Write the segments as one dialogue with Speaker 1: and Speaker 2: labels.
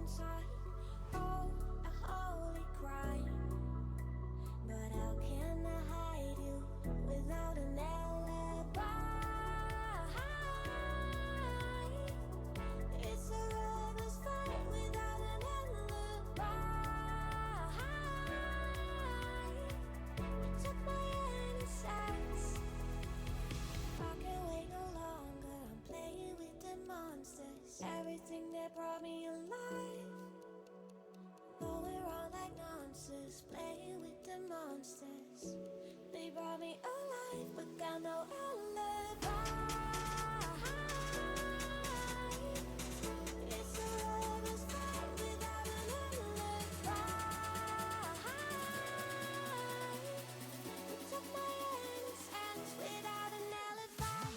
Speaker 1: inside. Oh, a holy crime. But how can I hide you without an alibi? It's a lover's fight without an alibi. You took my innocence. I can't wait no longer. I'm playing with the monsters. Everything that brought me alive. Going wrong like nonsense. Playing with the monsters. They brought me alive, but got no alibi. It's a lover's fight without an alibi. You took my innocence without an alibi.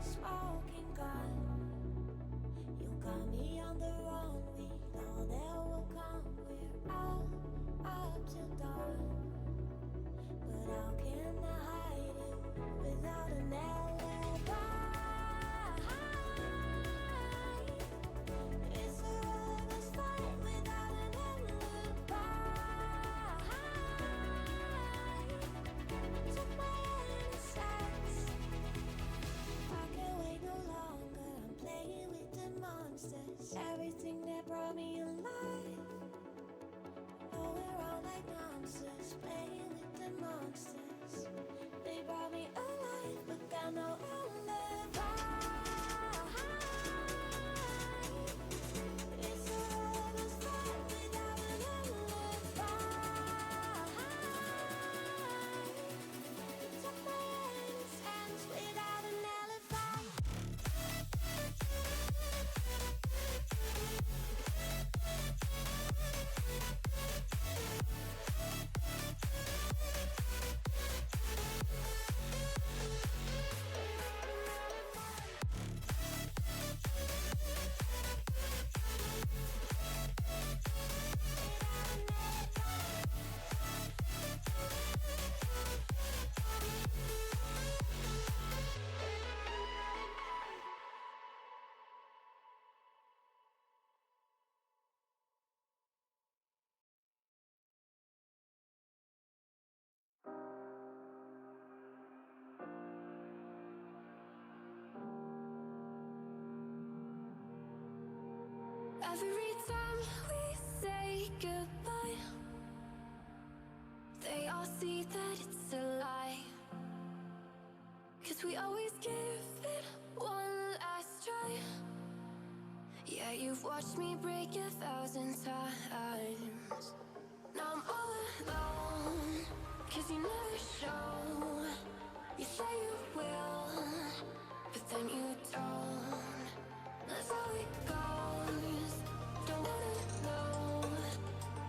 Speaker 1: Smoking gun, you got me on the run. We know that will come. We're out up till dawn. But how can I hide it without an alibi? It's a lover's fight without an alibi. Took my innocence. I can't wait no longer. I'm playing with the monsters. Everything that brought me alive. Going wrong like nonsense. Playing with the monsters. They brought me alive, but got no alibi. It's a lover's fight without an alibi. You took my innocence without an alibi. Every time we say goodbye, they all see that it's a lie. 'Cause we always give it one last try. Yeah, you've watched me break 1,000 times. Now I'm all alone, 'cause you never show. You say you will, but then you don't. That's how it goes. Don't wanna know.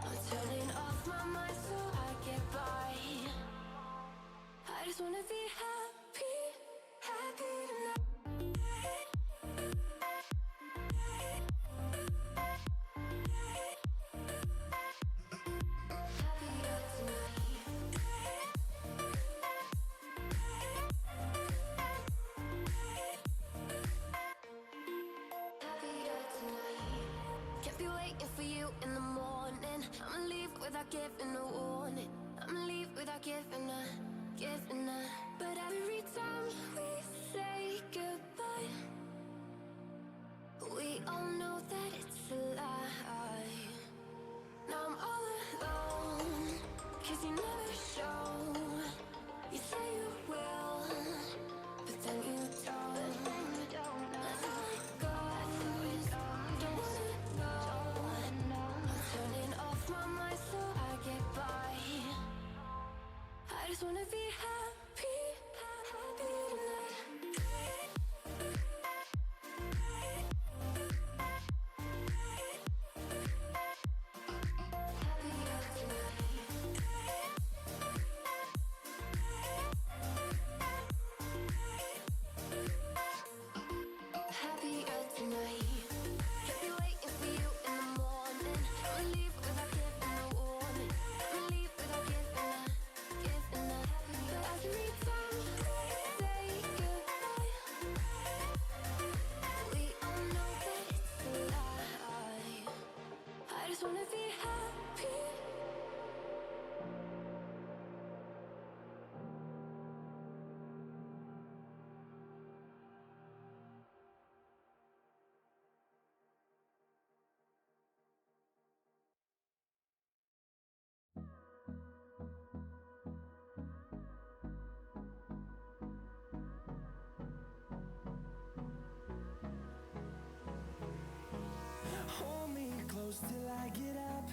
Speaker 1: I'm turning off my mind so I get by. I just wanna be happy, happy tonight. Happier tonight. Happier tonight. Can't be waiting for you in the morning. I'ma leave without giving a warning. I'ma leave without giving a. But every time we say goodbye, we all know that it's a lie. Now I'm all alone, 'cause you never show. You say you will, but then you don't. That's how it goes. Don't wanna know. I'm turning off my mind so I get by. I just wanna be happy, happy tonight.
Speaker 2: close till I get up.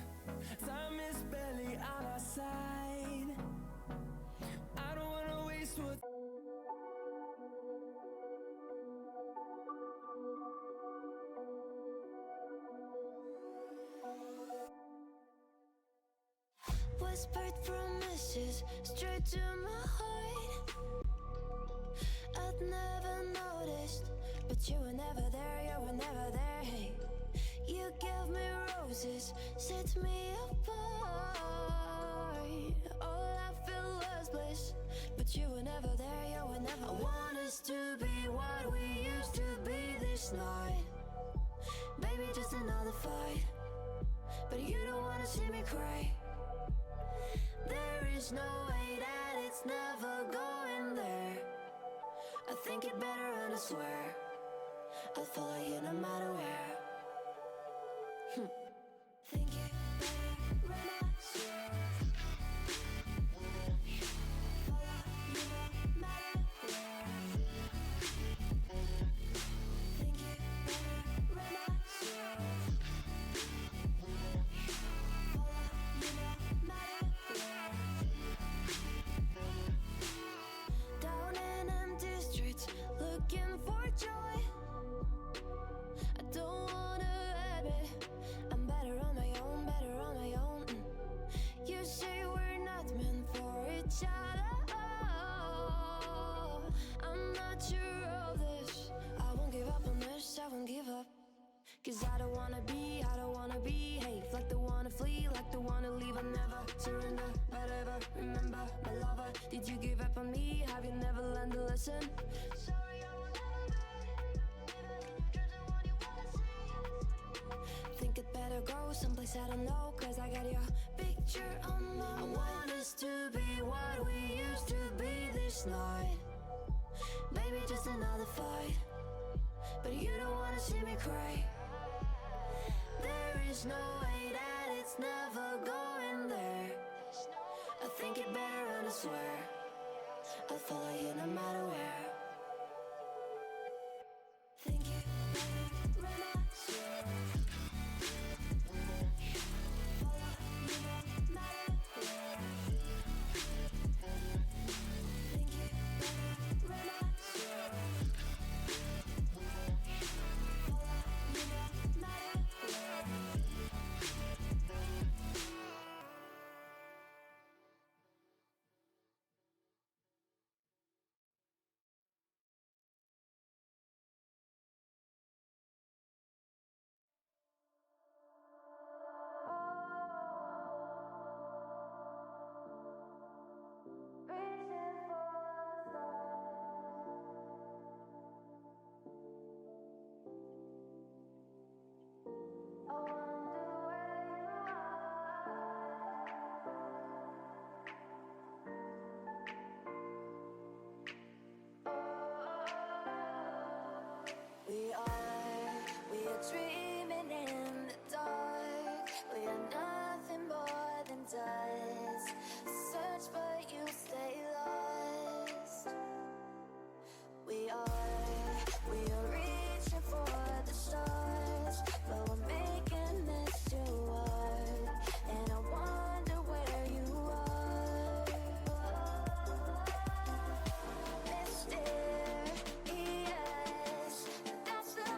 Speaker 2: Time is barely on our side. I don't wanna waste what.
Speaker 1: Whispered promises straight to my heart. I'd never noticed, but you were never there, you were never there. Hey, you gave me roses, set me apart. All I felt was bliss, but you were never there, you were never. I want us to be what we used to be this night. Maybe just another fight, but you don't wanna see me cry. There is no way that it's never going there. I think it better and I swear I'll follow you no matter where. Think it better and I swear follow you no matter where. Think it better and I swear follow you no matter where. Down in empty streets, looking for joy. I don't wanna admit I'm better on my own, better on my own. You say we're not meant for each other. I'm not sure of this. I won't give up on this, I won't give up. Cause I don't wanna behave like the wanna flee, like the wanna leave. I never surrender, but ever remember my lover. Did you give up on me? Have you never learned a lesson? Sorry, I will never be even dreams of what you wanna see. Think it better go someplace I don't know, cause I got your picture on my mind. I want us to be what we used to be this night. Maybe just another fight, but you don't wanna see me cry. There is no way that it's never going there. I think it better and I swear I'll follow you no matter where. Think it better and I swear follow you no matter where. Think it better and I swear follow you no matter where. We are dreaming in the dark. We are nothing more than dust. Search but you stay lost. We are reaching for the stars, but we're making this too hard. And I wonder where you are. Mysterious, that's the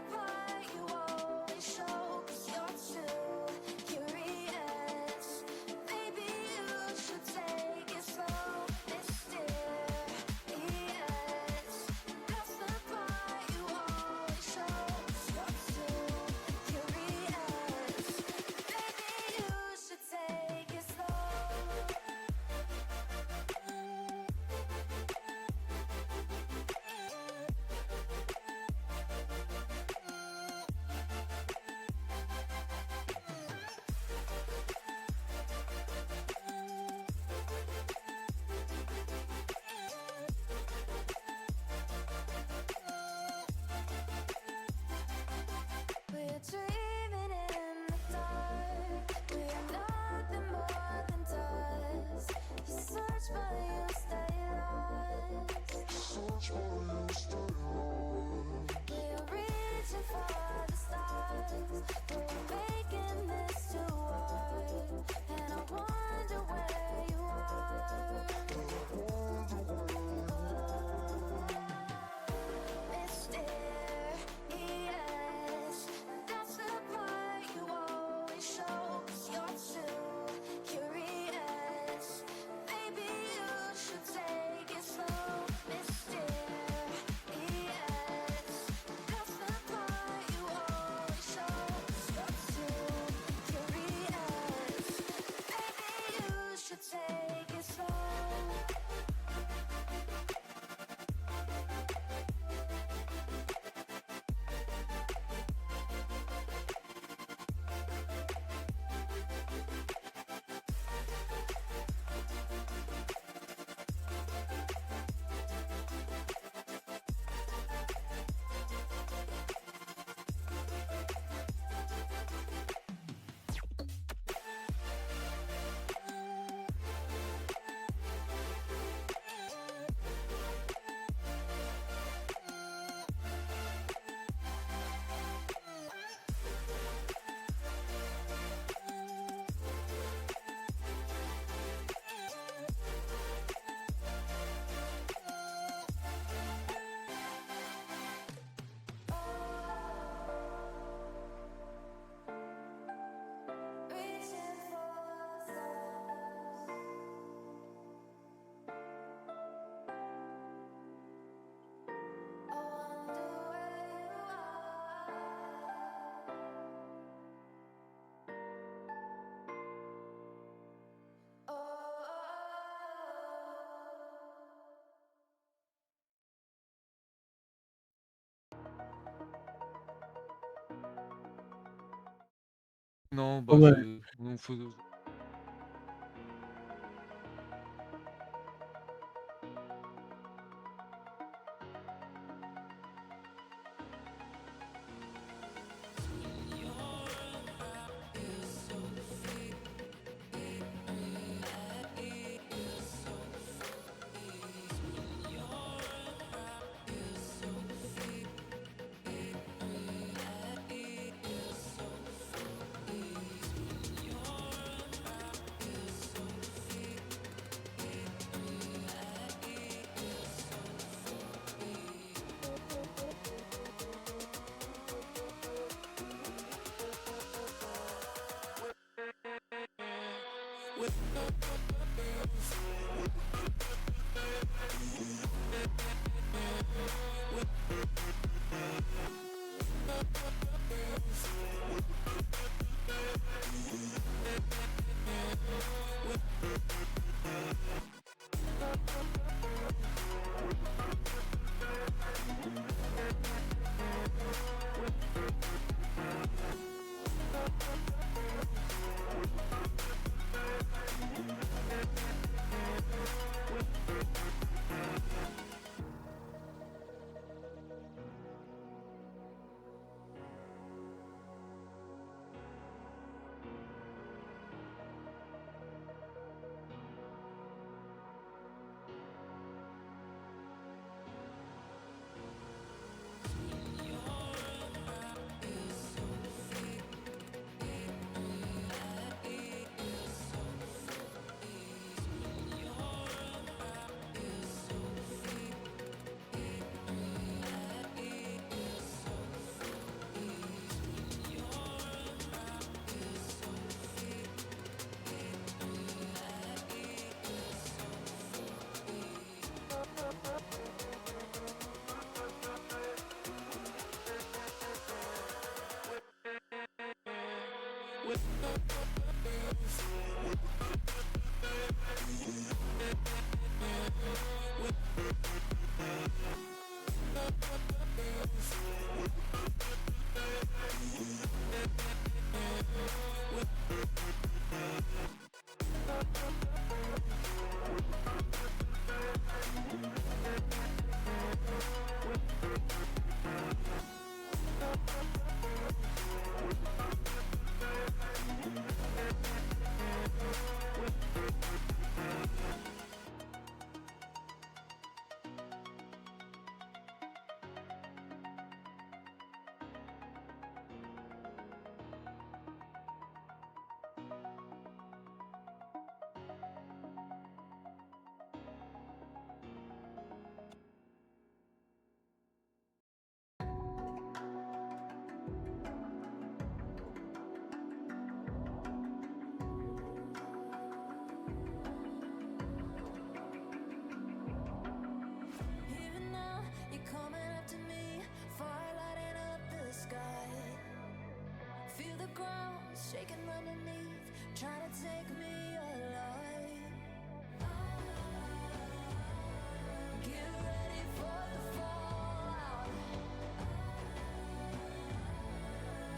Speaker 3: Non, bah,
Speaker 4: Ouais.
Speaker 3: nous faisons
Speaker 1: Even now, you're coming up to me, fire lighting up the sky. Feel the ground shaking underneath, trying to take me alive. Get ready for the fallout.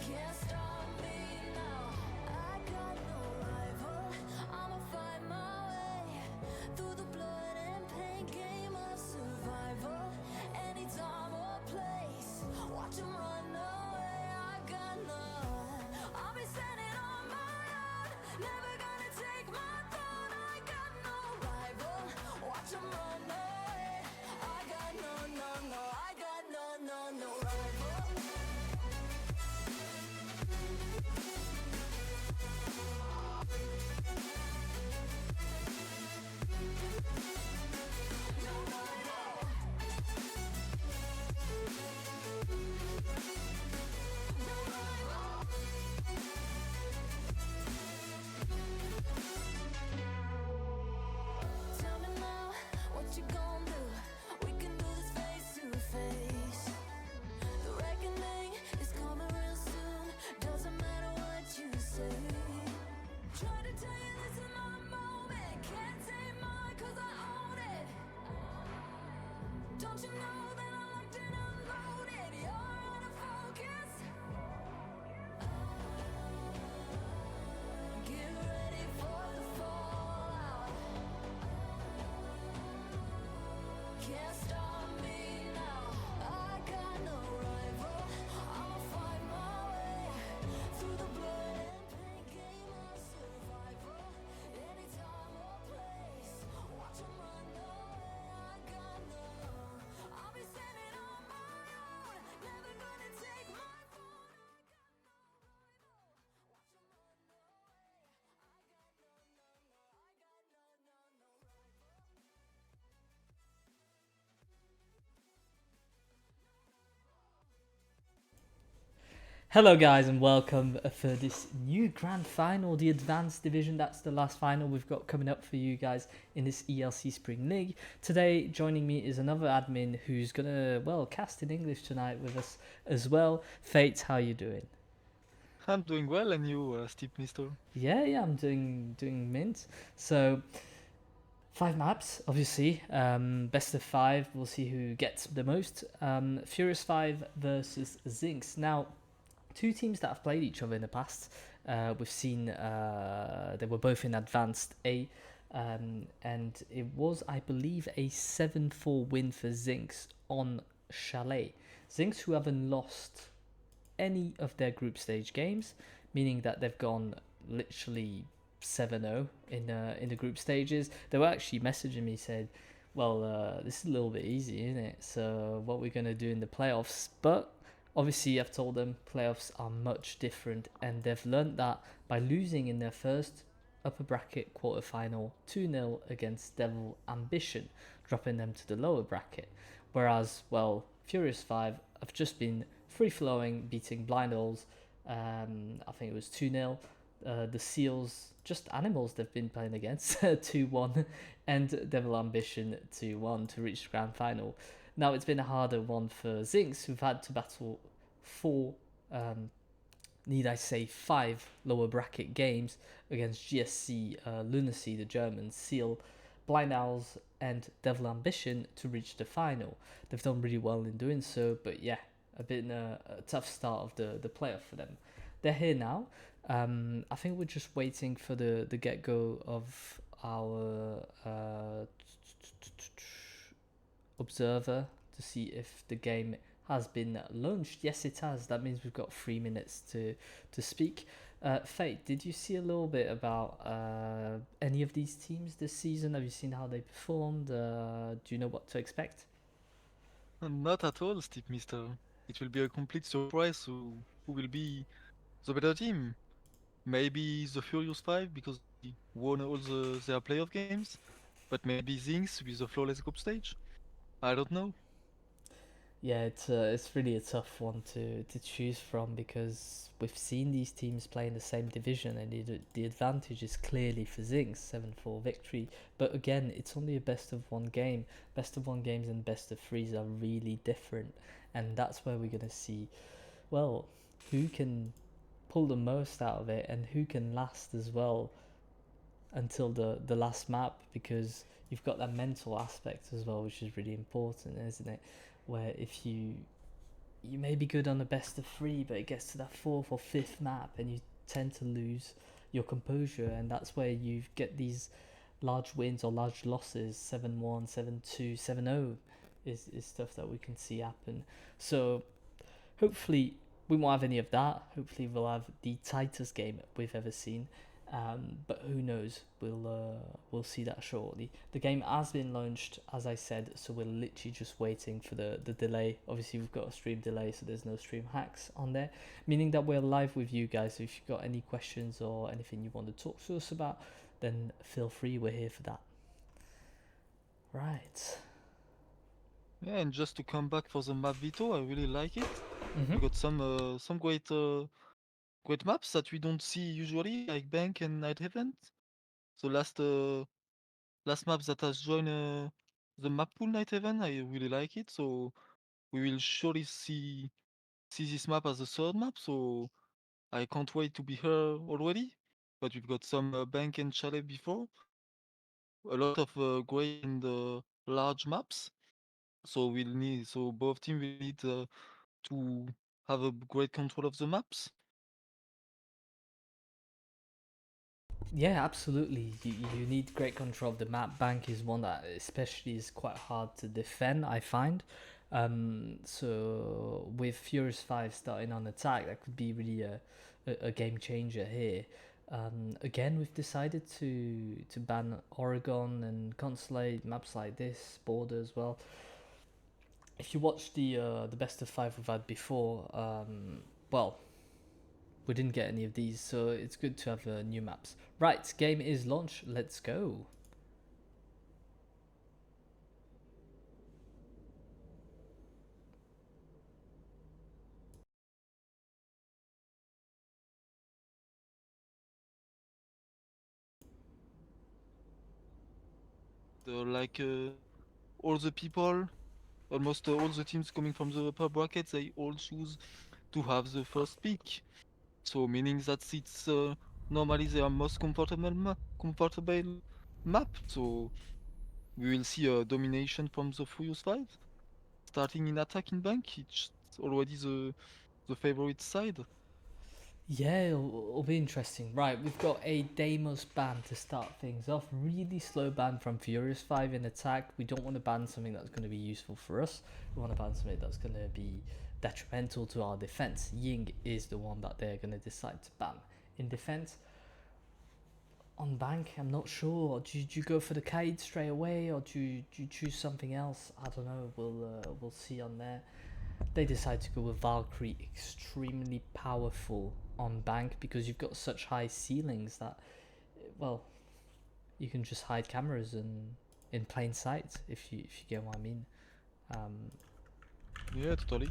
Speaker 1: Can't stop me now. I got no rival. I'ma find my way through the blood and pain game of survival. Any time or place, watch 'em run away. I got none. I'll be standing on my own, never gonna take my throne. I got no rival. Watch 'em run away. I got no, no,
Speaker 3: Hello, guys, and welcome for this new grand final, the Advanced Division. That's the last final we've got coming up for you guys in this ELC Spring League. Today, joining me is another admin who's gonna, well, cast in English tonight with us as well. Fate, how you doing?
Speaker 4: I'm doing well, and you, Steve Mister?
Speaker 3: Yeah, I'm doing mint. So, 5 maps, obviously. Best of 5. We'll see who gets the most. Furious 5 versus ZinX. Now, two teams that have played each other in the past. We've seen they were both in Advanced A, and it was, I believe, a 7-4 win for Zinx on Chalet. Zinx, who haven't lost any of their group stage games, meaning that they've gone literally 7-0 in the group stages. They were actually messaging me, said, well, this is a little bit easy, isn't it? So what we're going to do in the playoffs. But obviously, I've told them playoffs are much different, and they've learned that by losing in their first upper bracket quarterfinal 2-0 against Devil Ambition, dropping them to the lower bracket. Whereas, well, Furious 5 have just been free flowing, beating Blind Holes. I think it was 2-0. The Seals, just animals they've been playing against, 2-1, and Devil Ambition 2-1 to reach the grand final. Now it's been a harder one for Zinx, who've had to battle 4, need I say 5 lower bracket games against GSC, Lunacy, the German, Seal, Blind Owls, and Devil Ambition to reach the final. They've done really well in doing so, but yeah, a bit a tough start of the playoff for them. They're here now. I think we're just waiting for the get go of our observer to see if the game has been launched. Yes, it has. That means we've got 3 minutes to speak. Fate, did you see a little bit about any of these teams this season? Have you seen how they performed? Do you know what to expect?
Speaker 4: Not at all, Steve Mister. It will be a complete surprise who will be the better team. Maybe the Furious 5 because they won all their playoff games, but maybe Zinx with the flawless group stage. I don't know.
Speaker 3: Yeah, it's really a tough one to choose from because we've seen these teams play in the same division, and the advantage is clearly for Zinx 7-4 victory. But again, it's only a best of one game. Best of one games and best of threes are really different, and that's where we're gonna see, well, who can pull the most out of it and who can last as well until the last map, because you've got that mental aspect as well, which is really important, isn't it? Where if you may be good on the best of 3, but it gets to that 4th or 5th map and you tend to lose your composure, and that's where you get these large wins or large losses. 7-1, 7-2, 7-0 is stuff that we can see happen. So hopefully we won't have any of that. Hopefully we'll have the tightest game we've ever seen. But who knows? We'll see that shortly. The game has been launched, as I said, so we're literally just waiting for the delay. Obviously, we've got a stream delay, so there's no stream hacks on there, meaning that we're live with you guys. So if you've got any questions or anything you want to talk to us about, then feel free. We're here for that. Right.
Speaker 4: Yeah, and just to come back for the map Vito, I really like it.
Speaker 3: Mm-hmm.
Speaker 4: We got some great maps that we don't see usually, like Bank and Night Event. The last map that has joined the map pool night event. I really like it, so we will surely see this map as a third map. So I can't wait to be here already. But we've got some bank and chalet before, a lot of great and large maps. So both teams will need to have a great control of the maps.
Speaker 3: Yeah, absolutely. You need great control of the map. Bank is one that especially is quite hard to defend, I find. So with Furious 5 starting on attack, that could be really a game changer here. Again, we've decided to ban Oregon and Consulate, maps like this, Border as well. If you watch the best of 5 we've had before, well, we didn't get any of these, so it's good to have new maps. Right, game is launched. Let's go.
Speaker 4: Like all the people, almost all the teams coming from the upper bracket, they all choose to have the first pick. So meaning that it's normally their most comfortable map. So we will see a domination from the Furious 5. Starting in attack in bank, it's already the favorite side.
Speaker 3: Yeah, it'll be interesting. Right, we've got a Deimos ban to start things off. Really slow ban from Furious 5 in attack. We don't want to ban something that's going to be useful for us. We want to ban something that's going to be detrimental to our defense. Ying is the one that they're going to decide to ban. In defense, on bank, I'm not sure. Do you go for the Kaid straight away, or do you choose something else? I don't know. We'll see on there. They decide to go with Valkyrie, extremely powerful on bank because you've got such high ceilings that, well, you can just hide cameras in plain sight if you get what I mean.
Speaker 4: Yeah, totally.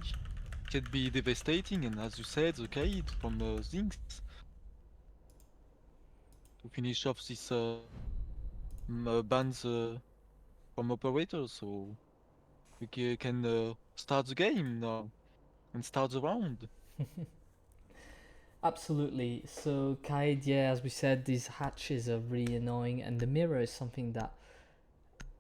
Speaker 4: Can be devastating, and as you said, the Kaid from ZinX to finish off this bans from operators, so we can start the game now and start the round.
Speaker 3: Absolutely. So Kaid, yeah, as we said, these hatches are really annoying, and the mirror is something that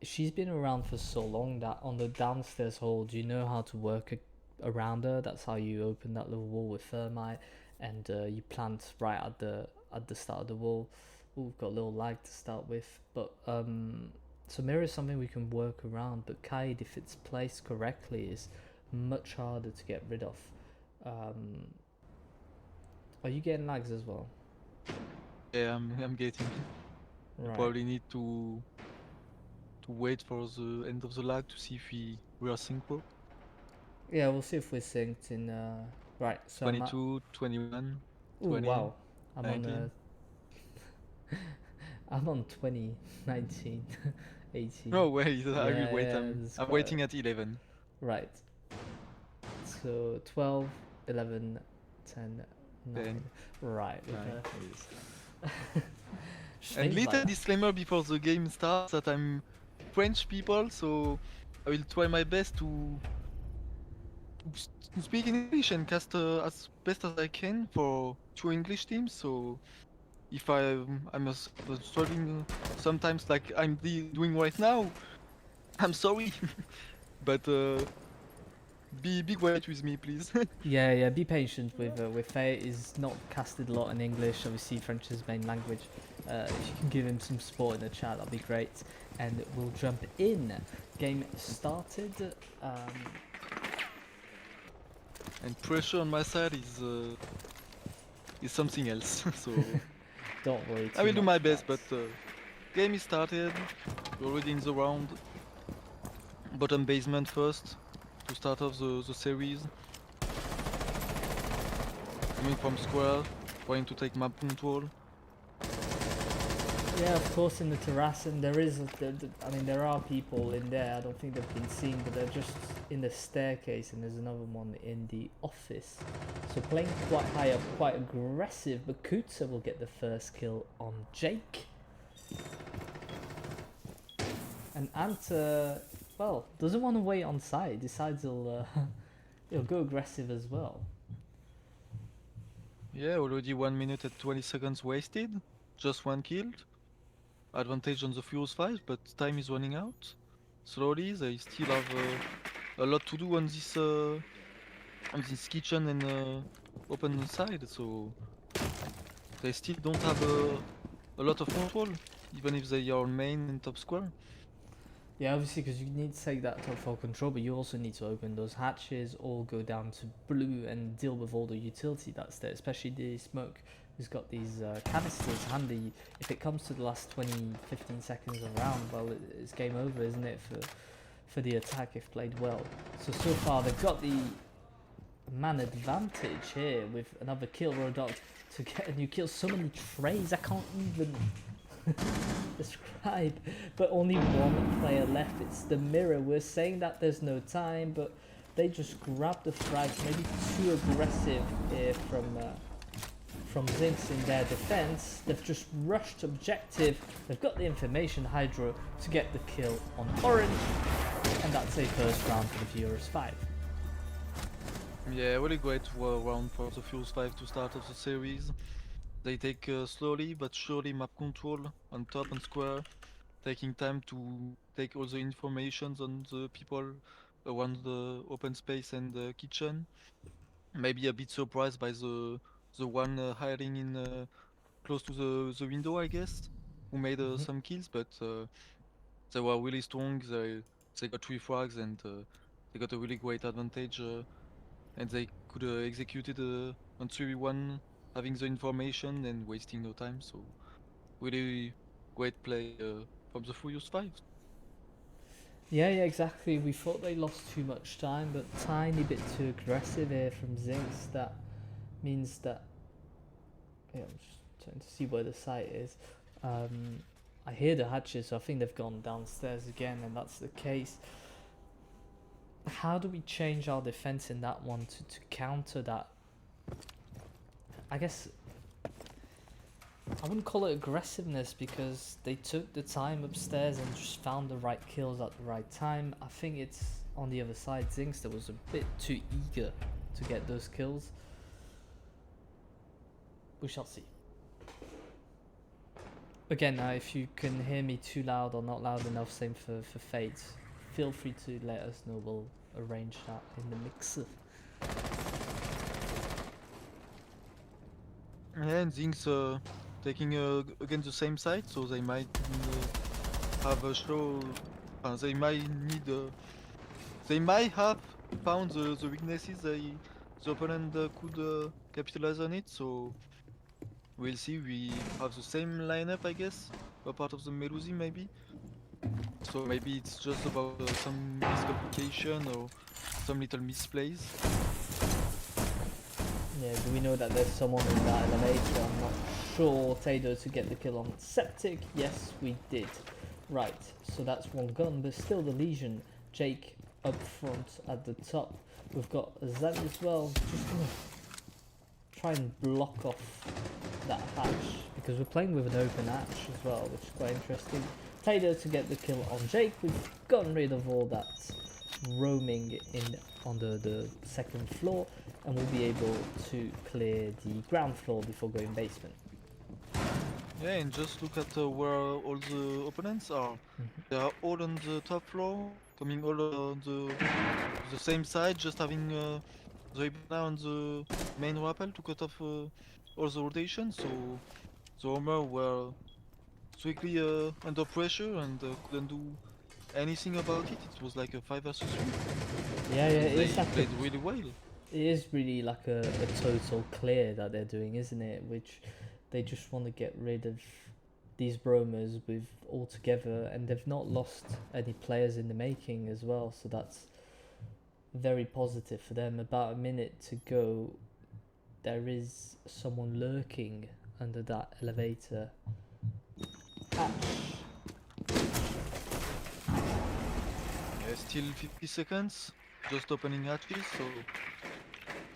Speaker 3: she's been around for so long that on the downstairs hole, do you know how to work around her? That's how you open that little wall with thermite, and you plant right at the start of the wall. Ooh, we've got a little lag to start with, but so mirror is something we can work around, but Kaid, if it's placed correctly, is much harder to get rid of. Are you getting lags as well?
Speaker 4: Yeah, I'm getting.
Speaker 3: Right.
Speaker 4: Probably need to wait for the end of the lag to see if we are synchro.
Speaker 3: Yeah, we'll see if we're synced in. Right. So I'm at.
Speaker 4: 22, 21,
Speaker 3: Ooh,
Speaker 4: 20,
Speaker 3: wow. I'm
Speaker 4: 19.
Speaker 3: I'm on 20, 19, 18.
Speaker 4: No way, I will
Speaker 3: Yeah,
Speaker 4: wait.
Speaker 3: yeah.
Speaker 4: I'm
Speaker 3: There's
Speaker 4: I'm
Speaker 3: quite
Speaker 4: waiting at 11.
Speaker 3: right. So 12, 11, 10, 9.
Speaker 4: 10,
Speaker 3: Right. We're
Speaker 4: 9.
Speaker 3: gonna do this.
Speaker 4: And
Speaker 3: Things
Speaker 4: little
Speaker 3: like that.
Speaker 4: disclaimer before the game starts that I'm French people, so I will try my best to speak in English and cast as best as I can for two English teams. So if I'm struggling sometimes like I'm doing right now, I'm sorry, but be quiet with me, please.
Speaker 3: Yeah. Be patient with Faye. Is not casted a lot in English. Obviously, French is his main language. If you can give him some support in the chat, that'd be great. And we'll jump in. Game started.
Speaker 4: And pressure on my side is something else. So
Speaker 3: Don't worry too
Speaker 4: I will do my
Speaker 3: much
Speaker 4: best,
Speaker 3: about
Speaker 4: but game is started. We're already in the round. Bottom basement first to start off the series. Coming from square, trying to take map control.
Speaker 3: Yeah, of course, in the terrace, and there is, I mean, there are people in there. I don't think they've been seen, but they're just in the staircase, and there's another one in the office. So playing quite high up, quite aggressive, but Kutsa will get the first kill on Jake. And Anta, well, doesn't want to wait on side, decides he'll go aggressive as well.
Speaker 4: Yeah, already 1 minute and 20 seconds wasted. Just one killed. Advantage on the Furious 5, but time is running out. Slowly, they still have a lot to do on this kitchen and open side, so they still don't have a lot of control, even if they are main and top square.
Speaker 3: Yeah, obviously, because you need to take that top 4 control, but you also need to open those hatches or go down to blue and deal with all the utility that's there, especially the smoke, who's got these canisters handy. If it comes to the last 20, 15 seconds of round, well, it's game over, isn't it, for the attack if played well. So far, they've got the man advantage here with another kill. Rodok to get a new kill. So many trays, I can't even describe, but only one player left. It's the mirror. We're saying that there's no time, but they just grab the frags. Maybe too aggressive here from ZinX in their defense. They've just rushed objective. They've got the information Hydro to get the kill on orange, and that's a first round for the Furious 5.
Speaker 4: Yeah, really great round for the Furious 5 to start of the series. They take slowly but surely map control on top and square, taking time to take all the informations on the people around the open space and the kitchen. Maybe a bit surprised by the one hiding in close to the window, I guess, who made some kills, but they were really strong. They got 3 frags and they got a really great advantage, and they could execute it on 3v1, having the information and wasting no time. So really great play from the Furious 5.
Speaker 3: Yeah, exactly. We thought they lost too much time, but tiny bit too aggressive here from ZinX. That means that, yeah, I'm just trying to see where the site is. I hear the hatches, so I think they've gone downstairs again, and that's the case. How do we change our defense in that one to counter that? I guess I wouldn't call it aggressiveness, because they took the time upstairs and just found the right kills at the right time. I think it's on the other side, ZinX, that was a bit too eager to get those kills. We shall see. Again, if you can hear me too loud or not loud enough, same for Fate, feel free to let us know. We'll arrange that in the mixer.
Speaker 4: Yeah, and Zinx taking again the same side, so they might have a show. They might need. They might have found the weaknesses the opponent could capitalize on it. So we'll see. We have the same lineup, I guess. A part of the Melusi maybe. So maybe it's just about some miscommunication or some little misplays.
Speaker 3: Yeah, do we know that there's someone in that elevator? I'm not sure. Tato to get the kill on Septic. Yes, we did. Right, so that's one gun, but still the Legion. Jake up front at the top. We've got Zan as well. Just gonna try and block off that hatch, because we're playing with an open hatch as well, which is quite interesting. Tato to get the kill on Jake. We've gotten rid of all that roaming in on the second floor, and we'll be able to clear the ground floor before going basement.
Speaker 4: Yeah, and just look at where all the opponents are. They are all on the top floor, coming all on the same side, just having the Ibana on the main rappel to cut off all the rotation. So the Homer were strictly under pressure and couldn't do anything about it. It was like a 5 versus 3,
Speaker 3: Yeah,
Speaker 4: and
Speaker 3: it
Speaker 4: they
Speaker 3: is like
Speaker 4: played really well.
Speaker 3: it is really like a total clear that they're doing, isn't it? Which they just want to get rid of these bromers with altogether, and they've not lost any players in the making as well, so that's very positive for them. About a minute to go. There is someone lurking under that elevator hatch.
Speaker 4: Yeah, still 50 seconds, just opening hatches, so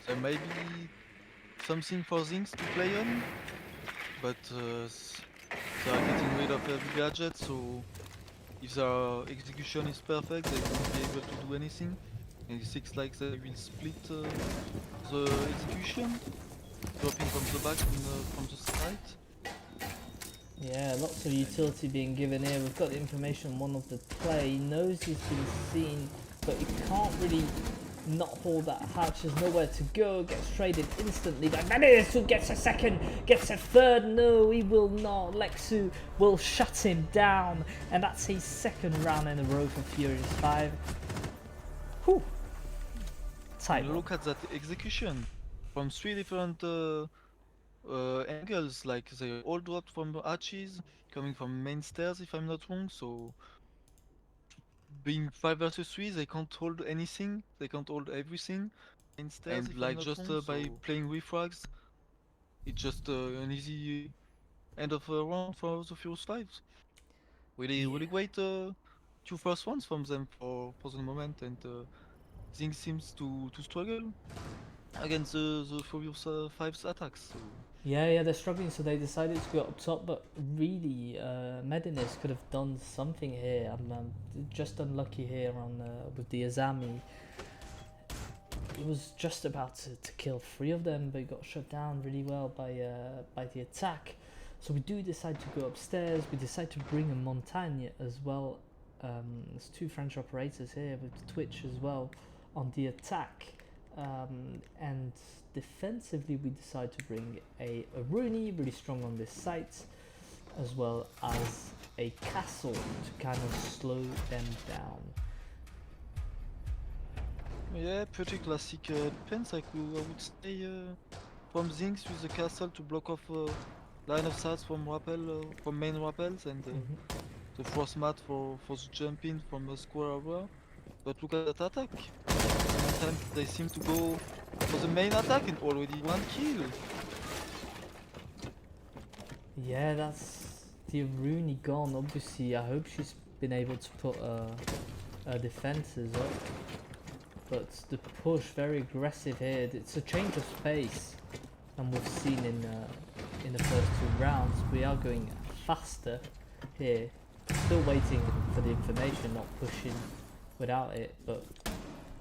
Speaker 4: there may be something for Zinx to play on, but they are getting rid of every gadget, so if their execution is perfect, they won't be able to do anything. And it looks like they will split the execution, dropping from the back and from the side.
Speaker 3: Yeah, lots of utility being given here. We've got the information one of the play. He knows he's been seen, but he can't really not hold that hatch. There's nowhere to go. Gets traded instantly. But Manisu gets a second, gets a third. No, he will not. Lexu will shut him down. And that's his second round in a row for Furious 5. Whew. Tight one.
Speaker 4: Look at that execution from 3 different angles, like they all dropped from the arches, coming from main stairs if I'm not wrong, so being 5 versus 3, they can't hold anything, they can't hold everything,
Speaker 2: Main stairs,
Speaker 4: and
Speaker 2: if I'm
Speaker 4: like
Speaker 2: not
Speaker 4: just
Speaker 2: wrong,
Speaker 4: by
Speaker 2: so
Speaker 4: playing refrags, it's just an easy end of a round for the Furious 5s. Really
Speaker 3: Yeah.
Speaker 4: great 2 first ones from them for the moment, and things seems to struggle. against the Furious 5's attacks. So
Speaker 3: Yeah, they're struggling, so they decided to go up top. But really, Medinis could have done something here. I'm just unlucky here on with the Azami. He was just about to kill 3 of them, but he got shut down really well by the attack. So we do decide to go upstairs. We decide to bring a Montagne as well. There's 2 French operators here with Twitch as well on the attack. And defensively, we decide to bring a Rooney, really strong on this site, as well as a Castle to kind of slow them down.
Speaker 4: yeah, pretty classic defense. I would say from ZinX with the castle to block off line of sight from rappel, from main rappels, and the force mat for the jumping from a square area. But look at that attack. Sometimes they seem to go for the main attack and already 1 kill.
Speaker 3: Yeah, that's the Rooney gone. Obviously, I hope she's been able to put her defenses up. But the push, very aggressive here. It's a change of pace, and we've seen in the first 2 rounds. We are going faster here. Still waiting for the information, not pushing without it. But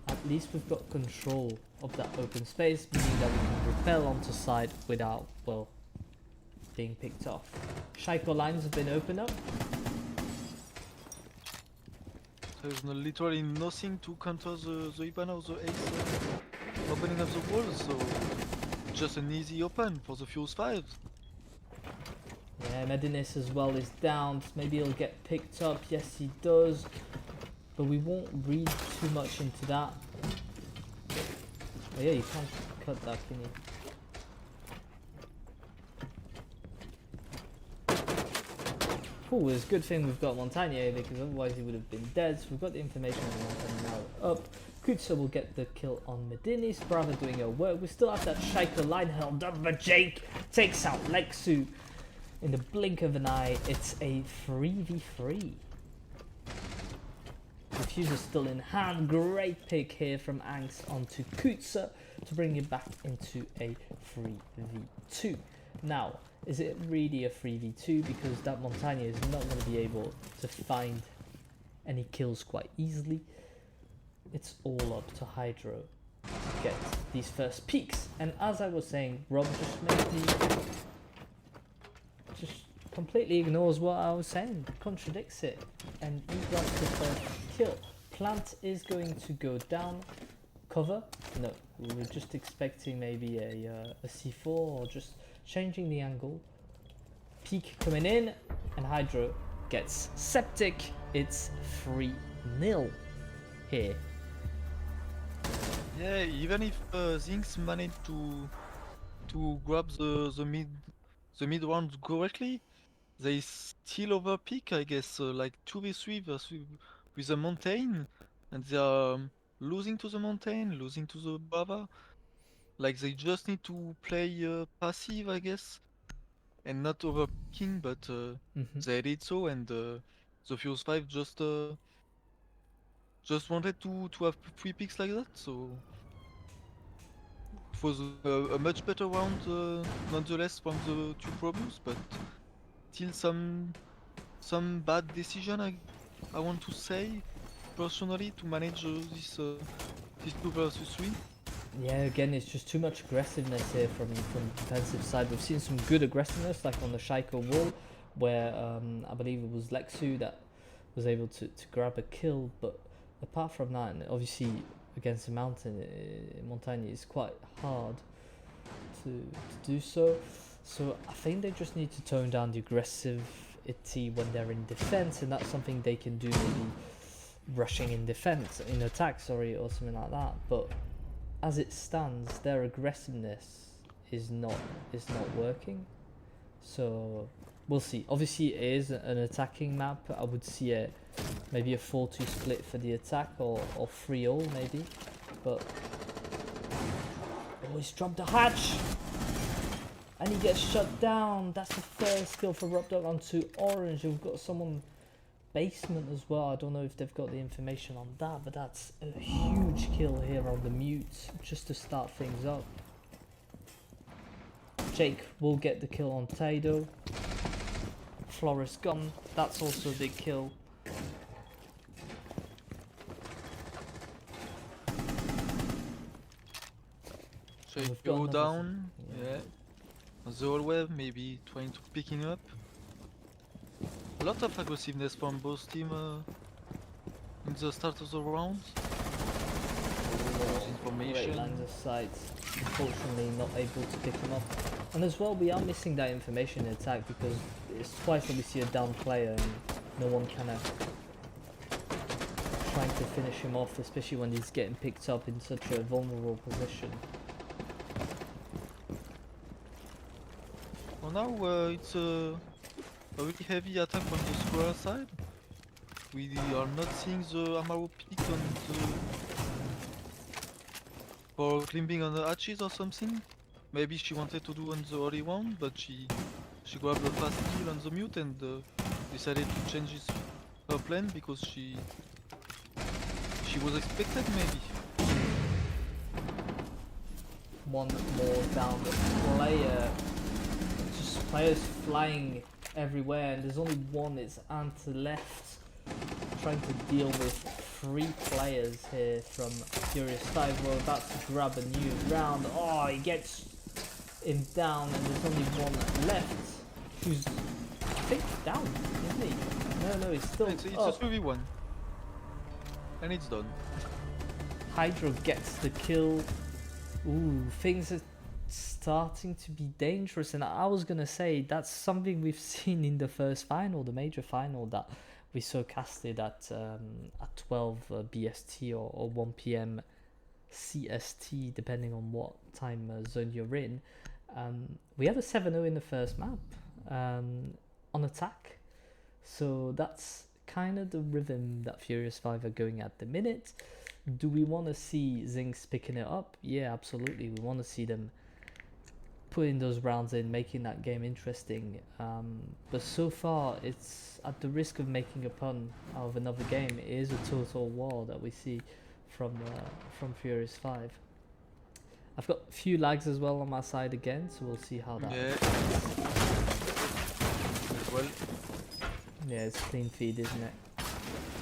Speaker 3: at least we've got control of that open space, meaning that we can repel onto side without, well, being picked off. Shaiko lines have been opened up.
Speaker 4: There's literally nothing to counter the Ibana or the Ace opening of the wall, so just an easy open for the Fuse 5.
Speaker 3: Yeah, Medinis as well is down. Maybe he'll get picked up. Yes, he does. But we won't read too much into that. Oh yeah, you can't cut that, can you? Oh, it's a good thing we've got Montagne because otherwise he would have been dead. So we've got the information on Montagne now up. Kutsa will get the kill on Medinis. Brava doing her work. We still have that Shaiko line held up, but Jake takes out Lexu in the blink of an eye. It's a 3v3. The fuse is still in hand. Great pick here from Angst onto Kutsa to bring it back into a 3v2. Now, is it really a 3v2? Because that Montagne is not going to be able to find any kills quite easily. It's all up to Hydro to get these first peaks. And as I was saying, Rob just completely ignores what I was saying, contradicts it, and he grabs the first kill. Plant is going to go down. Cover? No, we were just expecting maybe a C4 or just changing the angle. Peak coming in, and Hydro gets Septic. It's 3-0 here.
Speaker 4: Yeah, even if ZinX managed to grab the mid round correctly, they still overpick, I guess, like 2v3 versus with the Mountain, and they are losing to the Mountain, losing to the Brava. Like they just need to play passive, I guess, and not overpicking, but they did so, and the Fuse 5 just wanted to have 3 picks like that, so it was a much better round nonetheless from the 2 Probus, but still some bad decision I want to say personally to manage this 2 versus 3.
Speaker 3: Yeah, again, it's just too much aggressiveness here from the defensive side. We've seen some good aggressiveness, like on the Shaiko wall, where I believe it was Lexu that was able to grab a kill. But apart from that, and obviously against the Montagne, it's quite hard to do so. So I think they just need to tone down the aggressivity when they're in defense, and that's something they can do, maybe rushing in defense, in attack, sorry, or something like that. But as it stands, their aggressiveness is not working. So we'll see. Obviously, it is an attacking map. I would see maybe a 4-2 split for the attack, or 3-all maybe. But always drop the hatch, and he gets shut down. That's the first kill for Rupdog onto Orange. We've got someone basement as well. I don't know if they've got the information on that, but that's a huge kill here on the mute, just to start things up. Jake will get the kill on Tado. Flores gone, that's also a big kill.
Speaker 4: So
Speaker 3: We've
Speaker 4: if
Speaker 3: got
Speaker 4: go
Speaker 3: another
Speaker 4: down,
Speaker 3: yeah.
Speaker 4: yeah. The whole wave, maybe trying to picking up. A lot of aggressiveness from both team in the start of the round.
Speaker 3: Great
Speaker 4: Information.
Speaker 3: lines of sight. Unfortunately, not able to pick them up. And as well, we are missing that information in attack because it's twice that we see a down player and no one kind of trying to finish him off, especially when he's getting picked up in such a vulnerable position.
Speaker 4: For now, it's a really heavy attack on the square side. We are not seeing the Amaro pick on the... for climbing on the hatches or something. Maybe she wanted to do on the early round, but she grabbed a fast kill on the mute and decided to change her plan because she was expected maybe.
Speaker 3: One more down player. Just players flying everywhere, and there's only one. It's Ant left, trying to deal with 3 players here from Furious 5. We're about to grab a new round. Oh, he gets him down, and there's only one left, who's I think down, isn't he? No, he's still
Speaker 4: It's a
Speaker 3: up.
Speaker 4: 3v1. And it's done.
Speaker 3: Hydro gets the kill. Ooh, things are starting to be dangerous, and I was gonna say that's something we've seen in the first final, the major final that we saw casted at 12 BST or 1 PM CST, depending on what time zone you're in. We had a 7-0 in the first map on attack, so that's kind of the rhythm that Furious 5 are going at the minute. Do we want to see ZinX picking it up? Yeah, absolutely. We want to see them putting those rounds in, making that game interesting. But so far, it's at the risk of making a pun out of another game. It is a total war that we see from Furious 5. I've got a few lags as well on my side again, so we'll see how that.
Speaker 4: Yeah. As well.
Speaker 3: Yeah, it's clean feed, isn't it?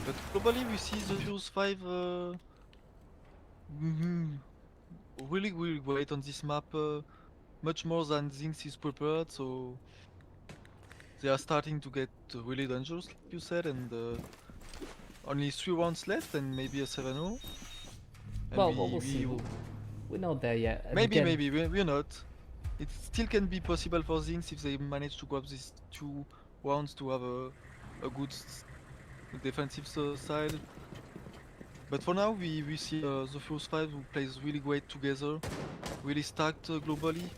Speaker 4: But globally we see the Furious 5 really great on this map, much more than ZinX is prepared, so they are starting to get really dangerous, like you said, and only 3 rounds left and maybe a 7-0.
Speaker 3: Well, we'll see. We're not there yet. And
Speaker 4: Maybe,
Speaker 3: again,
Speaker 4: we're not. It still can be possible for ZinX if they manage to grab these 2 rounds to have a good defensive side. But for now we see the Furious 5 who plays really great together, really stacked globally,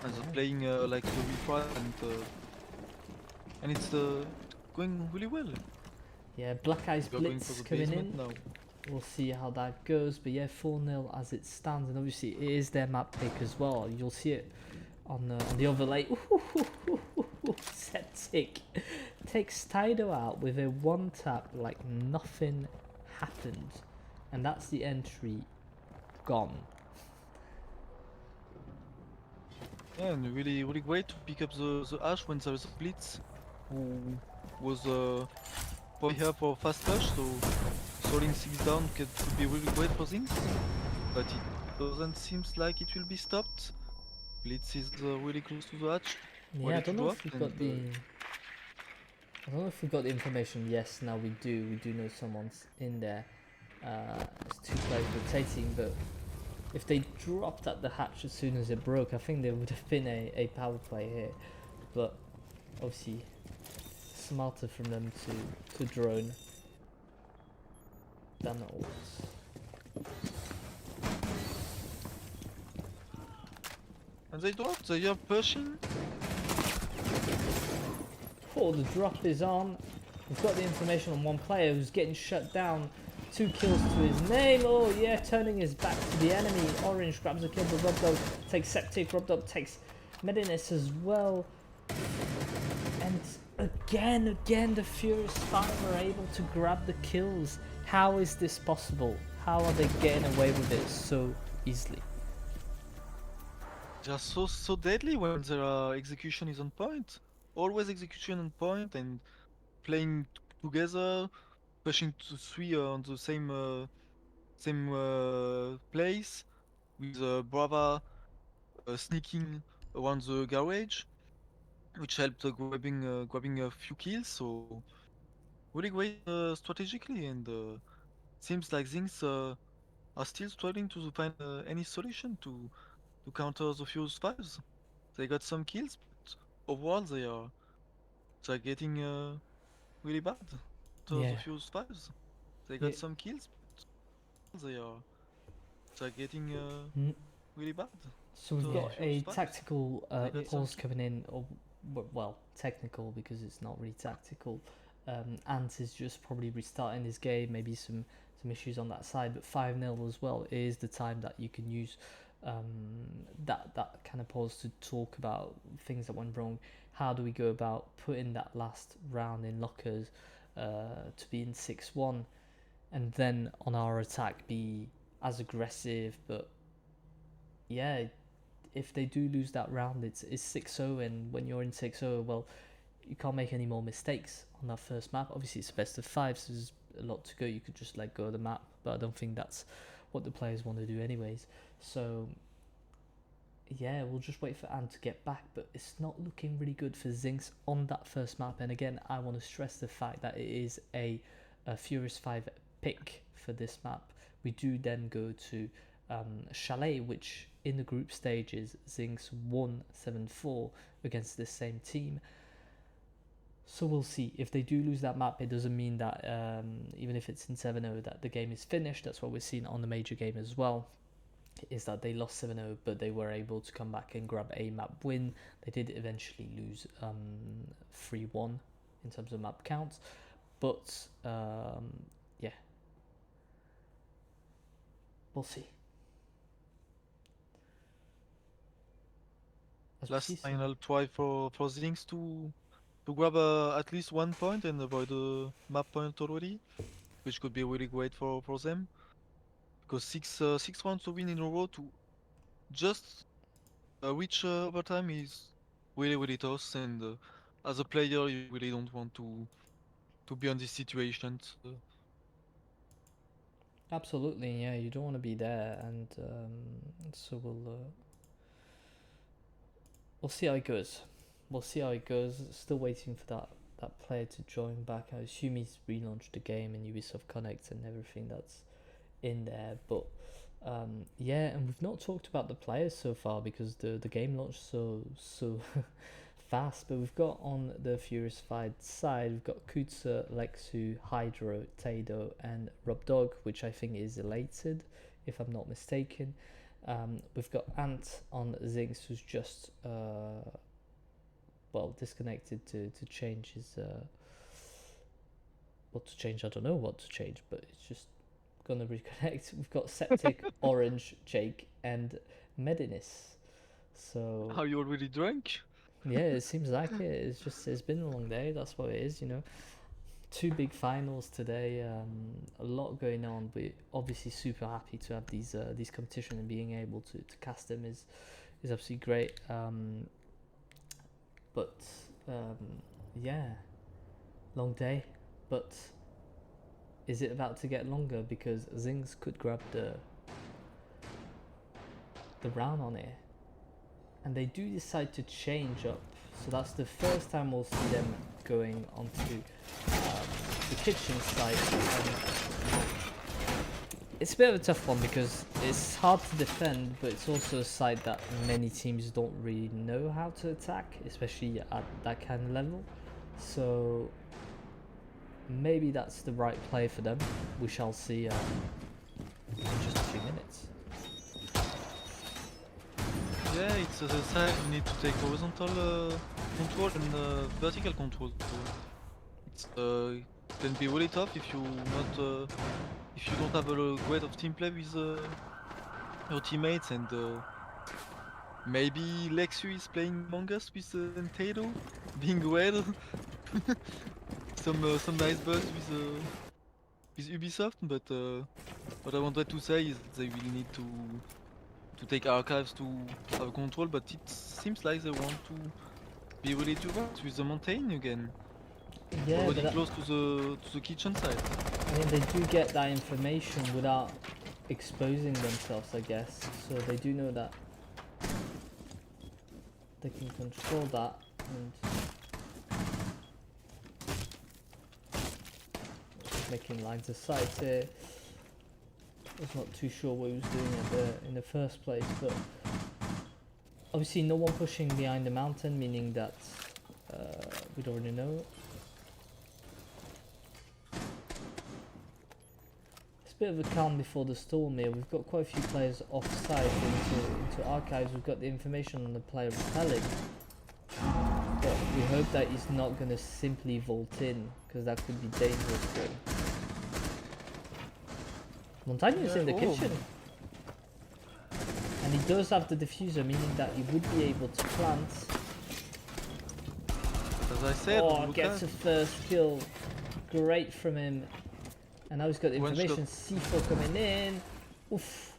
Speaker 4: and they're playing like the refrain, and it's going really well.
Speaker 3: yeah, Black Eyes
Speaker 4: We're going
Speaker 3: Blitz
Speaker 4: for the
Speaker 3: coming
Speaker 4: basement
Speaker 3: in.
Speaker 4: now.
Speaker 3: We'll see how that goes, but yeah, 4-0 as it stands, and obviously it is their map pick as well. You'll see it on the overlay. Septic takes Tido out with a 1-tap like nothing happened, and that's the entry gone.
Speaker 4: Yeah, and really great to pick up the Ash when there is a blitz, who was probably here for fast push, so throwing 6 down could be really great for ZinX, but it doesn't seem like it will be stopped. Blitz is really close to the hatch.
Speaker 3: Yeah, I don't know if we've got the. I don't know if we've got the information. Yes, now we do. We do know someone's in there. It's 2 players rotating, but if they dropped at the hatch as soon as it broke, I think there would have been a power play here. But obviously, smarter from them to drone than ult.
Speaker 4: And they dropped, they are pushing.
Speaker 3: Oh, the drop is on. We've got the information on 1 player who's getting shut down. 2 kills to his name. Oh yeah, turning his back to the enemy. Orange grabs a kill, but Robdog takes Septic. Robdog takes Medinus as well. again, the Furious 5 are able to grab the kills. How is this possible? How are they getting away with it so easily?
Speaker 4: They are so deadly when their execution is on point. Always execution on point and playing together, pushing to three on the same place with Brava sneaking around the garage, which helped grabbing a few kills. So really great strategically, and seems like things are still struggling to find any solution to counter the Fuse Fives. They got some kills, but overall they're getting really bad. To the
Speaker 3: Yeah,
Speaker 4: Fuse Fives, they
Speaker 3: yeah.
Speaker 4: got some kills, but they're getting
Speaker 3: Mm.
Speaker 4: really bad.
Speaker 3: So we've
Speaker 4: To the
Speaker 3: got
Speaker 4: Fuse
Speaker 3: a
Speaker 4: Fives,
Speaker 3: tactical
Speaker 4: they got some
Speaker 3: pause
Speaker 4: kills.
Speaker 3: coming in, or well, technical because it's not really tactical. Ant is just probably restarting his game, maybe some issues on that side, but 5-0 as well is the time that you can use that kind of pause to talk about things that went wrong. How do we go about putting that last round in lockers to be in 6-1, and then on our attack be as aggressive, but yeah, if they do lose that round, it's 6-0, and when you're in 6-0, well, you can't make any more mistakes on that first map. Obviously, it's a best of 5, so there's a lot to go. You could just let go of the map, but I don't think that's what the players want to do anyways. So yeah, we'll just wait for Ant to get back, but it's not looking really good for ZinX on that first map. And again, I want to stress the fact that it is a Furious 5 pick for this map. We do then go to Chalet, which in the group stages, ZinX won 7-4 against this same team. So we'll see. If they do lose that map, it doesn't mean that even if it's in 7-0 that the game is finished. That's what we're seeing on the major game as well, is that they lost 7-0, but they were able to come back and grab a map win. They did eventually lose 3-1 in terms of map counts, but yeah, we'll see.
Speaker 4: Last final try for Zinx to grab at least 1 point and avoid a map point already, which could be really great for them. Because six rounds to win in a row to just reach overtime is really tough, and as a player you really don't want to be on this situation.
Speaker 3: Absolutely, yeah, you don't want to be there, and so we'll see how it goes. We'll see how it goes. Still waiting for that player to join back. I assume he's relaunched the game and Ubisoft Connect and everything that's in there. But yeah, and we've not talked about the players so far because the game launched so fast. But we've got on the Furious 5 side, we've got Kutsa, Lexu, Hydro, Tado, and Rob Dog, which I think is elated, if I'm not mistaken. We've got Ant on ZinX, who's just disconnected to change his what to change. I don't know what to change, but it's just gonna reconnect. We've got Septic, Orange, Jake, and Medinis. So
Speaker 4: Are you already drunk?
Speaker 3: yeah, it seems like it. It's been a long day. That's what it is, you know. 2 big finals today. A lot going on. We're obviously super happy to have these competitions, and being able to cast them is absolutely great. But yeah, long day. But is it about to get longer? Because Zings could grab the round on it, and they do decide to change up. So that's the first time we'll see them going onto the kitchen side. It's a bit of a tough one because it's hard to defend, but it's also a side that many teams don't really know how to attack, especially at that kind of level. So maybe that's the right play for them. We shall see in just a few minutes.
Speaker 4: Yeah, it's the side you need to take horizontal control and vertical control. So it's can be really tough if you not if you don't have a great of team play with your teammates, and maybe Lexu is playing among us with Tado, being well. Some nice buzz with Ubisoft, but what I wanted to say is they really need to take archives to have control, but it seems like they want to be really direct with the mountain again.
Speaker 3: Yeah,
Speaker 4: Already
Speaker 3: but
Speaker 4: close to the kitchen side.
Speaker 3: I mean, they do get that information without exposing themselves, I guess. So they do know that they can control that. And making lines of sight here. I was not too sure what he was doing in the first place, but obviously no one pushing behind the mountain, meaning that we'd already know. It's a bit of a calm before the storm here. We've got quite a few players off-site into archives. We've got the information on the player repelling, but we hope that he's not going to simply vault in, because that could be dangerous for him. Montaño's in the kitchen, and he does have the diffuser, meaning that he would be able to plant.
Speaker 4: As I said,
Speaker 3: Oh,
Speaker 4: look
Speaker 3: gets
Speaker 4: at
Speaker 3: a first kill, great from him. And now he's got the
Speaker 4: One shot.
Speaker 3: information, C4 coming in, oof,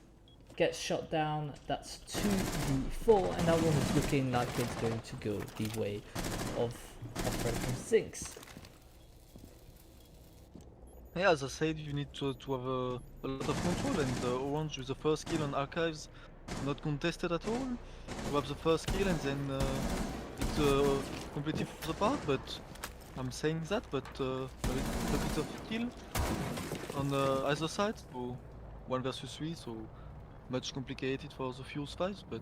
Speaker 3: gets shot down, that's 2v4, and that one is looking like it's going to go the way of our friend from ZinX.
Speaker 4: Yeah, as I said, you need to have a lot of control, and Orange with the first kill on archives, not contested at all. You have the first kill, and then it's completely falls apart. But I'm saying that, but a bit of kill on either side, so 1 versus 3, so much complicated for the Fuse 5s, but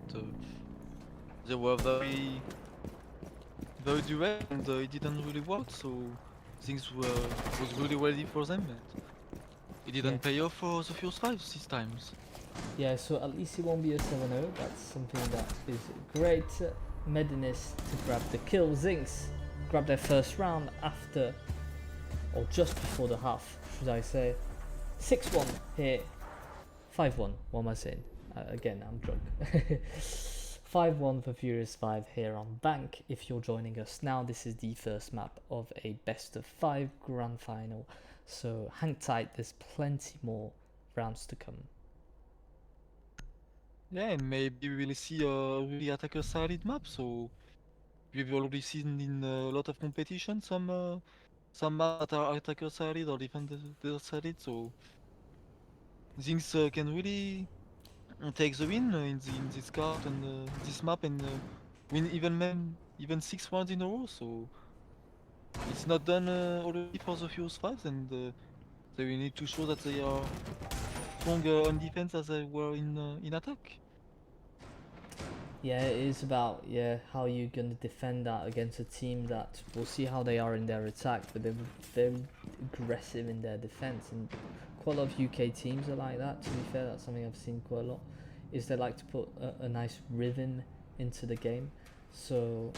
Speaker 4: they were very direct, and it didn't really work, so things was really ready for them, but it didn't
Speaker 3: Yeah.
Speaker 4: pay off for the Fuse 5s these times.
Speaker 3: Yeah, so at least it won't be a 7-0, that's something that is great. Medinist to grab the kill, ZinX grab their first round after, or just before the half, should I say. 6-1 here, 5-1, what am I saying? Again, I'm drunk. 5-1 for Furious 5 here on Bank. If you're joining us now, this is the first map of a best of 5 grand final, so hang tight, there's plenty more rounds to come.
Speaker 4: Yeah, and maybe we will see a really attacker-sided map, so we've already seen in a lot of competition some maps that are attacker-sided or defender-sided, so things can really take the win in this card and this map, and win even 6 rounds in a row. So it's not done already for the Fuse 5s, and they will need to show that they are stronger on defense as they were in attack.
Speaker 3: Yeah, it is about how you're gonna defend that against a team that we'll see how they are in their attack, but they're very aggressive in their defense, and quite a lot of UK teams are like that. To be fair, that's something I've seen quite a lot. Is they like to put a nice rhythm into the game. So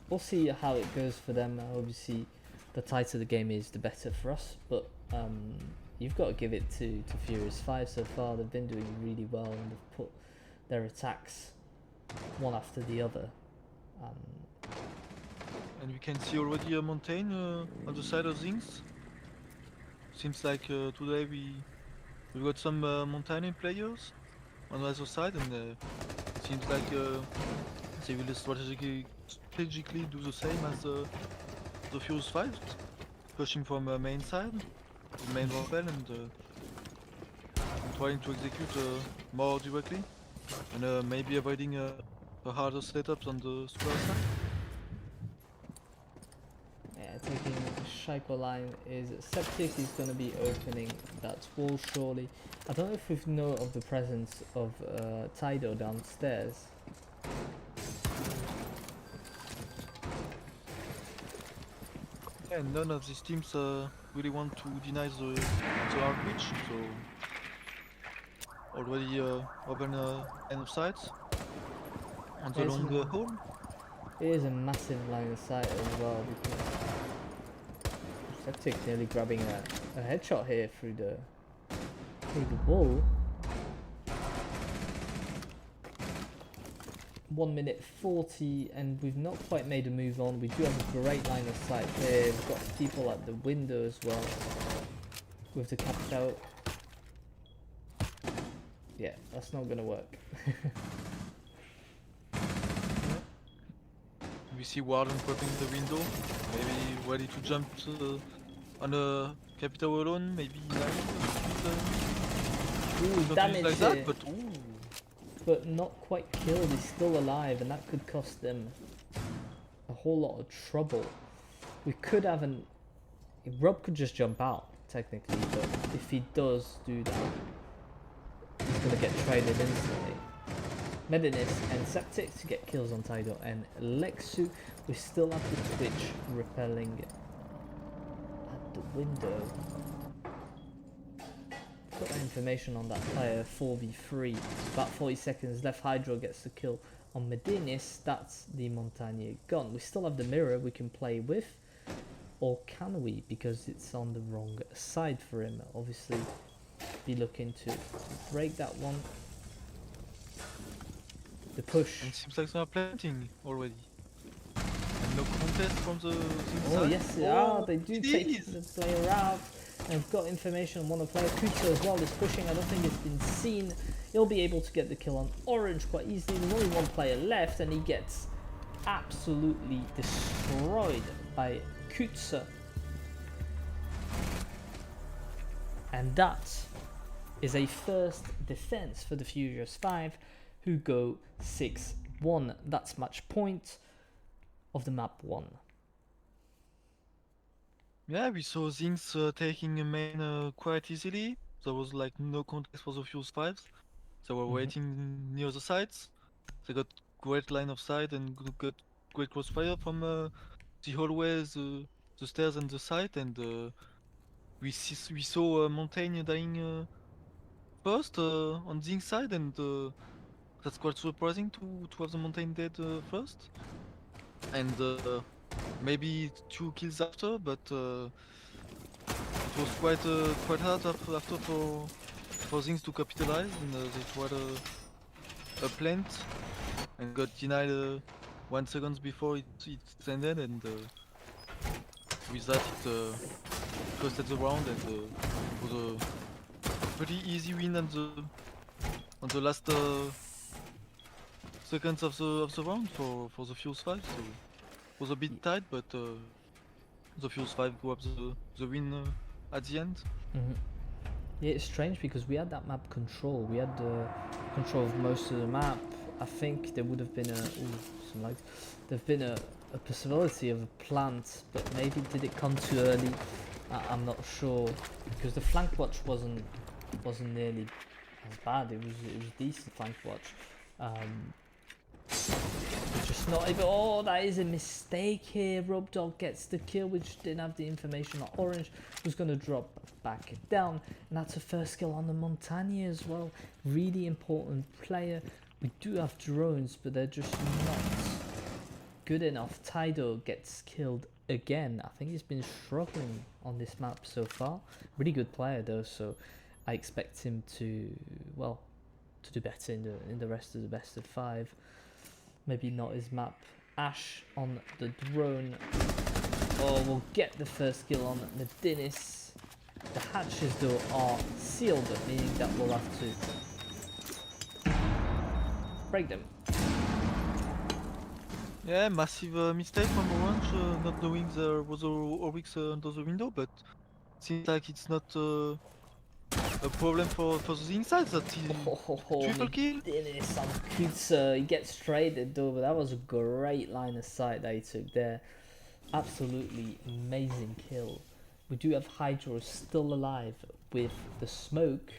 Speaker 3: we'll see how it goes for them. Obviously, the tighter the game is, the better for us. But you've got to give it to Furious 5 so far. They've been doing really well, and they've put their attacks one after the other.
Speaker 4: And we can see already a mountain on the side of things. Seems like today we got some mountain players on the other side, and it seems like they will strategically do the same as the Fuse 5, pushing from main side, the main rappel, and trying to execute more directly, and maybe avoiding the harder setups on the square side.
Speaker 3: Yeah, taking Shaiko line is Septic is going to be opening that wall surely. I don't know if we know of the presence of Tido downstairs.
Speaker 4: And none of these teams really want to deny the hard pitch, so already open end of sight on the
Speaker 3: Yes,
Speaker 4: long
Speaker 3: ma'am.
Speaker 4: hole.
Speaker 3: It is a massive line of sight as well, because Septic nearly grabbing a headshot here through the wall. 1 minute 40, and we've not quite made a move on. We do have a great line of sight there. We've got people at the window as well with the caps out. Yeah, that's not gonna work.
Speaker 4: We see Warden popping the window, maybe ready to jump on a capital alone, maybe 9
Speaker 3: Ooh, damage
Speaker 4: like
Speaker 3: here.
Speaker 4: that, but ooh.
Speaker 3: But not quite killed. He's still alive, and that could cost them a whole lot of trouble. We could have an... Rob could just jump out, technically, but if he does do that, he's going to get traded instantly. Medinis and Septic to get kills on Tidal, and Lexu, we still have the Twitch repelling at the window. Got that information on that player, 4v3, about 40 seconds left. Hydro gets the kill on Medinis. That's the Montagne gone. We still have the mirror we can play with, or can we, because it's on the wrong side for him. Obviously be looking to break that one. The push.
Speaker 4: And it seems like they are planting already. And no contest from the ZinX
Speaker 3: Oh
Speaker 4: side.
Speaker 3: yes, they do take
Speaker 4: jeez.
Speaker 3: the player out. And I've got information on one of the players. Kuto as well is pushing. I don't think it's been seen. He'll be able to get the kill on Orange quite easily. There's only one player left, and he gets absolutely destroyed by Kutsa. And that is a first defense for the Furious 5, who go 6-1. That's match point of the map 1.
Speaker 4: Yeah, we saw ZinX taking a main quite easily. There was like no context for the Fuse 5s. They were waiting near the sides. They got great line of sight and got great crossfire from the hallways, the stairs and the site. And we saw Montaigne dying first on ZinX side, and that's quite surprising to have the Montaigne dead first. And maybe 2 kills after, but it was quite hard after for things to capitalize, and they tried a plant and got denied 1 second before it ended, and with that it costed the round, and it was a pretty easy win on the last seconds of the round for the Fuse 5. So it was a bit tight, but the Fuse 5 grabbed the win at the end.
Speaker 3: Yeah, it's strange because we had that map control. We had the control of most of the map. I think there would have been there've been a possibility of a plant, but maybe did it come too early? I'm not sure, because the flank watch wasn't nearly as bad. It was decent flank watch. Just not able. Oh, that is a mistake here. Robdog gets the kill, which didn't have the information on Orange. Was going to drop back down, and that's a first kill on the Montagne as well. Really important player. We do have drones, but they're just not good enough. Tidal gets killed again. I think he's been struggling on this map so far. Really good player though, so I expect him to do better in the rest of the best of 5. Maybe not his map. Ash on the drone. Oh, we'll get the first kill on Medinis. The hatches though are sealed, meaning that we'll have to break them.
Speaker 4: Yeah, massive mistake from Orange, not knowing there was a Oryx under the window, but seems like it's not a problem for the ZinX side that he triple kill.
Speaker 3: Medinis on Kutsa. He gets traded though, but that was a great line of sight that he took there. Absolutely amazing kill. We do have Hydro still alive with the smoke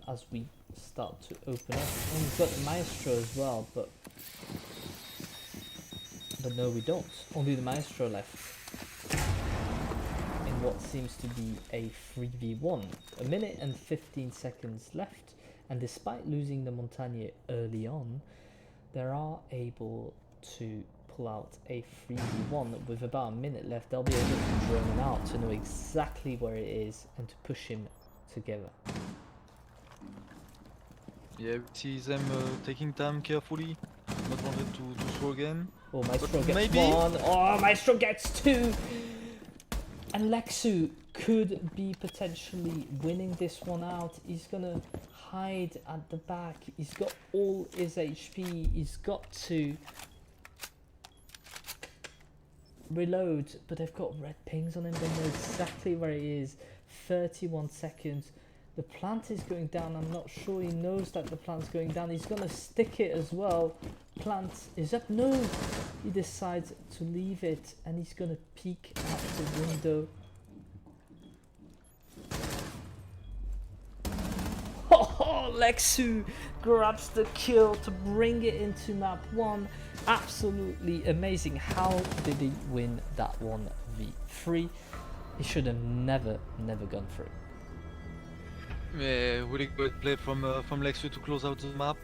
Speaker 3: as we start to open up. And we've got the Maestro as well, but no, we don't. Only the Maestro left in what seems to be a 3v1. 1 minute and 15 seconds left, and despite losing the Montagne early on, they are able to pull out a 3v1 with about a minute left. They'll be able to drone him out to know exactly where it is and to push him together.
Speaker 4: Yeah, we see them taking time carefully not wanted to throw again.
Speaker 3: Oh, Maestro gets
Speaker 4: maybe-
Speaker 3: one. Oh, Maestro gets two. And Lexu could be potentially winning this one out. He's gonna hide at the back. He's got all his HP. He's got to reload, but they've got red pings on him. They know exactly where he is. 31 seconds. The plant is going down. I'm not sure he knows that the plant's going down. He's gonna stick it as well. Plant is up. No, he decides to leave it, and he's gonna peek out the window. Oh, Lexu grabs the kill to bring it into map 1. Absolutely amazing. How did he win that 1v3? He should have never gone through.
Speaker 4: Yeah, really good play from Lexu to close out the map.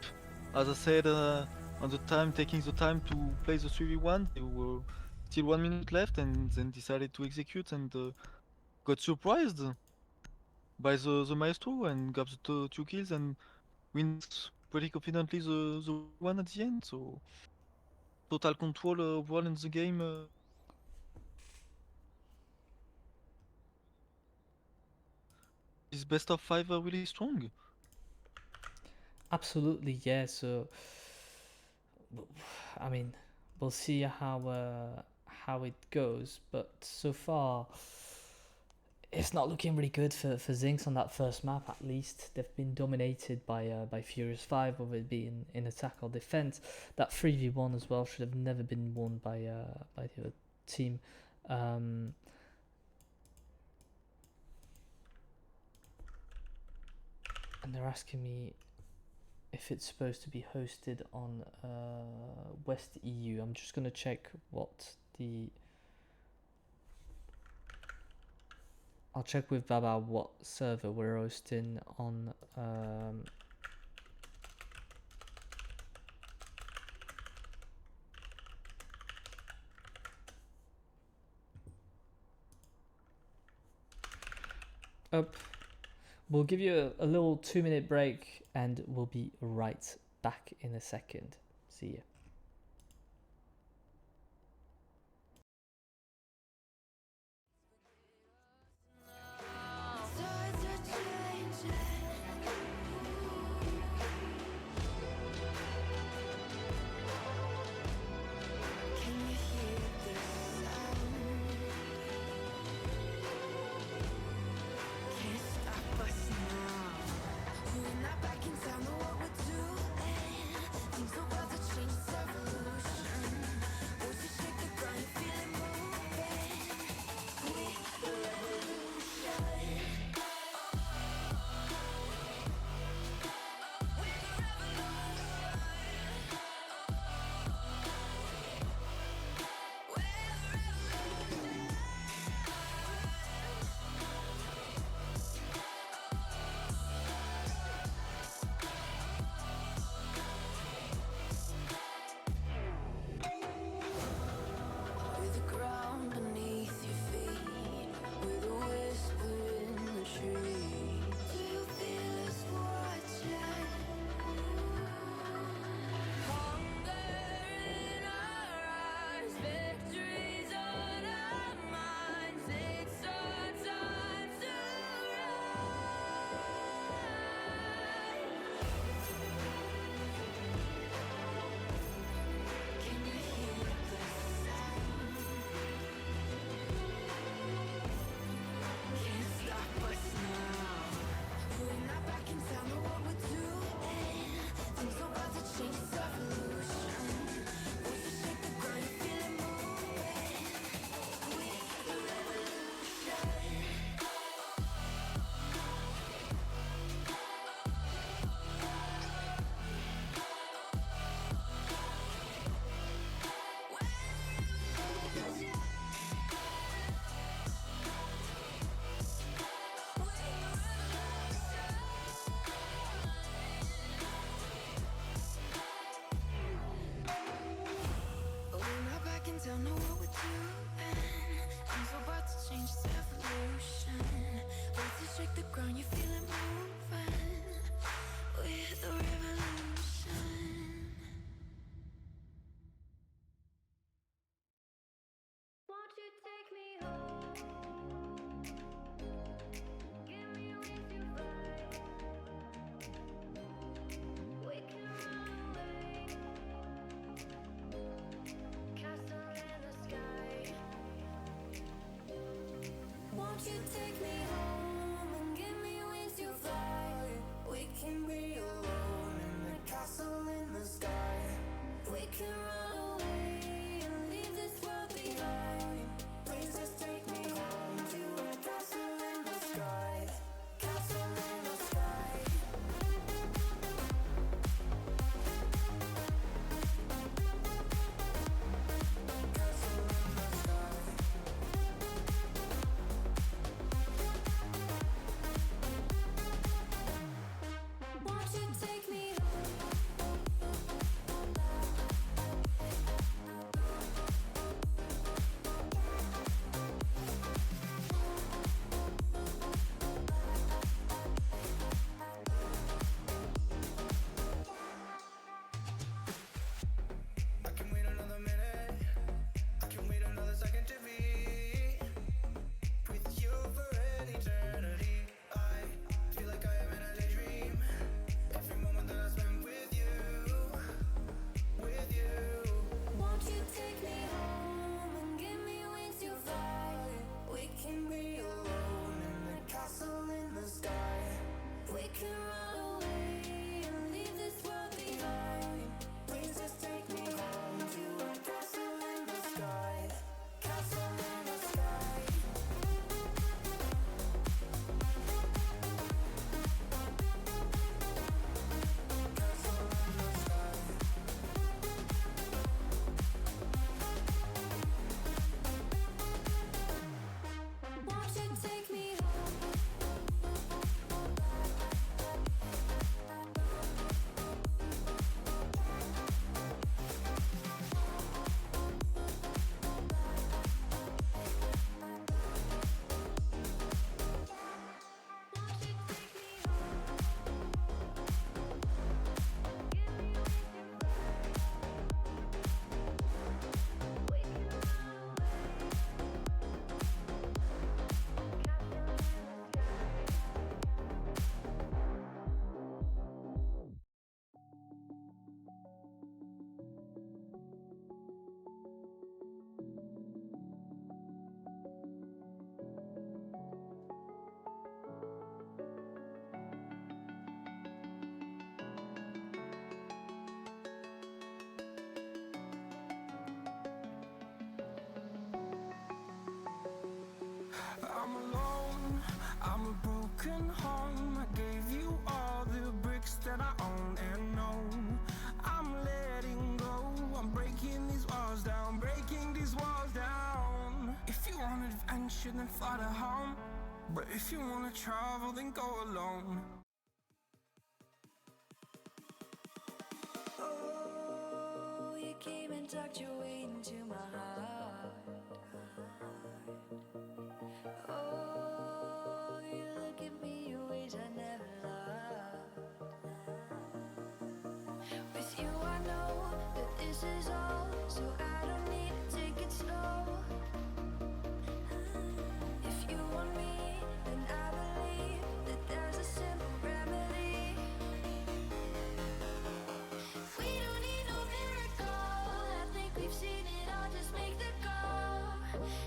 Speaker 4: As I said, on the time, taking the time to play the 3v1, there were still 1 minute left, and then decided to execute and got surprised by the Maestro and got the 2 kills and wins pretty confidently the one at the end. So total control overall in the game. Is best of 5 really strong?
Speaker 3: Absolutely, yeah. So, I mean, we'll see how it goes. But so far, it's not looking really good for ZinX on that first map. At least they've been dominated by Furious 5, whether it be in attack or defense. That 3v1 as well should have never been won by the other team. And they're asking me if it's supposed to be hosted on West EU. I'm just gonna check what the. I'll check with Baba what server we're hosting on. Up. We'll give you a little 2-minute break and we'll be right back in a second. See you.
Speaker 1: Tides are changing. Can you hear the sound? Can't stop us now. We're not back in town, know what we're doing. Things about to change, it's evolution. Once you shake the ground, you feel it moving. We're the revolution. With the ground beneath your feet, with a whisper in the tree. Do you feel us watching? Hunger in our eyes, victories on our minds. It's our time to rise. Can you hear the sound? Can't stop us now. We're not back in town, know what we're doing. Things are about to change, it's evolution. Once you shake the ground, you feel it moving. We're the revolution. We're not back in town, know what we're doing. Things are about to change, it's evolution. Once you shake the ground, you feel it moving. We're the revolution.
Speaker 2: I'm a broken home. I gave you all the bricks that I own and know. I'm letting go. I'm breaking these walls down, breaking these walls down. If you want adventure, then fly to home. But if you wanna travel, then go alone.
Speaker 1: Oh, you came and tucked your way into my heart. Oh, you look at me in ways I never loved. With you I know that this is all, so I don't need to take it slow. If you want me, then I believe that there's a simple remedy. We don't need no miracle. I think we've seen it all. Just make the call.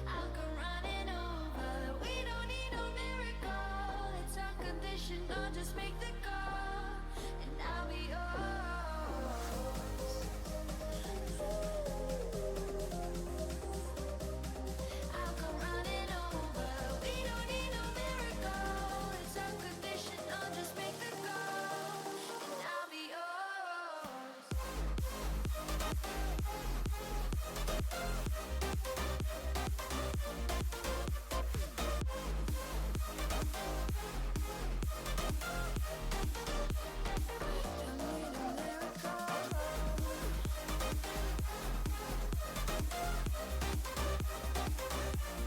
Speaker 1: I'll come running over. We don't need no miracle. It's unconditional. Just make the call, and I'll be yours. I'll come running over. We don't need no miracle. It's unconditional. Just make the call, and I'll be yours. Don't need a miracle.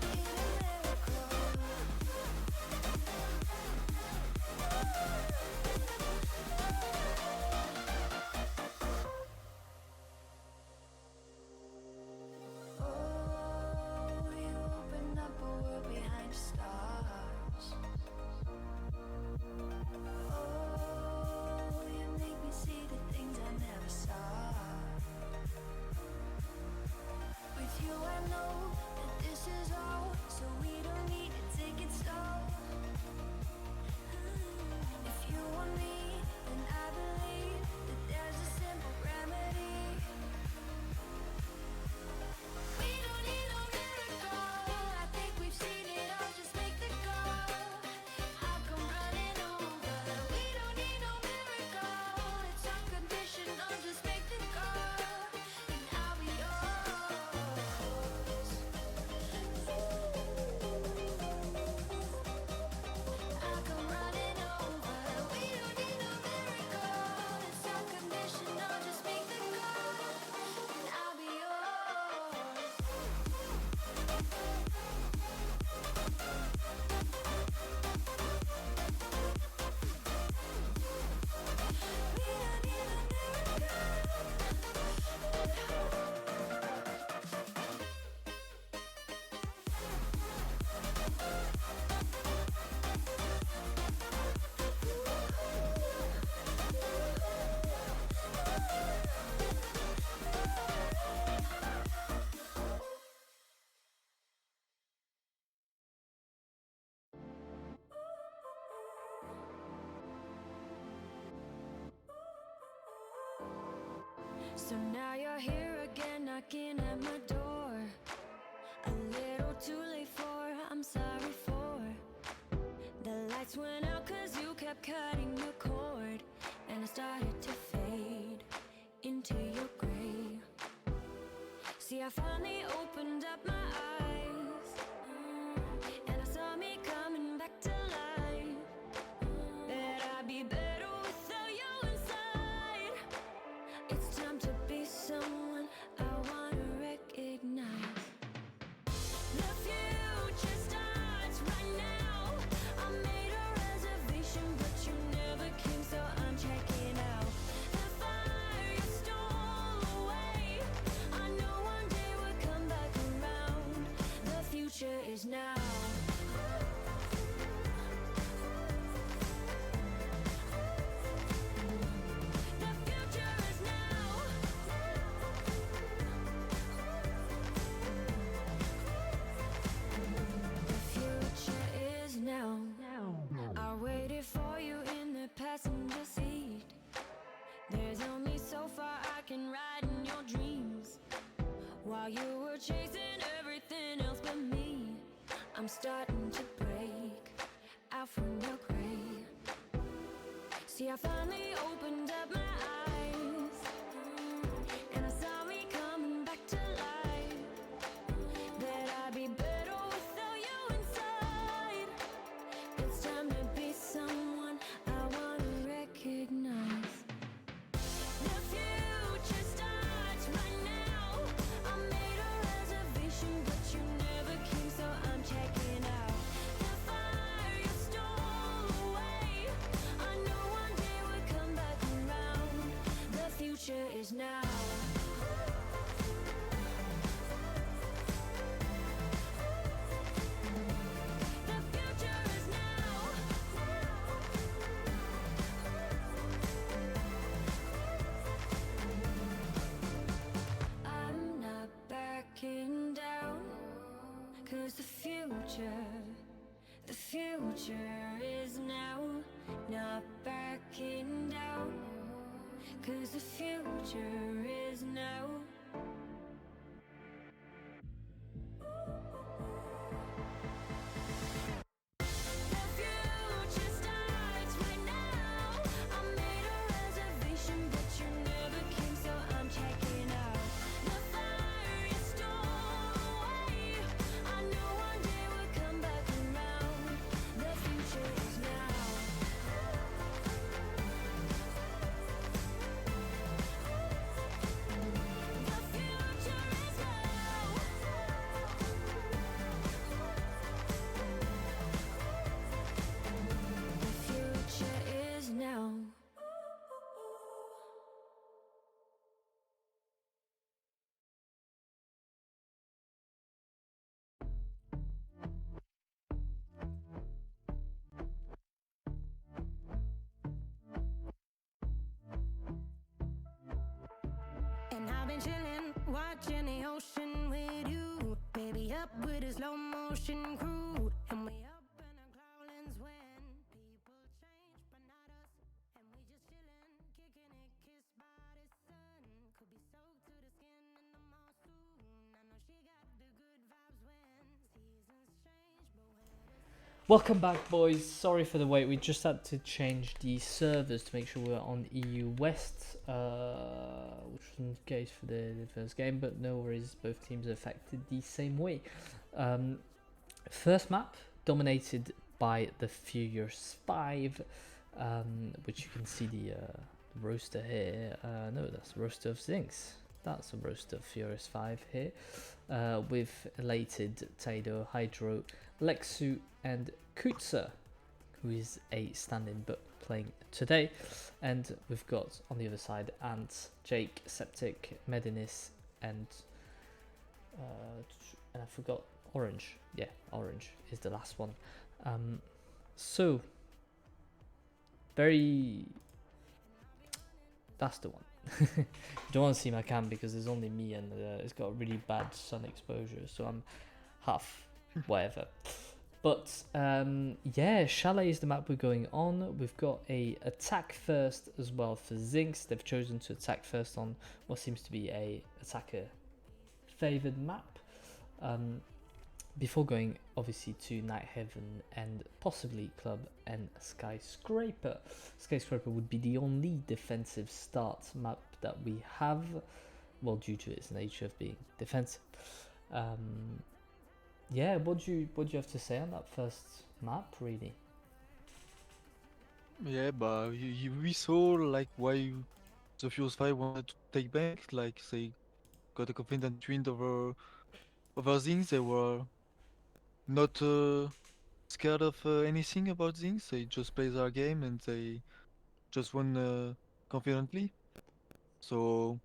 Speaker 1: Need a miracle. Oh, you open up a world behind the stars. Oh, you make me see the things I never saw. With you I know that this is all, so we don't need to take it slow. If you want me, then I believe that there's a simple remedy. We don't need no miracle. I think we've seen it all. Just make the call. I'll come running over. We don't need no miracle. It's unconditional. Just make the call, and I'll be yours. I'll come running over. We don't need no miracle. It's unconditional. Just make the call, and I'll be yours. We don't need a So now you're here again, knocking at my door. A little too late for, I'm sorry for. The lights went out cause you kept cutting the cord, and I started to fade into your gray. See, I finally opened up my eyes, and I saw me coming back to life. That I'd be better without you inside. It's time to be someone I wanna recognize. The future starts right now. I made a reservation, but you never came, so I'm checking out. The fire you stole away, I know one day we'll come back around. The future is now. The future is now. The future is now. I waited for you in the passenger seat. There's only so far I can ride in your dreams. While you were chasing everything else but me, I'm starting to break out from the gray. See, I finally opened up my eyes, and I saw me coming back to life. That I'd be better without you inside. It's time to be someone I wanna recognize. The future starts right now. I made a reservation, but you never came, so I'm checking out. The fire you stole away, I knew one day would come back around. The future is now. The future is now. I'm not backing down, 'cause the future is now. Not backing down, 'cause the future is now. The future starts right now. I made a reservation, but you never came, so I'm checking out. The fire you stole away, I knew one day would come back around. The future is now. The future is now. The future is now.
Speaker 5: And I've been chillin', watching the ocean with you. Baby, up with a slow motion crew. And we up in our clouds when people change, but not us. And we just chillin', kicking it, kissed by the sun. Could be soaked to the skin in the mall soon. I know she got the good vibes when seasons change, but when
Speaker 3: Welcome back, boys. Sorry for the wait. We just had to change the servers to make sure we're on EU West, which wasn't the case for the first game, but no worries. Both teams are affected the same way. First map dominated by the Furious 5, which you can see the roster here. No, that's the roster of ZinX. That's the roster of Furious 5 here, with Elated, Tado, Hydro, Lexu, and Kutsa, who is a stand-in but playing today. And we've got on the other side Ant, Jake, Septic, Medinis, and I forgot Orange. Yeah, Orange is the last one. So very. That's the one. You don't want to see my cam because there's only me and it's got really bad sun exposure, so I'm half whatever. But yeah, Chalet is the map we're going on. We've got a attack first as well for ZinX. They've chosen to attack first on what seems to be a attacker favored map. Before going obviously to Night Heaven and possibly Club and Skyscraper. Skyscraper would be the only defensive start map that we have, well, due to its nature of being defensive. Yeah, what do you have to say on that first map, really?
Speaker 4: Yeah, but we saw like why the Furious 5 wanted to take back, like they got a confident win over things. They were not scared of anything about things. They just play their game and they just won confidently. So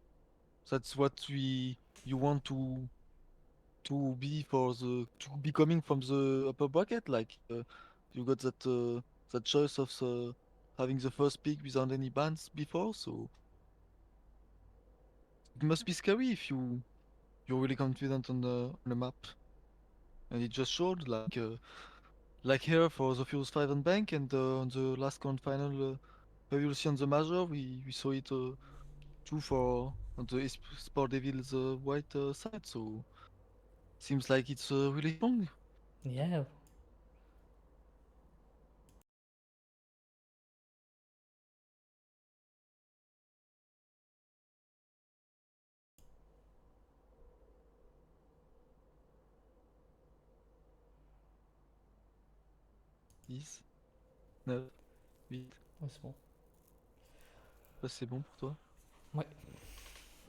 Speaker 4: that's what you want to be for the to be coming from the upper bracket. Like you got that choice of having the first pick without any bans before. So it must be scary if you're really confident on the map. And it just showed like here for the Furious 5 and Bank, and on the last grand final, previously on the Major, we saw it too for on the Sport Devils white side. So seems like it's really strong.
Speaker 3: Yeah.
Speaker 4: 10, 9, 8.
Speaker 3: Ouais, c'est bon.
Speaker 4: Bah, c'est bon pour toi.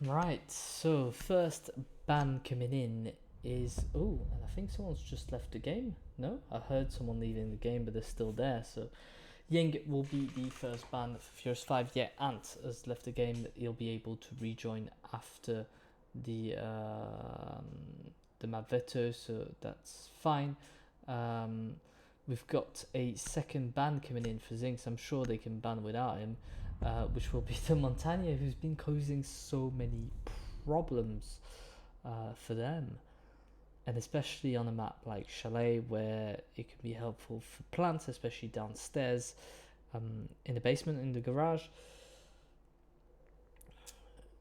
Speaker 3: Right, so first ban coming in is and I think someone's just left the game. No, I heard someone leaving the game, but they're still there. So Ying will be the first ban for Furious 5. Yeah, Ant has left the game. He'll be able to rejoin after the map veto, so that's fine. We've got a second ban coming in for ZinX. I'm sure they can ban without him. Which will be the Montagne, who's been causing so many problems for them, and especially on a map like Chalet, where it can be helpful for plants, especially downstairs, in the basement, in the garage,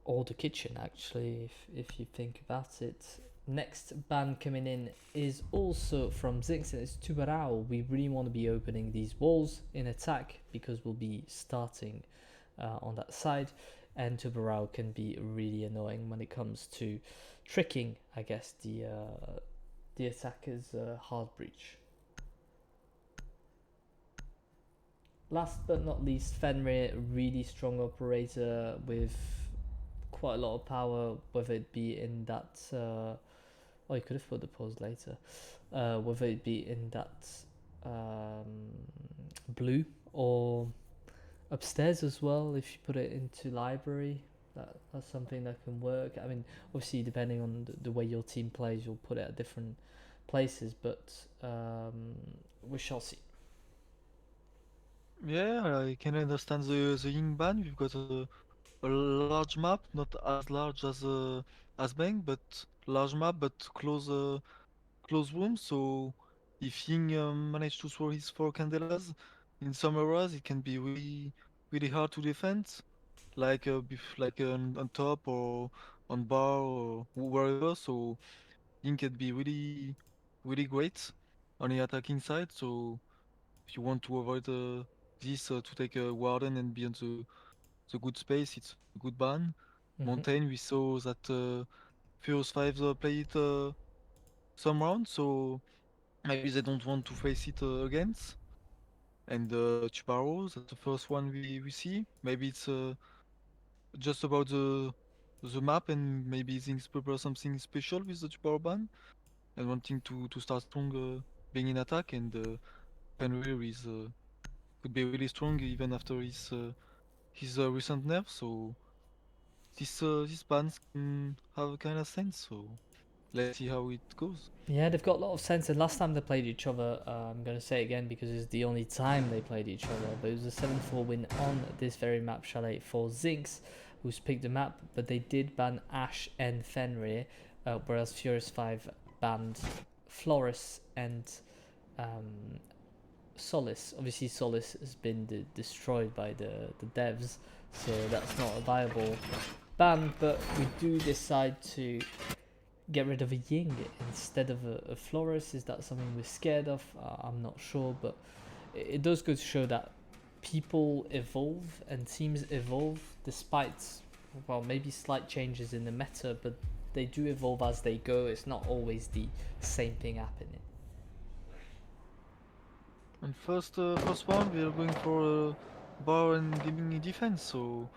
Speaker 3: or the kitchen, actually, if you think about it. Next ban coming in is also from ZinX, and it's Tubarão. We really want to be opening these walls in attack because we'll be starting on that side, and Tubarão can be really annoying when it comes to tricking, I guess, the attacker's hard breach. Last but not least, Fenrir, really strong operator with quite a lot of power, whether it be in that you could have put the pause later, whether it be in that blue or upstairs as well. If you put it into library, that's something that can work. I mean, obviously depending on the way your team plays, you'll put it at different places, but we shall see.
Speaker 4: Yeah, I can understand the Ying ban. We've got a large map, not as large as Bang, but large map, but close room. So if Ying managed to throw his 4 candelas in some areas, it can be really hard to defend, like on top or on bar or wherever. So Ying can be really great on the attacking side. So if you want to avoid this to take a warden and be on the good space, it's a good ban. Mountain, we saw that Furious 5 play it some rounds, so maybe they don't want to face it against. And Tubarão, that's the first one we see. Maybe it's just about the map, and maybe things prepare something special with the Tubarão ban and wanting to start strong, being in attack. And Fenrir is could be really strong even after his recent nerf. So these bans can have kind of sense. So let's see how it goes.
Speaker 3: Yeah, they've got a lot of sense. And last time they played each other, I'm going to say it again because it's the only time they played each other, but it was a 7-4 win on this very map, Chalet, for ZinX, who's picked the map, but they did ban Ash and Fenrir, whereas Furious 5 banned Floris and Solace. Obviously, Solace has been destroyed by the devs, so that's not a viable ban, but we do decide to get rid of a Ying instead of a Floris. Is that something we're scared of? I'm not sure, but it does go to show that people evolve and teams evolve despite, well, maybe slight changes in the meta, but they do evolve as they go. It's not always the same thing happening.
Speaker 4: And first round, we are going for bar and gaming defense. So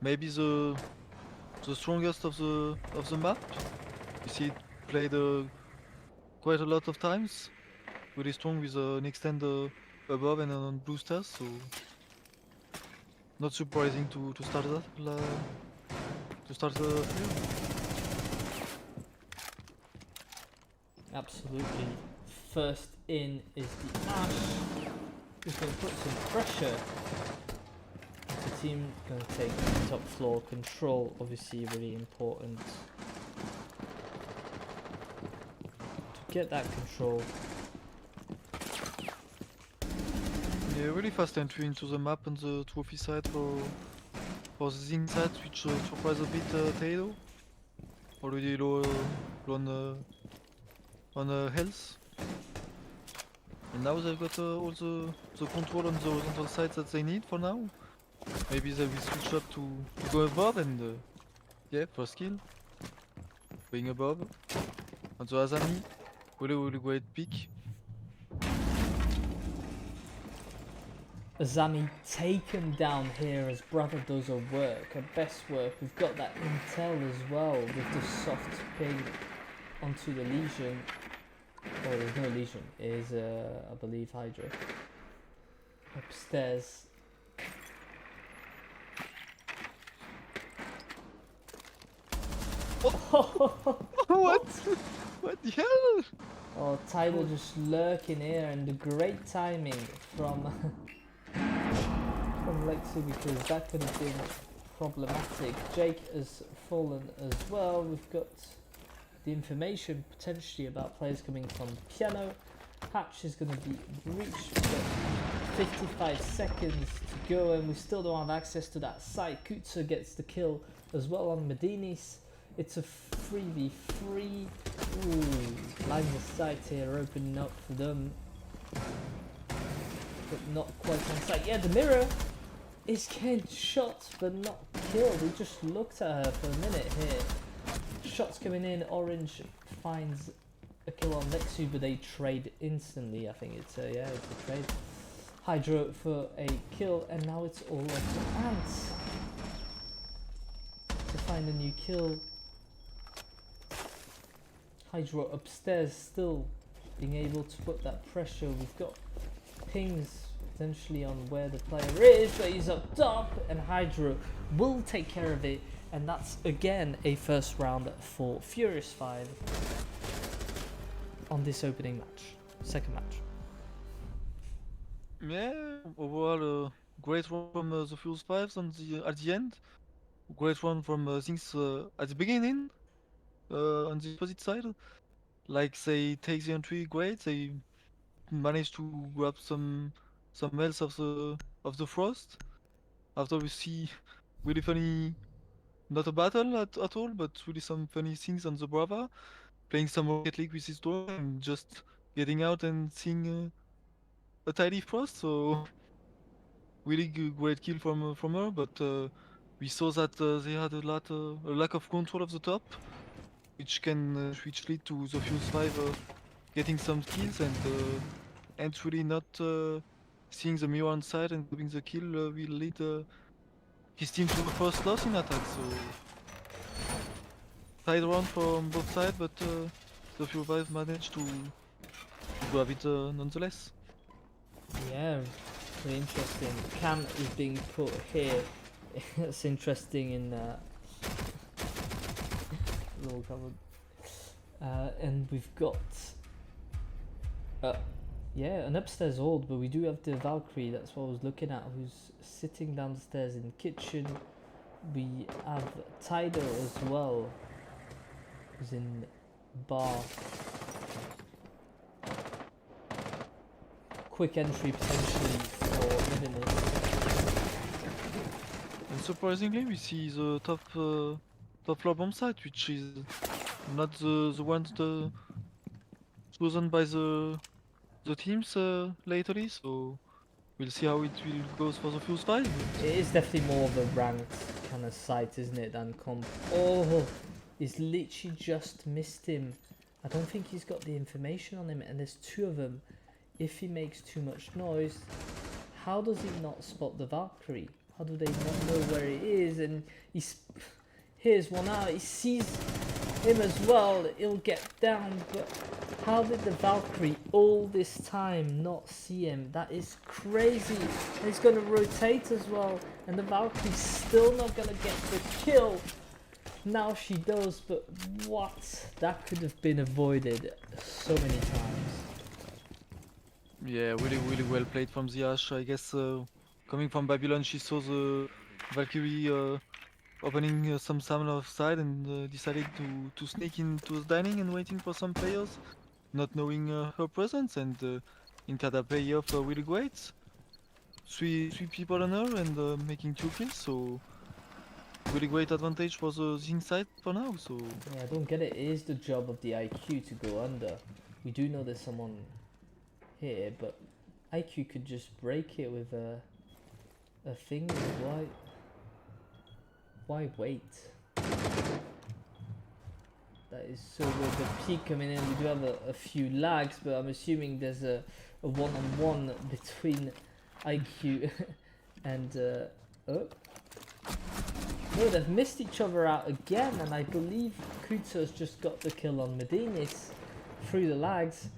Speaker 4: maybe the strongest of the map. You see it played quite a lot of times. Really strong with an extend above and on boosters. So not surprising to start that to start the field.
Speaker 3: Absolutely. First in is the Ash, who's going to put some pressure. The team going to take top floor control, obviously really important to get that control.
Speaker 4: Yeah, really fast entry into the map on the trophy side for the ZinX side, which surprised a bit Taedo. Already low on health. And now they've got all the control on the horizontal side that they need for now. Maybe they will switch up to go above and yeah, first kill. Going above. On the Azami, really great pick.
Speaker 3: Azami taken down here as Brother does her work, her best work. We've got that intel as well with the soft ping onto the Legion. Oh, there's no Legion. It is, I believe, Hydra. Upstairs.
Speaker 4: What? What the hell?
Speaker 3: Oh, Tyler just lurking here, and the great timing from from Lexi, because that could have been problematic. Jake has fallen as well. We've got the information potentially about players coming from Piano. Hatch is going to be breached, but 55 seconds to go, and we still don't have access to that site. Kutza gets the kill as well on Medinis. It's a 3v3. Ooh, lines of sight here opening up for them, but not quite on sight. Yeah, the mirror is getting shot but not killed. He just looked at her for a minute here. Shots coming in. Orange finds a kill on Lexu, but they trade instantly. I think it's yeah, it's a trade. Hydro for a kill, and now it's all up to Ants to find a new kill. Hydro upstairs still being able to put that pressure. We've got pings potentially on where the player is, but he's up top, and Hydro will take care of it, and that's again a first round for Furious 5 on this opening match, second match.
Speaker 4: Yeah, overall, great run from the Furious 5s on at the end. Great run from ZinX at the beginning on the opposite side. Like they take the entry great. They manage to grab some health of the Frost. After we see really funny, not a battle at all, but really some funny things on the Brava, playing some Rocket League with his door and just getting out and seeing a tidy Frost. So really great kill from her, but we saw that they had a lack of control of the top, which lead to the Fuse 5 getting some kills and really not seeing the mirror on side and grabbing the kill will lead his team to a first loss in attack. So tied round from both sides, but the Fuse 5 managed to grab it nonetheless.
Speaker 3: Yeah, really interesting. Cam is being put here. It's interesting in little covered. And we've got yeah, an upstairs hold, but we do have the Valkyrie. That's what I was looking at, who's sitting downstairs in the kitchen. We have Tyder as well, who's in bar. Quick entry potentially for Evanis.
Speaker 4: And surprisingly, we see the top floor bomb site, which is not the ones chosen by the teams lately. So we'll see how it will goes for the Fuse 5.
Speaker 3: It is definitely more of a ranked kind of site, isn't it, than comp. Oh, he's literally just missed him. I don't think he's got the information on him, and there's two of them. If he makes too much noise, how does he not spot the Valkyrie? How do they not know where it is? And here's one out. He sees him as well. He'll get down, but how did the Valkyrie all this time not see him? That is crazy. And he's going to rotate as well, and the Valkyrie's still not going to get the kill. Now she does, but what? That could have been avoided so many times.
Speaker 4: Yeah, really well played from the Ash. I guess coming from Babylon, she saw the Valkyrie opening some salmon offside and decided to sneak into the dining and waiting for some players, not knowing her presence, and Inkada pay off really great. Three people on her and making 2 kills, so really great advantage for the Zing side for now. So
Speaker 3: Yeah, I don't get it. It is the job of the IQ to go under. We do know there's someone here, but IQ could just break it with a finger. Why wait? That is so good. The peak coming in, we do have a few lags, but I'm assuming there's a one-on-one between IQ and oh no, they've missed each other out again, and I believe Kuto's just got the kill on Medinis through the lags.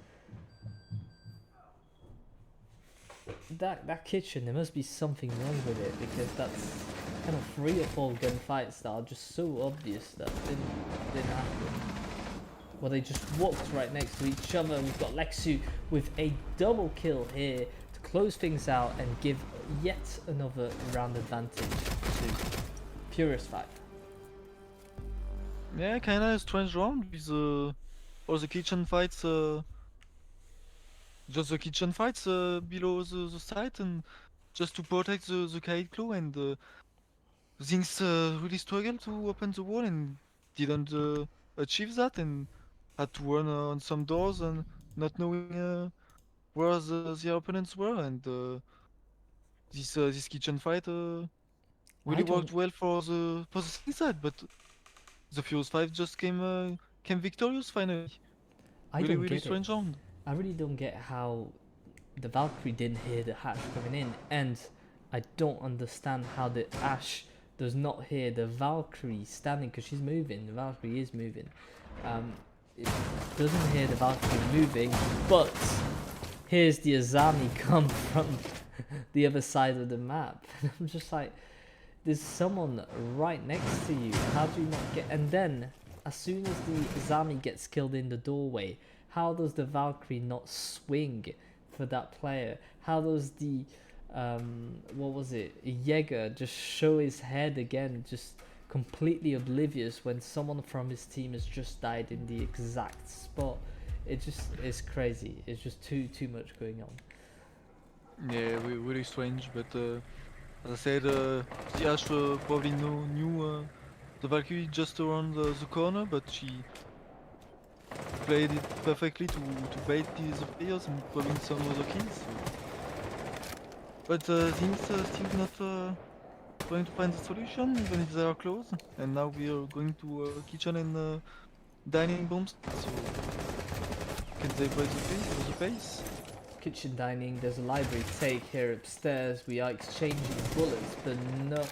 Speaker 3: That kitchen, there must be something wrong with it, because that's kind of 3 or 4 gunfights that are just so obvious that didn't happen. Well, they just walked right next to each other. We've got Lexu with a double kill here to close things out and give yet another round advantage to Furious 5.
Speaker 4: Yeah, kinda a strange round with all the kitchen fights. Just the kitchen fights below the site, and just to protect the Kaid Claw, and things really struggled to open the wall and didn't achieve that, and had to run on some doors and not knowing where their opponents were, and this kitchen fight
Speaker 3: I
Speaker 4: really
Speaker 3: don't
Speaker 4: worked well for the Zing side, but the Furious 5 just came victorious finally.
Speaker 3: I
Speaker 4: Really
Speaker 3: don't
Speaker 4: really
Speaker 3: get it.
Speaker 4: strange round.
Speaker 3: I really don't get how the Valkyrie didn't hear the hatch coming in, and I don't understand how the Ashe does not hear the Valkyrie standing, because she's moving. The Valkyrie is moving. It doesn't hear the Valkyrie moving, but here's the Azami come from the other side of the map. I'm just like, there's someone right next to you. How do you not get? And then, as soon as the Azami gets killed in the doorway, how does the Valkyrie not swing for that player? How does the what was it, Jaeger, just show his head again, just completely oblivious when someone from his team has just died in the exact spot? It just is crazy. It's just too much going on.
Speaker 4: Yeah, really strange, but as I said, the Ashe probably knew the Valkyrie just around the corner, but she played it perfectly to bait the players and pulling some other kills. So. But ZinX still not trying to find the solution, even if they are close. And now we are going to kitchen and dining bombs. So can they break the pace?
Speaker 3: Kitchen dining, there's a library take here upstairs. We are exchanging bullets, but not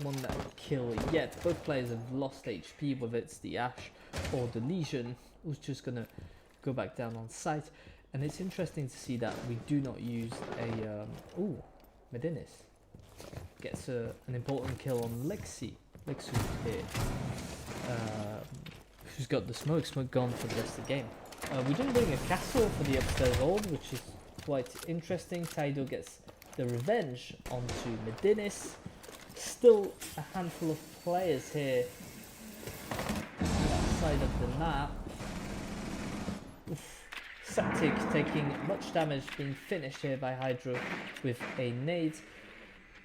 Speaker 3: one that will kill yet. Both players have lost HP, whether it's the Ashe or the Legion, who's just gonna go back down on site. And it's interesting to see that we do not use a ooh, Medinis gets an important kill on Lexi here, who's got the smoke gone for the rest of the game. We didn't bring a castle for the upstairs hold, which is quite interesting. Taido gets the revenge onto Medinis. Still a handful of players here on that side of the map. Oof. Septic taking much damage, being finished here by Hydro with a nade.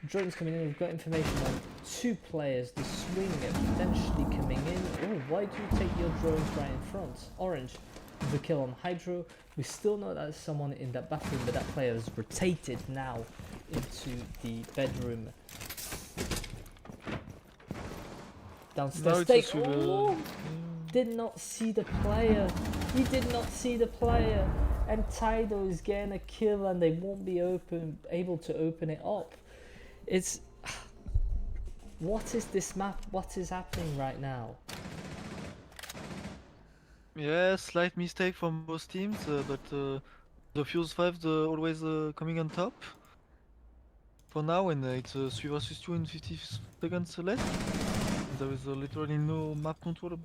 Speaker 3: Drones coming in, we've got information on 2 players, the swing potentially coming in. Oh, why do you take your drones right in front? Orange, the kill on Hydro. We still know that there's someone in that bathroom, but that player has rotated now into the bedroom. Downstairs take. Oh, did not see the player. He did not see the player. And Taido is getting a kill, and they won't be able to open it up. It's what is this map? What is happening right now?
Speaker 4: Yeah, slight mistake from both teams, but the Fuse 5 always coming on top for now, and it's 3 versus 2 in 50 seconds left. There is literally no map control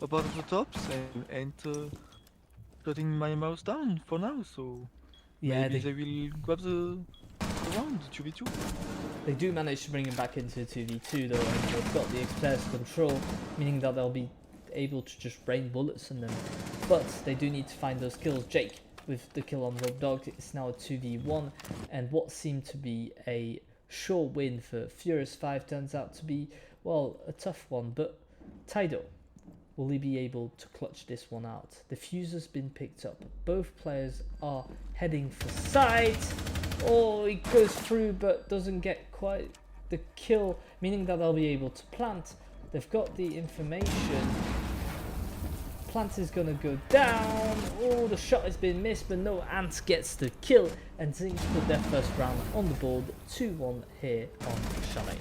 Speaker 4: about the tops, and shutting my mouse down for now, so
Speaker 3: Yeah,
Speaker 4: maybe they will grab the round, 2v2.
Speaker 3: They do manage to bring him back into 2v2 though, and they've got the express control, meaning that they'll be able to just rain bullets on them. But they do need to find those kills. Jake with the kill on Rob Dog. It's now a 2v1, and what seemed to be a sure win for Furious 5 turns out to be, well, a tough one. But Taido, will he be able to clutch this one out? The fuse has been picked up. Both players are heading for site. Oh, he goes through but doesn't get quite the kill, meaning that they'll be able to plant. They've got the information. Plant is gonna go down. Oh, the shot has been missed, but no, Ant gets the kill, and ZinX put their first round on the board, 2-1 here on Chalet.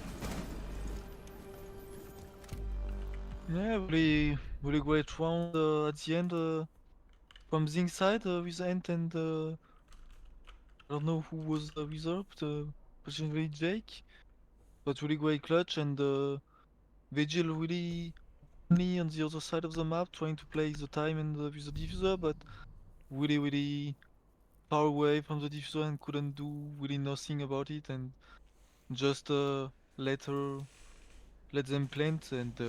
Speaker 4: Yeah, really great round at the end from ZinX side with Ant and I don't know who was reserved, presumably Jake, but really great clutch and Vigil really only on the other side of the map trying to play the time and with the diffuser, but really far away from the diffuser and couldn't do really nothing about it and just let them plant and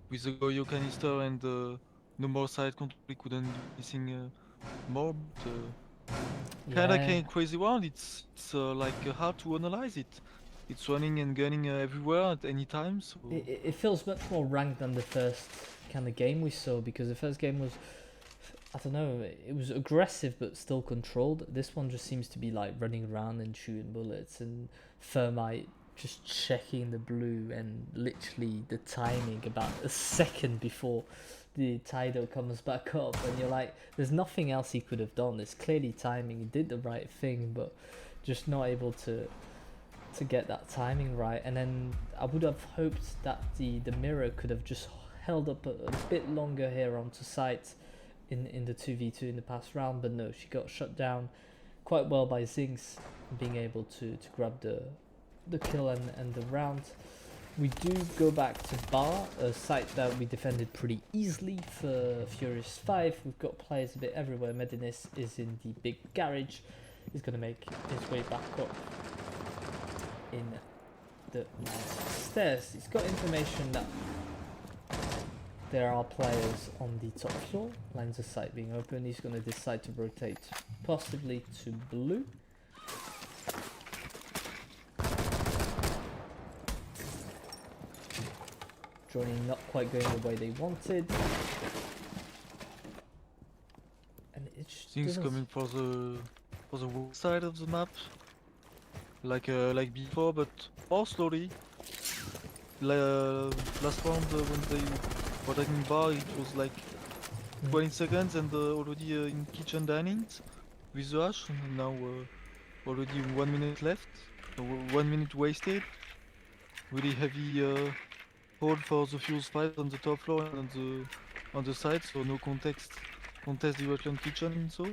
Speaker 4: with the Goyo canister and no more side control we couldn't do anything more, but
Speaker 3: Yeah,
Speaker 4: crazy round. It's like hard to analyze it. It's running and gunning everywhere at any time, so
Speaker 3: it feels much more ranked than the first kind of game we saw, because the first game was, I don't know, it was aggressive but still controlled. This one just seems to be like running around and shooting bullets, and Thermite just checking the blue and literally the timing about a second before the Tidal comes back up, and you're like, there's nothing else he could have done. It's clearly timing. He did the right thing, but just not able to get that timing right. And then I would have hoped that the mirror could have just held up a bit longer here onto site in the 2v2 in the past round, but no, she got shut down quite well by ZinX, being able to grab the kill and the round. We do go back to Bar, a site that we defended pretty easily for Furious 5. We've got players a bit everywhere. Medinis is in the big garage. He's going to make his way back up in the stairs. He's got information that there are players on the top floor. Lines of sight being open. He's going to decide to rotate possibly to blue. Joining not quite going the way they wanted. And it's
Speaker 4: things coming for the west side of the map, like before, but more slowly. Last round when they were taking Bar, it was like 20 seconds and already in kitchen dining with the Ash, and now already 1 minute left, 1 minute wasted. Really heavy hold for the Fuse 5 on the top floor and on the side, so no contest directly on kitchen, so.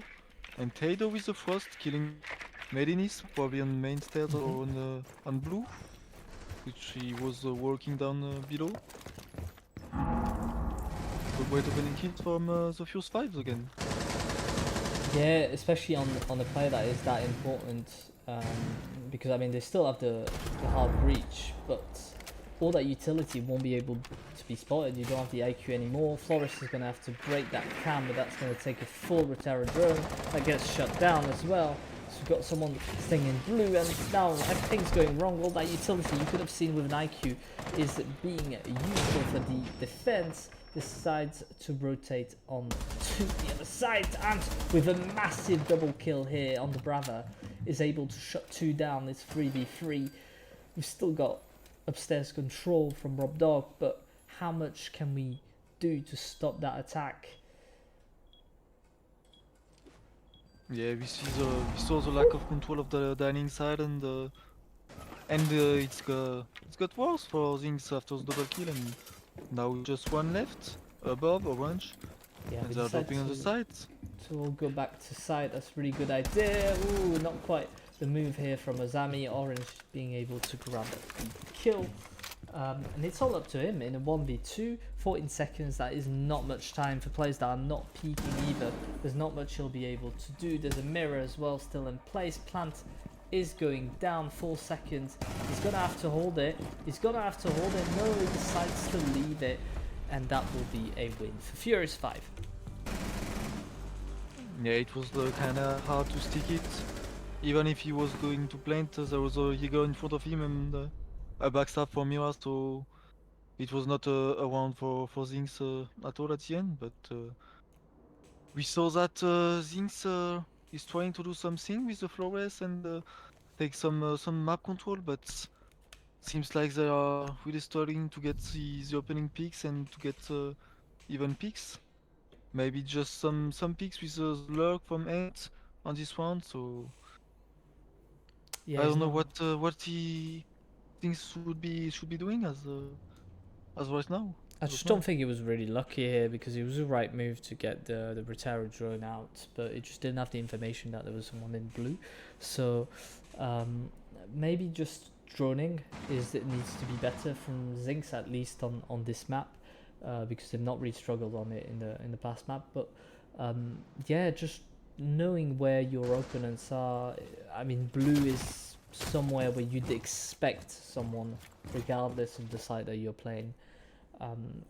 Speaker 4: And Tado with the Frost killing Medinis, probably on main stairs or on blue, which he was working down below. So great opening hit from the Fuse 5s again.
Speaker 3: Yeah, especially on a player that is that important, because I mean they still have the hard reach, but all that utility won't be able to be spotted. You don't have the IQ anymore. Flores is going to have to break that cam, but that's going to take a full Rotera drone. That gets shut down as well. So we've got someone staying in blue, and now everything's going wrong. All that utility you could have seen with an IQ is being useful for the defense. Decides to rotate on to the other side, and with a massive double kill here on the Brava, is able to shut 2 down. It's 3v3. We've still got upstairs control from Rob Dog, but how much can we do to stop that attack?
Speaker 4: Yeah, we saw the lack of control of the dining side, and it's got worse for things after the double kill, and now just one left above orange,
Speaker 3: Yeah,
Speaker 4: and
Speaker 3: we
Speaker 4: they're
Speaker 3: decide
Speaker 4: dropping on the sides.
Speaker 3: to all go back to side. That's a really good idea. Ooh, not quite the move here from Azami. Orange being able to grab the kill. And it's all up to him in a 1v2, 14 seconds. That is not much time for players that are not peeking either. There's not much he'll be able to do. There's a mirror as well still in place. Plant is going down, 4 seconds. He's gonna have to hold it. He's gonna have to hold it. No, he decides to leave it, and that will be a win for Furious 5.
Speaker 4: Yeah, it was kind of hard to stick it. Even if he was going to plant, there was a Jaeger in front of him and a backstab for Mira, so it was not a round for ZinX at all at the end. But we saw that ZinX is trying to do something with the Flores and take some map control, but seems like they are really struggling to get the opening picks and to get even picks. Maybe just some picks with the lurk from Ant on this round. So
Speaker 3: Yeah,
Speaker 4: I
Speaker 3: he's
Speaker 4: don't know
Speaker 3: not.
Speaker 4: what he thinks should be doing as right now.
Speaker 3: I
Speaker 4: As of
Speaker 3: just
Speaker 4: now.
Speaker 3: don't think he was really lucky here because it was the right move to get the Rotero drone out, but it just didn't have the information that there was someone in blue. So um, maybe just droning it needs to be better from ZinX, at least on this map, because they've not really struggled on it in the past map. But yeah, just knowing where your opponents are. I mean, blue is somewhere where you'd expect someone, regardless of the side that you're playing.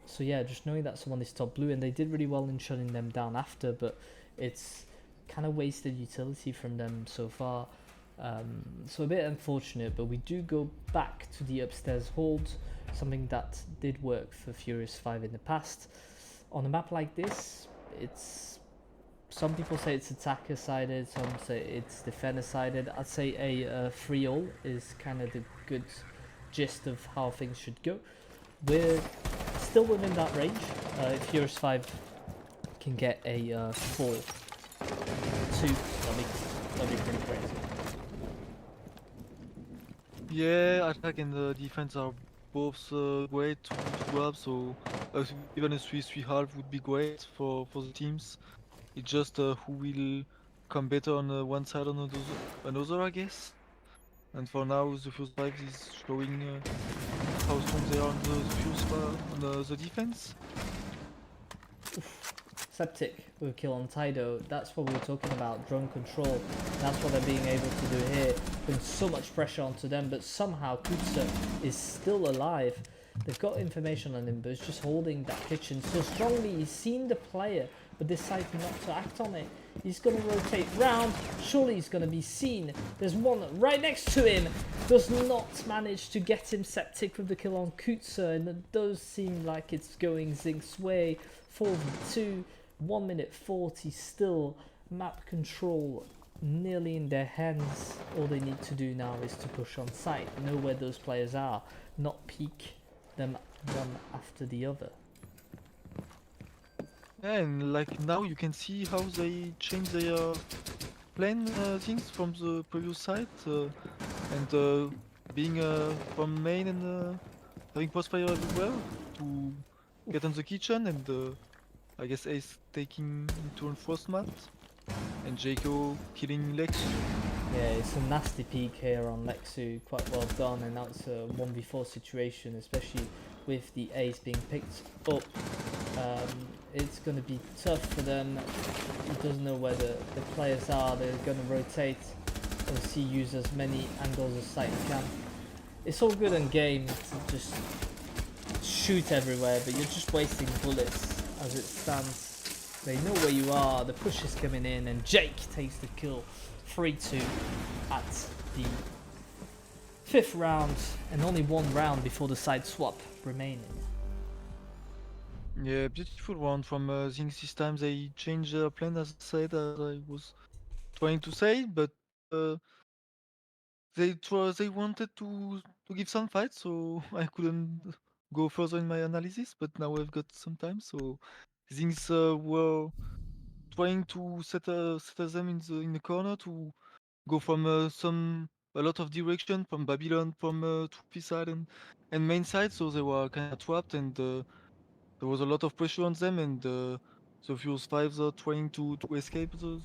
Speaker 3: So yeah, just knowing that someone is top blue, and they did really well in shutting them down after, but it's kind of wasted utility from them so far. So a bit unfortunate, but we do go back to the upstairs hold, something that did work for Furious 5 in the past. On a map like this, it's some people say it's attacker sided, some say it's defender sided. I'd say a 3-all is kind of the good gist of how things should go. We're still within that range. If Furious 5 can get a 4-2, that'll be pretty crazy.
Speaker 4: Yeah, attack and defense are both great to grab. So even a 3-3 half would be great for the teams. It's just who will come better on one side or another, I guess. And for now, the Fuse 5 is showing how strong they are on the Fuse on the defense.
Speaker 3: Septic with a kill on Tido, that's what we were talking about, drone control. That's what they're being able to do here, putting so much pressure onto them, but somehow Kutsa is still alive. They've got information on him, but he's just holding that kitchen so strongly. He's seen the player, but decides not to act on it. He's going to rotate round. Surely he's going to be seen. There's one right next to him. Does not manage to get him. Septic with the kill on Kutsa, and it does seem like it's going ZinX's way. 4v2, 1 minute 40 still. Map control nearly in their hands. All they need to do now is to push on site, know where those players are, not peek them one after the other.
Speaker 4: And like now you can see how they change their plan things from the previous site and being from main and having crossfire everywhere to get on the kitchen and I guess Ace taking into enforcement and Jaco killing Lex.
Speaker 3: Yeah, it's a nasty peek here on Lexu, quite well done, and now it's a 1v4 situation, especially with the Ace being picked up. It's going to be tough for them. He doesn't know where the players are. They're going to rotate. Obviously use as many angles as sight can. It's all good in game to just shoot everywhere, but you're just wasting bullets as it stands. They know where you are. The push is coming in, and Jake takes the kill. 3-2 at the 5th round, and only 1 round before the side swap remaining.
Speaker 4: Yeah, beautiful round from ZinX this time. They changed their plan as I said, as I was trying to say, but they wanted to give some fight, so I couldn't go further in my analysis. But now I've got some time, so things were trying to set them in the corner to go from a lot of direction from Babylon, from Trophy side and main side, so they were kind of trapped and there was a lot of pressure on them and the Fuse 5s are trying to escape the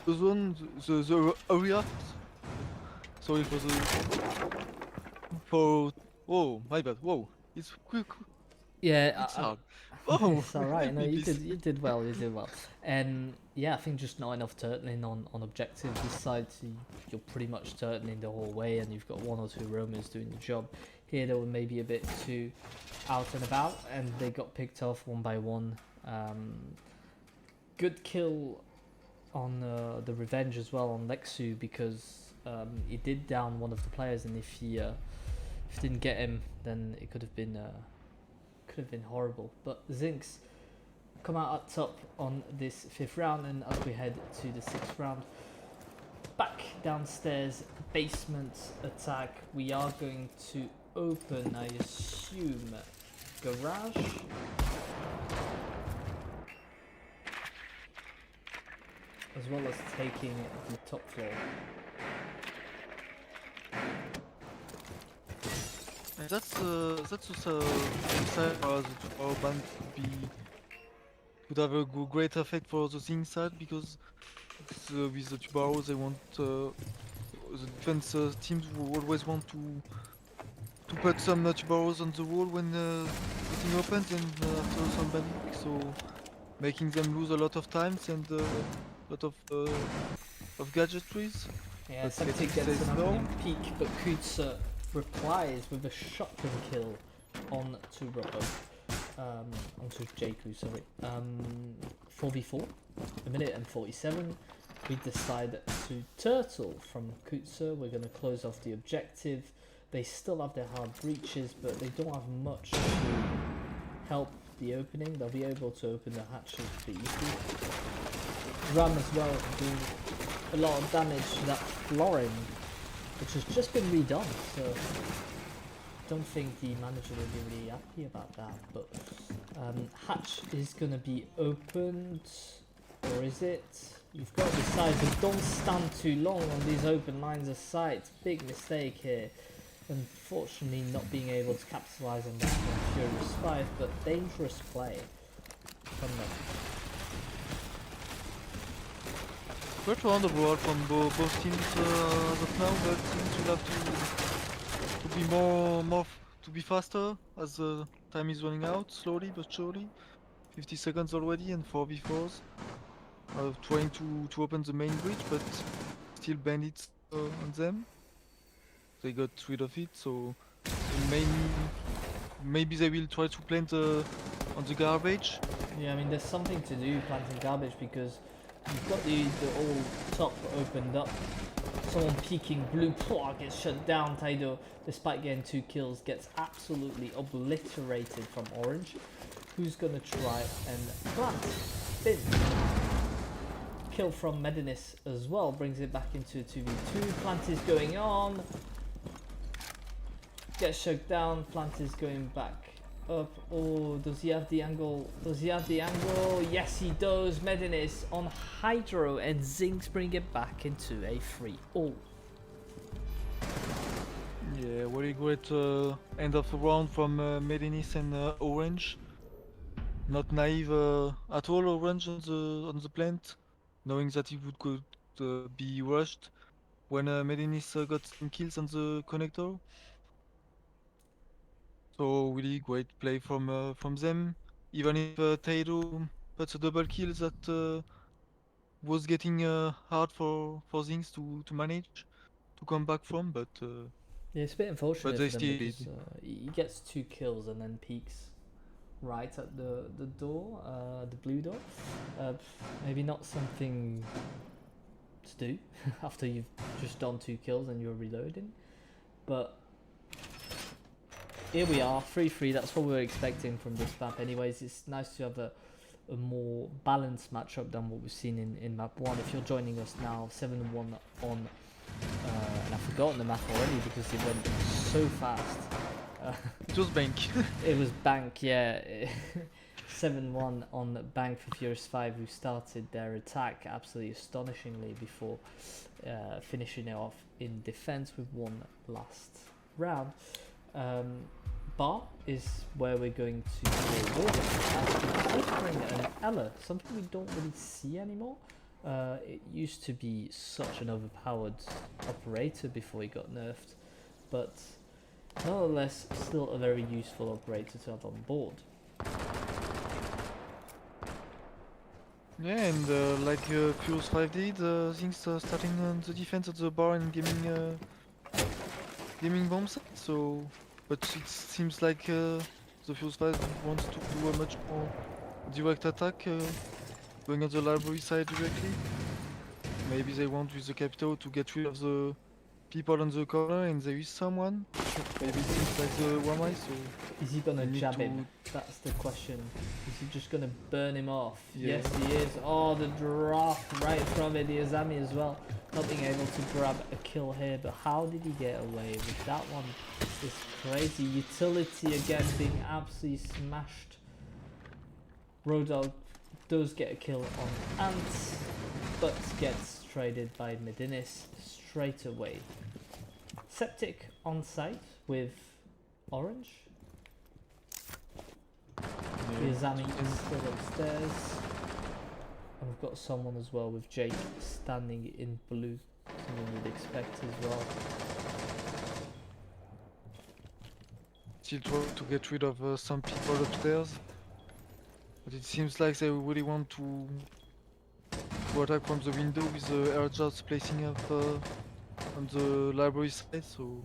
Speaker 4: zone, the area. Sorry for for oh my bad. Whoa, it's quick.
Speaker 3: Yeah,
Speaker 4: It's hard. Oh,
Speaker 3: it's alright.
Speaker 4: help
Speaker 3: No,
Speaker 4: me,
Speaker 3: you
Speaker 4: please.
Speaker 3: did well. You did well. Yeah, I think just not enough turtling on objective. This side, you're pretty much turtling the whole way, and you've got 1 or 2 roamers doing the job. Here, they were maybe a bit too out and about, and they got picked off one by one. Good kill on the revenge as well on Lexu, because he did down one of the players, and if he didn't get him, then it could have been horrible. But ZinX come out up top on this 5th round, and as we head to the 6th round, back downstairs, basement attack. We are going to open, I assume, garage. as well as taking the top floor.
Speaker 4: And that's also side for the power band could have a great effect for the Zing side because with the Tubarão they want the defense teams will always want to put some Tubarões on the wall when the thing opens and after some bandit, so making them lose a lot of times and a lot of gadgetries.
Speaker 3: Yeah,
Speaker 4: But
Speaker 3: Septic
Speaker 4: Septic
Speaker 3: gets
Speaker 4: says
Speaker 3: an
Speaker 4: no.
Speaker 3: opening peak, but Kutsa replies with a shotgun kill onto Robbo. Onto Jakku, sorry. 4v4, a minute and 47. We decide to turtle from Kutsa. We're going to close off the objective. They still have their hard breaches, but they don't have much to help the opening. They'll be able to open the hatches pretty easily. Ram as well doing a lot of damage to that flooring, which has just been redone, so I don't think the manager will be really happy about that. But hatch is going to be opened, or is it? You've got to decide, but don't stand too long on these open lines of sight. Big mistake here. Unfortunately, not being able to capitalise on that from Furious 5, but dangerous play from them.
Speaker 4: Quite round overall from both teams as of now, but teams will have to be to be faster as the time is running out, slowly but surely. 50 seconds already and 4v4s. Trying to open the main bridge, but still bandits on them. They got rid of it, so maybe they will try to plant on the garbage.
Speaker 3: Yeah, I mean, there's something to do planting garbage because you've got the all top opened up. Someone peeking blue gets shut down. Taido, despite getting 2 kills, gets absolutely obliterated from orange. Who's gonna try and plant? Bin. Kill from Medinis as well brings it back into 2v2. Plant is going on. Gets shut down. Plant is going back up. Oh, does he have the angle? Does he have the angle? Yes, he does. Medinis on Hydro, and ZinX bring it back into a 3-all.
Speaker 4: Yeah, very great end of the round from Medinis and Orange. Not naive at all, Orange on the plant, knowing that he could be rushed when Medinis got some kills on the connector. So really great play from them. Even if Taido puts a double kill, that was getting hard for things to manage, to come back from, but
Speaker 3: Yeah, it's a bit unfortunate
Speaker 4: they
Speaker 3: for them
Speaker 4: still
Speaker 3: because
Speaker 4: did.
Speaker 3: he gets 2 kills and then peeks right at the door, the blue door. Maybe not something to do after you've just done 2 kills and you're reloading, but here we are, 3-3. That's what we were expecting from this map anyways. It's nice to have a more balanced matchup than what we've seen in map 1. If you're joining us now, 7-1 on and I've forgotten the map already because it went so fast.
Speaker 4: It was Bank.
Speaker 3: It was Bank, yeah. 7-1 on Bank for Furious 5, who started their attack absolutely astonishingly before finishing it off in defense with one last round. Bar is where we're going to go water, and an Ella, something we don't really see anymore. It used to be such an overpowered operator before he got nerfed, but nonetheless still a very useful operator to have on board.
Speaker 4: Yeah, and like Furious 5 did, things starting on the defense of the bar and gaming bombs. So, but it seems like the Furious 5 wants to do a much more direct attack, going on the library side directly. Maybe they want with the capital to get rid of the people on the corner, and there is someone. Maybe it seems like the Wamai, so...
Speaker 3: Is he gonna
Speaker 4: need
Speaker 3: jab
Speaker 4: to-
Speaker 3: him? That's the question. Is he just gonna burn him off?
Speaker 4: Yeah.
Speaker 3: Yes, he is. Oh, the drop right from it. The Azami as well. Not being able to grab a kill here, but how did he get away with that one? It's crazy. Utility again being absolutely smashed. Road Dogg does get a kill on Ants. but gets traded by Medinis straight away. Septic on site with orange. Yazami is still upstairs. And we've got someone as well with Jake standing in blue. Something you'd expect as well.
Speaker 4: Still trying to get rid of some people upstairs. But it seems like they really want to attack from the window with the air jobs placing up on the library side, so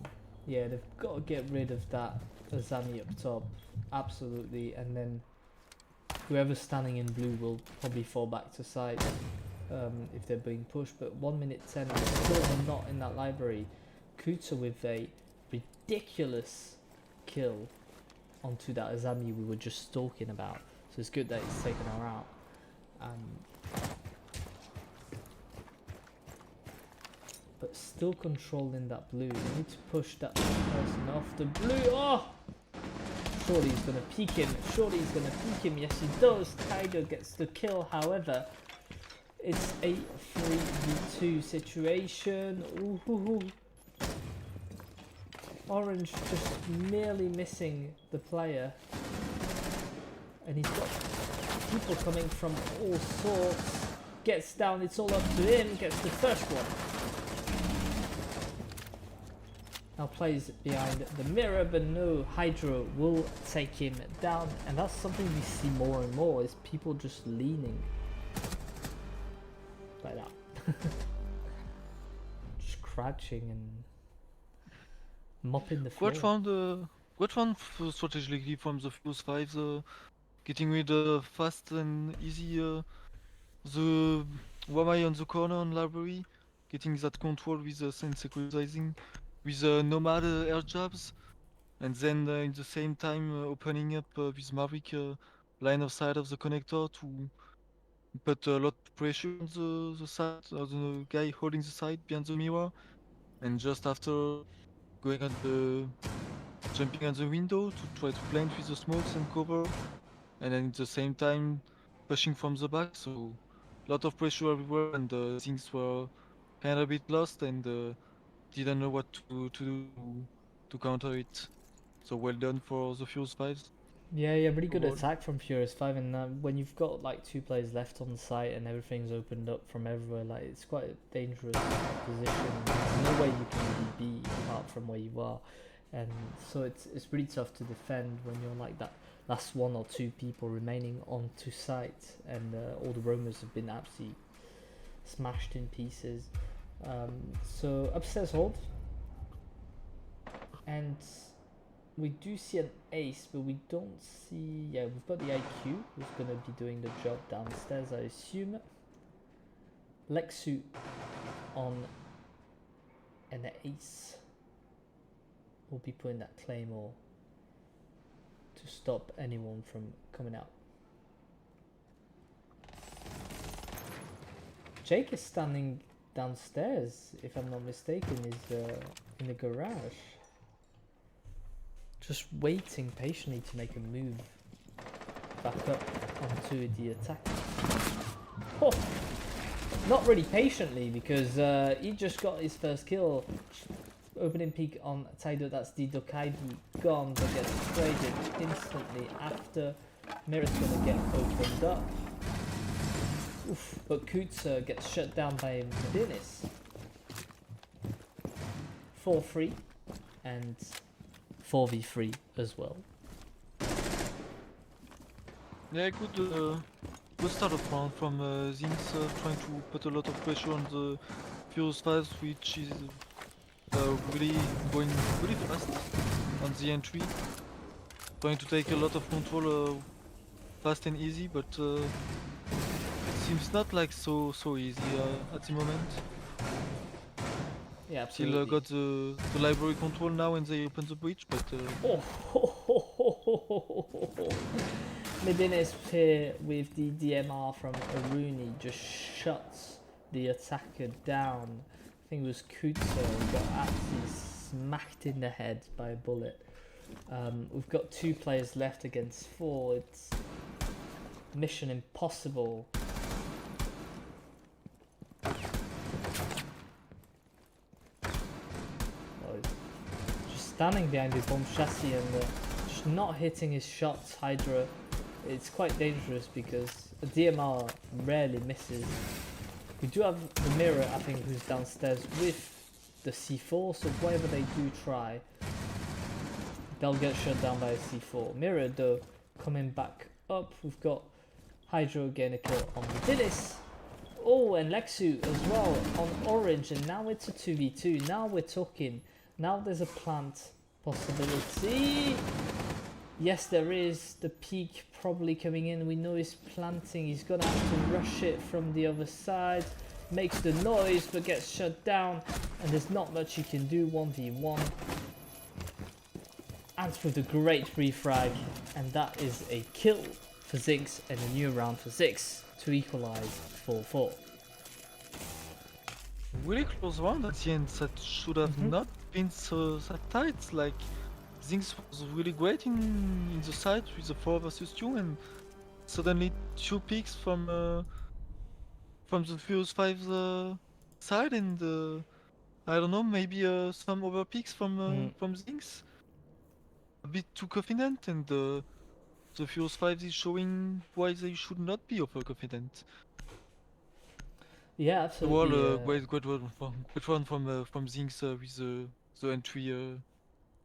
Speaker 3: Yeah, they've got to get rid of that Azami up top. Absolutely. And then whoever's standing in blue will probably fall back to side if they're being pushed. But 1 minute 10, still not in that library. Kuta with a ridiculous kill onto that Azami we were just talking about. So it's good that he's taken her out. But still controlling that blue. You need to push that person off the blue. Oh! Surely he's going to peek him. Surely he's going to peek him. Yes, he does. Kaido gets the kill. However, it's a 3v2 situation. Ooh. Orange just merely missing the player. And he's got people coming from all sorts. Gets down. It's all up to him. Gets the first one. Now plays behind the mirror, but no, Hydro will take him down, and that's something we see more and more, is people just leaning like that. Just crouching and mopping the floor.
Speaker 4: quite fun strategically from the Fuse 5, getting rid fast and easy the Wamai on the corner on library, getting that control with and securitizing with Nomad air jobs, and then in the same time opening up with Maverick line of sight of the connector to put a lot of pressure on the side, the guy holding the side behind the mirror, and just after going on the jumping on the window to try to plant with the smokes and cover, and then at the same time pushing from the back, so a lot of pressure everywhere, and things were kind of a bit lost, and didn't know what to do to counter it. So well done for the Fuse 5s.
Speaker 3: Yeah, really good
Speaker 4: Overall.
Speaker 3: attack from Furious 5, and when you've got like 2 players left on the site and everything's opened up from everywhere, like it's quite a dangerous position. There's no way you can really be apart from where you are, and so it's really tough to defend when you're like that last 1 or 2 people remaining onto site, and all the roamers have been absolutely smashed in pieces. So upstairs hold, and we do see an ace, but we don't see... Yeah, we've got the IQ who's going to be doing the job downstairs, I assume. Lexu on an ace will be putting that claymore to stop anyone from coming out. Jake is standing downstairs, if I'm not mistaken, is in the garage. Just waiting patiently to make a move back up onto the attack. Oh, not really patiently, because he just got his first kill. Opening peek on Taido, that's the Dokaido gone, but gets traded instantly after. Mirror's gonna get opened up. Oof, but Kutsa gets shut down by Medinis. 4-3 and 4v3 as well.
Speaker 4: Yeah, good start of round from ZinX, trying to put a lot of pressure on the Fuse 5, which is really going really fast on the entry. Trying to take a lot of control fast and easy, but it seems not like so easy at the moment.
Speaker 3: Yeah,
Speaker 4: Still
Speaker 3: absolutely.
Speaker 4: got the library control now and they open the breach, but
Speaker 3: Medinis here with the DMR from Aruni just shuts the attacker down. I think it was Kutsa who got absolutely smacked in the head by a bullet. We've got 2 players left against 4. It's mission impossible standing behind the bomb chassis and just not hitting his shots. Hydra, it's quite dangerous because a DMR rarely misses. We do have the mirror, I think, who's downstairs with the C4, so whatever they do try, they'll get shut down by a C4. Mirror though, coming back up, we've got Hydro getting a kill on Vidilis. Oh, and Lexu as well on Orange, and now it's a 2v2. Now we're talking. Now there's a plant possibility. Yes, there is. The peak probably coming in. We know he's planting. He's gonna have to rush it from the other side. Makes the noise, but gets shut down. And there's not much you can do. 1v1. Ants with a great refrag, and that is a kill for ZinX and a new round for ZinX to equalize 4-4.
Speaker 4: Really close round at the end. That should have not been so that tight. Like ZinX was really great in the side with the 4 versus 2, and suddenly 2 picks from the Furious 5 side, and I don't know, maybe some other picks from ZinX. A bit too confident, and the Furious 5 is showing why they should not be overconfident.
Speaker 3: Yeah, absolutely.
Speaker 4: Well, great one from ZinX with the entry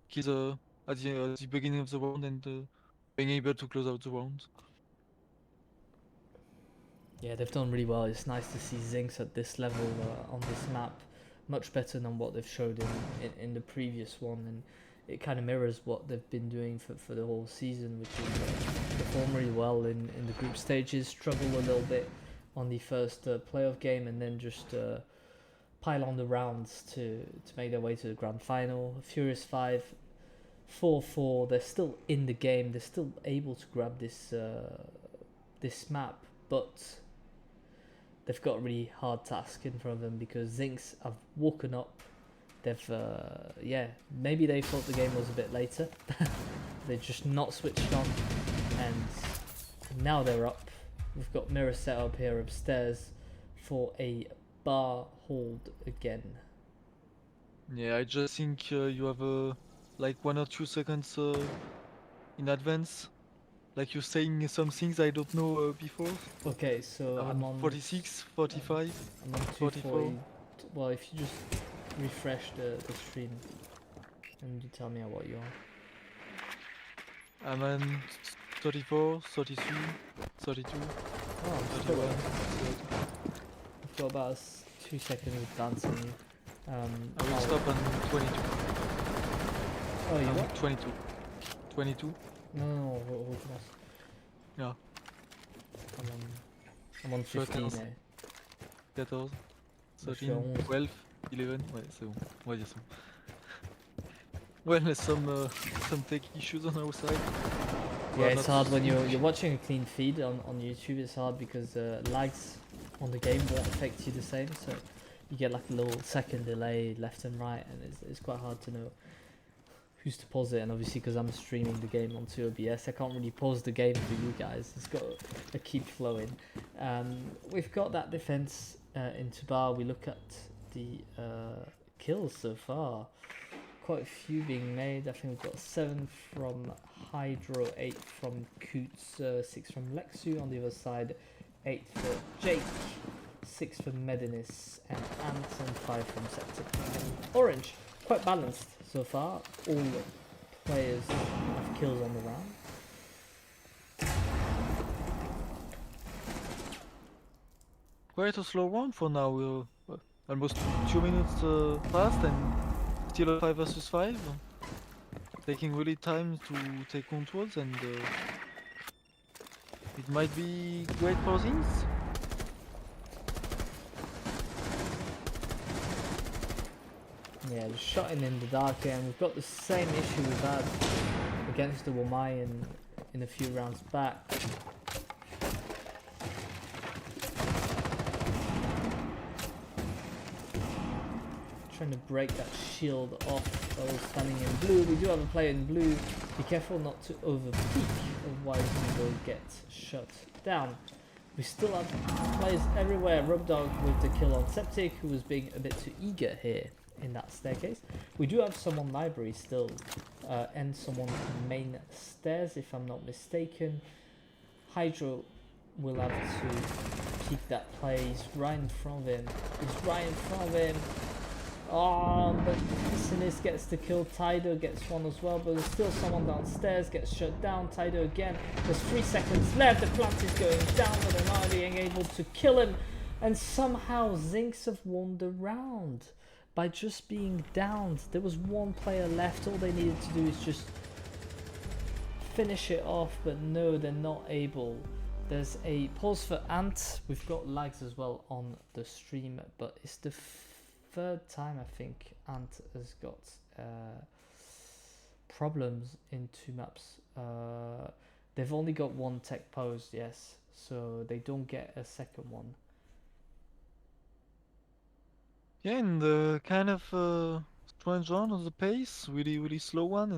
Speaker 4: kills at the beginning of the round, and being able to close out the round.
Speaker 3: Yeah, they've done really well. It's nice to see ZinX at this level on this map, much better than what they've showed in the previous one, and it kind of mirrors what they've been doing for the whole season, which is perform really well in the group stages, struggle a little bit on the first playoff game, and then just pile on the rounds to make their way to the grand final. Furious 5, 4-4. They're still in the game. They're still able to grab this this map, but they've got a really hard task in front of them because ZinX have woken up. They've maybe they thought the game was a bit later. They're just not switched on, and now they're up. We've got mirror set up here upstairs for a bar hold again.
Speaker 4: Yeah, I just think you have like 1 or 2 seconds in advance. Like you're saying some things I don't know before.
Speaker 3: Okay, so I'm on
Speaker 4: 46, 45.
Speaker 3: I'm on 240. Well, if you just refresh the stream and you tell me what you are.
Speaker 4: I'm on 34, 33, 32,
Speaker 3: Oh,
Speaker 4: 31.
Speaker 3: I've got about 2 seconds of dancing.
Speaker 4: I will stop on 22.
Speaker 3: Oh, you what?
Speaker 4: 22. 22?
Speaker 3: No, hold on.
Speaker 4: Yeah.
Speaker 3: I'm on 15 now.
Speaker 4: 14,
Speaker 3: Je suis
Speaker 4: 13,
Speaker 3: à 11.
Speaker 4: 12, 11. Ouais, c'est bon. On va dire ça. Well, there's some tech issues on our side.
Speaker 3: Yeah,
Speaker 4: Well,
Speaker 3: it's
Speaker 4: not
Speaker 3: hard when you're watching a clean feed on YouTube. It's hard because lags on the game won't affect you the same, so you get like a little second delay left and right, and it's quite hard to know who's to pause it. And obviously, because I'm streaming the game onto OBS, I can't really pause the game for you guys. It's got to keep flowing. We've got that defense into bar. We look at the kills so far. Quite a few being made. I think we've got 7 from Hydro, 8 from Coots, 6 from Lexu on the other side, 8 for Jake, 6 for Medinis and Ant, and 5 from Septic. Orange, quite balanced so far. All the players have kills on the round.
Speaker 4: Quite a slow round for now. We're almost 2 minutes past and still a 5 versus 5. Taking really time to take controls, and it might be great for things.
Speaker 3: Yeah, just shotting in the dark here, and we've got the same issue we've had against the Wamai in a few rounds back. Trying to break that shield off those standing in blue. We do have a player in blue. Be careful not to over peek, otherwise we will get shut down. We still have players everywhere. Rubdog with the kill on Septic, who was being a bit too eager here in that staircase. We do have some on library still, and some on main stairs if I'm not mistaken. Hydro will have to keep that play. He's right in front of him. He's right in front of him. Oh, but Sinis gets the kill. Tido gets one as well, but there's still someone downstairs. Gets shut down. Tido again. There's 3 seconds left. The plant is going down, but they're not being able to kill him. And somehow ZinX have won the round by just being downed. There was 1 player left. All they needed to do is just finish it off, but no, they're not able. There's a pause for Ant. We've got lags as well on the stream, but it's the 3rd time I think Ant has got problems in 2 maps. They've only got 1 tech post, yes, so they don't get a second one.
Speaker 4: Yeah, and kind of strange run on the pace, really slow one,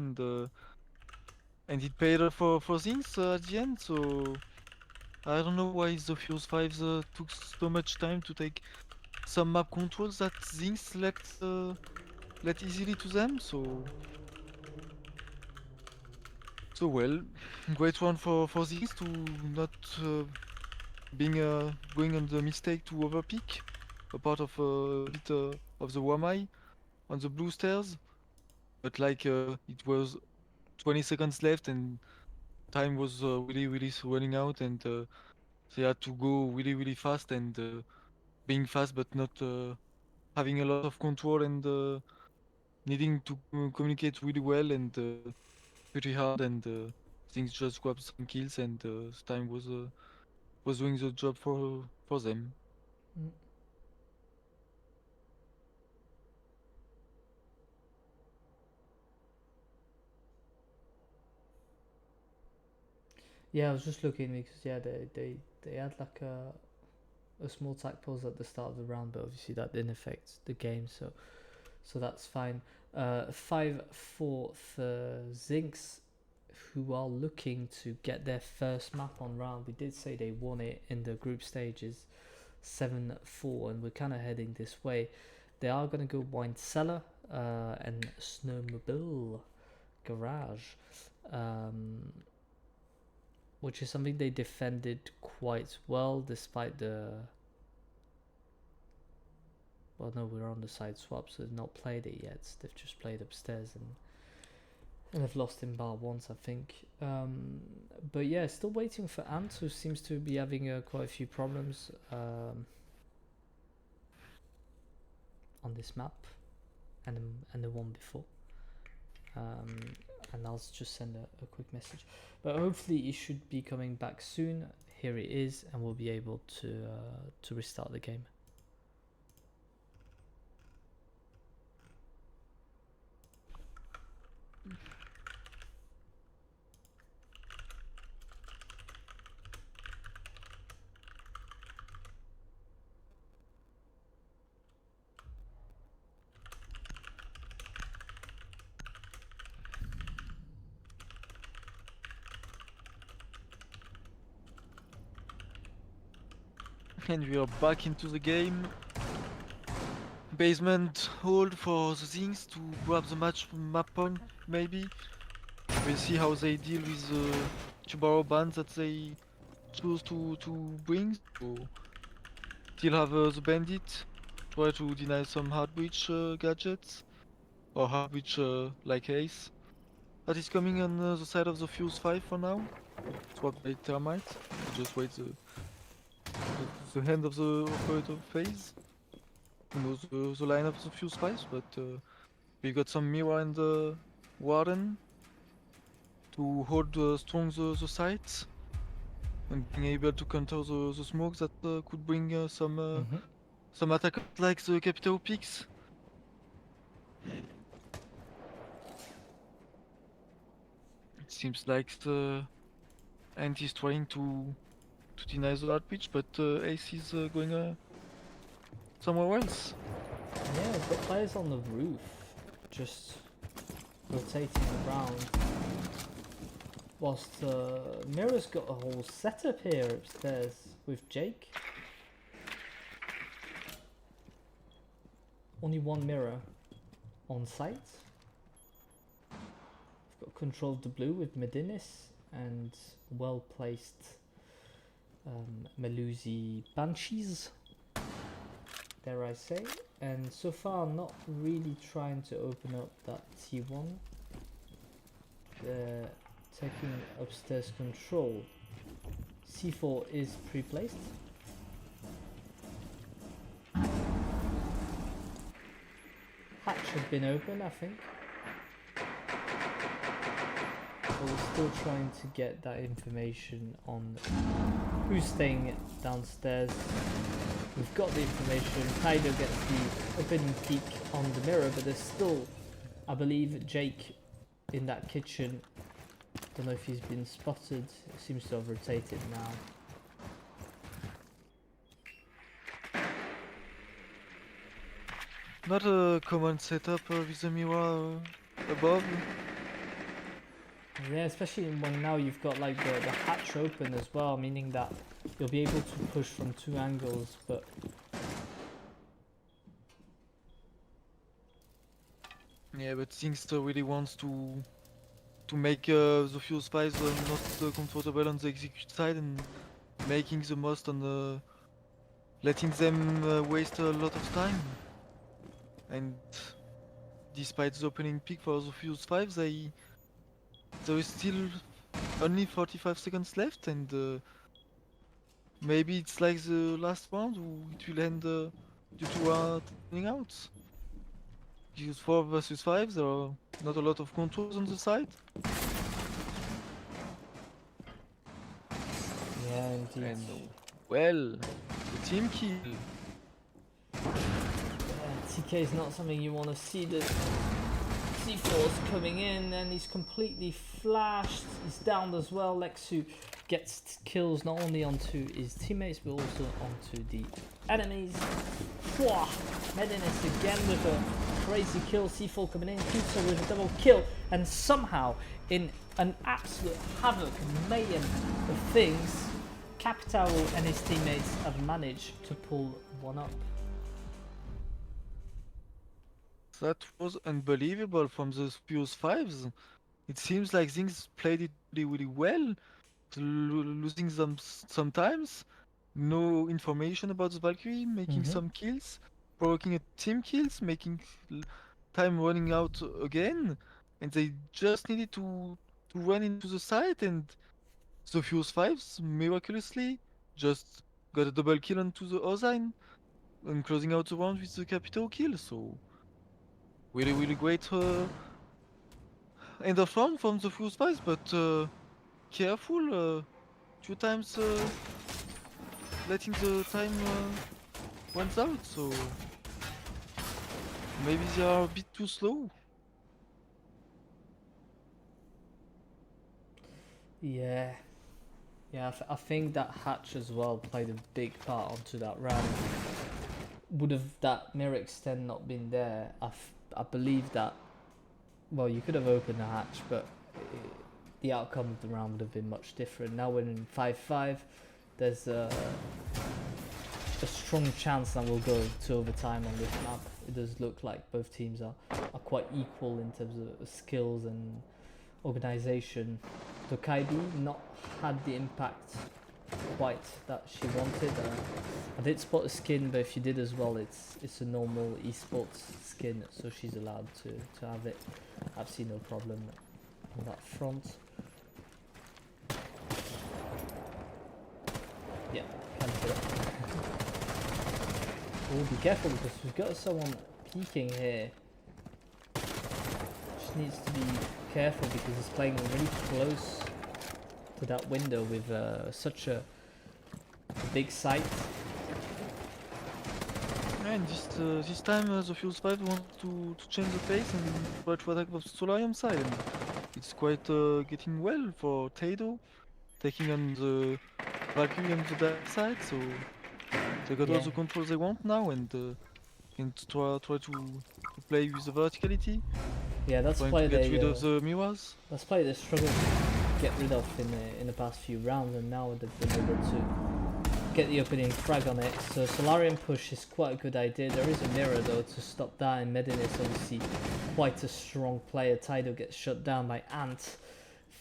Speaker 4: and it paid off for things at the end. So I don't know why the Fuse 5s took so much time to take some map controls that things let easily to them. So well, great one for things to not being going on the mistake to overpick a part of a bit of the Wamai on the blue stairs, but like it was 20 seconds left and time was really running out, and they had to go really fast, and being fast but not having a lot of control, and needing to communicate really well and pretty hard, and things just grabbed some kills, and time was doing the job for them.
Speaker 3: Mm. Yeah, I was just looking because yeah, they had like a small tech pause at the start of the round, but obviously that didn't affect the game, so that's fine. 5-4 for ZinX, who are looking to get their first map on round. We did say they won it in the group stages, 7-4, and we're kind of heading this way. They are going to go Wine Cellar and Snowmobile Garage, which is something they defended quite well despite the... Well, no, we're on the side swap, so they've not played it yet. They've just played upstairs and they've lost in bar once, I think. But yeah, still waiting for Ant, who seems to be having quite a few problems on this map and the one before. And I'll just send a quick message. But hopefully he should be coming back soon. Here he is, and we'll be able to restart the game.
Speaker 4: And we are back into the game. Basement hold for the things to grab the map point, maybe. We'll see how they deal with the Tubarão bans that they choose to bring. So still have the bandit, try to deny some hard breach gadgets, or hard breach like Ace. That is coming on the side of the Fuse 5 for now. Swapped by Termite. Just wait the end of the operator phase. Who knows the line of the Fuse 5s, but we got some Mira and the Warden to hold strong the sites and being able to counter the smokes that could bring some attackers like the Capital Peaks. It seems like the Ant is trying to deny the hard pitch, but Ace is going somewhere else.
Speaker 3: Yeah, we've got players on the roof, just rotating around. Whilst Mira's got a whole setup here upstairs with Jake. Only one Mira. on site. We've got control of the blue with Medinis and well placed Melusi Banshees, dare I say. And so far, not really trying to open up that T1. They're taking upstairs control. C4 is pre-placed. Hatch has been open, I think. But we're still trying to get that information on who's staying downstairs. We've got the information. Kaido gets the opening peek on the mirror, but there's still, I believe, Jake in that kitchen. Don't know if he's been spotted. It seems to have rotated now.
Speaker 4: Not a common setup with the mirror above.
Speaker 3: Yeah, especially when now you've got like the hatch open as well, meaning that you'll be able to push from two angles, but
Speaker 4: Yeah, but ZinX really wants to make the Fuse 5 not comfortable on the execute side and making the most on letting them waste a lot of time. And despite the opening peak for the Fuse 5, there is still only 45 seconds left, and maybe it's like the last round, it will end due to turning out. Because 4 versus 5, there are not a lot of controls on the side.
Speaker 3: yeah, indeed.
Speaker 4: And well, the team kill.
Speaker 3: TK is not something you want to see. The C4's coming in and he's completely flashed. He's downed as well. Lexu gets kills not only onto his teammates but also onto the enemies. Whoa! Medinis again with a crazy kill. C4 coming in. Pizza with a double kill. And somehow, in an absolute havoc and mayhem of things, Capital and his teammates have managed to pull one up.
Speaker 4: That was unbelievable from the Fuse 5s. It seems like things played it really well, losing them sometimes. No information about the Valkyrie, making some kills, provoking a team kills, making time running out again, and they just needed to run into the site, and the Fuse 5s miraculously just got a double kill onto the Ozine and closing out the round with the capital kill. So really great end of round from the Fuse 5s, but careful, 2 times letting the time runs out, so maybe they are a bit too slow.
Speaker 3: Yeah, I think that hatch as well played a big part onto that round. Would have that mirror extend not been there, I believe that, well, you could have opened the hatch, but the outcome of the round would have been much different. Now we're in 5-5, there's a strong chance that we'll go to overtime on this map. It does look like both teams are quite equal in terms of skills and organisation. Tokaibi not had the impact quite that she wanted. I did spot a skin, but if you did as well, it's a normal esports skin, so she's allowed to have it. I've seen no problem on that front. Yeah, can't do it. Oh, be careful because we've got someone peeking here. Just needs to be careful because he's playing really close to that window with such a big sight.
Speaker 4: And this time the Fuse 5 wants to change the pace and try to attack the Solarium side. And it's quite getting well for Tado, taking on the Valkyrie on the dark side, so they got all the controls they want now, and can try to play with the verticality.
Speaker 3: Yeah, that's
Speaker 4: trying
Speaker 3: play
Speaker 4: to get
Speaker 3: they
Speaker 4: rid of the mirrors.
Speaker 3: that's play they struggled to get rid of in the past few rounds, and now they've been able to get the opening frag on it. So Solarium push is quite a good idea. There is a mirror though to stop that, and Medin is obviously quite a strong player. Tidal gets shut down by Ant.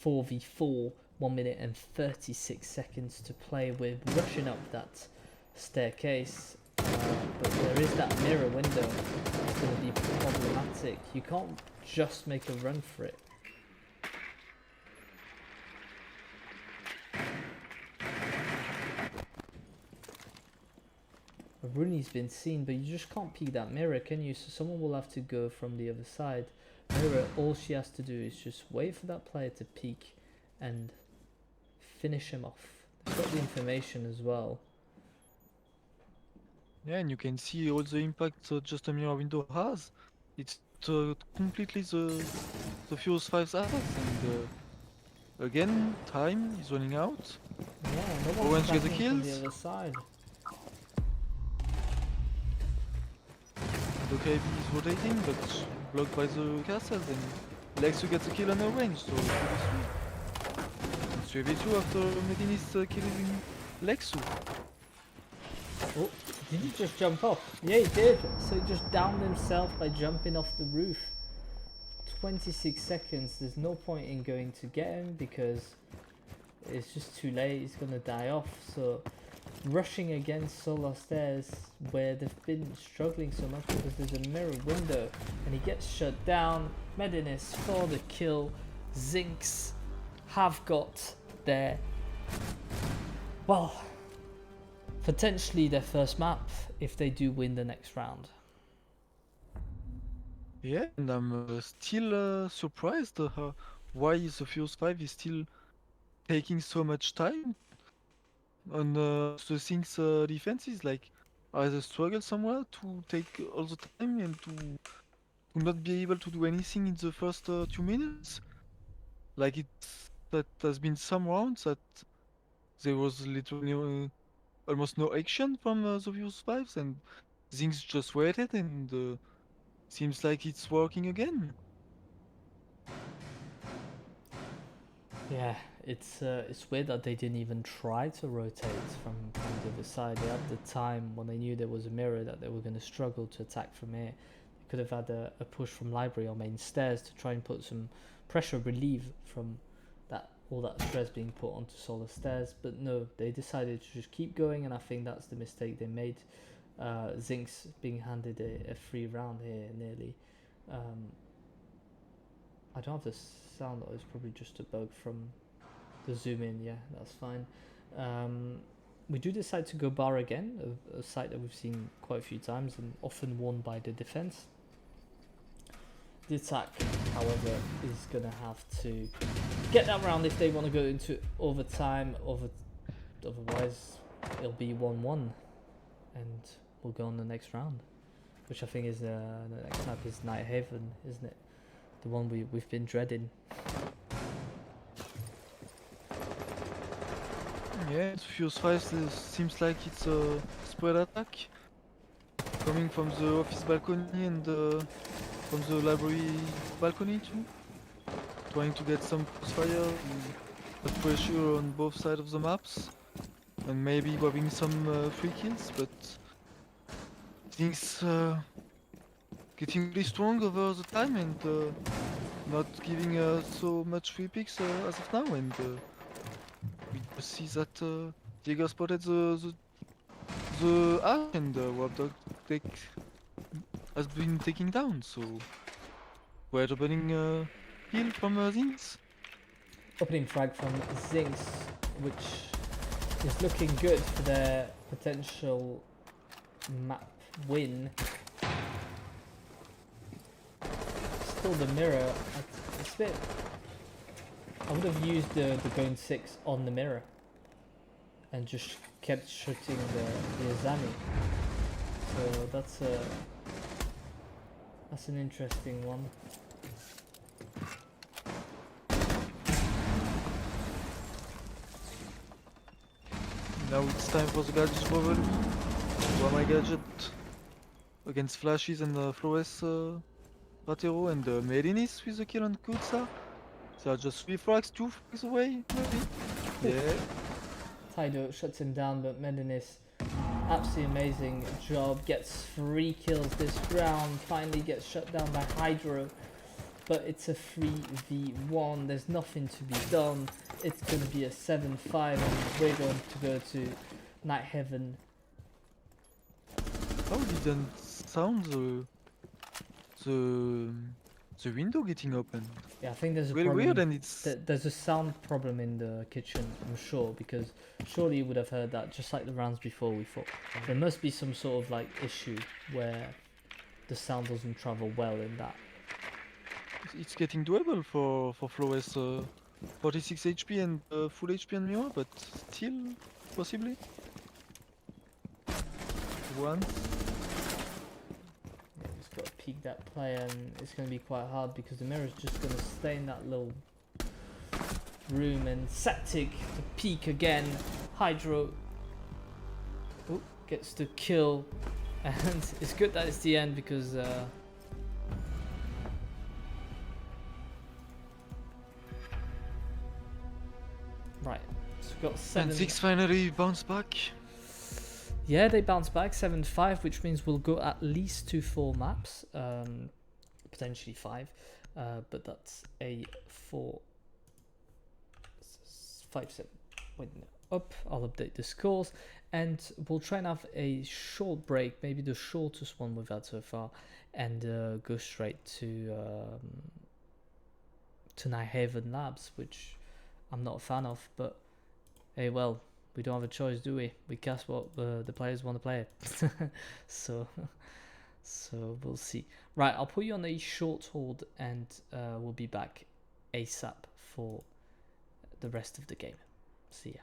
Speaker 3: 4v4, 1 minute and 36 seconds to play with, rushing up that staircase. But there is that mirror window that's going to be problematic. You can't just make a run for it. Rooney's been seen, but you just can't peek that mirror, can you? So someone will have to go from the other side. Mirror, all she has to do is just wait for that player to peek and finish him off. They've got the information as well.
Speaker 4: Yeah, and you can see all the impact just a mirror window has. It's completely the Furious 5's assets, and again, time is running out.
Speaker 3: Yeah, no
Speaker 4: Orange
Speaker 3: one's
Speaker 4: gets the
Speaker 3: backing from the
Speaker 4: kills.
Speaker 3: other side.
Speaker 4: The KB is rotating, but blocked by the castles, and Lexu gets a kill on range, so 3v3. 3v2 after Medin is killing Lexu.
Speaker 3: Oh, did he just jump off? Yeah, he did. So he just downed himself by jumping off the roof. 26 seconds. There's no point in going to get him because it's just too late. He's going to die off. So rushing against Solar Stairs, where they've been struggling so much because there's a mirror window, and he gets shut down. Medinis for the kill. ZinX have got their, well, potentially their first map if they do win the next round.
Speaker 4: Yeah, and I'm still surprised why the Furious 5 is still taking so much time on the things defenses. Like, are they struggle somewhere to take all the time and to not be able to do anything in the first 2 minutes? Like, that has been some rounds that there was literally almost no action from the Furious 5s, and things just waited, and seems like it's working again.
Speaker 3: Yeah, it's weird that they didn't even try to rotate from the other side. They had the time when they knew there was a mirror that they were going to struggle to attack from here. They could have had a push from library or main stairs to try and put some pressure relief from that, all that stress being put onto Solar Stairs, but no, they decided to just keep going, and I think that's the mistake they made. ZinX being handed a free round here nearly. I don't have the sound, though. It's probably just a bug from the zoom in. Yeah, that's fine. We do decide to go bar again, a site that we've seen quite a few times and often won by the defense. The attack, however, is going to have to get that round if they want to go into overtime. Otherwise, it'll be 1-1, and we'll go on the next round, which I think is the next map is Night Haven, isn't it? The one we've been dreading.
Speaker 4: Yeah, Furious 5 seems like it's a spread attack coming from the office balcony and from the library balcony too. Trying to get some crossfire, put pressure on both sides of the maps, and maybe grabbing some free kills, but things getting really strong over the time and not giving so much free picks as of now, and we just see that Diego spotted the Ash, and Warpdog deck has been taken down, so we're opening heal from ZinX.
Speaker 3: Opening frag from ZinX, which is looking good for their potential map win. Still the mirror. It's a bit. I would have used the going 6 on the mirror and just kept shooting the Azami. So that's an interesting one.
Speaker 4: Now it's time for the gadget rivalry. Where my gadget against Flashes and Flores Ratero, and Merinis with the kill on Kutsa. They are just 3 frags, 2 frags away, maybe? Yeah.
Speaker 3: Hydro shuts him down, but Medenis, absolutely amazing job, gets 3 kills this round, finally gets shut down by Hydro, but it's a 3v1, there's nothing to be done, it's going to be a 7-5 and we're going to go to Night Heaven.
Speaker 4: How didn't sound the window getting open?
Speaker 3: Yeah, I think there's a
Speaker 4: Really
Speaker 3: problem.
Speaker 4: weird, and it's
Speaker 3: There's a sound problem in the kitchen, I'm sure, because surely you would have heard that just like the rounds before we thought. There must be some sort of like issue where the sound doesn't travel well in that.
Speaker 4: it's getting doable for Flores. 46 HP and full HP and mirror, but still possibly. One.
Speaker 3: Yeah, just got to peek that player, and it's going to be quite hard because the mirror is just going to stay in that little room, and Septic to peek again. Hydro gets the kill, and it's good that it's the end because right, so we've got 7.
Speaker 4: And 6 finally bounce back.
Speaker 3: Yeah, they bounce back 7-5, which means we'll go at least to 4 maps, potentially 5, but that's a 5-7. Wait, no, up. I'll update the scores, and we'll try and have a short break, maybe the shortest one we've had so far, and go straight to Night Haven Labs, which I'm not a fan of, but hey, well. We don't have a choice, do we? We cast what the players want to play. so we'll see. Right, I'll put you on a short hold, and we'll be back ASAP for the rest of the game. See ya.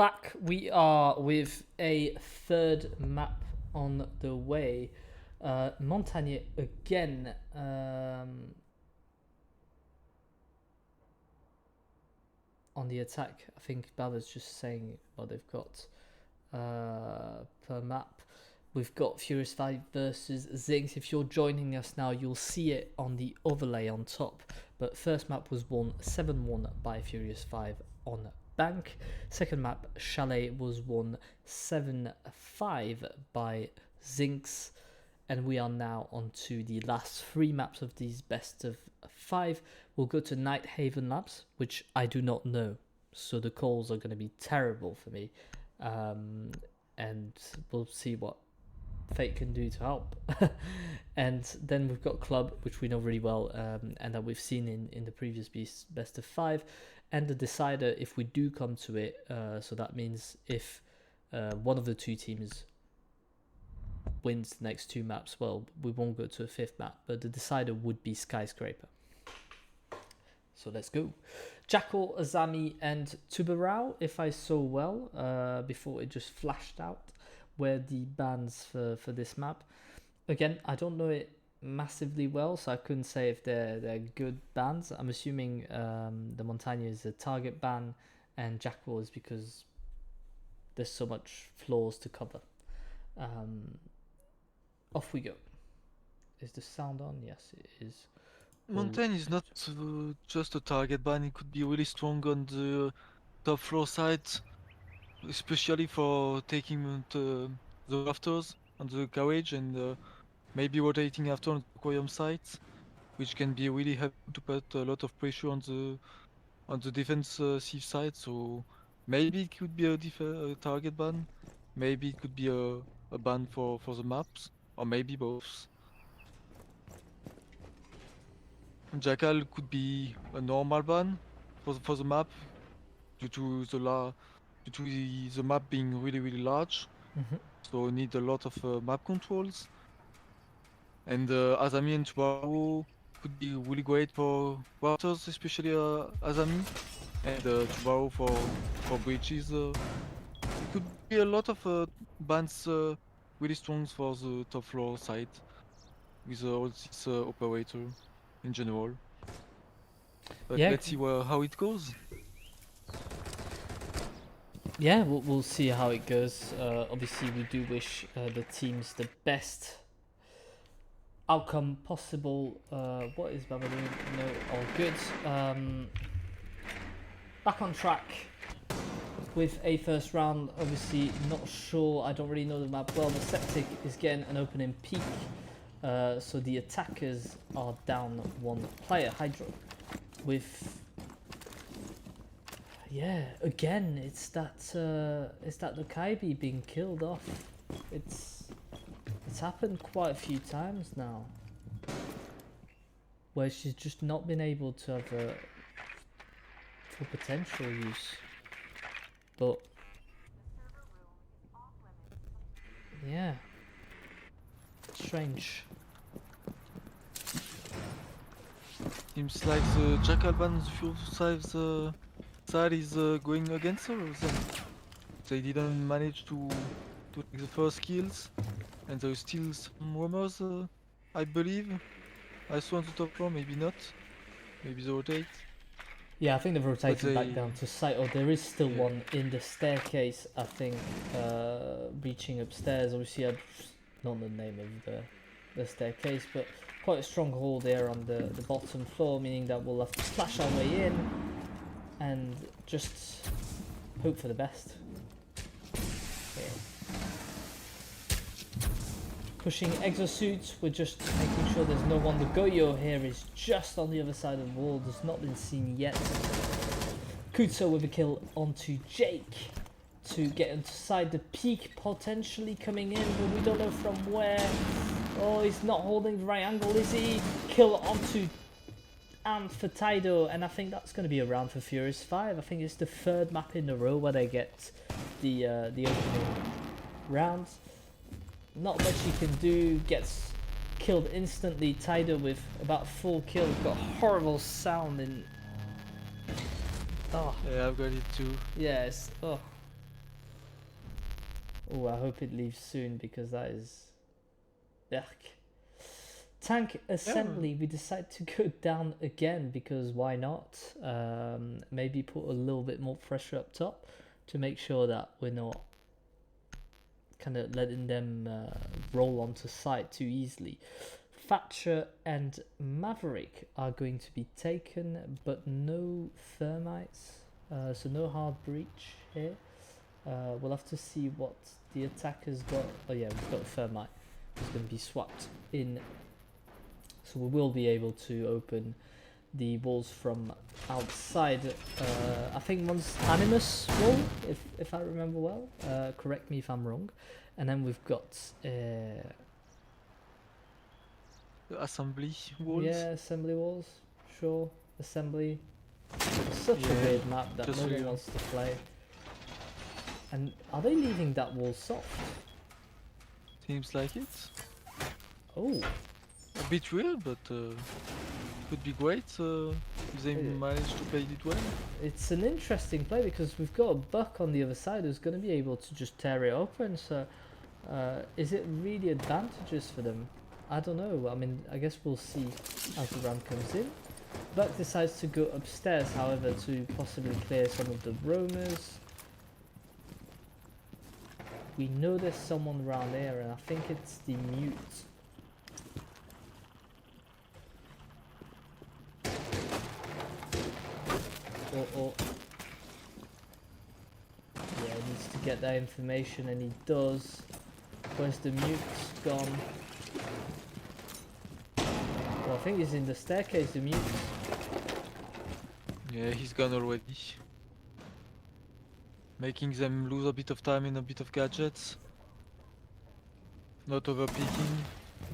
Speaker 3: back. We are with a third map on the way. Montagne again. On the attack. I think Balla's just saying what they've got per map. We've got Furious 5 versus ZinX. If you're joining us now, you'll see it on the overlay on top. But first map was won 7-1 by Furious 5 on Bank. Second map, Chalet, was won 7-5 by ZinX. And we are now on to the last 3 maps of these best of 5. We'll go to Night Haven Labs, which I do not know. So the calls are going to be terrible for me. And we'll see what Fate can do to help. And then we've got Club, which we know really well, and that we've seen in the previous best of 5, and the decider if we do come to it. So that means if one of the two teams wins the next 2 maps, well, we won't go to a 5th map, but the decider would be Skyscraper. So let's go. Jackal, Azami, and Tubarao, if I saw well, before it just flashed out, were the bans for this map. Again, I don't know it massively well, so I couldn't say if they're good bans. I'm assuming the Montagne is a target ban, and Jackal is because there's so much floors to cover. Off we go. Is the sound on? Yes, it is.
Speaker 4: Mountain is not just a target ban, it could be really strong on the top floor side, especially for taking the rafters on the garage and maybe rotating after on the aquarium side, which can be really helpful to put a lot of pressure on the defensive side. So maybe it could be a target ban, maybe it could be a ban for the maps, or maybe both. Jackal could be a normal ban for the map due to the map being really large.
Speaker 3: Mm-hmm.
Speaker 4: So need a lot of map controls. And Azami and Tubarao could be really great for routers, especially Azami, and Tubarao for breaches. It could be a lot of bans really strong for the top floor side with all this operator in general. But
Speaker 3: Yeah.
Speaker 4: let's see how it goes.
Speaker 3: Yeah, we'll see how it goes. Obviously, we do wish the teams the best outcome possible. What is Baba doing? No, all good. Back on track with a first round. Obviously, not sure. I don't really know the map well. The Septic is getting an opening peak. So the attackers are down 1 player. Hydro with... Yeah, again, it's that the Kaibi being killed off. It's happened quite a few times now, where she's just not been able to have a full potential use. But yeah, strange.
Speaker 4: Seems like the Jackal ban on the Fuel side is going against her. They didn't manage to take the first kills, and there is still some rumors, I believe. I saw on the top floor, maybe not. Maybe they rotate.
Speaker 3: Yeah, I think they've rotated back
Speaker 4: they-
Speaker 3: down to site, or there is still
Speaker 4: Yeah.
Speaker 3: one in the staircase, I think, reaching upstairs. Obviously, I don't know the name of the staircase, but quite a strong hold there on the bottom floor, meaning that we'll have to flash our way in and just hope for the best. Okay. Pushing exosuits, we're just making sure there's no one. The Goyo here is just on the other side of the wall, does not been seen yet. Kutso with a kill onto Jake to get inside the peak, potentially coming in, but we don't know from where. Oh, he's not holding the right angle, is he? Kill onto Ant for Taido, and I think that's going to be a round for Furious 5. I think it's the 3rd map in a row where they get the opening round. Not much he can do, gets killed instantly. Taido with about 4 kills, got horrible sound in... Oh,
Speaker 4: Yeah, I've got it too.
Speaker 3: yes. Oh, Oh, I hope it leaves soon because that is. Yuck. Tank assembly, we decide to go down again because why not? Maybe put a little bit more pressure up top to make sure that we're not kind of letting them roll onto site too easily. Thatcher and Maverick are going to be taken, but no thermites, so no hard breach here. We'll have to see what the attackers got. Oh yeah, we've got a thermite. It's going to be swapped in. So we will be able to open the walls from outside. I think one's Animus wall, if I remember well. Correct me if I'm wrong. And then we've got
Speaker 4: The assembly walls.
Speaker 3: yeah, assembly walls. Sure, assembly. Such a
Speaker 4: Yeah,
Speaker 3: weird map that
Speaker 4: just
Speaker 3: no one
Speaker 4: weird.
Speaker 3: wants to play. And are they leaving that wall soft?
Speaker 4: Seems like it.
Speaker 3: Oh,
Speaker 4: A bit weird, but could be great if they
Speaker 3: Yeah.
Speaker 4: manage to play it well.
Speaker 3: it's an interesting play because we've got a buck on the other side who's going to be able to just tear it open. So, is it really advantageous for them? I don't know. I mean, I guess we'll see as the round comes in. Buck decides to go upstairs, however, to possibly clear some of the roamers. We know there's someone around there, and I think it's the mute. Oh. Yeah, he needs to get that information, and he does. Where's the mute gone? Well, I think he's in the staircase, the mute.
Speaker 4: Yeah, he's gone already. Making them lose a bit of time and a bit of gadgets. Not overpeaking.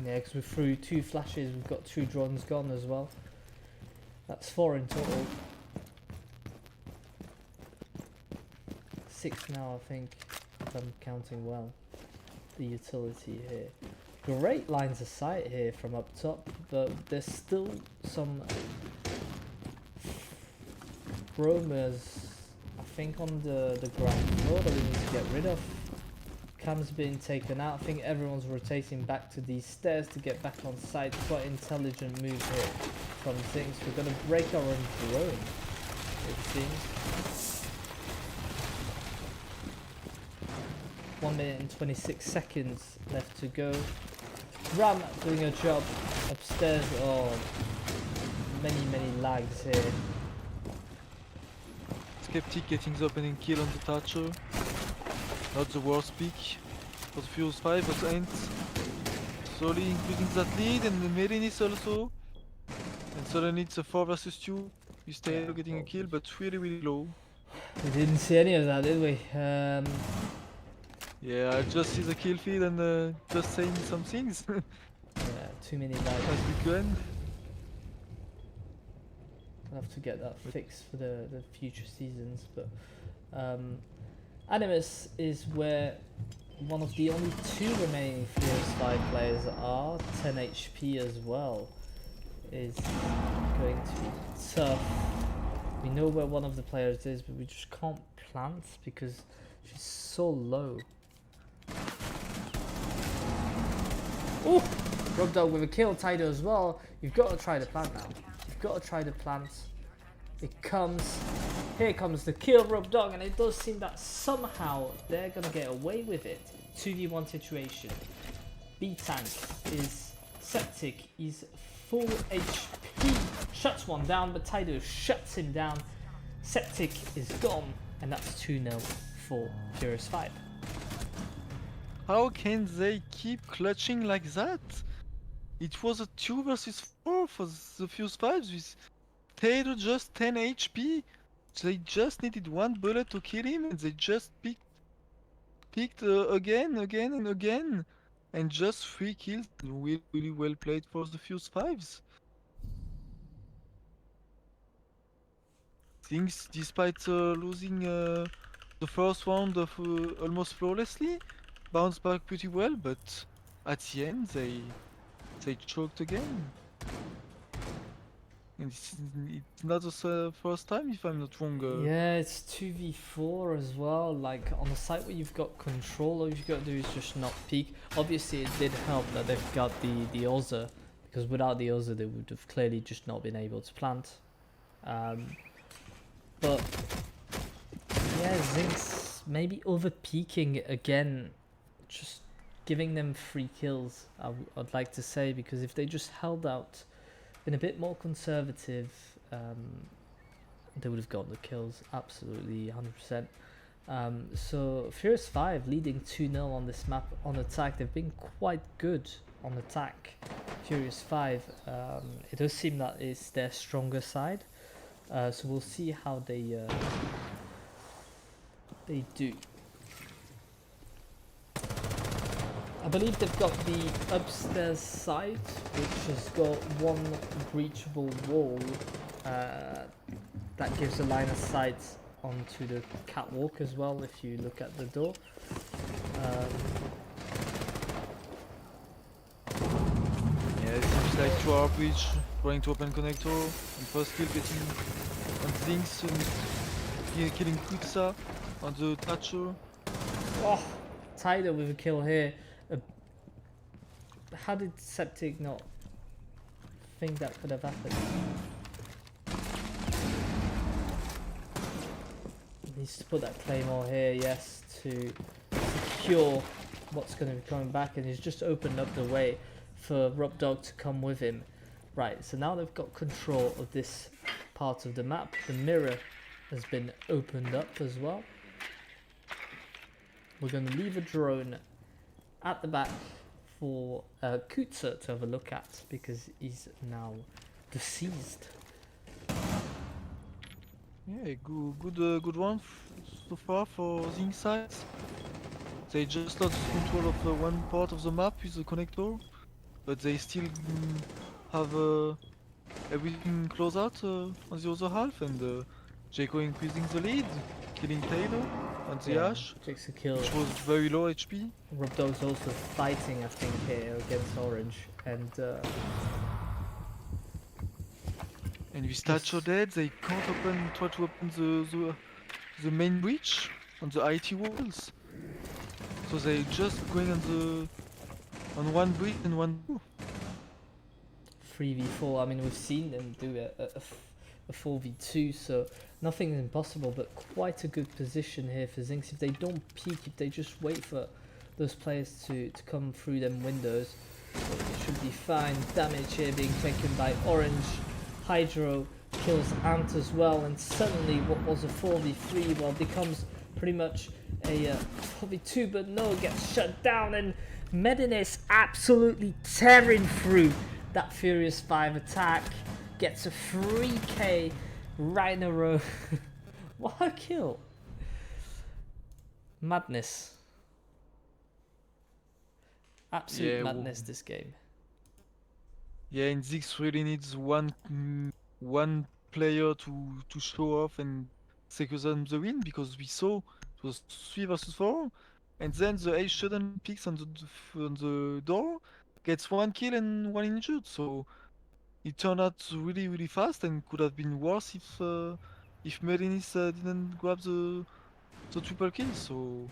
Speaker 3: Yeah, because we threw 2 flashes, we've got 2 drones gone as well. That's 4 in total. 6 now, I think, if I'm counting well. The utility here. Great lines of sight here from up top, but there's still some roamers, I think, on the ground floor that we need to get rid of. Cam's being taken out. I think everyone's rotating back to these stairs to get back on site. Quite intelligent move here from ZinX. We're going to break our own drone, it seems. 1 minute and 26 seconds left to go. Ram doing a job upstairs. Oh, many lags here.
Speaker 4: Skeptic getting the opening kill on the Thatcher. Not the worst pick for the Fuse 5, but Ant slowly increasing that lead, and the Merinis also. And suddenly it's a 4 versus 2. You stay
Speaker 3: Yeah,
Speaker 4: getting a
Speaker 3: well,
Speaker 4: kill, but really low.
Speaker 3: We didn't see any of that, did we?
Speaker 4: Yeah, I just see the kill feed and just saying some things
Speaker 3: Yeah, too many lags.
Speaker 4: as we can.
Speaker 3: We'll have to get that fixed for the future seasons, but Animus is where one of the only 2 remaining Furious 5 players are. 10 HP as well is going to be tough. We know where one of the players is, but we just can't plant because she's so low. Oh! Rogue Dog with a kill, Tido as well. You've got to try the plant now. You've got to try the plant. It comes. Here comes the kill, Rogue Dog, and it does seem that somehow they're going to get away with it. 2v1 situation. B-Tank is septic. He's full HP. Shuts one down, but Tido shuts him down. Septic is gone, and that's 2-0 for Furious 5.
Speaker 4: How can they keep clutching like that? It was a 2 versus 4 for the Fuse 5s with Tato just 10 HP. They just needed 1 bullet to kill him, and they just picked again and again. And just 3 kills. Really well played for the Fuse 5s. Things, despite losing the first round of almost flawlessly, bounced back pretty well, but at the end they choked again. And it's not the first time, if I'm not wrong.
Speaker 3: Yeah, it's 2v4 as well. Like on the site where you've got control, all you've got to do is just not peek. Obviously, it did help that they've got the Oza, because without the Oza, they would have clearly just not been able to plant. But yeah, ZinX maybe over peeking again, just giving them free kills. I'd like to say, because if they just held out, been a bit more conservative, they would have got the kills, absolutely 100%. So Furious 5 leading 2-0 on this map on attack. They've been quite good on attack, Furious 5. It does seem that it's their stronger side, so we'll see how they do. I believe they've got the upstairs side, which has got one breachable wall that gives a line of sight onto the catwalk as well if you look at the door.
Speaker 4: Yeah, it seems like 2-hour bridge trying to open connector and first kill getting on things and killing Kutsa on the Thatcher.
Speaker 3: Oh, Tider with a kill here. How did Septic not think that could have happened? He needs to put that claymore here, yes, to secure what's going to be coming back, and he's just opened up the way for Rupdog to come with him. Right, so now they've got control of this part of the map. The mirror has been opened up as well. We're going to leave a drone at the back for Kutsa to have a look at, because he's now deceased.
Speaker 4: Yeah, good one so far for ZinX side. They just lost control of one part of the map with the connector, but they still have everything close out on the other half, and Jaco increasing the lead, killing Taylor on the Ash,
Speaker 3: Takes a kill.
Speaker 4: which was very low HP.
Speaker 3: Rubdog's also fighting, I think, here against Orange, and
Speaker 4: with Thatcher dead, they can't try to open the main breach on the IT walls. So they just going on one breach and one
Speaker 3: 3v4. I mean, we've seen them do a 4v2, so nothing is impossible, but quite a good position here for ZinX. If they don't peek, if they just wait for those players to come through them windows, it should be fine. Damage here being taken by Orange. Hydro kills Ant as well, and suddenly what was a 4v3 well becomes pretty much a 4v2, but no, gets shut down, and Medinis absolutely tearing through that Furious 5 attack, gets a 3k right in a row. What a kill. Madness. Absolute madness, this game.
Speaker 4: Yeah, and ZinX really needs one player to show off and secure them the win, because we saw it was 3 versus 4, and then the Ace suddenly picks on the door, gets 1 kill and 1 injured, so it turned out really fast and could have been worse if Merinis didn't grab the triple kill. So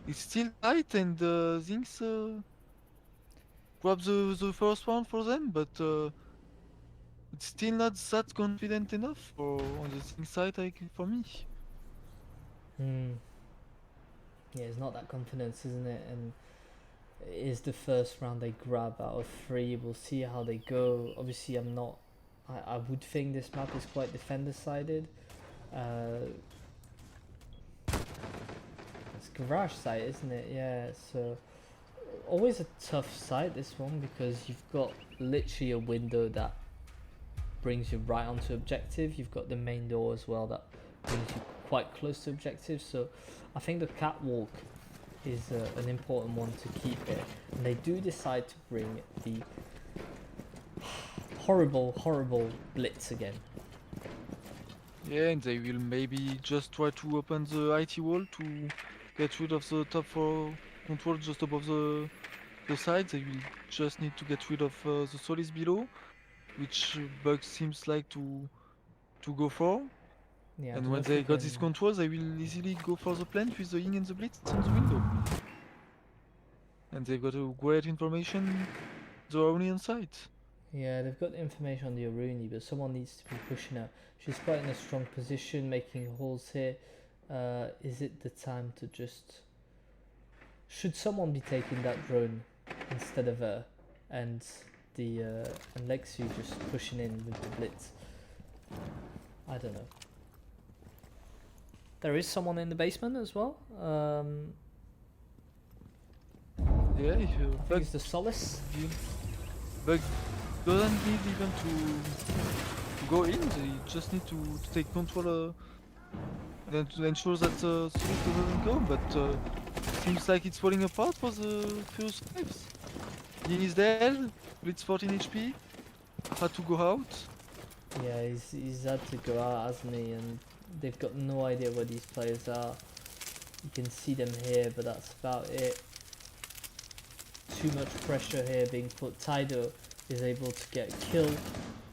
Speaker 4: it's still tight, and ZinX grab the first one for them, but it's still not that confident enough on the ZinX side, for me.
Speaker 3: Yeah, it's not that confidence, isn't it? And it is the first round they grab out of 3. We'll see how they go. Obviously, I would think this map is quite defender-sided. It's garage site, isn't it? Yeah, so always a tough site, this one, because you've got literally a window that brings you right onto objective. You've got the main door as well that brings you quite close to objective, so I think the catwalk is an important one to keep here, and they do decide to bring the horrible blitz again.
Speaker 4: Yeah, and they will maybe just try to open the IT wall to get rid of the top 4 control just above the side. They will just need to get rid of the solids below, which Bug seems like to go for.
Speaker 3: Yeah, I
Speaker 4: And
Speaker 3: don't know
Speaker 4: when
Speaker 3: if we
Speaker 4: they got this
Speaker 3: can.
Speaker 4: control, they will easily go for the plant with the Ying and the Blitz on the window. And they've got a great information, the only on site.
Speaker 3: Yeah, they've got the information on the Aruni, but someone needs to be pushing her. She's quite in a strong position, making holes here. Is it the time to just? Should someone be taking that drone instead of her, and the and Lexi just pushing in with the blitz? I don't know. There is someone in the basement as well.
Speaker 4: Yeah, if
Speaker 3: I
Speaker 4: you
Speaker 3: think
Speaker 4: Bug,
Speaker 3: it's the Solace.
Speaker 4: Bug doesn't need even to go in, they just need to take control and to ensure that Swift doesn't go, but seems like it's falling apart for the first fives. Yin is dead, Blitz 14 HP, had to go out.
Speaker 3: Yeah, he's had to go out, hasn't he? And they've got no idea where these players are. You can see them here, but that's about it. Too much pressure here being put. Tido is able to get a kill.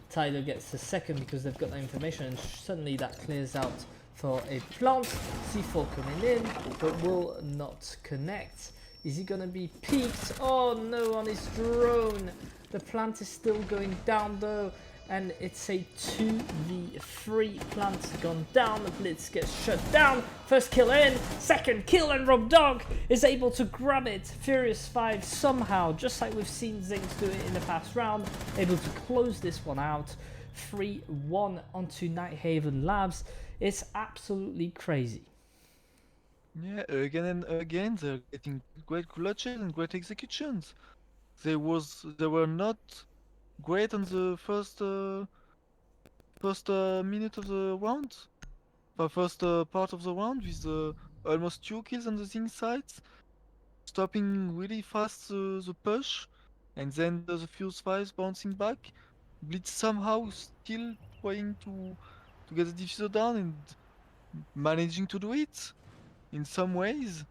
Speaker 3: Tido gets the second because they've got the information, and suddenly that clears out for a plant. C4 coming in, but will not connect. Is he gonna be peaked? Oh no, on his drone. The plant is still going down though, and it's a 2v3. Plant's gone down, the blitz gets shut down. First kill in, second kill, and Rob Dog is able to grab it. Furious 5 somehow, just like we've seen ZinX do it in the past round, able to close this one out. 3-1 onto Nighthaven Labs. It's absolutely crazy.
Speaker 4: Yeah, again and again, they're getting great clutches and great executions. They were not great on the first minute of the round, the first part of the round with almost 2 kills on the Zing sides, stopping really fast the push, and then the Fuse 5 bouncing back. Blitz somehow still trying to get the diffuser down and managing to do it in some ways,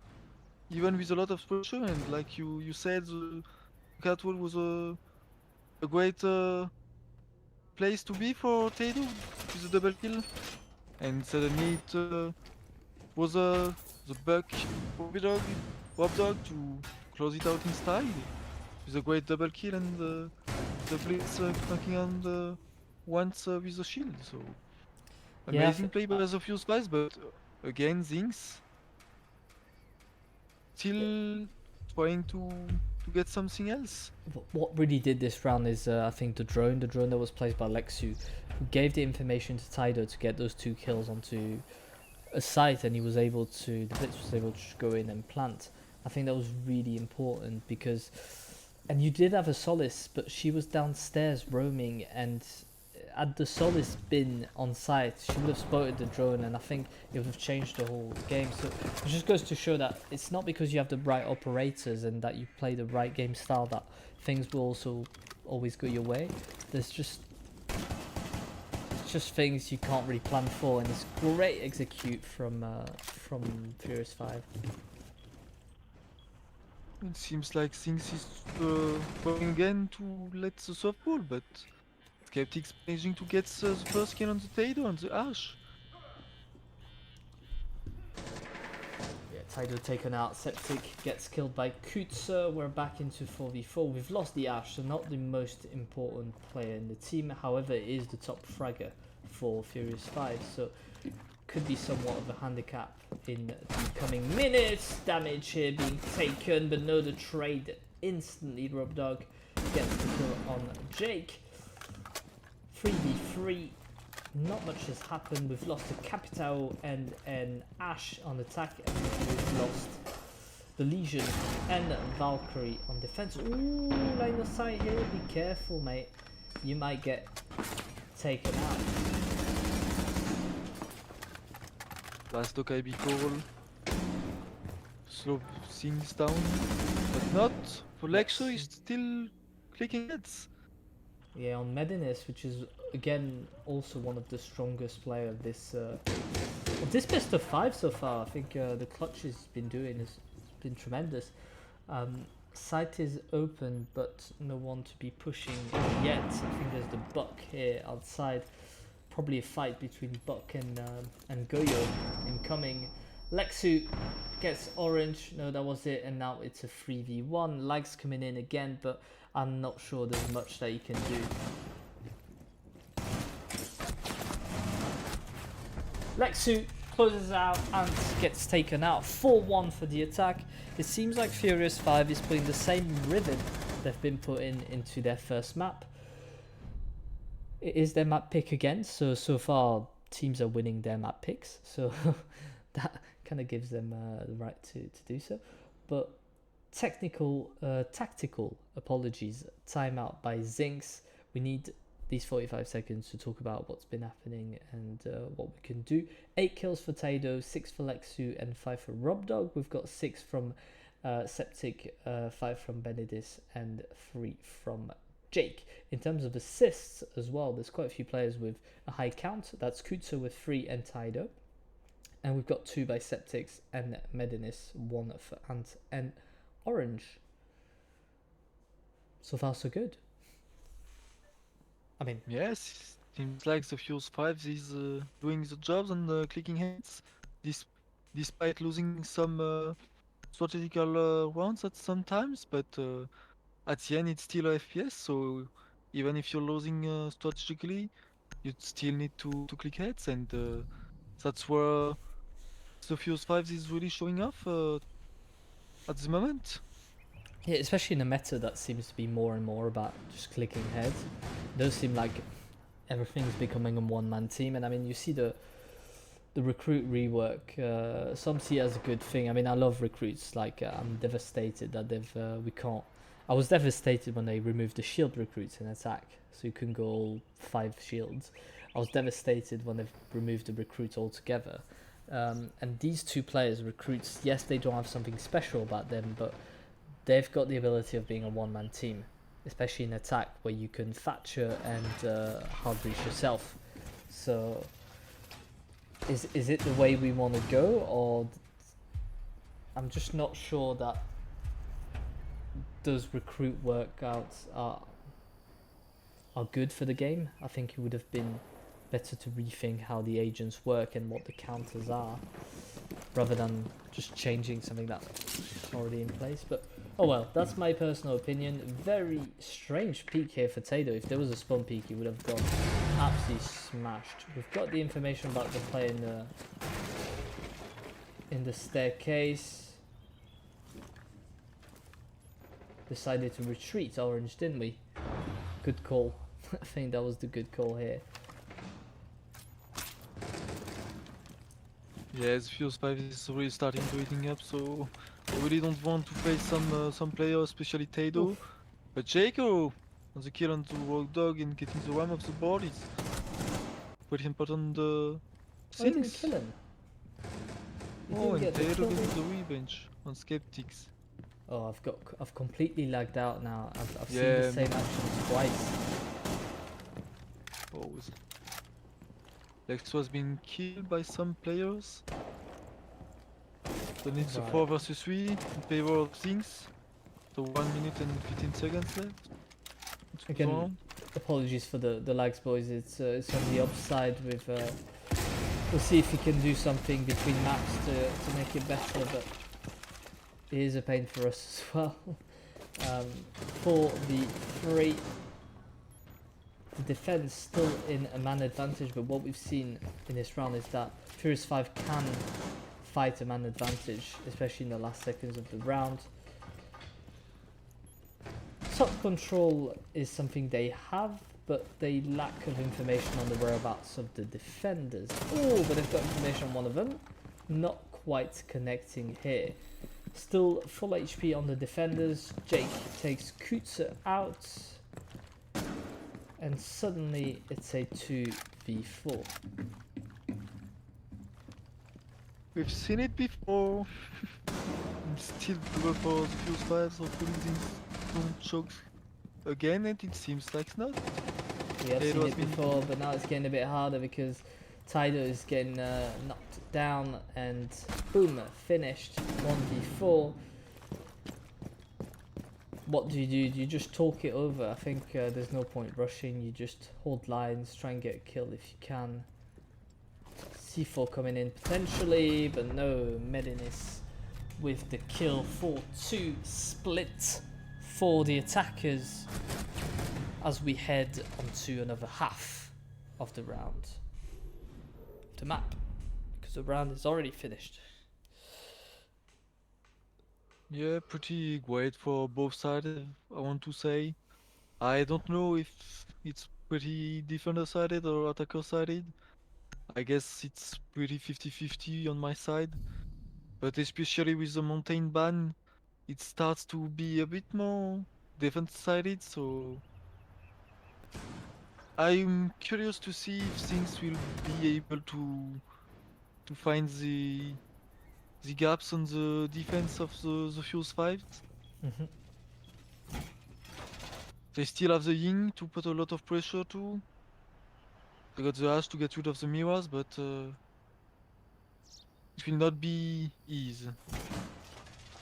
Speaker 4: even with a lot of pressure. And like you said, the Catwall was a great place to be for Tado with a double kill. And suddenly it was the buck Rob Dog to close it out in style with a great double kill and the blitz knocking on the once with the shield. So
Speaker 3: Yeah,
Speaker 4: amazing play by the few spies, but again ZinX still trying to get something else.
Speaker 3: what really did this round is I think the drone that was placed by Lexu, who gave the information to Tido to get those 2 kills onto a site, and he was able to, the blitz was able to go in and plant. I think that was really important because, and you did have a Solace, but she was downstairs roaming, and had the Solace been on site, she would have spotted the drone, and I think it would have changed the whole game. So it just goes to show that it's not because you have the right operators and that you play the right game style that things will also always go your way. There's just things you can't really plan for, and it's great execute from Furious 5.
Speaker 4: It seems like things is going again to let the softball, but Skeptics managing to get the first kill on the Tado and the Ash.
Speaker 3: Yeah, Tido taken out. Septic gets killed by Kutzer. We're back into 4v4. We've lost the Ash, so not the most important player in the team. However, it is the top fragger for Furious 5, so could be somewhat of a handicap in the coming minutes. Damage here being taken, but no, the trade instantly. Rob Dog gets the kill on Jake. 3v3. Not much has happened. We've lost a Capital and an Ash on attack, and we've lost the Legion and Valkyrie on defense. Ooh, line of sight here. Be careful, mate. You might get taken out.
Speaker 4: Last Okaibi call. Slow things down. But not. For Lexo is still clicking heads.
Speaker 3: Yeah, on Medinus, which is again also one of the strongest player of this best of 5 so far. I think the clutch has been doing has been tremendous. site is open, but no one to be pushing yet. I think there's the Buck here outside. Probably a fight between Buck and Goyo incoming. Lexu gets orange. No, that was it. And now it's a 3v1. Lags coming in again, but I'm not sure there's much that he can do. Lexu closes out and gets taken out. 4-1 for the attack. It seems like Furious 5 is putting the same rhythm they've been putting into their first map. It is their map pick again, so far teams are winning their map picks, so that kind of gives them the right to do so. But tactical apologies, timeout by ZinX. We need these 45 seconds to talk about what's been happening and what we can do. 8 kills for Taido, 6 for Lexu, and 5 for Robdog. We've got 6 from Septic, 5 from Benedis, and 3 from Jake. In terms of assists as well, there's quite a few players with a high count. That's Kutsu with 3 and Taido. And we've got 2 by Septix and Medinis, 1 for Ant and Orange. So far so good. I mean,
Speaker 4: Yes, seems like the Fuse 5 is doing the jobs on the clicking heads, despite losing some strategical rounds at some times, but at the end it's still a FPS, so even if you're losing strategically, you still need to click heads, and that's where the Fuse 5 is really showing off at the moment.
Speaker 3: yeah, especially in a meta that seems to be more and more about just clicking heads. It does seem like everything's becoming a one-man team, and I mean, you see the recruit rework. Some see it as a good thing. I mean, I love recruits. Like, I'm devastated that we can't. I was devastated when they removed the shield recruits in attack, so you couldn't go all 5 shields. I was devastated when they've removed the recruits altogether. And these 2 players, recruits, yes, they don't have something special about them, but they've got the ability of being a one-man team, especially in attack where you can Thatcher and hard breach yourself. So is it the way we want to go, or I'm just not sure that those recruit workouts are good for the game. I think it would have been better to rethink how the agents work and what the counters are, rather than just changing something that's already in place. But oh well, that's my personal opinion. Very strange peak here for Tado. If there was a spawn peak, he would have gone absolutely smashed. We've got the information about the play in the staircase. Decided to retreat Orange, didn't we? Good call. I think that was the good call here.
Speaker 4: Yes, Fuse 5 is really starting to heating up, so I really don't want to face some players, especially Tado. But Jaco on the kill on the Rogue Dog and getting the ram of the board is pretty important.
Speaker 3: Oh, he didn't
Speaker 4: Things.
Speaker 3: kill him. He
Speaker 4: Oh,
Speaker 3: didn't
Speaker 4: and
Speaker 3: get the
Speaker 4: Tado
Speaker 3: kill.
Speaker 4: getting the revenge on Skeptics.
Speaker 3: Oh, I've completely lagged out now. I've seen
Speaker 4: Yeah,
Speaker 3: the same action twice.
Speaker 4: Always. Lex was being killed by some players. So it's a
Speaker 3: Right.
Speaker 4: 4 versus 3 in favor of things. So 1 minute and 15 seconds left. It's
Speaker 3: Again,
Speaker 4: round.
Speaker 3: apologies for the lags, boys. It's on the upside with. We'll see if we can do something between maps to make it better, but it is a pain for us as well. For the 3, the defense still in a man advantage, but what we've seen in this round is that Furious 5 can fight a man advantage, especially in the last seconds of the round. Top control is something they have, but they lack of information on the whereabouts of the defenders. Oh, but they've got information on one of them. Not quite connecting here. Still full HP on the defenders. Jake takes Kutsa out. And suddenly it's a 2v4.
Speaker 4: We've seen it before. I'm still go for the Fuse 5, so hopefully things don't choke again, and it seems like not.
Speaker 3: We have
Speaker 4: It
Speaker 3: seen
Speaker 4: was
Speaker 3: it
Speaker 4: been-
Speaker 3: before, but now it's getting a bit harder because Taido is getting knocked down and boom, finished 1v4. what do? Do you just talk it over? I think there's no point rushing. You just hold lines, try and get a kill if you can. C4 coming in potentially, but no. Medinis with the kill. 4-2 split for the attackers as we head onto another half of the round of the map, because the round is already finished.
Speaker 4: Yeah, pretty great for both sides, I want to say. I don't know if it's pretty defender-sided or attacker-sided. I guess it's pretty 50-50 on my side. But especially with the mountain ban, it starts to be a bit more defense-sided, so I'm curious to see if things will be able to find the gaps on the defense of the Fuse 5.
Speaker 3: Mm-hmm.
Speaker 4: They still have the Ying to put a lot of pressure to. They got the Ash to get rid of the mirrors, but it will not be ease.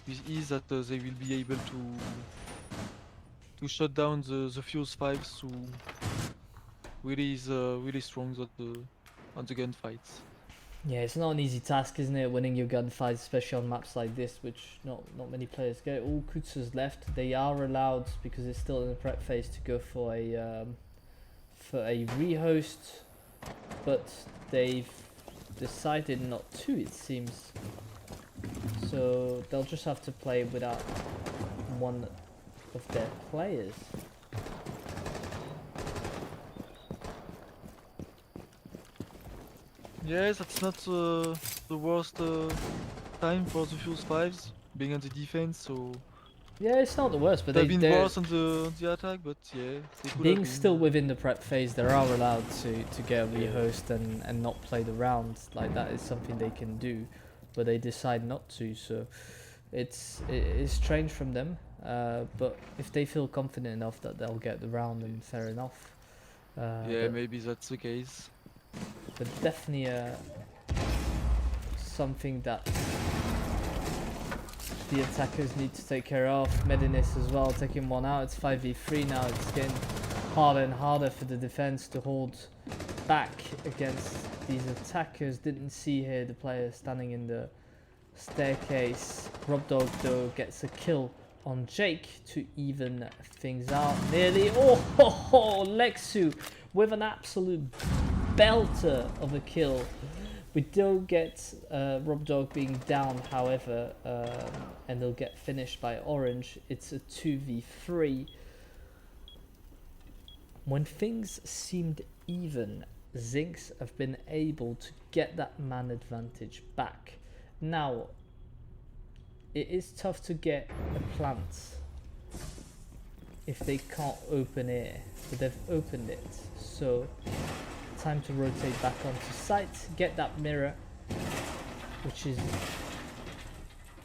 Speaker 4: With ease that they will be able to shut down the Fuse 5, so really is really strong on the gunfights.
Speaker 3: Yeah, it's not an easy task, isn't it? Winning your gunfights, especially on maps like this, which not many players get. All Kutsu's left. They are allowed, because it's still in the prep phase, to go for a rehost, but they've decided not to, it seems. So they'll just have to play without one of their players.
Speaker 4: Yes, that's not the worst time for the Fuse 5s, being on the defense, so
Speaker 3: Yeah, it's not the worst, but
Speaker 4: they've been
Speaker 3: they're
Speaker 4: worse on the attack, but yeah, they could
Speaker 3: being
Speaker 4: have been.
Speaker 3: still within the prep phase. They are allowed to get a rehost and not play the round. Like, that is something they can do, but they decide not to. So it's strange from them. But if they feel confident enough that they'll get the round, then fair enough.
Speaker 4: Yeah, maybe that's the case.
Speaker 3: But definitely something that the attackers need to take care of. Medinis as well, taking one out. It's 5v3 now. It's getting harder and harder for the defense to hold back against these attackers. Didn't see here the player standing in the staircase. Robdog though gets a kill on Jake to even things out nearly. Oh, Lexu with an absolute belter of a kill. We don't get Robdog being down, however, and they'll get finished by Orange. It's a 2v3. When things seemed even, ZinX have been able to get that man advantage back. Now, it is tough to get a plant if they can't open air, but they've opened it. So time to rotate back onto site, get that mirror, which is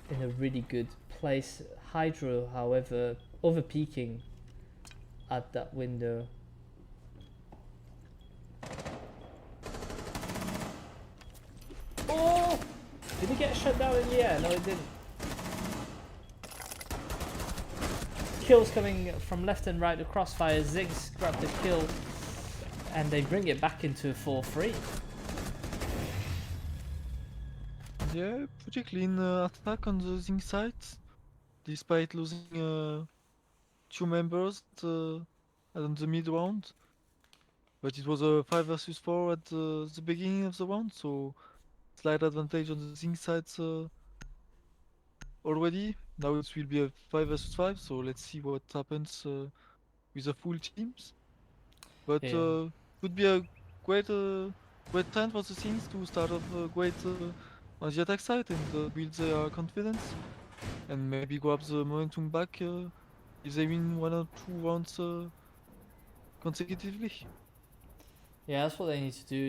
Speaker 3: in a really good place. Hydro, however, over peaking at that window. Oh! Did he get shut down in the air? No, it didn't. Kills coming from left and right, the crossfire. ZinX grab the kill, and they bring it back into a 4-3.
Speaker 4: Yeah, pretty clean attack on the Zing side, despite losing 2 members on the mid round. But it was a 5 versus 4 at the beginning of the round, so slight advantage on the Zing side already. Now it will be a 5 versus 5, so let's see what happens with the full teams. But
Speaker 3: Yeah.
Speaker 4: could be a great time for the Zings to start off great on the attack side and build their confidence, and maybe grab the momentum back if they win 1 or 2 rounds consecutively.
Speaker 3: Yeah, that's what they need to do,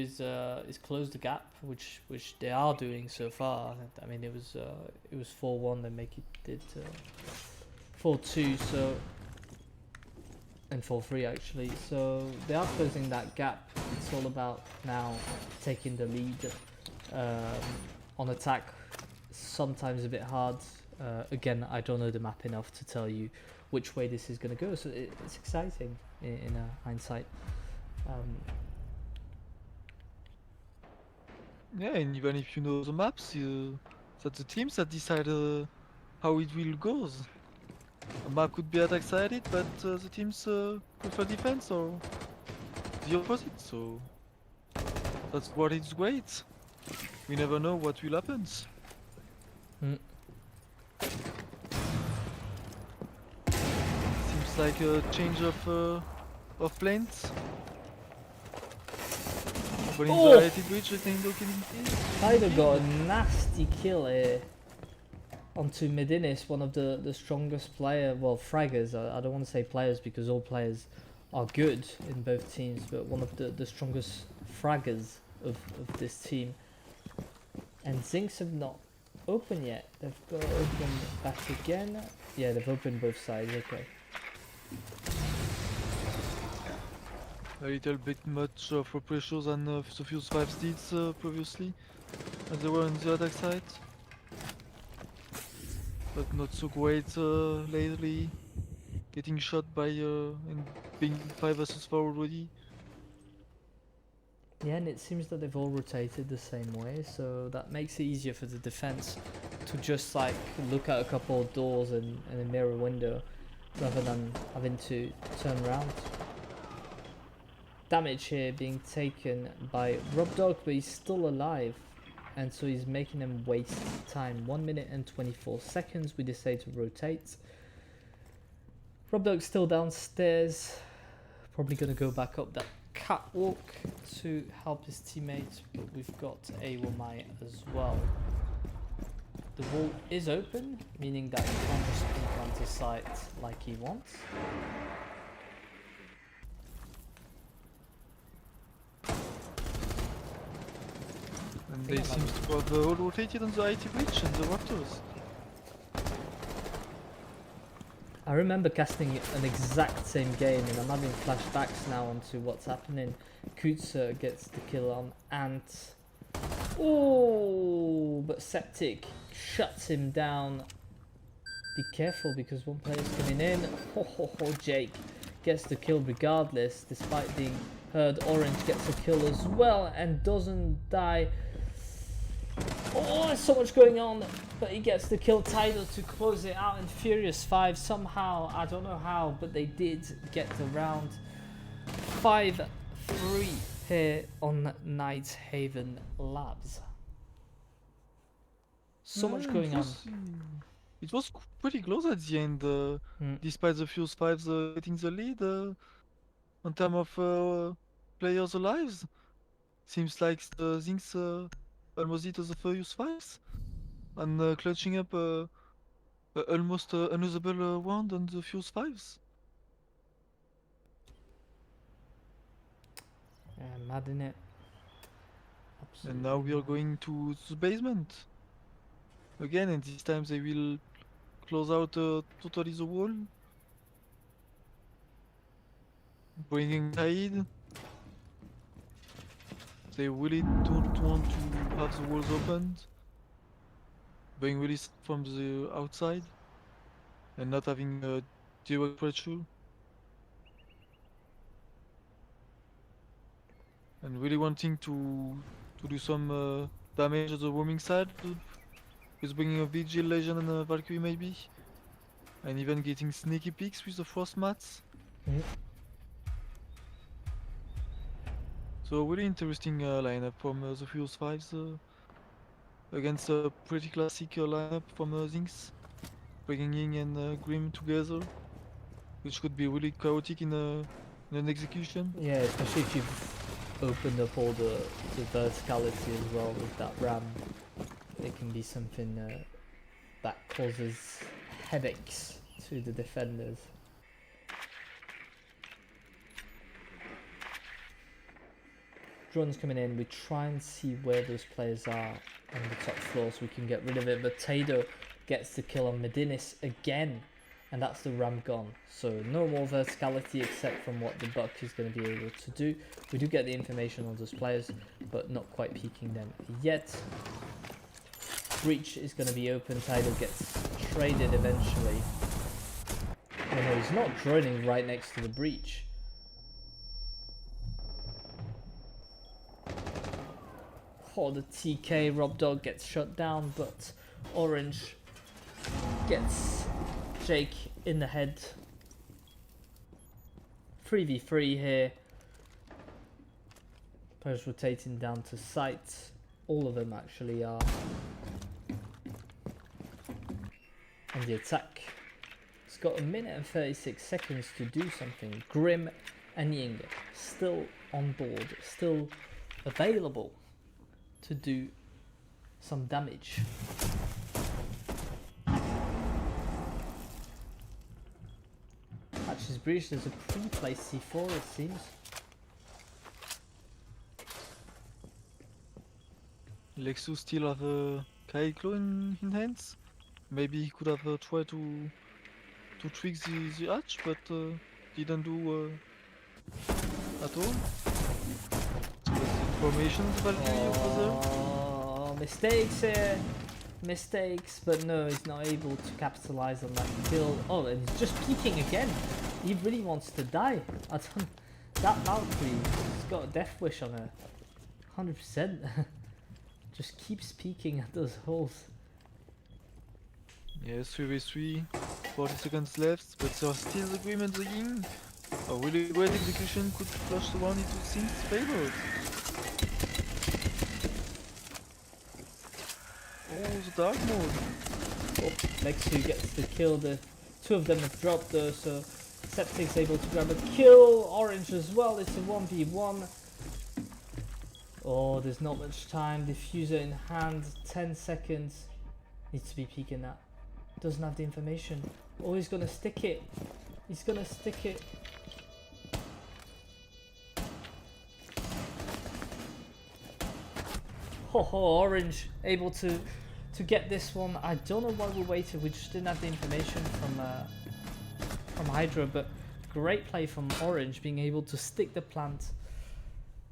Speaker 3: is close the gap, which they are doing so far. I mean, it was 4-1, then make it did 4-2, so, and 4-3 actually. So they are closing that gap. It's all about now taking the lead on attack. Sometimes a bit hard. Again, I don't know the map enough to tell you which way this is going to go. So it's exciting in hindsight.
Speaker 4: Yeah, and even if you know the maps, that's the teams that decide how it will goes. A map could be attack sided, but the teams prefer defense or the opposite. So that's what is great. We never know what will happen.
Speaker 3: Mm.
Speaker 4: Seems like a change of planes. But in
Speaker 3: Oh!
Speaker 4: the IT bridge, I think
Speaker 3: Kaido got a nasty kill here onto Medinis, one of the strongest player, well, fraggers. I don't want to say players because all players are good in both teams, but one of the strongest fraggers of this team. And ZinX have not opened yet. They've got to open back again. Yeah, they've opened both sides, okay.
Speaker 4: a little bit much of pressure than the Fuse 5 did previously, as they were on the attack side. But not so great lately, getting shot by and being 5 versus 4 already.
Speaker 3: Yeah, and it seems that they've all rotated the same way, so that makes it easier for the defense to just like look at a couple of doors and a mirror window rather than having to turn around. Damage here being taken by Robdog, but he's still alive, and so he's making them waste time. 1 minute and 24 seconds. We decide to rotate. Robdog's still downstairs, probably gonna go back up that catwalk to help his teammates, but we've got a Womai as well. The wall is open, meaning that he can't just peek onto site like he wants.
Speaker 4: And they seem to have all rotated on the IT bridge and the raptors.
Speaker 3: I remember casting an exact same game, and I'm having flashbacks now onto what's happening. Kutzer gets the kill on Ant. Oh, but Septic shuts him down. Be careful because one player's coming in. Jake gets the kill regardless, despite being hurt. Orange gets a kill as well and doesn't die. Oh, there's so much going on, but he gets the kill title to close it out. And Furious 5 somehow, I don't know how, but they did get the round. 5-3 here on Night Haven Labs. So much going on.
Speaker 4: It was pretty close at the end, despite the Fuse 5s getting the lead on terms of players alive. Seems like the ZinX almost did the Fuse 5s and clutching up almost unusable round on the Fuse 5s.
Speaker 3: Yeah, mad in it. Absolutely.
Speaker 4: And now we are going to the basement again, and this time they will close out totally the wall, bringing Tide. They really don't want to have the walls opened, being released from the outside, and not having a direct pressure. And really wanting to do some damage at the roaming side, with bringing a Vigil, Legend and a Valkyrie maybe. And even getting sneaky peeks with the Frost Mats. So really interesting lineup from the Fuse 5s against a pretty classic lineup from ZinX, bringing Ying and Grim together, which could be really chaotic in an execution.
Speaker 3: Yeah, especially if you've opened up all the verticality as well with that ram. It can be something that causes headaches to the defenders. Drones coming in, we try and see where those players are on the top floor so we can get rid of it, but Tado gets the kill on Medinis again, and that's the ram gone. So no more verticality except from what the Buck is going to be able to do. We do get the information on those players, but not quite peeking them yet. Breach is going to be open, Tidal gets traded eventually. Oh no, he's not droning right next to the breach. Oh, the TK Rob Dog gets shut down, but Orange gets Jake in the head. 3v3 here. Players rotating down to site. All of them actually are. And the attack. It's got 1 minute and 36 seconds to do something. Grim and Ying still on board, still available to do some damage. Match is breached. There's a pre-placed C4 it seems.
Speaker 4: Lexus still have a Kaiklo in hands. Maybe he could have tried to trick the hatch, but didn't do at all. So that's the information Valkyrie over there.
Speaker 3: Oh, mistakes here. Mistakes, but no, he's not able to capitalize on that kill. Oh, and he's just peeking again. He really wants to die. I don't, that Valkyrie, he's got a death wish on her. 100%. Just keeps peeking at those holes.
Speaker 4: Yes, 3v3, 40 seconds left, but there are still the Grim and the Ying. A really great execution could flush the round into ZinX's favor. Oh, the dark mode.
Speaker 3: Oh, Lexu gets the kill. The two of them have dropped though, so Septic's able to grab a kill. Orange as well. It's a 1v1. Oh, there's not much time. Diffuser in hand. 10 seconds. Needs to be peeking that. Doesn't have the information. Oh, he's gonna stick it. He's gonna stick it. Oh, Orange able to get this one. I don't know why we waited. We just didn't have the information from Hydra, but great play from Orange, being able to stick the plant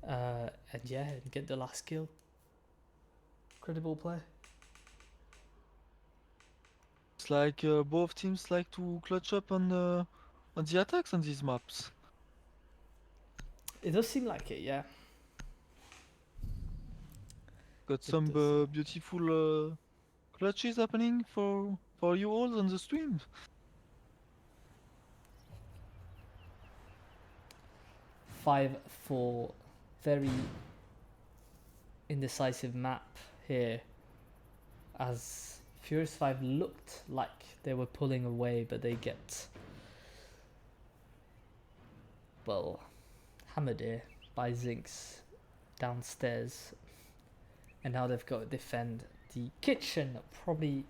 Speaker 3: and yeah, and get the last kill. Incredible play.
Speaker 4: It's like both teams like to clutch up on the attacks on these maps.
Speaker 3: It does seem like it, yeah.
Speaker 4: Got
Speaker 3: It
Speaker 4: some
Speaker 3: does.
Speaker 4: beautiful clutches happening for you all on the stream.
Speaker 3: 5-4, very indecisive map here, as Furious 5 looked like they were pulling away, but they get, well, hammered here by ZinX downstairs, and now they've got to defend the kitchen. Probably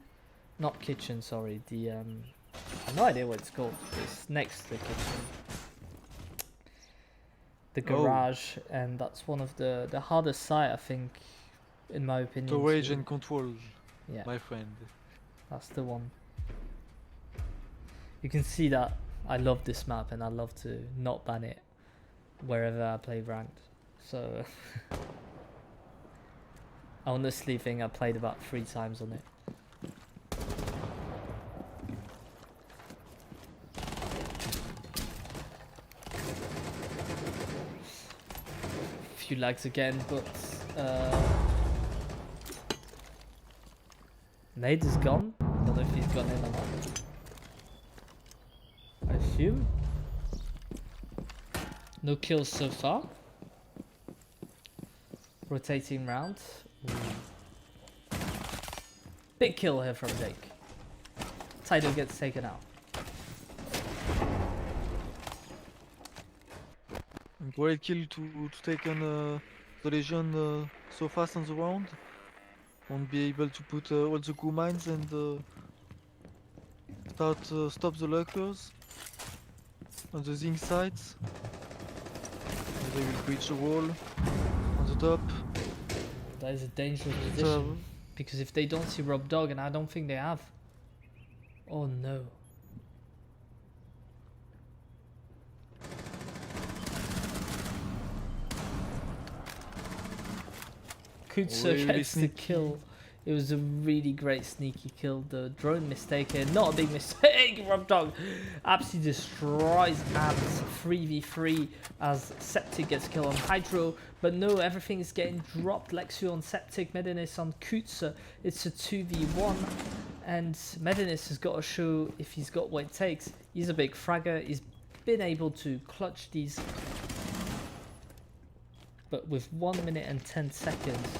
Speaker 3: not kitchen, sorry, the I have no idea what it's called. It's next to the kitchen, the garage, and that's one of the hardest site, I think, in my opinion.
Speaker 4: Storage
Speaker 3: to-
Speaker 4: and control,
Speaker 3: yeah,
Speaker 4: my friend.
Speaker 3: that's the one. You can see that I love this map and I love to not ban it wherever I play ranked. So I honestly think I played about 3 times on it. Few lags again, but Nade is gone. I don't know if he's gone in or not. I assume. No kills so far. Rotating round. Ooh. Big kill here from Jake. Tidal gets taken out.
Speaker 4: Great kill to take on the Legion so fast on the round. Won't be able to put all the coup mines and stop the lurkers on the ZinX sides. And they will breach the wall on the top.
Speaker 3: That is a dangerous position. Because if they don't see Rob Dog, and I don't think they have. Oh no. Kutsu
Speaker 4: Really
Speaker 3: gets the
Speaker 4: sneaky.
Speaker 3: kill. It was a really great sneaky kill. The drone mistake here, not a big mistake. Rob Dog absolutely destroys Ants 3v3 as Septic gets killed on Hydro. But no, everything's getting dropped. Lexu on Septic, Medinis on Kutsa. It's a 2v1. And Medinis has got to show if he's got what it takes. He's a big fragger. He's been able to clutch these. But with 1 minute and 10 seconds,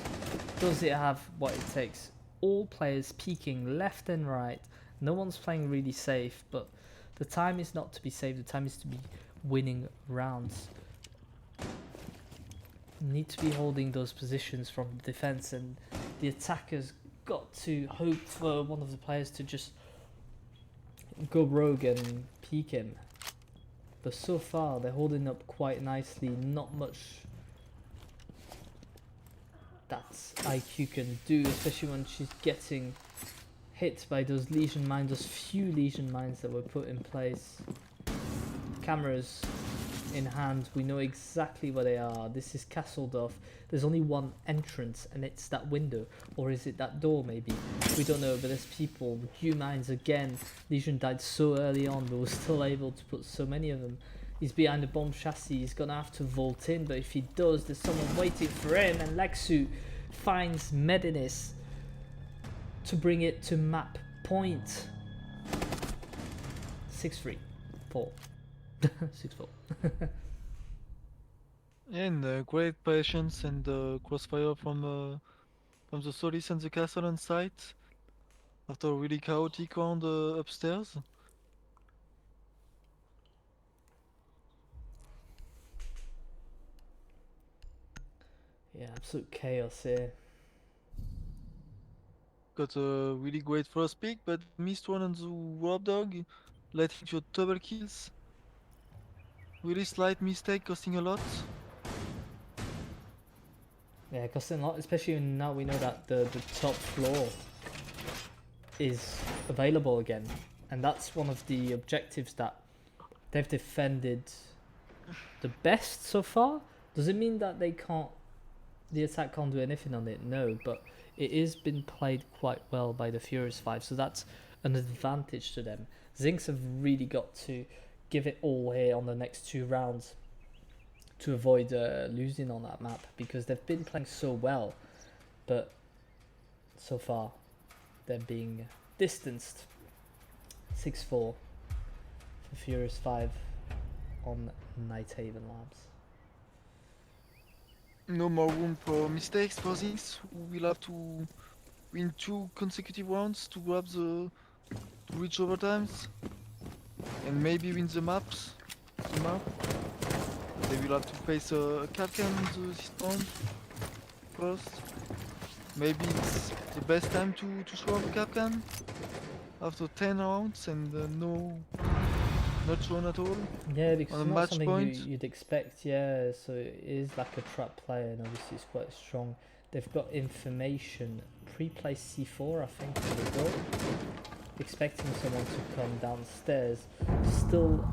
Speaker 3: does it have what it takes? All players peeking left and right. No one's playing really safe, but the time is not to be saved. The time is to be winning rounds. Need to be holding those positions from the defense, and the attackers got to hope for one of the players to just go rogue and peek him. But so far, they're holding up quite nicely. Not much that IQ can do, especially when she's getting hit by those Legion mines, those few Legion mines that were put in place. Cameras in hand, we know exactly where they are. This is Kasseldorf. There's only one entrance, and it's that window, or is it that door maybe? We don't know, but there's people. New mines again. Legion died so early on, but was still able to put so many of them. He's behind the bomb chassis. He's gonna have to vault in, but if he does, there's someone waiting for him, and Lexu finds Medinis to bring it to map point. 6-3, 4, 6-4.
Speaker 4: And great patience and crossfire from the Solis and the castle on site after a really chaotic round upstairs.
Speaker 3: Yeah, absolute chaos here.
Speaker 4: Got a really great first pick, but missed one on the Rob Dog, letting your double kills. Really slight mistake, costing a lot.
Speaker 3: Yeah, costing a lot, especially now we know that the top floor is available again. And that's one of the objectives that they've defended the best so far. Does it mean that they can't, the attack can't do anything on it? No, but it has been played quite well by the Furious 5, so that's an advantage to them. ZinX have really got to give it all here on the next 2 rounds to avoid losing on that map, because they've been playing so well, but so far they're being distanced. 6-4 for Furious 5 on Nighthaven Labs.
Speaker 4: No more room for mistakes for this. We'll have to win 2 consecutive rounds to grab to reach overtimes, and maybe win the map. They will have to face a Capcan this round first. Maybe it's the best time to show up a Capcan after 10 rounds and not shown at all.
Speaker 3: Yeah, because
Speaker 4: on a
Speaker 3: it's not
Speaker 4: match
Speaker 3: something
Speaker 4: point.
Speaker 3: you'd expect, yeah, so it is like a trap player, and obviously it's quite strong. They've got information, pre-placed C4 I think on the door, expecting someone to come downstairs. Still,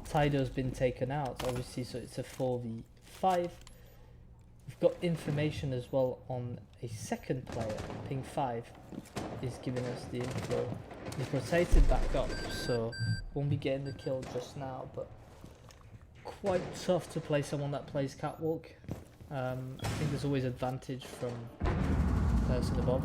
Speaker 3: Tido's been taken out, obviously, so it's a 4v5. We've got information as well on a second player, ping 5 is giving us the info. He's rotated back up, so won't be getting the kill just now, but quite tough to play someone that plays catwalk. I think there's always advantage from person above.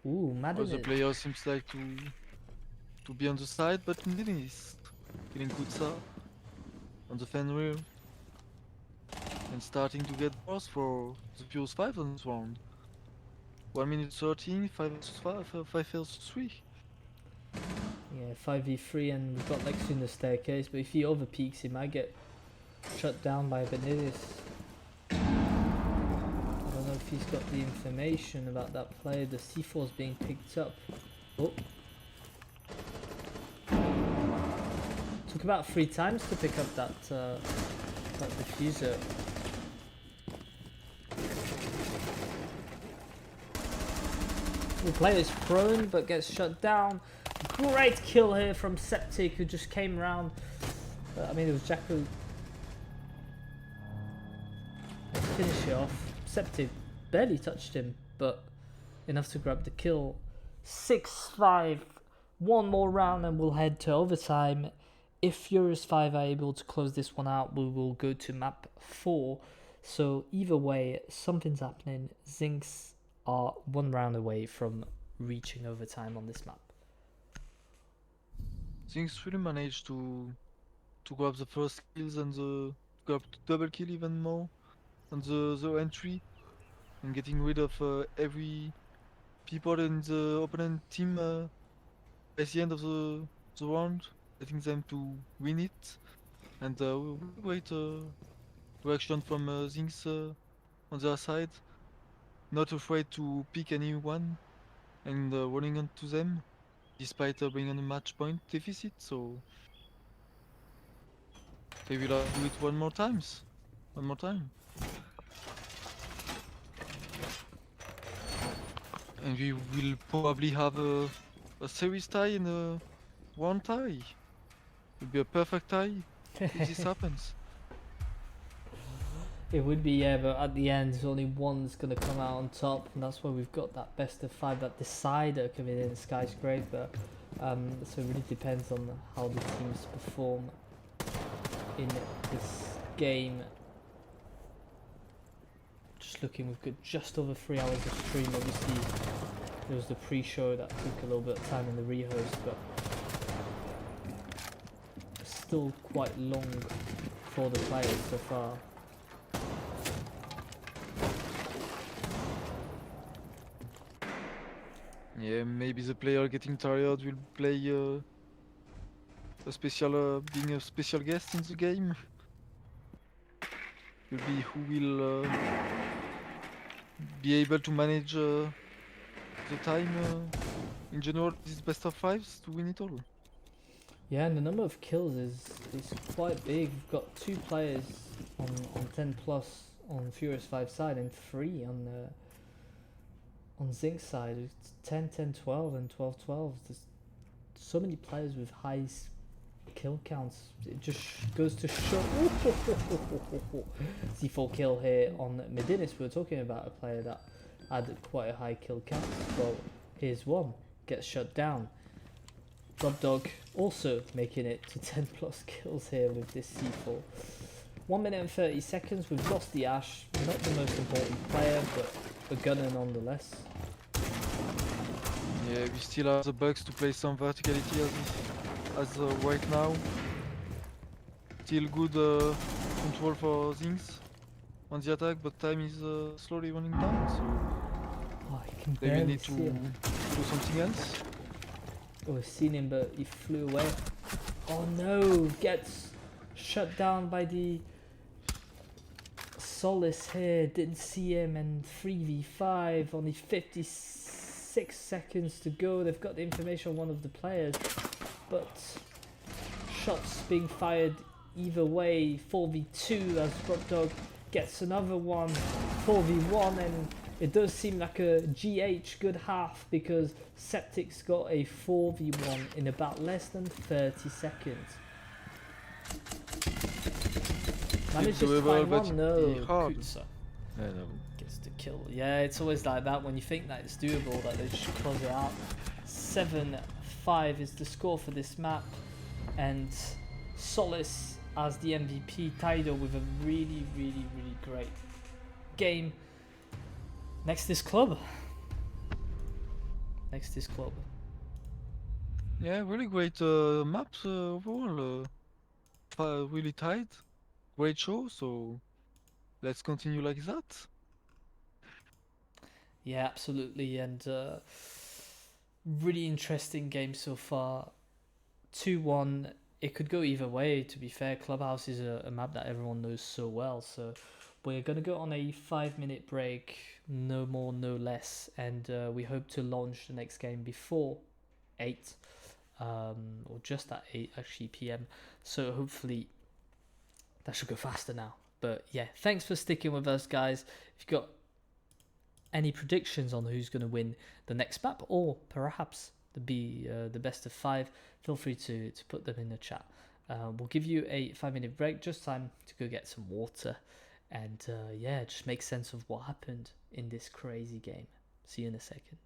Speaker 3: Ooh,
Speaker 4: Well, the
Speaker 3: Madden.
Speaker 4: player seems like to be on the side, but Nidin is killing Kutsa on the fan rear and starting to get worse for the Furious 5 on this round. 1 minute 13, 5 versus 5 versus 3.
Speaker 3: Yeah, 5v3, and we've got Lexi in the staircase, but if he overpeaks, he might get shut down by Benitez. I don't know if he's got the information about that player. The C4 is being picked up. Oh. Took about 3 times to pick up that diffuser. The player is prone but gets shut down. Great kill here from Septic, who just came around. I mean, it was Jacko finish it off. Septic barely touched him, but enough to grab the kill. 6-5. One more round and we'll head to overtime. If Furious 5 are able to close this one out, we will go to map 4. So either way, something's happening. ZinX are one round away from reaching overtime on this map.
Speaker 4: ZinX really managed to grab the first kills and grab double kill even more on the entry and getting rid of every people in the opponent team at the end of the round, letting them to win it. And great reaction from ZinX on their side, not afraid to pick anyone and running onto them despite being on a match point deficit. So they will do it one more time. And we will probably have a series tie and a one tie. It will be a perfect tie if this happens.
Speaker 3: It would be, yeah, but at the end, only one's going to come out on top, and that's why we've got that best of 5, that decider coming in, Skyscraper. So it really depends on how the teams perform in this game. Just looking, we've got just over 3 hours of stream. Obviously, there was the pre-show that took a little bit of time in the rehost, but still quite long for the players so far.
Speaker 4: Yeah, maybe the player getting tired will play a special, being a special guest in the game. Will be who will be able to manage the time in general. These best of 5s to win it all.
Speaker 3: Yeah, and the number of kills is quite big. We've got 2 players on 10 plus on Furious 5 side and 3 on ZinX side. It's 10, 10, 12 and 12, 12. There's so many players with high kill counts. It just goes to show. C4 kill here on Medinis. We were talking about a player that had quite a high kill count. Well, here's one. Gets shut down. Dog also making it to 10 plus kills here with this C4. 1 minute and 30 seconds. We've lost the Ash. Not the most important player, but a gunner nonetheless.
Speaker 4: Yeah, we still have the bugs to play some verticality as right now. Still good control for things on the attack, but time is slowly running down, so
Speaker 3: Oh, you can
Speaker 4: they will
Speaker 3: barely
Speaker 4: need to
Speaker 3: see him.
Speaker 4: do something else.
Speaker 3: Oh, I've seen him, but he flew away. Oh no, gets shut down by the Solace here. Didn't see him, and 3v5, only 56 seconds to go. They've got the information on one of the players, but shots being fired either way. 4v2 as Dog gets another one. 4v1, and it does seem like a GH good half because Septic's got a 4v1 in about less than 30 seconds. Manages to find one, no, Kutsa gets the kill. Yeah, it's always like that when you think that it's doable, that they just close it out. 7-5 is the score for this map, and Solace as the MVP, Taido with a really great game. Next is Club.
Speaker 4: Yeah, really great maps overall. Really tight. Great show, so let's continue like that.
Speaker 3: Yeah, absolutely, and really interesting game so far. 2-1. It could go either way, to be fair. Clubhouse is a map that everyone knows so well, so we're going to go on a 5-minute break, no more, no less, and we hope to launch the next game before 8, or just at 8 actually PM, so hopefully that should go faster now. But yeah, thanks for sticking with us, guys. If you've got any predictions on who's going to win the next map, or perhaps the best of 5, feel free to put them in the chat. We'll give you a 5-minute break, just time to go get some water, and yeah, just make sense of what happened in this crazy game. See you in a second.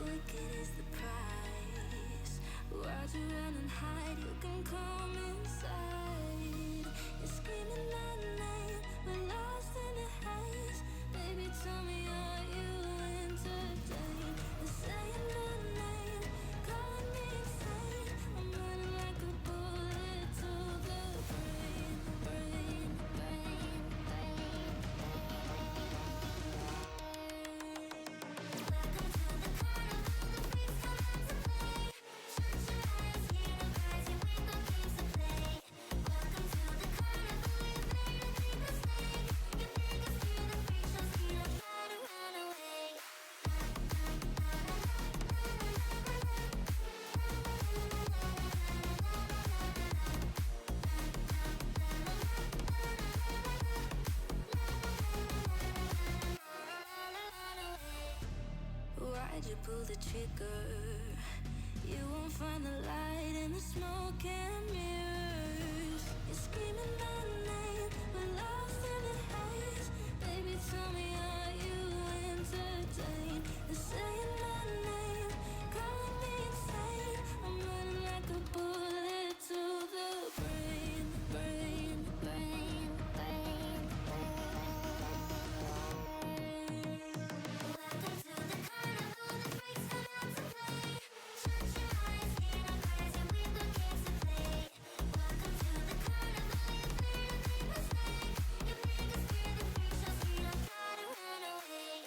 Speaker 1: Wicked is the price. Why'd you run and hide? You can come inside. You're screaming at night. We're lost in the haze. Baby, tell me, are you entertained? They're saying my name, calling me insane. I'm running like a bullet to the brain, brain, brain, brain. Welcome to the carnival, the freaks come out to play. Shut your eyes, hear the cries, your window games to play. Welcome to the carnival, you've made a big mistake. Your biggest fear, the freak show steal, try to run away. Why'd you pull the trigger? You won't find the light in the smoke and mirrors. You're screaming my name, we're lost in the haze. Baby, tell me, are you entertained? They're saying my name, calling me insane. I'm running like a bullet to the brain, brain, brain, brain, Welcome to the carnival, the freaks come out to play. Shut your eyes, hear the cries, your window games to play. Welcome to the carnival, you've made a big mistake. Your biggest fear, the freak show steal, try to run away.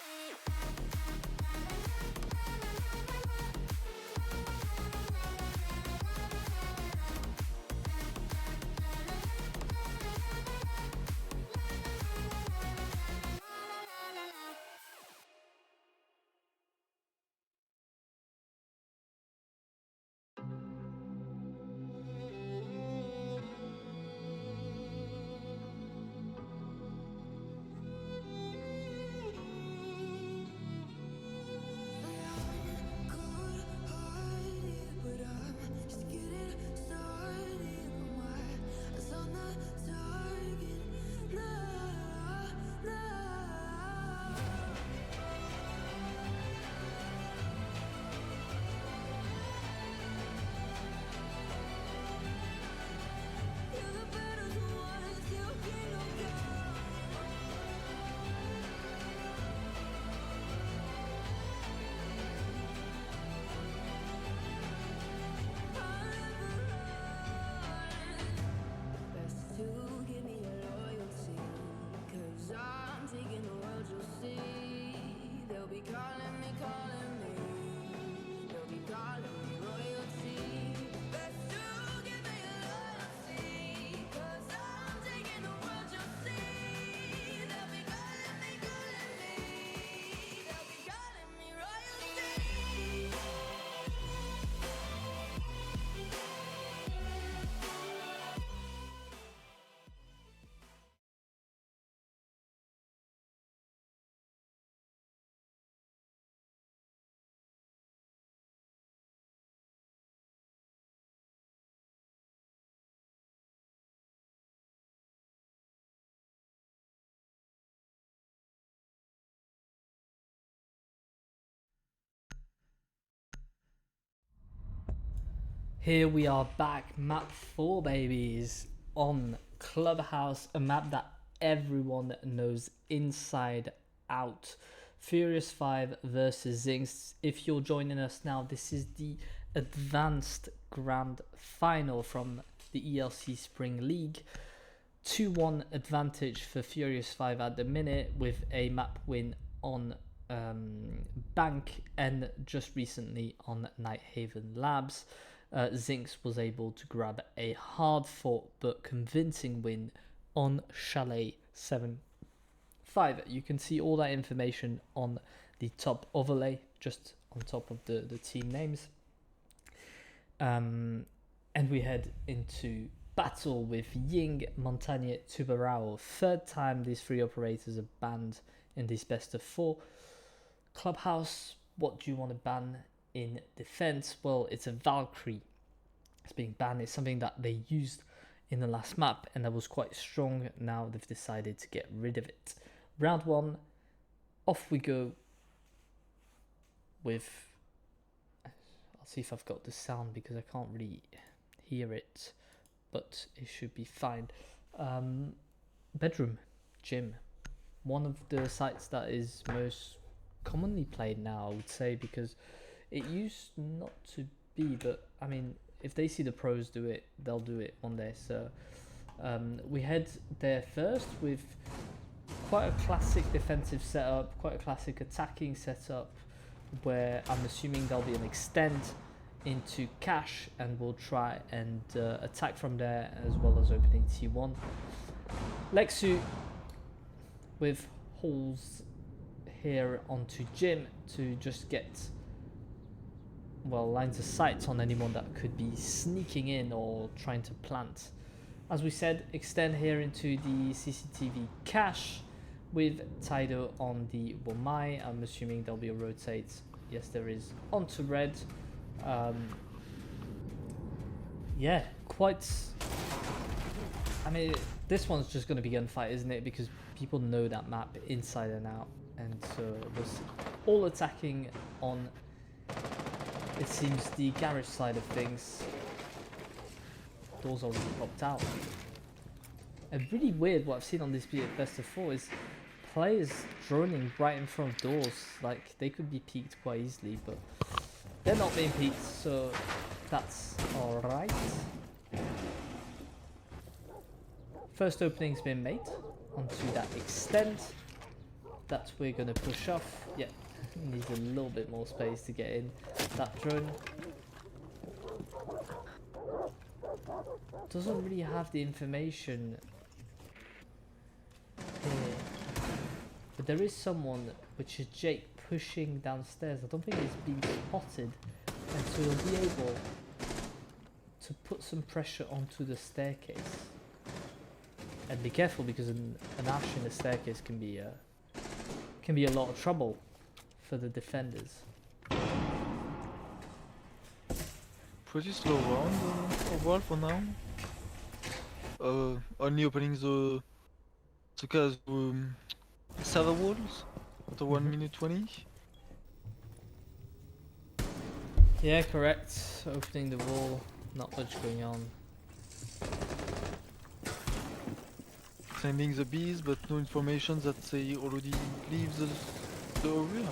Speaker 1: Best to give me your loyalty, 'cause I'm taking the world, you'll see. They'll be calling me, they'll be calling me royalty. Best to give me your loyalty, 'cause I'm taking the world, you'll see. They'll be calling me, they'll be calling me royalty.
Speaker 3: Here we are back, map 4 babies, on Clubhouse, a map that everyone knows inside out. Furious 5 versus ZinX. If you're joining us now, this is the advanced grand final from the ELC Spring League. 2-1 advantage for Furious 5 at the minute, with a map win on Bank and just recently on Nighthaven Labs. ZinX was able to grab a hard fought but convincing win on Chalet 7 5, you can see all that information on the top overlay, just on top of the team names. And we head into battle with Ying, Montagne, Tubarao. Third time these three operators are banned in this best of 4. Clubhouse, what do you want to ban in defense? Well, it's a Valkyrie. It's being banned. It's something that they used in the last map and that was quite strong. Now they've decided to get rid of it. Round 1, off we go with... I'll see if I've got the sound because I can't really hear it, but it should be fine. Bedroom, gym. One of the sites that is most commonly played now, I would say, because it used not to be, but I mean, if they see the pros do it, they'll do it one day. So we head there first with quite a classic defensive setup, quite a classic attacking setup, where I'm assuming there'll be an extend into cash and we'll try and attack from there, as well as opening T1. Lexu with holes here onto gym to just get, well, lines of sight on anyone that could be sneaking in or trying to plant. As we said, extend here into the CCTV cache with Taido on the Womai. I'm assuming there'll be a rotate. Yes, there is. Onto red. Yeah, quite... I mean, this one's just going to be gunfight, isn't it? Because people know that map inside and out. And so was all attacking on, it seems, the garage side of things. Doors already popped out. And really weird what I've seen on this best of 4 is players droning right in front of doors. Like, they could be peeked quite easily, but they're not being peeked, so that's alright. First opening's been made onto that extend that we're going to push off. Yeah, needs a little bit more space to get in that drone. Doesn't really have the information here, but there is someone, which is Jake, pushing downstairs. I don't think he's been spotted, and so he'll be able to put some pressure onto the staircase. And be careful, because an Ash in the staircase can be a lot of trouble for the defenders.
Speaker 4: Pretty slow round overall for now. Only opening the server walls after 1 minute 20.
Speaker 3: Yeah, correct. Opening the wall, not much going on.
Speaker 4: Sending the bees, but no information that they already leave the area.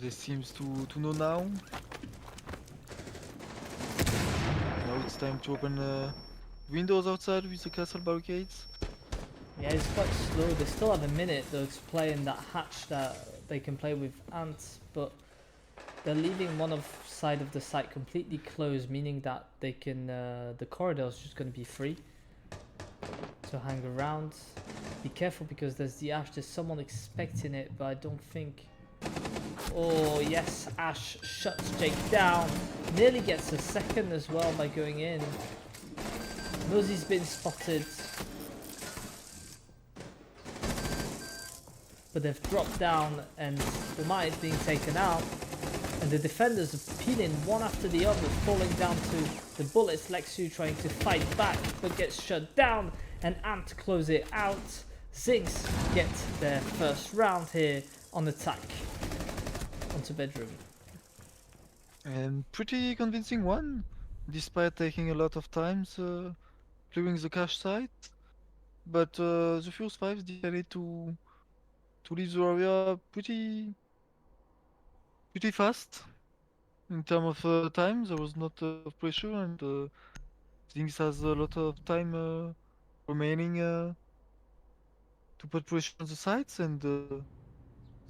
Speaker 4: They seems to know now. Now it's time to open windows outside with the castle barricades.
Speaker 3: Yeah, it's quite slow. They still have a minute though to play in that hatch that they can play with ants, but they're leaving one side of the site completely closed, meaning that they can the corridor is just going to be free to hang around. Be careful, because there's the Ash. There's someone expecting it, but I don't think... Oh yes, Ash shuts Jake down. Nearly gets a second as well by going in. Knows he's been spotted, but they've dropped down and the might is being taken out. And the defenders are peeling one after the other, falling down to the bullets. Lexu trying to fight back, but gets shut down. And Ant close it out. ZinX get their first round here on attack onto bedroom.
Speaker 4: And pretty convincing one, despite taking a lot of time clearing the cache site. But the Fuse 5 decided to leave the area pretty fast. In terms of time, there was not of pressure, and things has a lot of time remaining to put pressure on the sites, and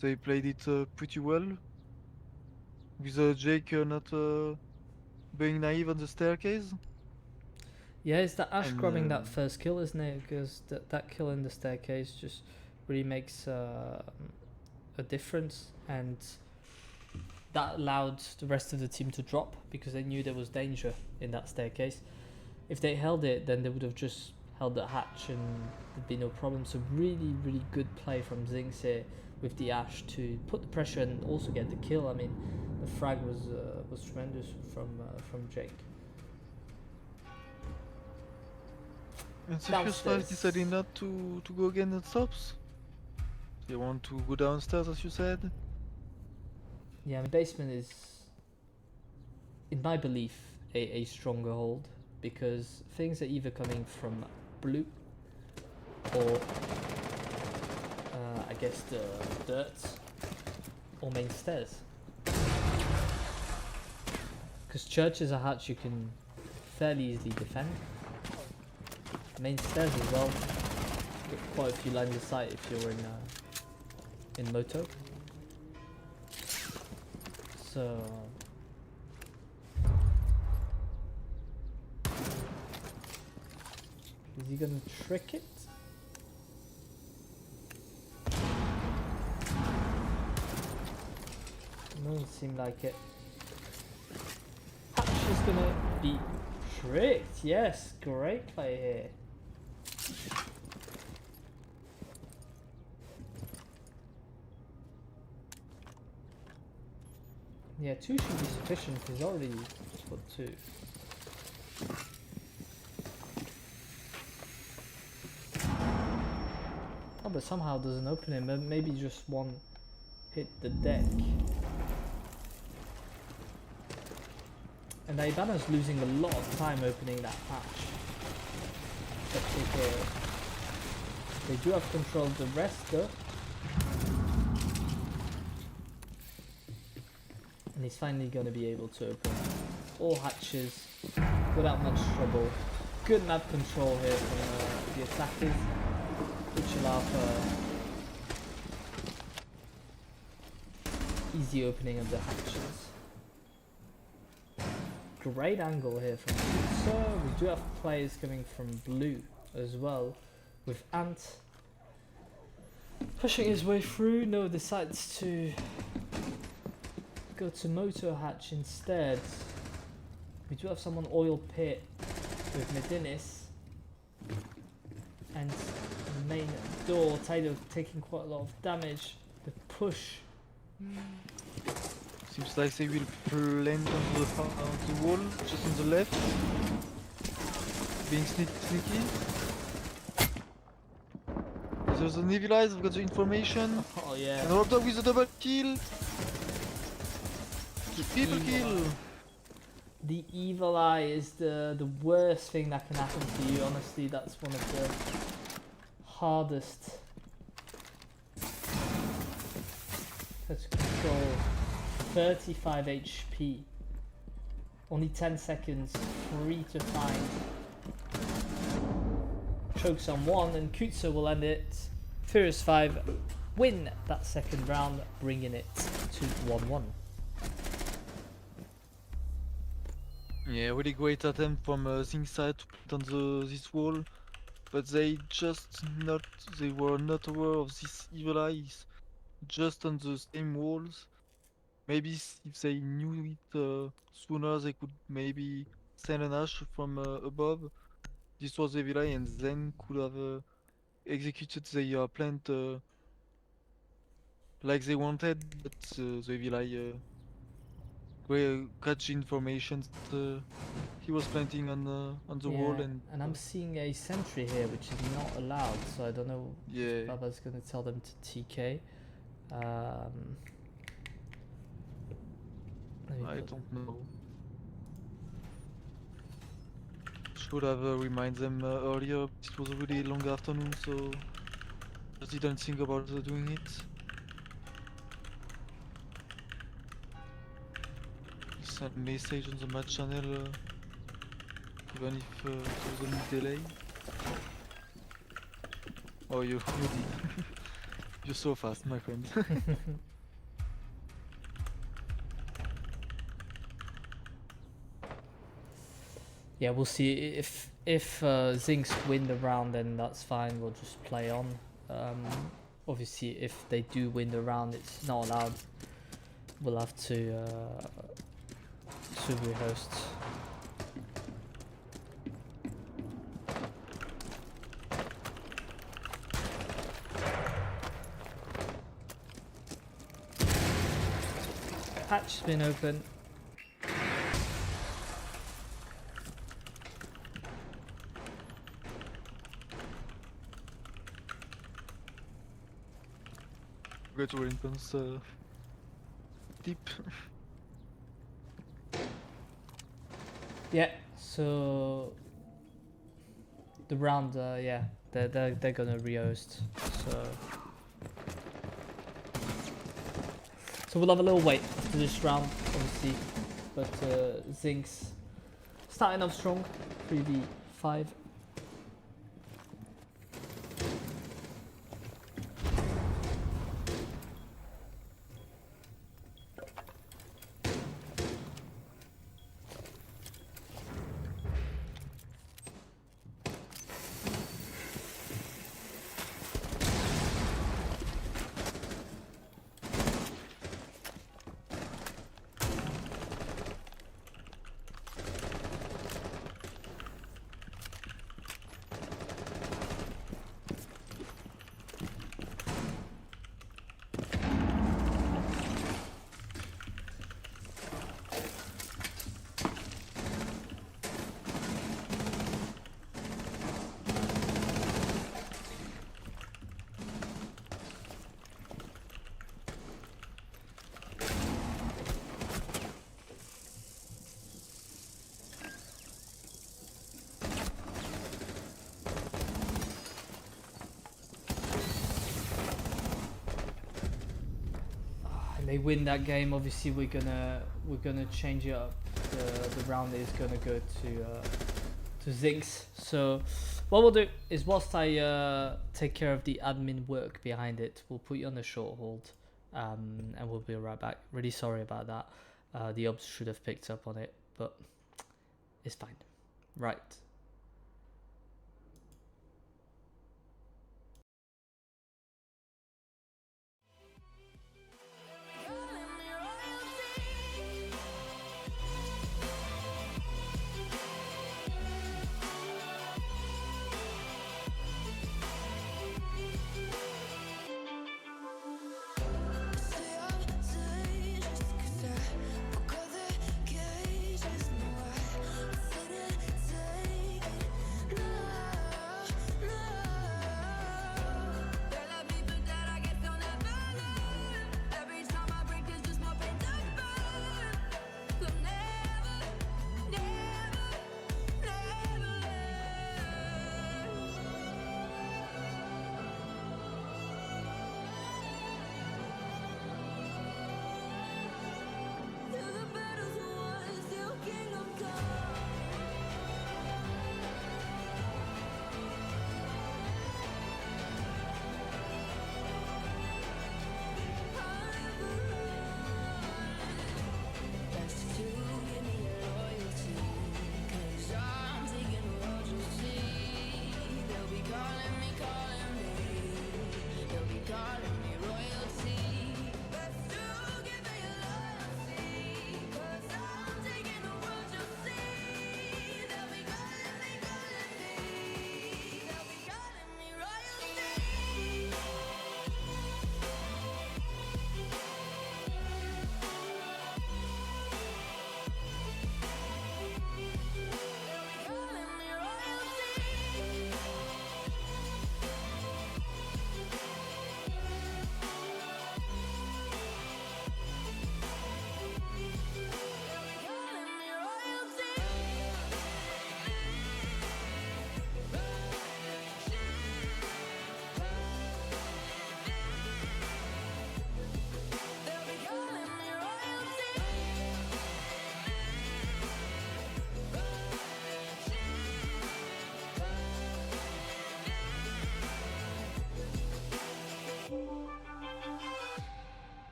Speaker 4: they played it pretty well. With Jake not being naive on the staircase.
Speaker 3: Yeah, it's that Ash
Speaker 4: And,
Speaker 3: grabbing that first kill, isn't it? Because that kill in the staircase just really makes a difference, and that allowed the rest of the team to drop because they knew there was danger in that staircase. If they held it, then they would have just held the hatch and there'd be no problem. So really, really good play from ZinX here with the Ash to put the pressure and also get the kill. I mean, the frag was tremendous from Jake.
Speaker 4: And the Furious 5
Speaker 3: Downstairs.
Speaker 4: decided not to go again at tops. They want to go downstairs, as you said.
Speaker 3: Yeah, I mean, basement is, in my belief, a stronger hold because things are either coming from blue or I guess the dirt or main stairs. Because church is a hatch you can fairly easily defend. Main stairs as well. Got quite a few lines of sight if you're in moto. So is he gonna trick it? Doesn't seem like it. Hatch is gonna be tricked. Yes, great play here. Yeah, 2 should be sufficient. He's already put 2. Oh, but somehow it doesn't open him. Maybe just one hit the deck. And Ibana's losing a lot of time opening that hatch. They do have control of the rest though. And he's finally going to be able to open all hatches without much trouble. Good map control here from the attackers, which allow for easy opening of the hatches. Great angle here from blue. So we do have players coming from blue as well, with Ant pushing his way through. No, decides to go to motor hatch instead. We do have someone oil pit with Medinis, and main door Taito taking quite a lot of damage. The push.
Speaker 4: Seems like they will plant on the wall, just on the left. Being sneaky. There's an evil eyes, I've got the information.
Speaker 3: Oh yeah.
Speaker 4: And Rob Dog with a double kill. Triple kill.
Speaker 3: The evil eye is the worst thing that can happen to you. Honestly, that's one of the hardest to control. 35 HP. Only 10 seconds. Free to find. Chokes on 1 and Kutsu will end it. Furious 5 win that second round, bringing it to 1-1.
Speaker 4: Yeah, really great attempt from ZinX side to put on this wall, but they were not aware of these evil eyes, just on the same walls. Maybe if they knew it sooner, they could maybe send an Ash from above. This was evil eye, and then could have executed the plant like they wanted, but the evil eye catch information that he was planting on the wall, and
Speaker 3: I'm seeing a sentry here, which is not allowed. So I don't know
Speaker 4: yeah,
Speaker 3: if Baba's going to tell them to TK.
Speaker 4: I don't know. Should have remind them earlier. It was a really long afternoon, so just didn't think about doing it. Send a message on the match channel, even if there was a delay. Oh, you did. You're so fast, my friend.
Speaker 3: yeah, we'll see if ZinX win the round, then that's fine. We'll just play on. Obviously, if they do win the round, it's not allowed. We'll have to rehost. Hatch's been open.
Speaker 4: Great Wellington's deep.
Speaker 3: Yeah, so the round, yeah, they're gonna rehost. So we'll have a little wait after this round, obviously. But ZinX starting off strong, 3v5. They win that game, obviously we're gonna change it up. The round is gonna go to ZinX. So what we'll do is, whilst I take care of the admin work behind it, we'll put you on the short hold, and we'll be right back. Really sorry about that. The ops should have picked up on it, but it's fine. Right.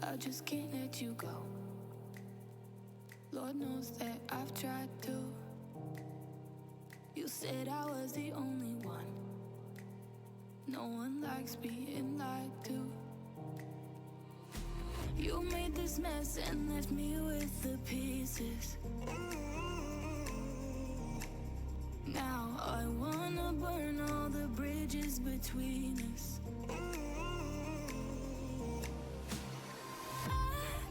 Speaker 1: I just can't let you go. Lord knows that I've tried to. You said I was the only one. No one likes being lied to. You made this mess and left me with the pieces. Now I wanna burn all the bridges between us. I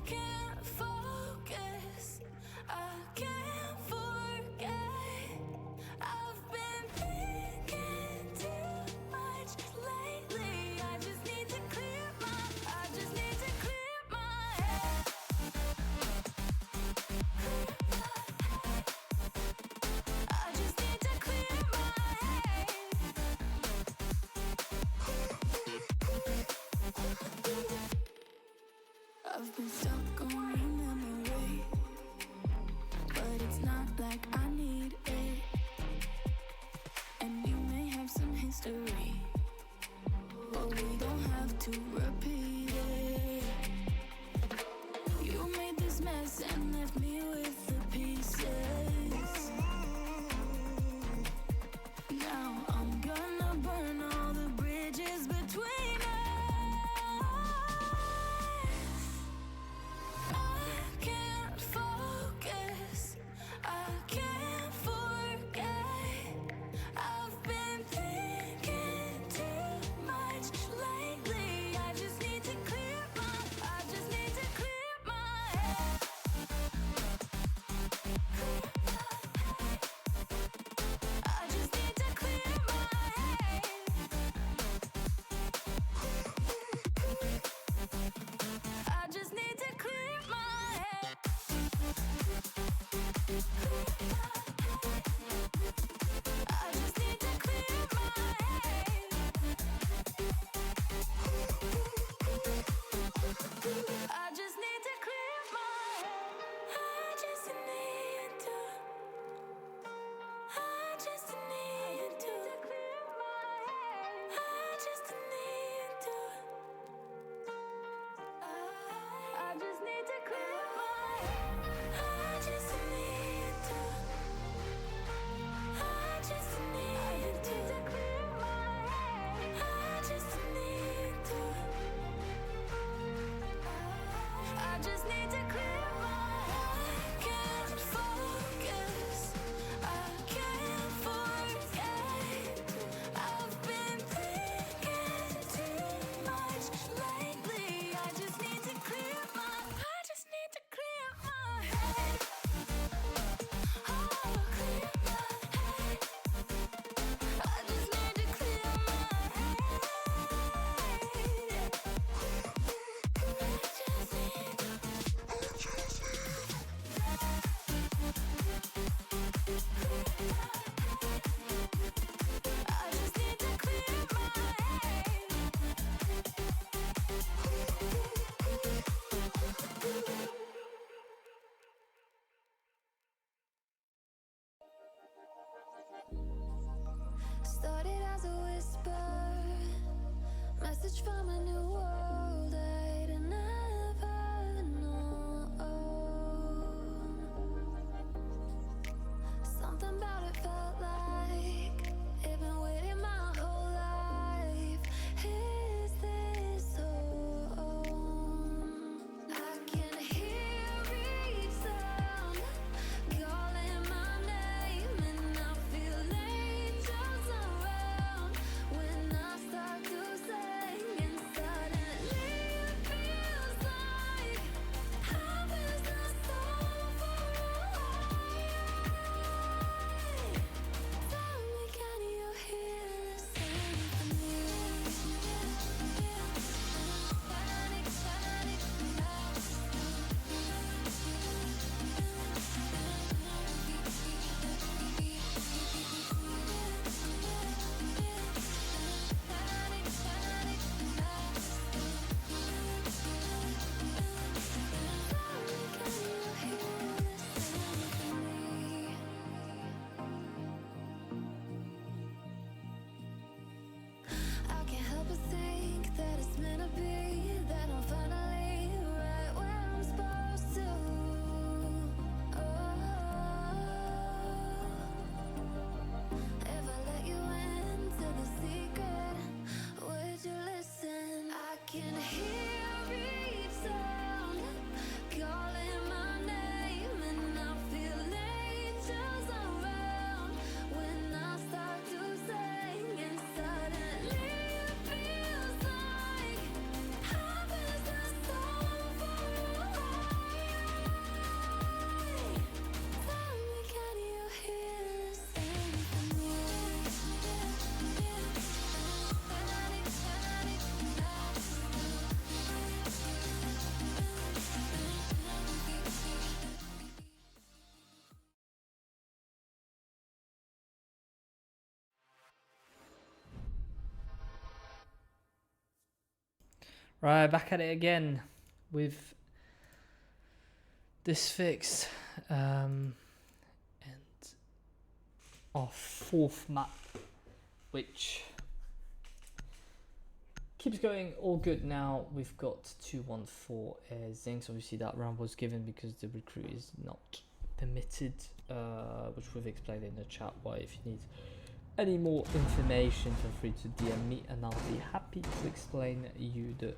Speaker 1: can't focus, I can't forget. I've been thinking too much lately. I just need to clear my head. I just need to clear my head. I've been stuck on your memory, but it's not like I need it. And you may have some history, but we don't have to repeat it. You made this mess and left me with the pieces. Now I'm gonna burn all the bridges between us. I can't focus, I can't forget. I've been thinking too much lately. I just need
Speaker 3: Right, back at it again with this fix. And our fourth map, which keeps going all good now. We've got 214 ZinX. Obviously that round was given because the recruit is not permitted, which we've explained in the chat why. If you need any more information, feel free to DM me and I'll be happy to explain you the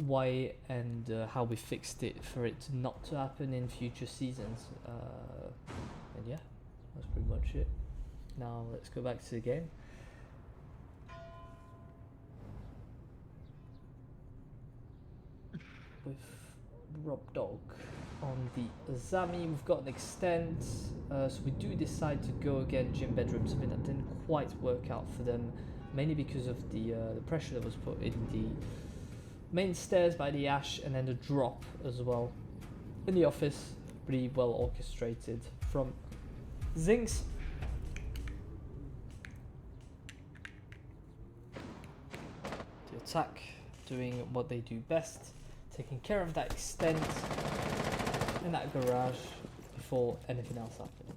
Speaker 3: why and how we fixed it for it not to happen in future seasons. And yeah, that's pretty much it. Now let's go back to the game. With Rob Dog on the Zami, we've got an extend, so we do decide to go again gym bedroom, something that didn't quite work out for them, mainly because of the pressure that was put in the main stairs by the Ash, and then the drop as well in the office. Pretty well orchestrated from ZinX. The attack doing what they do best, taking care of that extent in that garage before anything else happened.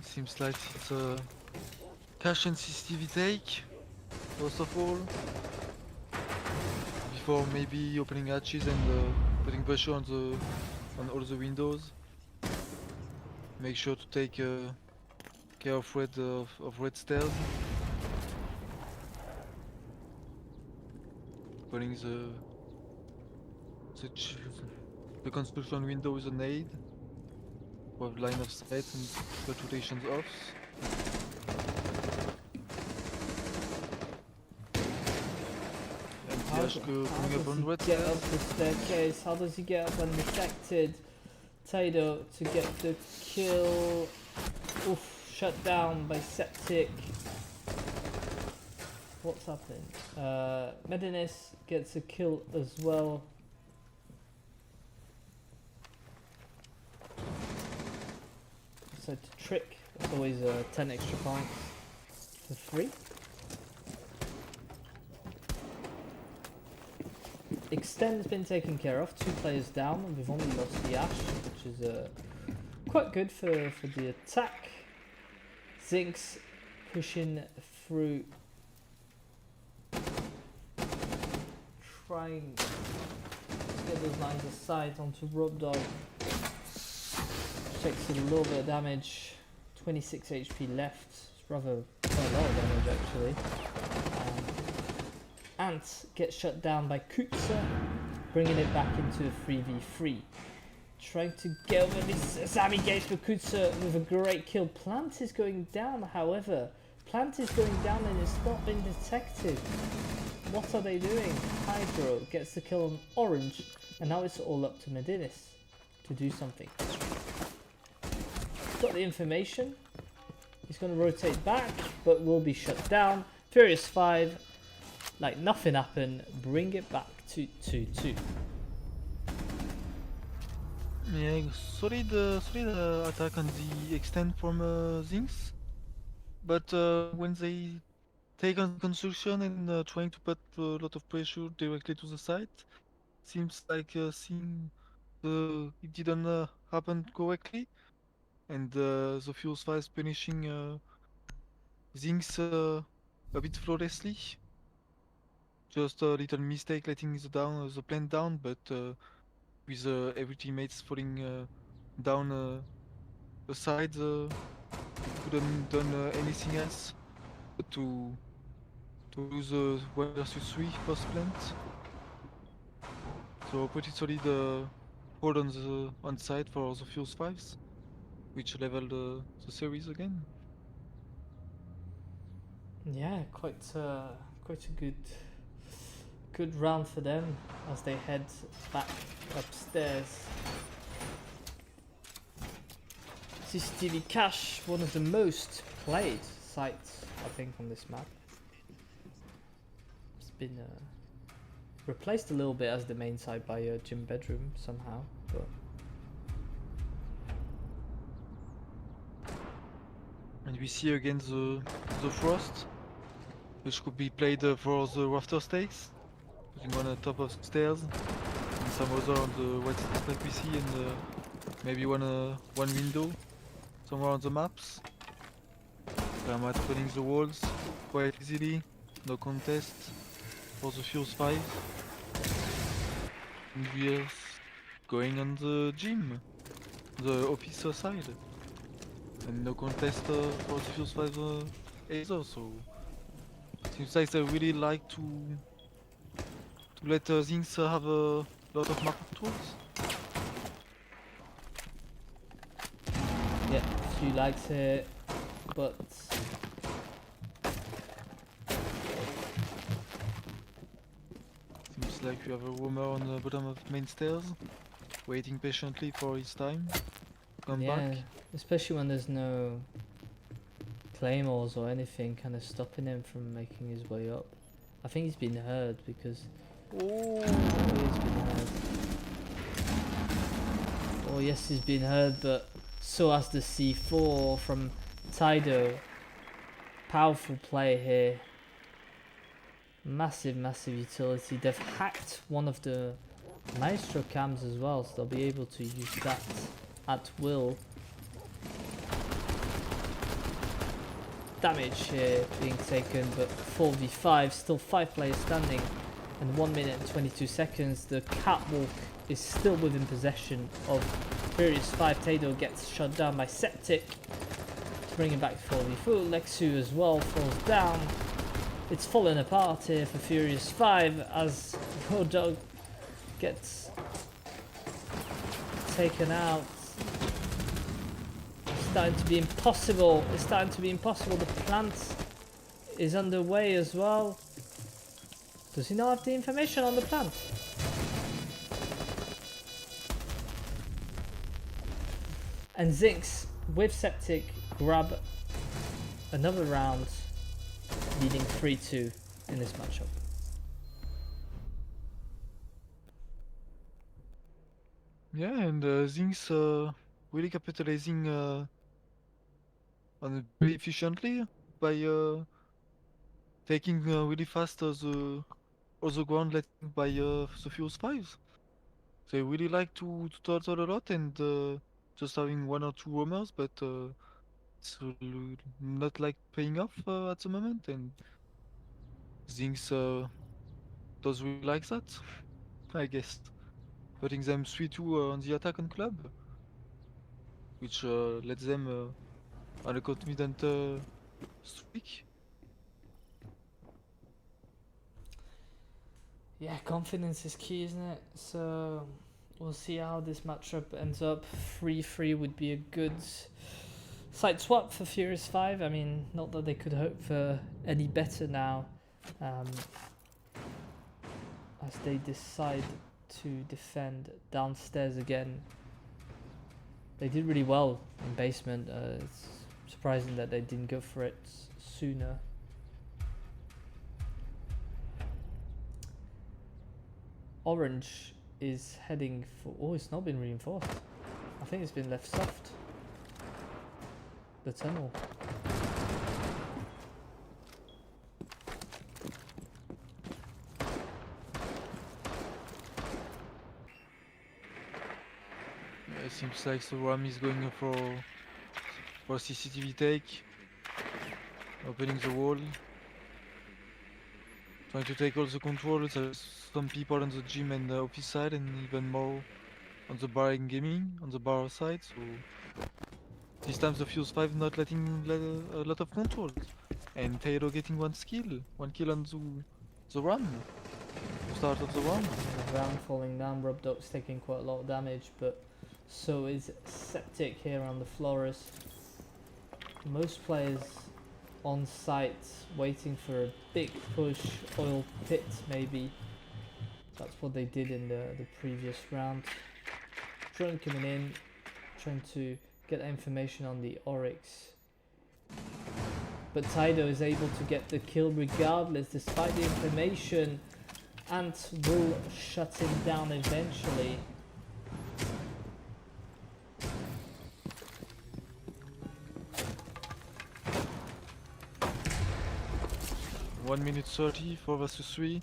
Speaker 4: Seems like it's a cash and CCTV take, first of all, before maybe opening hatches and putting pressure on all the windows. Make sure to take care of red stairs. Putting the construction window with a nade. With line of sight and put rotations off. And Yash coming up on red
Speaker 3: Get
Speaker 4: stairs.
Speaker 3: up the staircase. How does he get up undetected? Tato to get the kill. Oof, shut down by Septic. What's happening? Medinis gets a kill as well. So to trick, it's always 10 extra points for free. Extend's been taken care of, 2 players down, and we've only lost the Ash, which is quite good for the attack. ZinX pushing through, trying to get those lines of sight onto Rob Dog. Takes a little bit of damage, 26 HP left. It's rather quite a lot of damage actually. Ant gets shut down by Kutsa, bringing it back into a 3v3. Trying to get over this Zami gates for Kutsa with a great kill. Plant is going down, however. Plant is going down and it's not been detected. What are they doing? Hydro gets the kill on Orange, and now it's all up to Medinis to do something. Got the information. He's going to rotate back, but will be shut down. Furious 5, like nothing happened. Bring it back to 2-2.
Speaker 4: Yeah, solid attack on the extent from ZinX. But when they take on construction and trying to put a lot of pressure directly to the site, seems like it didn't happen correctly. And the Fuse 5 finishing things a bit flawlessly. Just a little mistake letting the plane down, but with every teammates falling down the side, couldn't done anything else to lose 1 versus 3 first plant. So pretty solid hold on side for the Fuse 5s, which leveled the series again.
Speaker 3: Yeah, quite a good round for them as they head back upstairs. CCTV cache, one of the most played sites I think on this map. It's been replaced a little bit as the main site by gym bedroom somehow, but
Speaker 4: And we see again the frost, which could be played for the rafter stakes, putting one on top of stairs, and some other on the white stairs like we see, and maybe one window somewhere on the maps. I'm opening the walls quite easily, no contest for the Fuse 5. And we're going on the gym, the officer side. And no contest for the Fuse 5 either, so seems like they really like to let ZinX have a lot of map tools.
Speaker 3: Yeah, she likes it, but
Speaker 4: Seems like we have a roamer on the bottom of main stairs, waiting patiently for his time to come
Speaker 3: yeah,
Speaker 4: back.
Speaker 3: especially when there's no claymores or anything kind of stopping him from making his way up. I think he's been heard because
Speaker 4: Oh!
Speaker 3: he's been heard. Oh yes, he's been heard, but so has the C4 from Taido. Powerful play here. Massive, massive utility. They've hacked one of the Maestro cams as well, so they'll be able to use that at will. Damage here being taken, but 4v5, still 5 players standing, and 1 minute and 22 seconds. The catwalk is still within possession of Furious 5. Tado gets shot down by Septic to bring him back to 4v4. Lexu as well falls down. It's falling apart here for Furious 5 as Road Dog gets taken out. It's starting to be impossible. It's starting to be impossible. The plant is underway as well. Does he not have the information on the plant? And ZinX with Septic grab another round, leading 3-2 in this matchup.
Speaker 4: Yeah, and ZinX really capitalizing on it very efficiently by taking really fast the ground led by the Fuse 5s. They really like to turtle a lot and just having 1 or 2 roamers, but it's not like paying off at the moment, and ZinX does really like that, I guess. Putting them 3-2 on the attack on club, which lets them on a confident streak.
Speaker 3: Yeah, confidence is key, isn't it? So we'll see how this matchup ends up. 3-3 would be a good side swap for Furious 5. I mean, not that they could hope for any better now, as they decide to defend downstairs again. They did really well in basement. It's surprising that they didn't go for it sooner. Orange is heading for... Oh, it's not been reinforced. I think it's been left soft. The tunnel.
Speaker 4: Yeah, it seems like the Ram is going for CCTV take, opening the wall, trying to take all the control. There's some people on the gym and the office side, and even more on the bar and gaming on the bar side. So this time the Fuse 5 not letting a lot of control, and Taylor getting 1 kill on the Ram. Start of the Ram.
Speaker 3: The Ram falling down. Rob Dog's taking quite a lot of damage, but so is Septic here on the Flores. Most players on site waiting for a big push, oil pit maybe. That's what they did in the previous round. Drone coming in, trying to get information on the Oryx. But Taido is able to get the kill regardless, despite the information. Ant will shut him down eventually.
Speaker 4: 1 minute 30, 4 versus 3.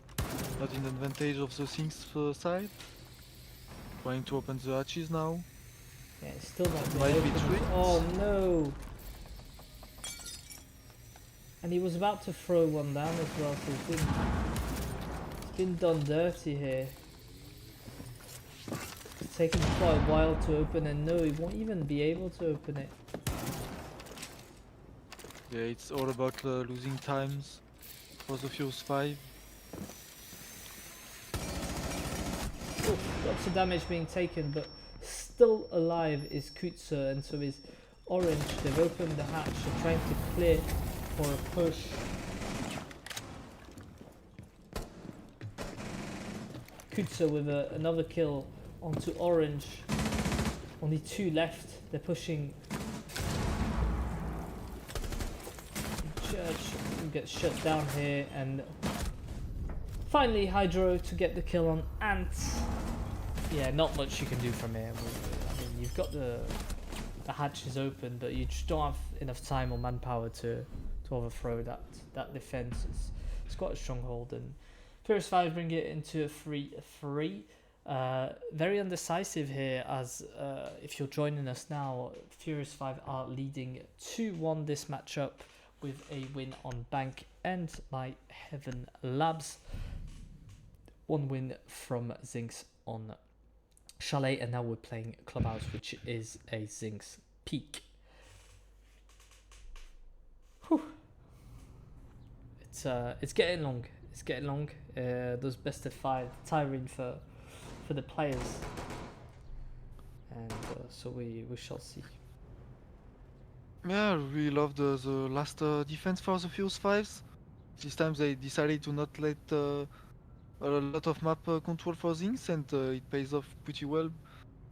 Speaker 4: Not in advantage of the ZinX side. Trying to open the hatches now.
Speaker 3: Yeah, it's still not been
Speaker 4: Might be
Speaker 3: opened.
Speaker 4: tricked.
Speaker 3: Oh no! And he was about to throw one down as well, so it's been done dirty here. It's taken quite a while to open, and no, he won't even be able to open it.
Speaker 4: Yeah, it's all about losing times for the Fuse 5.
Speaker 3: Oof, lots of damage being taken, but still alive is Kutzer, and so is Orange. They've opened the hatch, they're trying to clear for a push. Kutzer with another kill onto Orange. Only 2 left. They're pushing. Church gets shut down here, and finally Hydro to get the kill on Ant. Yeah, not much you can do from here. I mean, you've got the hatch is open, but you just don't have enough time or manpower to overthrow that defense. It's quite a stronghold, and Furious 5 bring it into a 3-3. Very undecisive here, as if you're joining us now, Furious 5 are leading 2-1 this matchup with a win on Bank and My Heaven Labs. 1 win from ZinX on Chalet, and now we're playing Clubhouse, which is a ZinX peak. Whew. It's getting long. It's getting long. Those best of 5 tiring for the players, and so we shall see.
Speaker 4: Yeah, I really love the last defense for the Fuse 5s. This time they decided to not let a lot of map control for ZinX, and it pays off pretty well,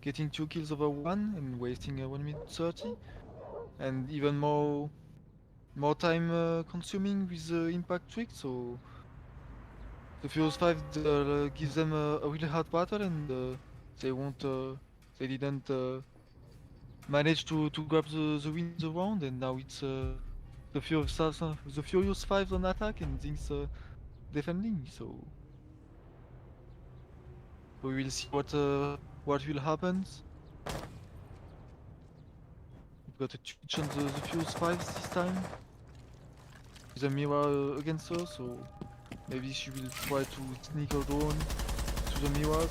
Speaker 4: getting 2 kills over 1 and wasting 1 minute 30, and even more time consuming with the impact trick. So the Fuse 5 gives them a really hard battle, and they didn't manage to grab the win in the round, and now it's the Furious 5 on attack and ZinX defending. So we will see what will happen. We've got a Twitch on the Fuse 5s this time. With a mirror against her, so maybe she will try to sneak her drone to the mirrors.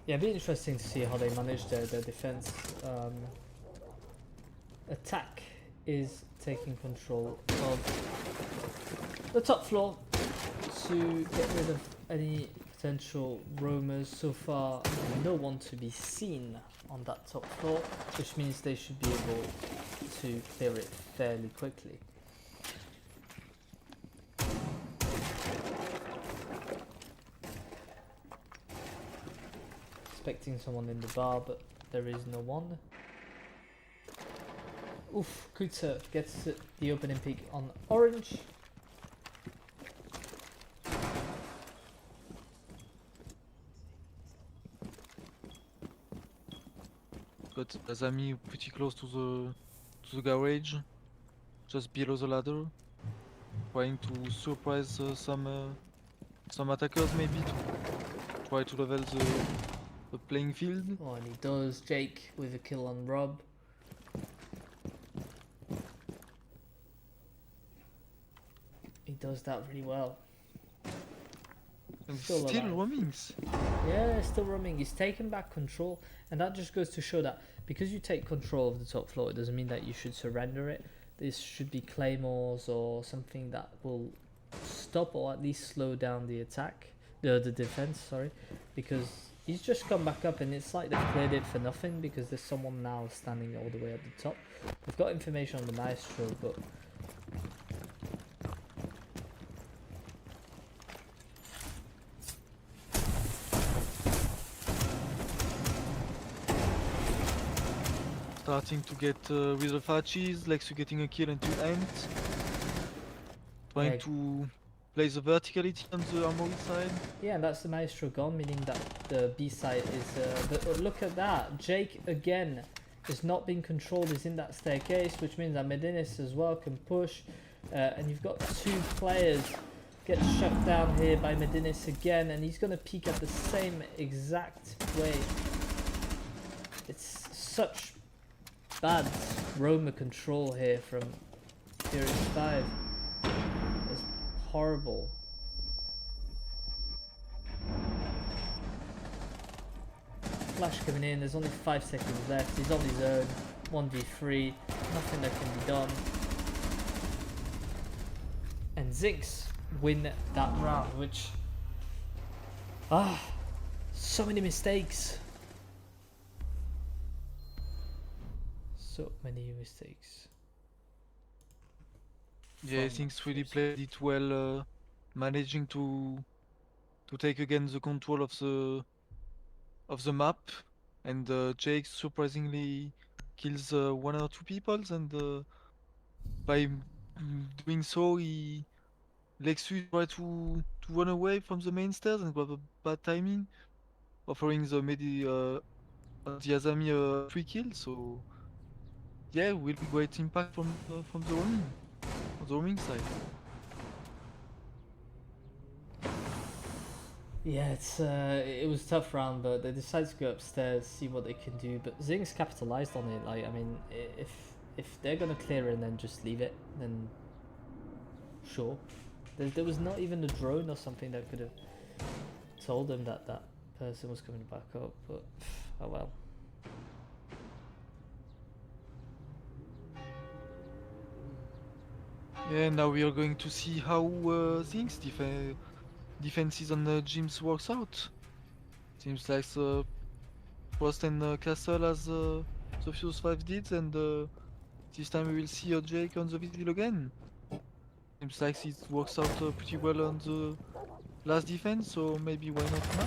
Speaker 3: Yeah, it'd be interesting to see how they manage their defense. Attack is taking control of the top floor to get rid of any potential roamers. So far, no one to be seen on that top floor, which means they should be able to clear it fairly quickly. Expecting someone in the bar, but there is no one. Oof, Kutzer gets the opening pick on Orange.
Speaker 4: Got Azami pretty close to the garage, just below the ladder, trying to surprise some attackers, maybe to try to level the playing field.
Speaker 3: Oh, and he does. Jake with a kill on Rob. He does that really well.
Speaker 4: And
Speaker 3: Still
Speaker 4: still
Speaker 3: alive.
Speaker 4: roamings.
Speaker 3: Yeah, still roaming. He's taken back control, and that just goes to show that because you take control of the top floor, it doesn't mean that you should surrender it. This should be claymores or something that will stop or at least slow down the attack, the defense. Sorry, because he's just come back up, and it's like they've cleared it for nothing because there's someone now standing all the way at the top. We've got information on the Maestro, but
Speaker 4: Starting to get with the Fachis, like so getting a kill into end. Trying
Speaker 3: Yeah.
Speaker 4: to play the verticality on the armory side.
Speaker 3: yeah, and that's the Maestro gone, meaning that the B side is. But look at that, Jake again is not being controlled is in that staircase, which means that Medinis as well can push. And you've got two players get shut down here by Medinis again, and he's going to peek at the same exact way. It's such bad roamer control here from Furious 5. It's horrible. Flash coming in, there's only 5 seconds left, he's on his own, 1v3, nothing that can be done. And ZinX win that round, which... so many mistakes. So many mistakes.
Speaker 4: Yeah, I think really played it well, managing to take again the control of the map, and Jake surprisingly kills 1 or 2 people, and by doing so, Lexus tried to run away from the main stairs and got a bad timing, offering the the Azami a free kill. So yeah, will be great impact from the roaming side.
Speaker 3: Yeah, it was a tough round, but they decided to go upstairs, see what they can do. But ZinX capitalized on it. Like, I mean, if they're gonna clear it and then just leave it, then sure. There was not even a drone or something that could have told them that that person was coming back up. But oh well.
Speaker 4: Yeah, now we are going to see how things defenses on the gyms works out. Seems like the Frost and Castle as the Fuse 5 did, and this time we will see Jake on the Vigil again. Seems like it works out pretty well on the last defense, so maybe why not now?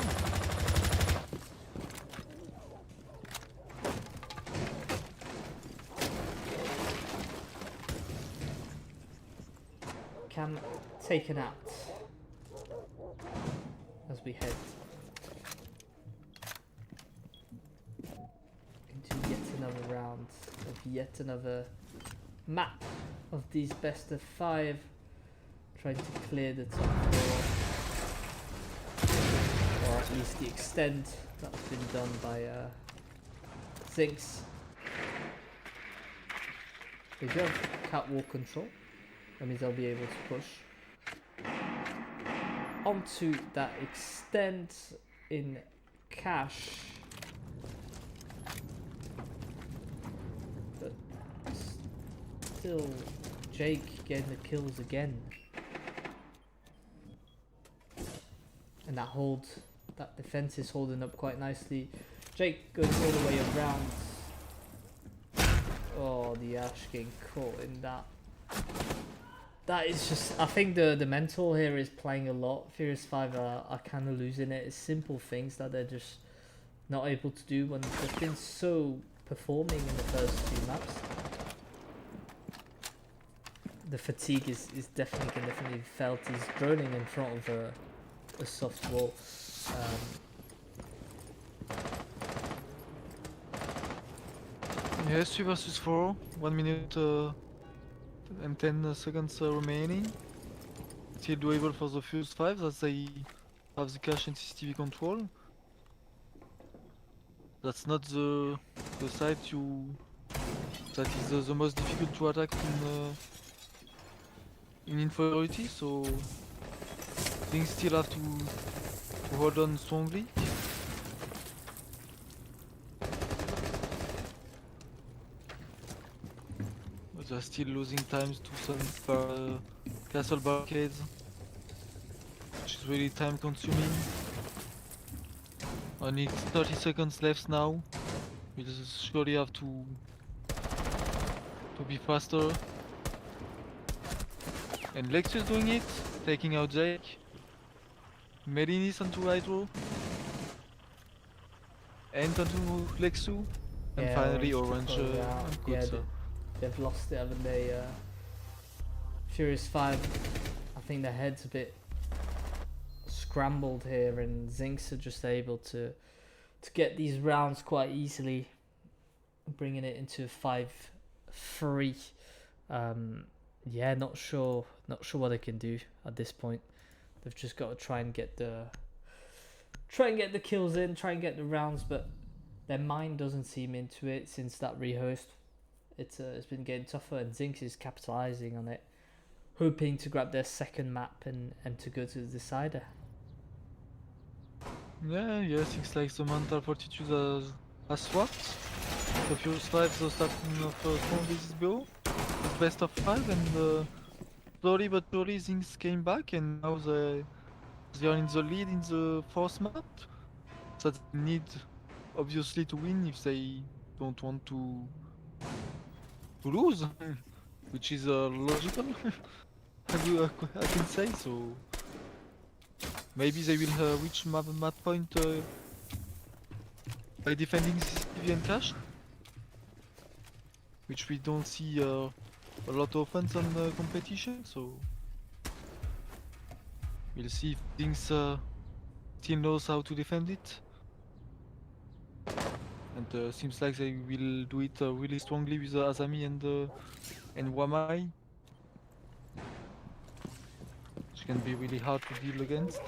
Speaker 3: Cam taken out as we head into yet another round of yet another map of these best of 5, trying to clear the top 4, or at least the extent that's been done by ZinX. They do have catwalk control. That means they'll be able to push onto that extent in cash. But still, Jake getting the kills again. And that defense is holding up quite nicely. Jake goes all the way around. Oh, the Ash getting caught in that. That is just, I think the mental here is playing a lot. Furious 5 are kind of losing it. It's simple things that they're just not able to do when they've been so performing in the first few maps. The fatigue is definitely felt. He's droning in front of a soft wall.
Speaker 4: Yes, 3 versus 4, 1 minute and 10 seconds remaining. Still doable for the Fuse 5 as they have the cache and CCTV control. That's not the side that is the most difficult to attack in inferiority, so things still have to hold on strongly. They're still losing times to some castle barricades, which is really time consuming. Only 30 seconds left now. We'll surely have to be faster. And Lexus doing it, taking out Jake. Melinis onto Hydro. And onto Lexu. And
Speaker 3: Yeah,
Speaker 4: finally
Speaker 3: Orange
Speaker 4: Orange
Speaker 3: took over out.
Speaker 4: and
Speaker 3: Yeah,
Speaker 4: Kutsa.
Speaker 3: they've lost it, haven't they? Furious 5, I think their head's a bit scrambled here, and ZinX are just able to get these rounds quite easily. bringing it into 5-3. Yeah, not sure what they can do at this point. They've just got to try and get the kills in, try and get the rounds, but their mind doesn't seem into it since that rehost. It's been getting tougher, and ZinX is capitalizing on it, hoping to grab their second map and to go to the decider.
Speaker 4: Yeah, things like the mental fortitude has swapped. The Furious 5 the starting of strong basis below. It's best of 5 and slowly but surely things came back and now they are in the lead in the fourth map. So they need obviously to win if they don't want to lose, which is logical. I can say so. Maybe they will reach map point by defending CCTV and cash, which we don't see a lot of offense on competition. So we'll see if things still knows how to defend it. And seems like they will do it really strongly with Azami and Wamai, which can be really hard to deal against.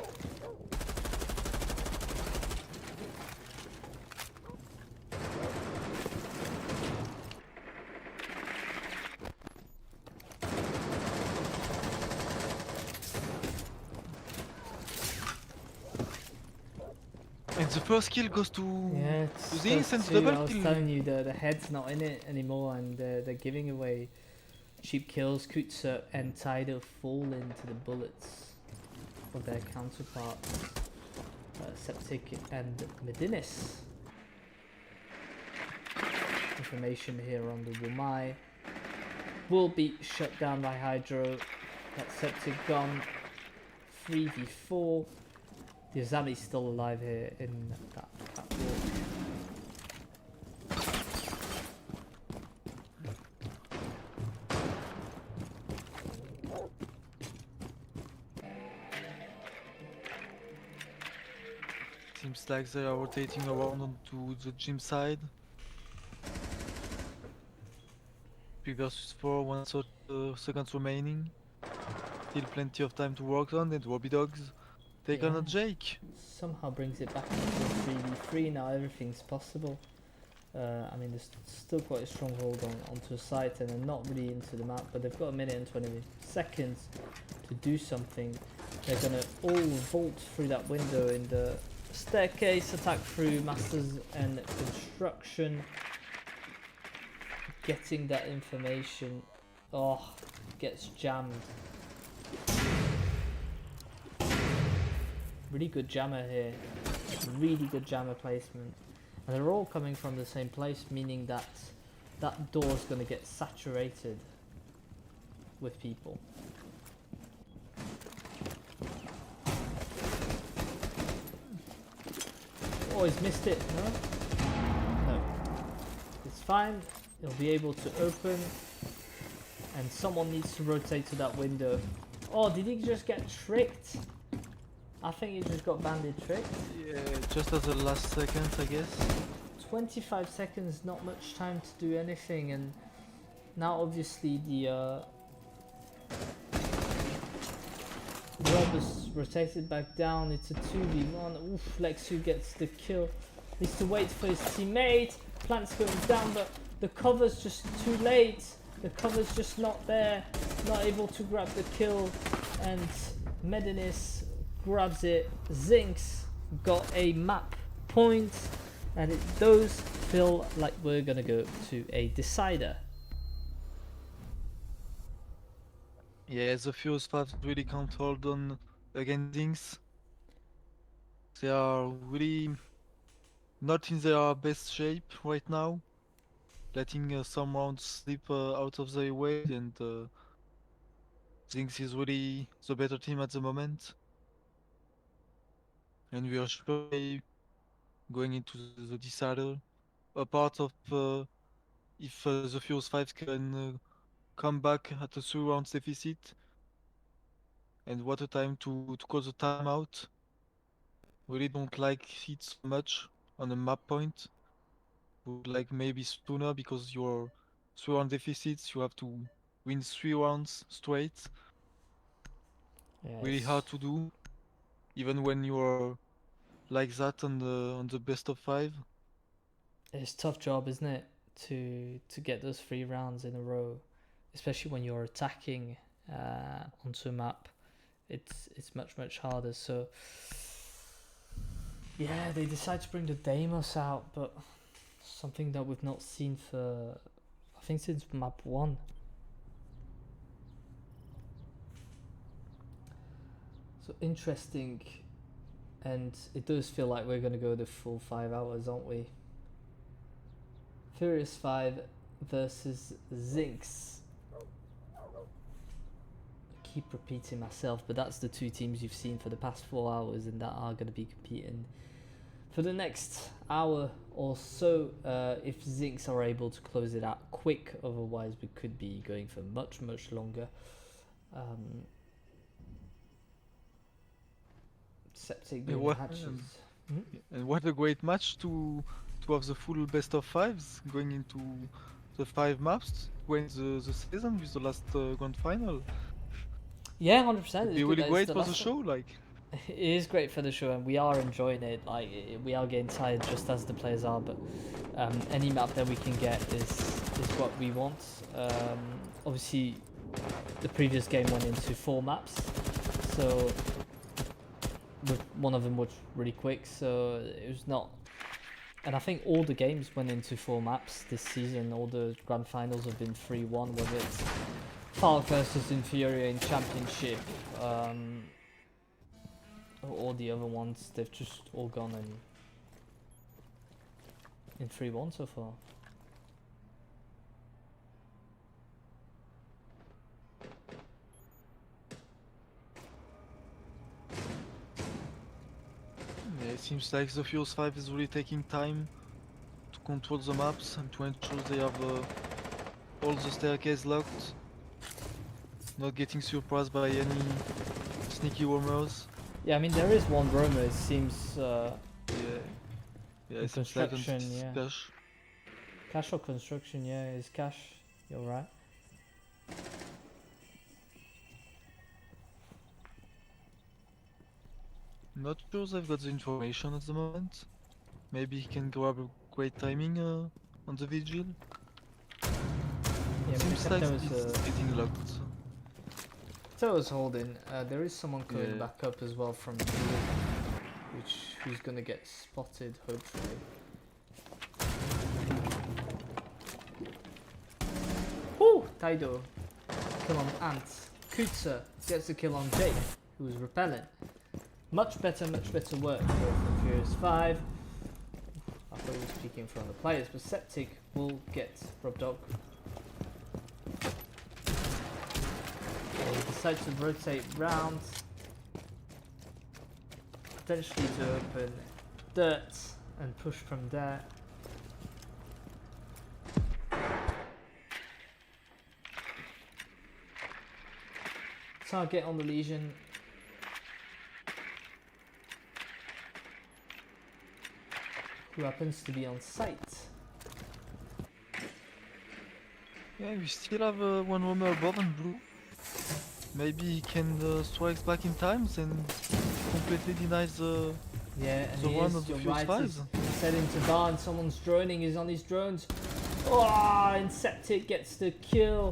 Speaker 4: And the first kill goes to ZinX and
Speaker 3: I
Speaker 4: double
Speaker 3: was
Speaker 4: kill.
Speaker 3: telling you the head's not in it anymore, and they're giving away cheap kills. Kutsa and Tidal fall into the bullets of their counterparts, Septic and Medinis. Information here on the Wumai will be shut down by Hydro. That Septic gone. 3v4. The Azami's still alive here in that wall.
Speaker 4: Seems like they are rotating around onto the gym side. 3 versus 4, 1 seconds remaining. Still plenty of time to work on, and Robbie Dogs take on a Jake.
Speaker 3: Somehow brings it back into 3v3 now. Everything's possible. I mean, there's still quite a strong hold onto a site, and they're not really into the map, but they've got a minute and 20 seconds to do something. They're gonna all vault through that window in the staircase, attack through Masters and Construction. Getting that information, gets jammed. Really good jammer here, really good jammer placement, and they're all coming from the same place, meaning that that door's going to get saturated with people. Oh, he's missed it. No, it's fine. He'll be able to open, and someone needs to rotate to that window. Oh, did he just get tricked? I think he just got banded tricked.
Speaker 4: Yeah, just at the last second, I guess.
Speaker 3: 25 seconds, not much time to do anything, and now obviously the Rob is rotated back down. It's a 2v1. Oof, Lexu gets the kill. Needs to wait for his teammate. Plant's going down, but the cover's just too late. The cover's just not there. Not able to grab the kill, and Medinis grabs it. ZinX got a map point, and it does feel like we're gonna go to a decider.
Speaker 4: Yeah, the Furious 5 really can't hold on against things. They are really not in their best shape right now, letting some rounds slip out of their way, and Zinx is really the better team at the moment. And we are surely going into the decider. A part of if the Furious 5 can come back at a 3 rounds deficit, and what a time to call the timeout. Really don't like it so much on a map point. would like maybe sooner because you're 3 round deficits. You have to win 3 rounds straight.
Speaker 3: Yeah,
Speaker 4: Really hard to do, even when you're like that on the best of 5.
Speaker 3: it's a tough job, isn't it, to get those 3 rounds in a row, especially when you're attacking onto a map. It's much harder. So yeah, they decide to bring the Deimos out, but something that we've not seen for I think since map 1. So interesting, and it does feel like we're gonna go the full 5 hours, aren't we? Furious 5 versus ZinX. I keep repeating myself, but that's the two teams you've seen for the past 4 hours and that are going to be competing for the next hour or so, if ZinX are able to close it out quick. Otherwise we could be going for much longer. Septic
Speaker 4: Yeah,
Speaker 3: doing
Speaker 4: what,
Speaker 3: hatches.
Speaker 4: and what a great match to have the full best of 5s going into the 5 maps to end the season with the last grand final.
Speaker 3: Yeah, 100%.
Speaker 4: It'd
Speaker 3: It's
Speaker 4: be
Speaker 3: good
Speaker 4: really
Speaker 3: that it's
Speaker 4: great
Speaker 3: the
Speaker 4: for the
Speaker 3: last
Speaker 4: show.
Speaker 3: one.
Speaker 4: Like,
Speaker 3: It is great for the show, and we are enjoying it. Like, we are getting tired just as the players are, but any map that we can get is what we want. Obviously, the previous game went into 4 maps, so one of them was really quick, so it was not. And I think all the games went into 4 maps this season. All the grand finals have been 3-1, whether it's Falk versus Inferior in Championship, or the other ones. They've just all gone in 3-1 so far.
Speaker 4: yeah, it seems like the Furious 5 is really taking time to control the maps and to ensure they have all the staircase locked, not getting surprised by any sneaky roamers.
Speaker 3: Yeah, I mean there is one roamer. It seems
Speaker 4: Yeah, yeah,
Speaker 3: in
Speaker 4: it seems like
Speaker 3: construction.
Speaker 4: it's
Speaker 3: Yeah,
Speaker 4: Clash.
Speaker 3: cash or construction. Yeah, it's cash. You're right.
Speaker 4: Not sure they've got the information at the moment. Maybe he can grab a great timing on the vigil.
Speaker 3: Yeah, I mean,
Speaker 4: Seems like
Speaker 3: Captain
Speaker 4: it's
Speaker 3: was
Speaker 4: getting locked.
Speaker 3: Captain was holding. There is someone coming
Speaker 4: Yeah.
Speaker 3: back up as well from blue, who's gonna get spotted hopefully. Woo! Taido. Kill on Ant. Kutsa gets the kill on Jake, who was repellent. Much better work here from Furious 5. I thought he was speaking for other players, but Septic will get Rob Dog. He decides to rotate round, potentially to open dirt and push from there. Target on the Legion. Who happens to be on site.
Speaker 4: Yeah, we still have one roamer above and blue. Maybe he can strike back in time and completely denies the
Speaker 3: Yeah, and
Speaker 4: the
Speaker 3: he
Speaker 4: one
Speaker 3: is,
Speaker 4: of the
Speaker 3: you're
Speaker 4: Furious
Speaker 3: right, he's
Speaker 4: 5s.
Speaker 3: set into barn, someone's droning, he's on his drones. Oh, and Septic gets the kill,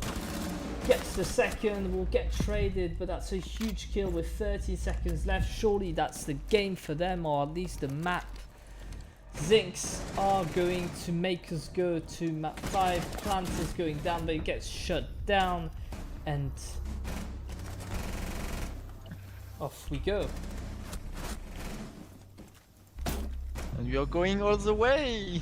Speaker 3: gets the second, will get traded, but that's a huge kill with 30 seconds left. Surely that's the game for them, or at least the map. ZinX are going to make us go to map 5. Plant is going down, but it gets shut down, and off we go.
Speaker 4: And we are going all the way!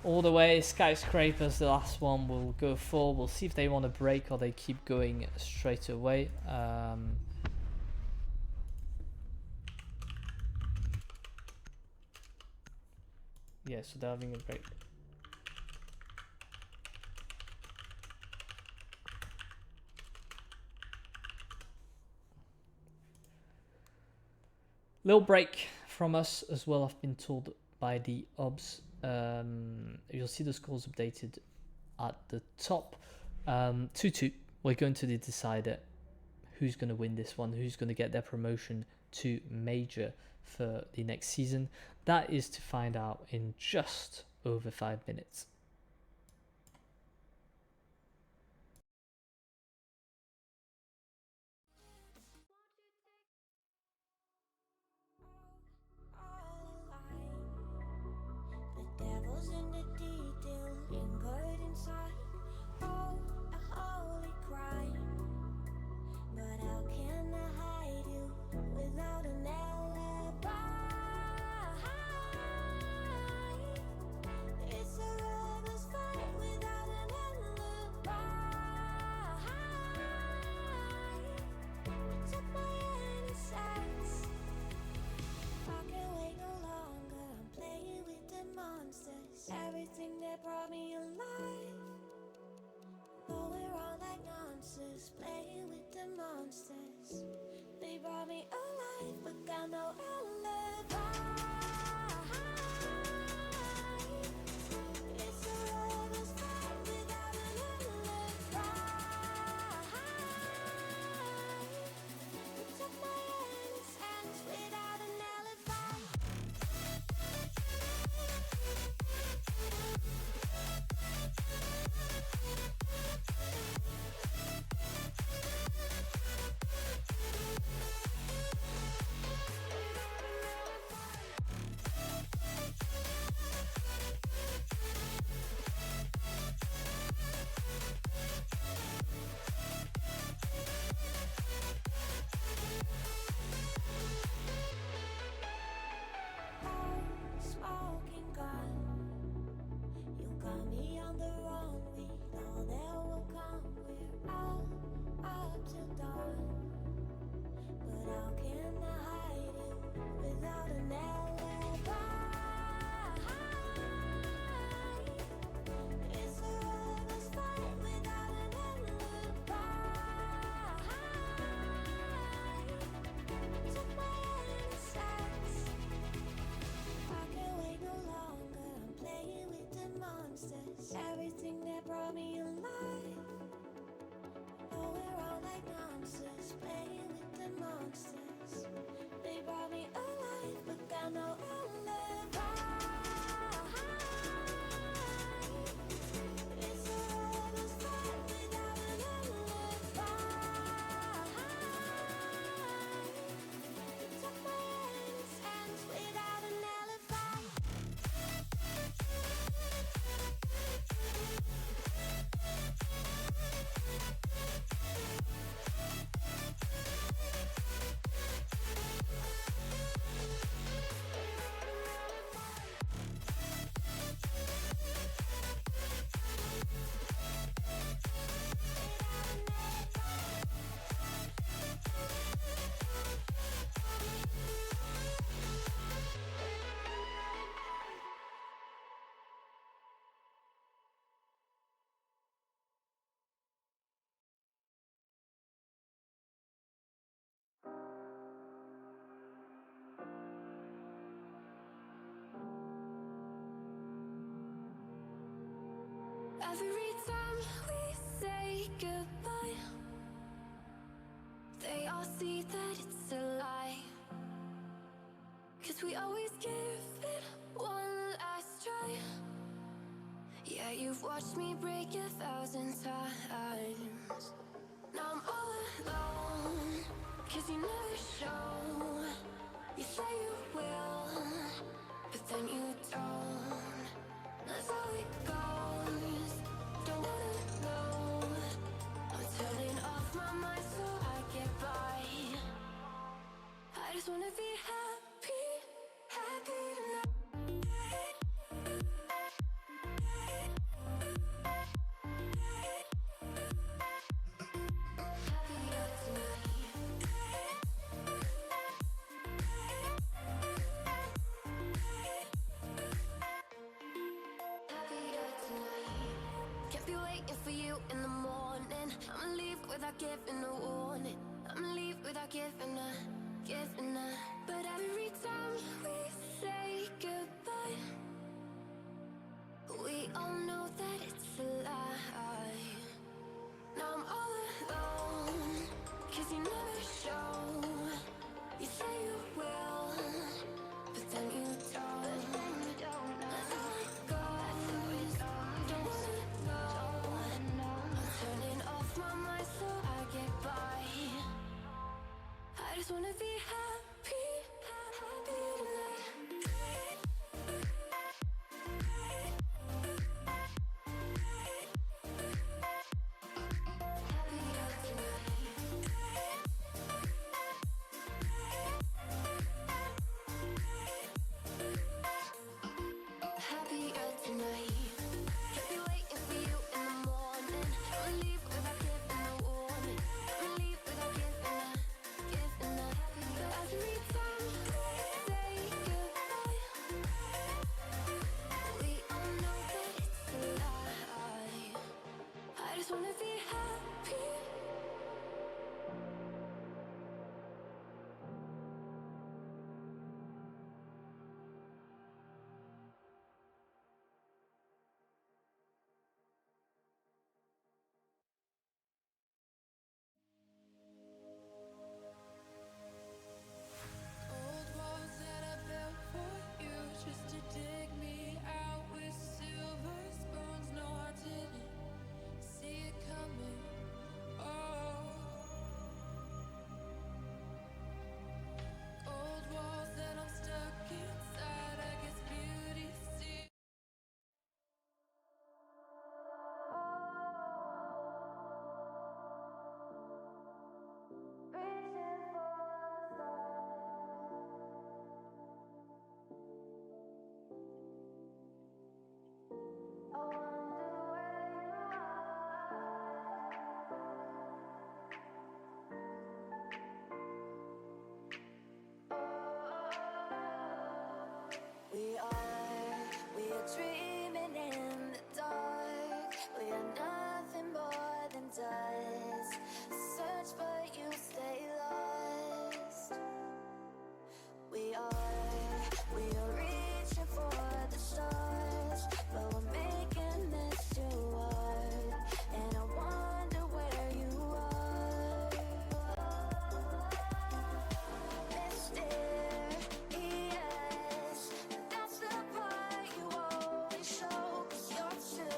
Speaker 3: All the way. Skyscraper's the last one. We'll go full. We'll see if they want to break or they keep going straight away. Yeah, so they're having a break. Little break from us as well, I've been told by the OBS. you'll see the scores updated at the top. 2-2. We're going to decide who's going to win this one, who's going to get their promotion to major for the next season. That is to find out in just over 5 minutes.
Speaker 5: The devil's in the detail, lingered inside. Oh, a holy crime. But how can I hide you without an alibi? It's a lover's fight without an alibi. You took my innocence. I can't wait no longer. I'm playing with the monsters. Everything that brought me alive. Going around like nonsense, playing with the monsters. They brought me alive, but got no alibi. It's a lover's fight without an alibi. You took my innocence without an alibi. Smoking gun, you got me on the run. We know that will come. We're out up till dawn. But how can I hide you without an alibi? It's a lover's fight without an alibi. Took my innocence. I can't wait no longer. I'm playing with the monsters. Everything that brought me alive. Going around like nonsense, playing with the monsters. They brought me alive, but got no alibi. It's a lover's fight without an alibi. You took my innocence without an alibi. Every time we say goodbye, they all see that it's a lie. 'Cause we always give it one last try. Yeah, you've watched me break 1,000 times. Now I'm all alone, 'cause you never show. You say you will, but then you don't. That's how it goes. Don't wanna know. I'm turning off my mind so I get by. I just wanna be happy, happy tonight. Happier tonight. Happier tonight. Can't be waiting for you in the morning. I'ma leave without giving a warning. I'ma leave without giving a. But every time we say goodbye,
Speaker 1: all know that it's a lie. Now I'm all alone, 'cause you never show. You say you will, but then you don't. That's how it goes. Don't wanna know. I'm turning off my mind so I get by. I just wanna be happy, happy tonight. Happier tonight. Happier tonight. Can't be waiting for you in the morning. I'ma leave without giving a warning. I'ma leave without giving a. So every time we say goodbye, we all know that it's a lie. I just wanna be happy. Old walls that I built for you just to dig me out with silver spoons. No, I didn't see it coming. Oh, old walls that I'm stuck inside. I guess beauty still. Reaching for the stars. I wonder where you are. We are dreaming in the dark. We are nothing more than dust. Search but you stay lost. We are reaching for the stars, but we're making this too hard. And I wonder where you are. Mysterious, that's the part you always show. 'Cause you're too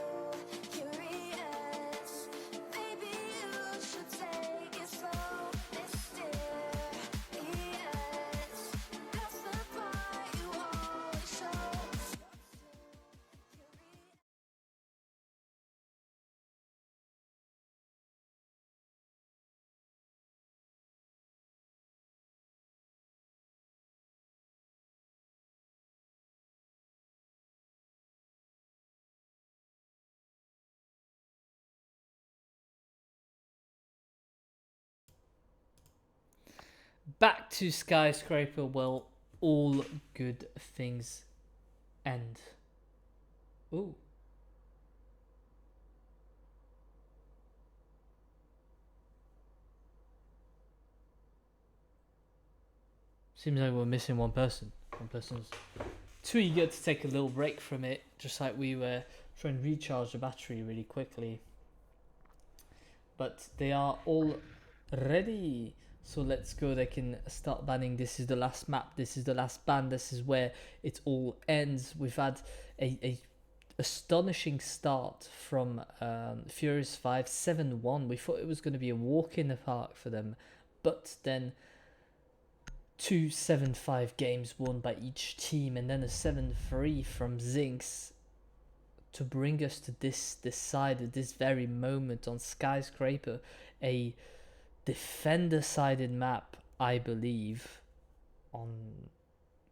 Speaker 1: curious. Maybe you should take it slow. Mysterious, that's the part you always show. 'Cause you're
Speaker 3: Back to Skyscraper. Well, all good things end. Ooh. Seems like we're missing one person. One person's too eager to take a little break from it, just like we were trying to recharge the battery really quickly. But they are all ready. So let's go. They can start banning. This is the last map. This is the last ban. This is where it all ends. We've had a astonishing start from Furious 5 7-1. We thought it was going to be a walk in the park for them, but then 2 7-5 games won by each team, and then a 7-3 from ZinX to bring us to this side at this very moment on Skyscraper, a defender-sided map, I believe, on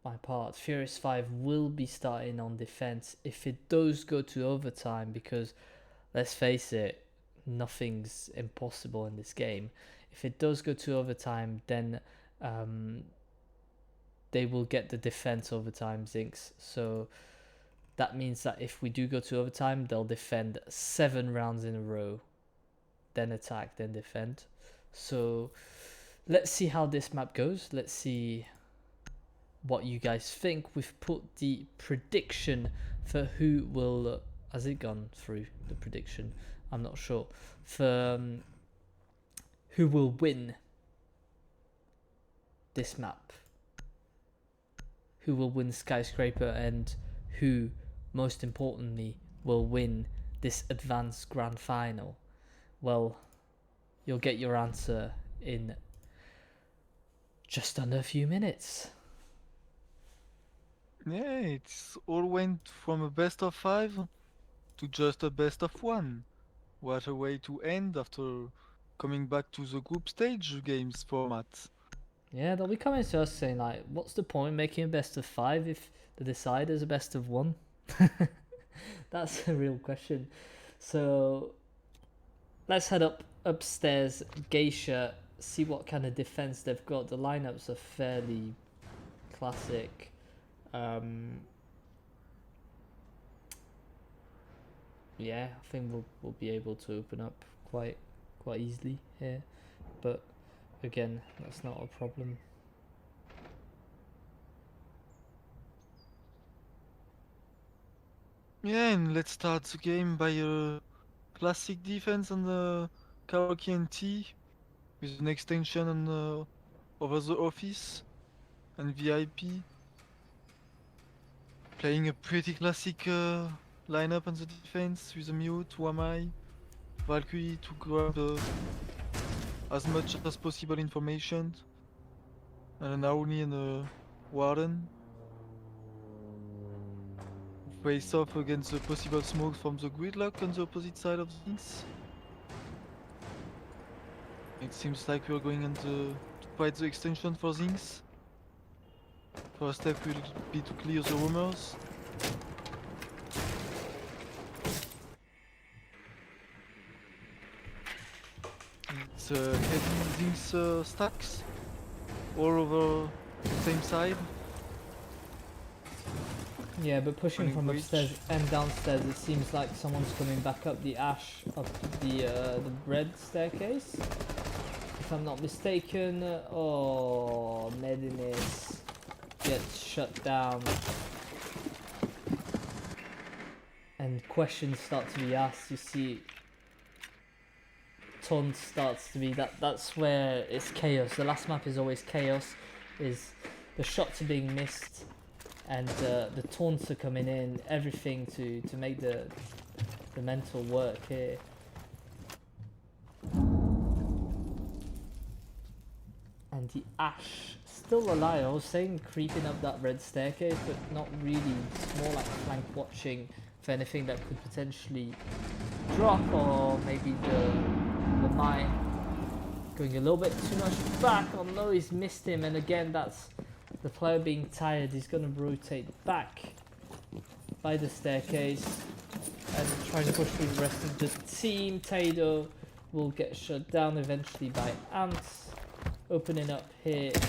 Speaker 3: my part. Furious 5 will be starting on defense if it does go to overtime, because let's face it, nothing's impossible in this game. If it does go to overtime, then they will get the defense overtime, ZinX. So that means that if we do go to overtime, they'll defend 7 rounds in a row, then attack, then defend. So let's see how this map goes. Let's see what you guys think. We've put the prediction for who will has it gone through the prediction? I'm not sure. For who will win this map? Who will win Skyscraper, and who, most importantly, will win this advanced grand final? Well, you'll get your answer in just under a few minutes.
Speaker 4: Yeah, it's all went from a best of 5 to just a best of 1. What a way to end after coming back to the group stage games format.
Speaker 3: Yeah, they'll be coming to us saying like, what's the point making a best of 5 if the decider's a best of 1? That's a real question. So let's head upstairs, Geisha, see what kind of defense they've got. The lineups are fairly classic. Yeah, I think we'll be able to open up quite easily here, but again, that's not a problem.
Speaker 4: Yeah, and let's start the game by a classic defense on the Karaoke and T with an extension on over the office and VIP. Playing a pretty classic lineup on the defense with a mute, who am I? Valkyrie to grab as much as possible information, and an Auni and a Warden. Face off against the possible smoke from the gridlock on the opposite side of things. It seems like we're going on to fight the extension for things. First step will be to clear the rumors. It's heavy things stacks all over the same side.
Speaker 3: Yeah, but pushing
Speaker 4: Running
Speaker 3: from
Speaker 4: breach.
Speaker 3: upstairs and downstairs, it seems like someone's coming back up the ash up the red staircase. If I'm not mistaken. Oh, Medinis gets shut down, and questions start to be asked. You see, taunt starts to be that's where it's chaos. The last map is always chaos. Is the shots are being missed, and the taunts are coming in. Everything to make the mental work here. And the ash still alive. I was saying creeping up that red staircase, but not really. It's more like flank watching for anything that could potentially drop, or maybe the mine going a little bit too much back. Oh no, he's missed him, and again that's the player being tired. He's going to rotate back by the staircase and trying to push through the rest of the team. Tado will get shut down eventually by Ants. Opening up here.
Speaker 4: 4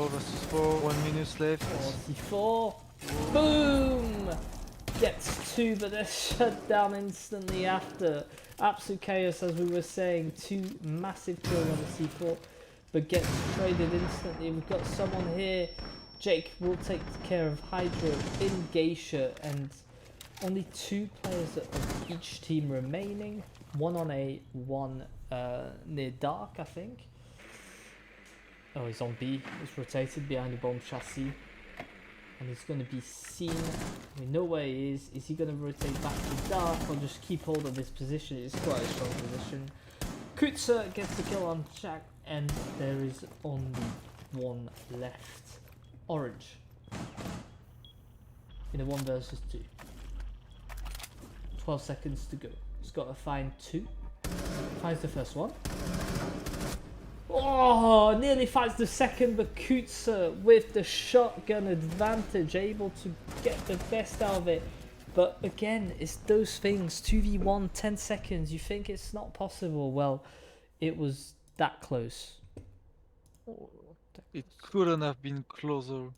Speaker 4: versus 4, 1 minute left.
Speaker 3: 44. Boom! Gets 2, but they're shut down instantly after. Absolute chaos, as we were saying. 2 massive kills on the C4, but gets traded instantly. We've got someone here. Jake will take care of Hydro in Geisha, and only 2 players of each team remaining. 1 on A, 1 near dark, I think. Oh, he's on B. He's rotated behind the bomb chassis. And he's going to be seen. We know where he is. Is he going to rotate back to dark or just keep hold of this position? It's quite a strong position. Kutza gets the kill on Jack, and there is only 1 left. Orange. In a 1 versus 2. 12 seconds to go. He's got to find 2. Finds the first one. Oh, nearly finds the second, but Kutza with the shotgun advantage, able to get the best out of it. But again, it's those things, 2v1, 10 seconds, you think it's not possible. Well, it was that close. Oh,
Speaker 4: It couldn't have been closer.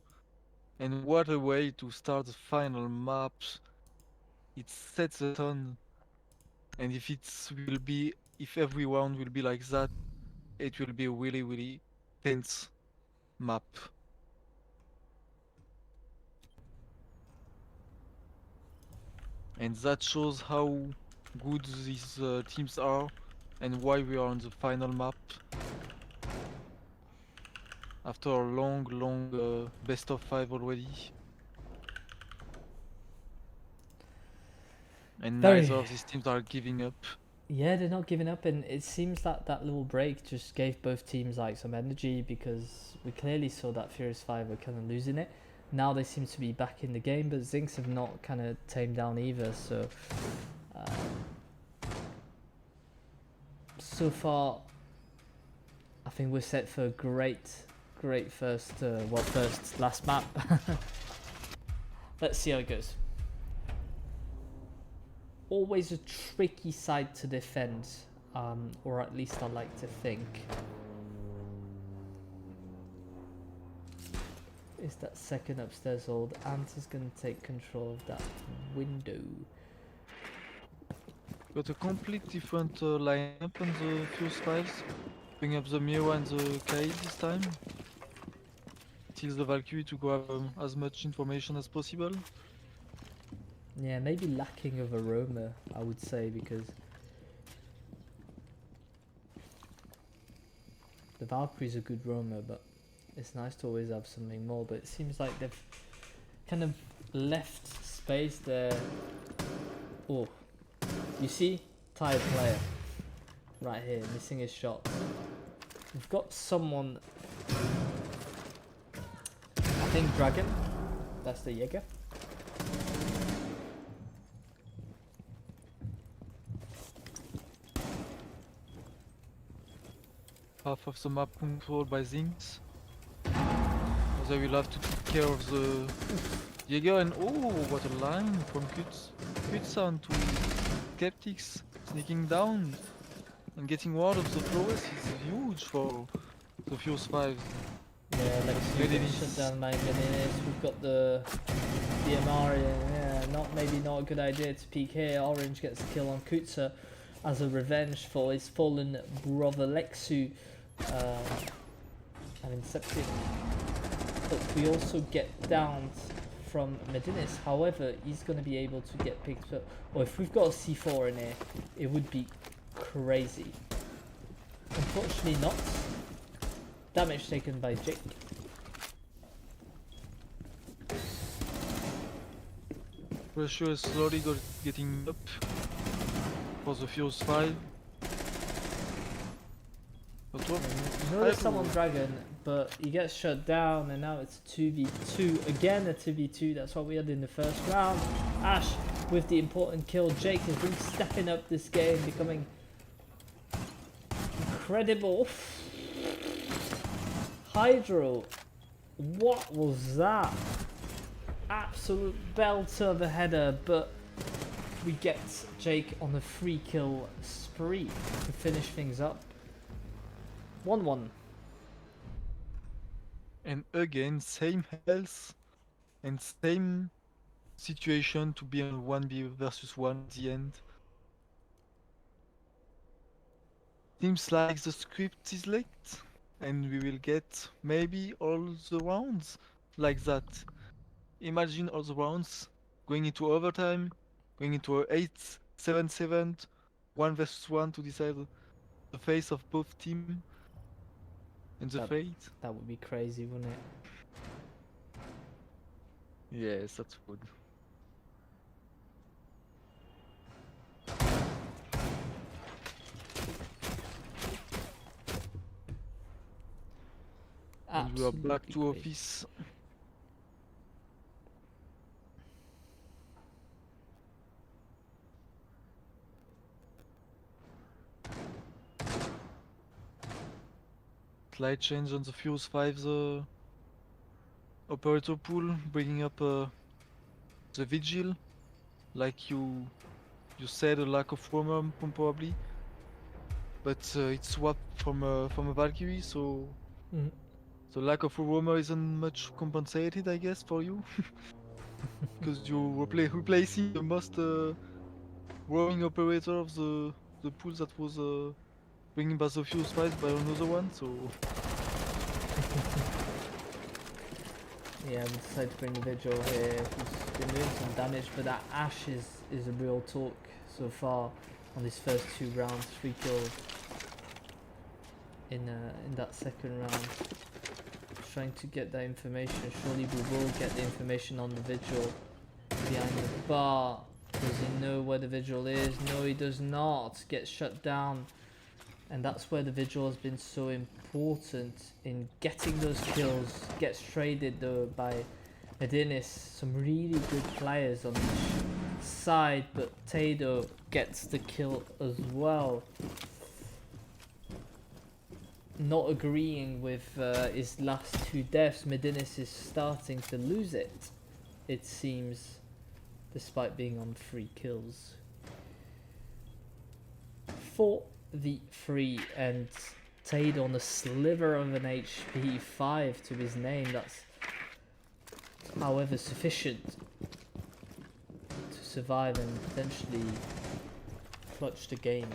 Speaker 4: And what a way to start the final map. It sets a tone. And if every round will be like that, it will be really, really tense map. And that shows how good these teams are and why we are on the final map after a long best of 5 already. And
Speaker 3: Very.
Speaker 4: neither of these teams are giving up.
Speaker 3: Yeah, they're not giving up, and it seems that that little break just gave both teams like some energy, because we clearly saw that Furious 5 were kind of losing it. Now they seem to be back in the game, but ZinX have not kind of tamed down either. So so far, I think we're set for a great first, last map. Let's see how it goes. Always a tricky side to defend, or at least I like to think. Is that second upstairs hold? Ant is going to take control of that window.
Speaker 4: Got a complete different lineup on the Fuse 5s. Bring up the Mira and the Kai this time. Steals the Valkyrie to grab as much information as possible.
Speaker 3: Yeah, maybe lacking of aroma, I would say, because the Valkyrie's a good roamer, but it's nice to always have something more. But it seems like they've kind of left space there. Oh, you see, tired player right here, missing his shot. We've got someone, I think Dragon, that's the Jaeger.
Speaker 4: Half of the map controlled by ZinX. They will have to take care of the Jaeger, and oh, what a line from Kutsan to Skeptics, sneaking down and getting ward of the Flores is huge for the Fuse 5.
Speaker 3: Yeah, Lexi gets shut down by Menace. We've got the DMR. Yeah, maybe not a good idea to peek here. Orange gets a kill on Kutsa as a revenge for his fallen brother Lexu. And Incepted. But we also get down from Medinis. However, he's going to be able to get picked up. Or if we've got a C4 in here, it would be crazy. Unfortunately not. Damage taken by Jake.
Speaker 4: Pressure is slowly getting up for the Fuse 5. But what?
Speaker 3: You know there's someone Dragon, but he gets shut down, and now it's 2v2. Again a 2v2, that's what we had in the first round. Ash with the important kill. Jake has been stepping up this game, becoming incredible. Hydro, what was that? Absolute belter of a header, but we get Jake on the free kill spree to finish things up. 1-1.
Speaker 4: And again, same health and same situation to be on 1v versus 1 at the end. Seems like the script is leaked, and we will get maybe all the rounds like that. Imagine all the rounds going into overtime, going into a 8-7-7, 1 versus 1 to decide the face of both teams and the fate.
Speaker 3: That would be crazy, wouldn't it?
Speaker 4: Yes, that's good. And we are back to
Speaker 3: Absolutely
Speaker 4: office. Slight change on the Fuse 5, the operator pool, bringing up the Vigil. Like you said, a lack of roamer probably. But it's swapped from a Valkyrie, so the lack of a roamer isn't much compensated, I guess, for you. Because you replacing the most roaming operator of the pool that was bringing back the Fuse 5 by another one, so
Speaker 3: Yeah, we decided to bring the Vigil here. He's been doing some damage, but that Ash is a real talk so far on these first 2 rounds. 3 kills in that second round. Trying to get that information. Surely we will get the information on the Vigil behind the bar. Does he know where the Vigil is? No, he does not. Gets shut down. And that's where the Vigil has been so important in getting those kills. Gets traded though by Medinis. Some really good players on each side, but Tado gets the kill as well. Not agreeing with his last 2 deaths. Medinis is starting to lose it seems, despite being on 3 kills. 4v3 and Tade on a sliver of an HP, 5 to his name. That's however sufficient to survive and potentially clutch the game.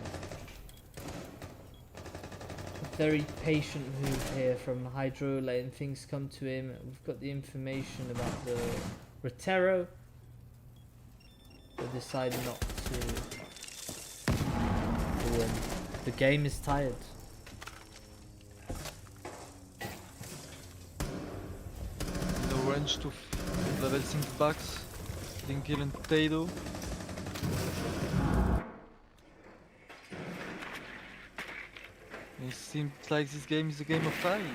Speaker 3: Very patient move here from Hydro, letting things come to him. We've got the information about the Rotero. They decide not to win. The game is tired.
Speaker 4: No range to level things backs. Dinkel and Potato. It seems like this game is a game of time.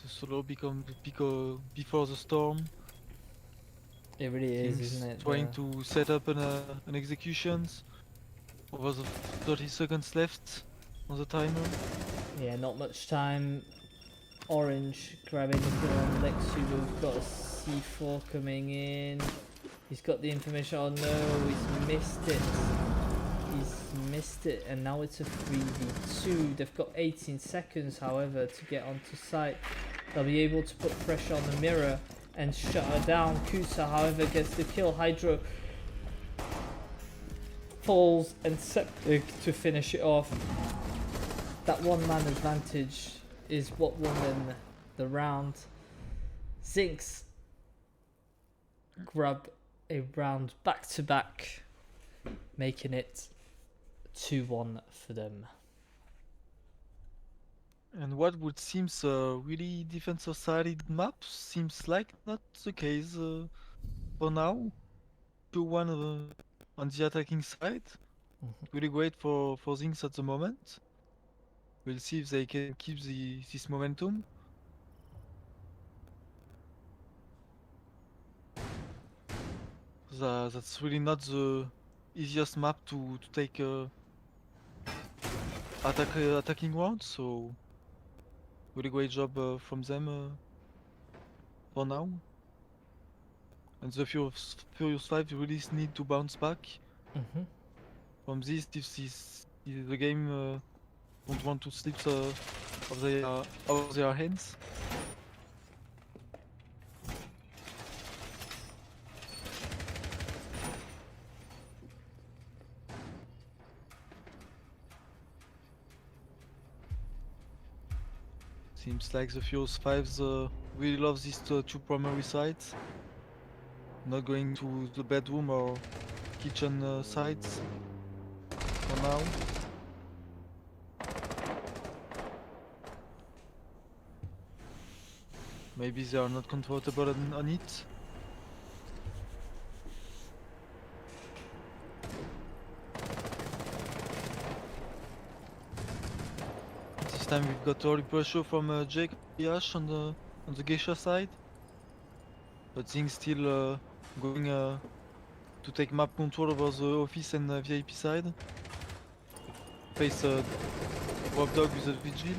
Speaker 4: The solo before the storm.
Speaker 3: It really is,
Speaker 4: Things
Speaker 3: isn't it?
Speaker 4: trying to set up an executions. Over the 30 seconds left on the timer.
Speaker 3: Yeah, not much time. Orange grabbing the kill on Lexu. We've got a C4 coming in. He's got the information. Oh no, he's missed it. He's missed it, and now it's a 3v2. They've got 18 seconds, however, to get onto site. They'll be able to put pressure on the mirror and shut her down. Kusa, however, gets the kill. Hydro falls, and Septic to finish it off. That one-man advantage is what won them the round. ZinX grab a round back-to-back, making it 2-1 for them.
Speaker 4: And what would seems a really defensive-sided map seems like not the case for now. 2-1 on the attacking side. Really great for ZinX at the moment. We'll see if they can keep this momentum. That's really not the easiest map to take attacking rounds, so really great job from them for now. And the Furious 5 really need to bounce back from this if the game don't want to slip out of their hands. Seems like the Furious 5s really love these 2 primary sites. Not going to the bedroom or kitchen sites for now. Maybe they are not comfortable on it. This time we've got early pressure from Jake Yash on the Geisha side, but things still going to take map control over the office and VIP side. Face Rob Dog with a Vigil.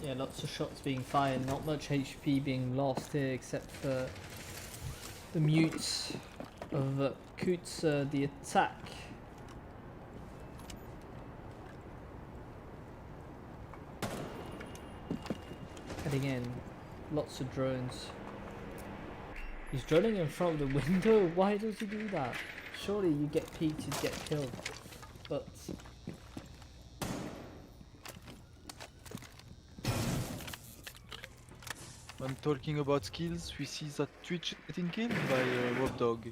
Speaker 3: Yeah, lots of shots being fired, not much HP being lost here except for the mutes of Kutsa, the attack. heading in. Lots of drones. He's droning in front of the window. Why does he do that? Surely you get peeked, you'd get killed. But
Speaker 4: When talking about skills, we see that Twitch is getting killed by Rob Dog.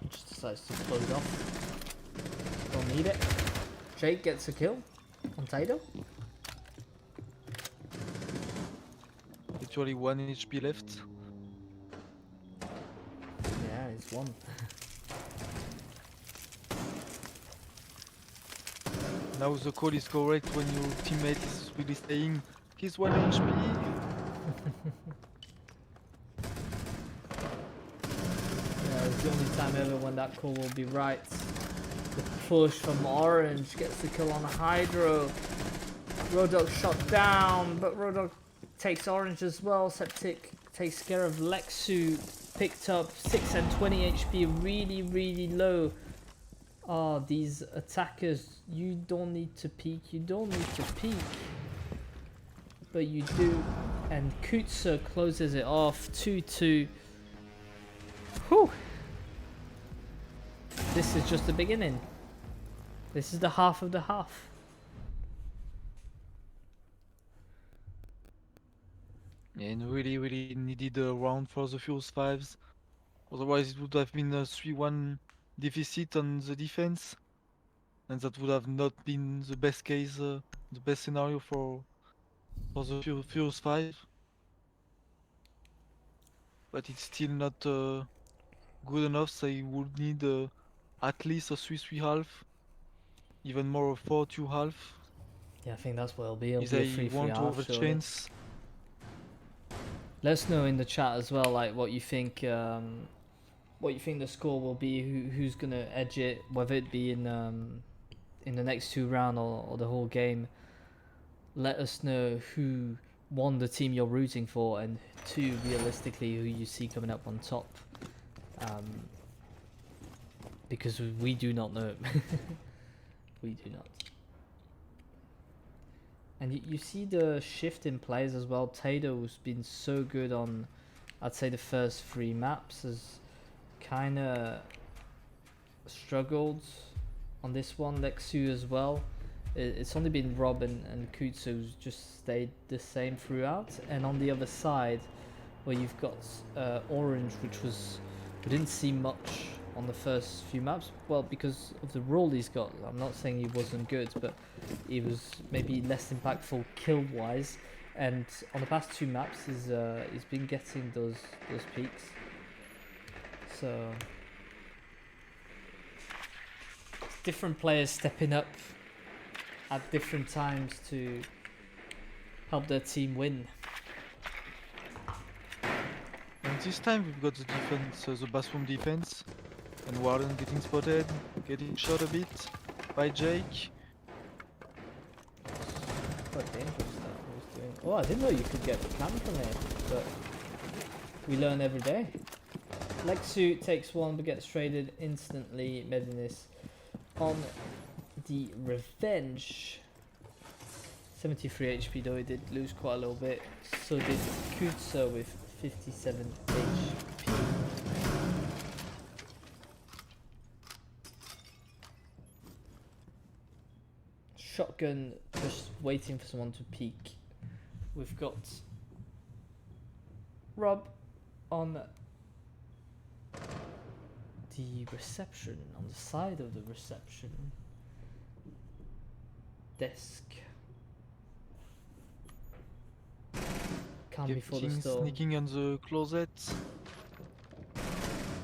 Speaker 3: he just decides to close off. Don't need it. Jake gets a kill on Tato.
Speaker 4: Literally 1 HP left.
Speaker 3: Yeah, he's won.
Speaker 4: Now the call is correct when your teammate is really saying he's 1 HP.
Speaker 3: Yeah, it's the only time ever when that call will be right. The push from Orange gets the kill on Hydro. Rodok shot down, but Rodok takes Orange as well. Septic takes care of Lexu. Picked up 6 and 20 HP, really low. Oh, these attackers, you don't need to peek, but you do. And Kutsa closes it off, 2-2. Whew! This is just the beginning. This is the half of the half.
Speaker 4: Yeah, and really needed a round for the Fuse 5s. Otherwise it would have been a 3-1 deficit on the defense. And that would have not been the best case, the best scenario for the Fuse 5. But it's still not good enough, so you would need at least a 3-3 half. Even more a 4-2 half.
Speaker 3: Yeah, I think that's what it'll be. It'll
Speaker 4: If
Speaker 3: be a
Speaker 4: they
Speaker 3: 3-3
Speaker 4: want to
Speaker 3: half,
Speaker 4: have a
Speaker 3: surely.
Speaker 4: chance.
Speaker 3: Let us know in the chat as well, like what you think the score will be, who's gonna edge it, whether it be in the next 2 rounds or the whole game. Let us know who won, the team you're rooting for, and 2, realistically, who you see coming up on top. Because we do not know. We do not. And you see the shift in players as well. Tato's been so good on, I'd say, the first 3 maps, has kind of struggled on this one. Lexu as well. It's only been Rob and Kutsu who's just stayed the same throughout. And on the other side, where you've got Orange, which we didn't see much on the first few maps, well, because of the role he's got. I'm not saying he wasn't good, but he was maybe less impactful kill wise, and on the past 2 maps he's been getting those peaks. So different players stepping up at different times to help their team win.
Speaker 4: And this time we've got the defense, the bathroom defense. And Warden getting spotted, getting shot a bit by Jake.
Speaker 3: Quite dangerous that he was doing. Oh, I didn't know you could get the cam from there, but we learn every day. Lexu takes 1 but gets traded instantly. Medinis on the revenge. 73 HP though, he did lose quite a little bit. So did Kutsa with 57 HP. Shotgun just waiting for someone to peek. We've got Rob on the reception, on the side of the reception desk. Calm before the storm.
Speaker 4: Sneaking on the closet.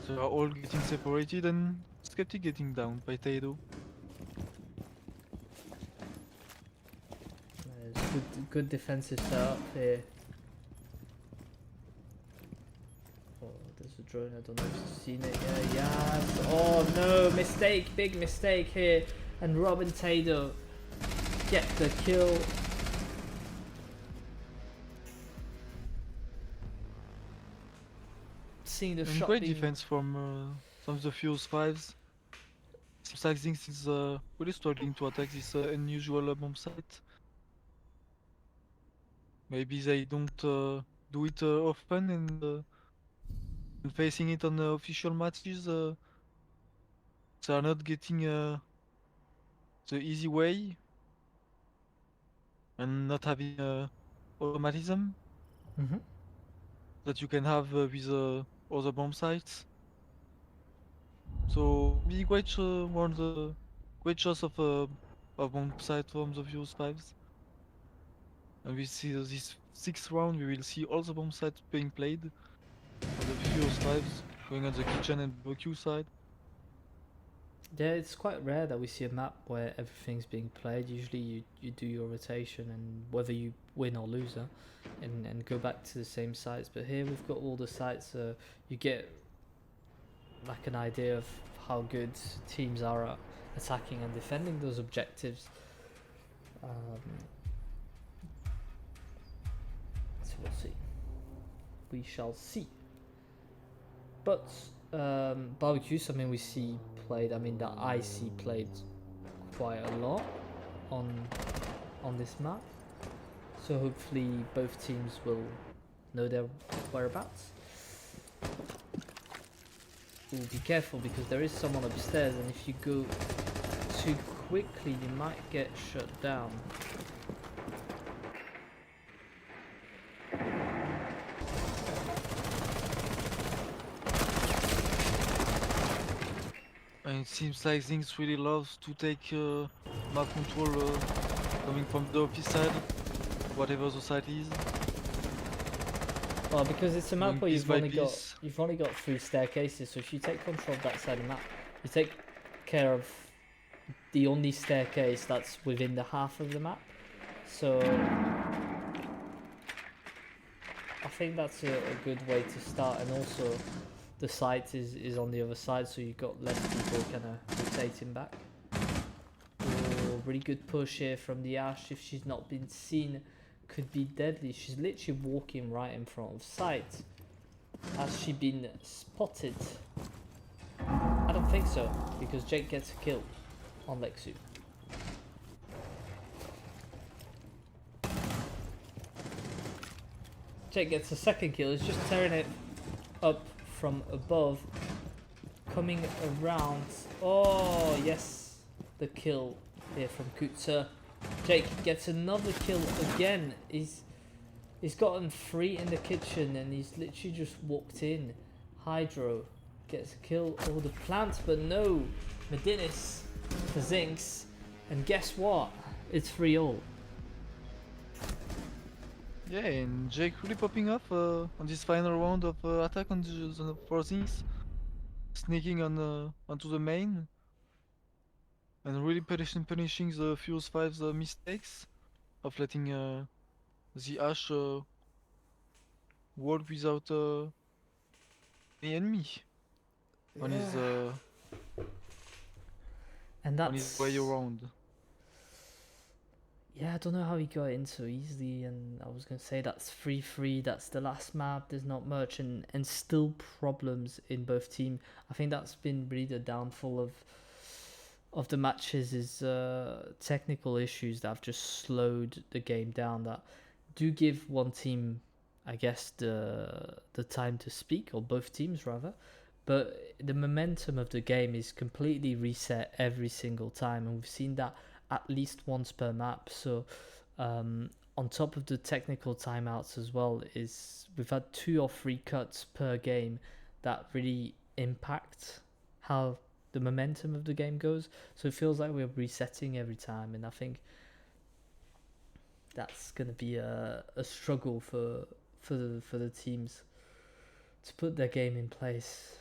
Speaker 4: They are all getting separated and Skeptic getting down by Tato.
Speaker 3: Good defensive setup here. Oh, there's a drone. I don't know if you've seen it. Yeah, yes. Oh no, mistake, big mistake here. And Robin Tato get the kill. Seeing the
Speaker 4: And
Speaker 3: shot
Speaker 4: great
Speaker 3: being...
Speaker 4: defense from some of the Fuse 5s. Seems like Zinx is really struggling to attack this unusual bomb site. Maybe they don't do it often, and facing it on the official matches, they are not getting the easy way and not having automatism
Speaker 3: Mm-hmm.
Speaker 4: that you can have with other bomb sites. So maybe quite one of the great choice of bomb site from the Fuse 5s. And we see this sixth round, we will see all the bomb sites being played on the Fuse 5s, going on the kitchen and barbecue side.
Speaker 3: Yeah, it's quite rare that we see a map where everything's being played. Usually you do your rotation and whether you win or lose, and go back to the same sites. But here we've got all the sites, so you get like an idea of how good teams are at attacking and defending those objectives. So we'll see. We shall see. But barbecue, something we see played. I mean, that I see played quite a lot on this map. So hopefully both teams will know their whereabouts. Ooh, be careful because there is someone upstairs, and if you go too quickly, you might get shut down.
Speaker 4: And it seems like Zinx really loves to take map control coming from the office side, whatever the site is.
Speaker 3: Well, because it's a map
Speaker 4: Going
Speaker 3: where
Speaker 4: piece
Speaker 3: you've
Speaker 4: by
Speaker 3: only got
Speaker 4: piece.
Speaker 3: 3 staircases, so if you take control of that side of the map, you take care of the only staircase that's within the half of the map. So I think that's a good way to start, and also the site is on the other side, so you've got less people kind of rotating back. Oh, really good push here from the Ash. If she's not been seen, could be deadly. She's literally walking right in front of sight. Has she been spotted? I don't think so, because Jake gets a kill on Lexu. Jake gets a second kill. He's just tearing it up from above, coming around. Oh yes, the kill here from Kutzer. Jake gets another kill again. He's gotten 3 in the kitchen, and he's literally just walked in. Hydro gets a kill over the plant, but no, Medinis for Zinx, and guess what? It's 3-all.
Speaker 4: Yeah, and Jake really popping off on this final round of attack on the for Zinx, sneaking on onto the main, and really punishing the Fuse 5's mistakes of letting the Ash work without any enemy on his
Speaker 3: And
Speaker 4: on his way around.
Speaker 3: yeah, I don't know how he got in so easily, and I was gonna say that's 3-3. That's the last map. There's not much, and still problems in both team. I think that's been really the downfall of the matches, is technical issues that have just slowed the game down, that do give one team, I guess, the time to speak, or both teams rather, but the momentum of the game is completely reset every single time, and we've seen that at least once per map. So on top of the technical timeouts as well, is we've had 2 or 3 cuts per game that really impact how the momentum of the game goes. So it feels like we're resetting every time, and I think that's going to be a struggle for the teams to put their game in place,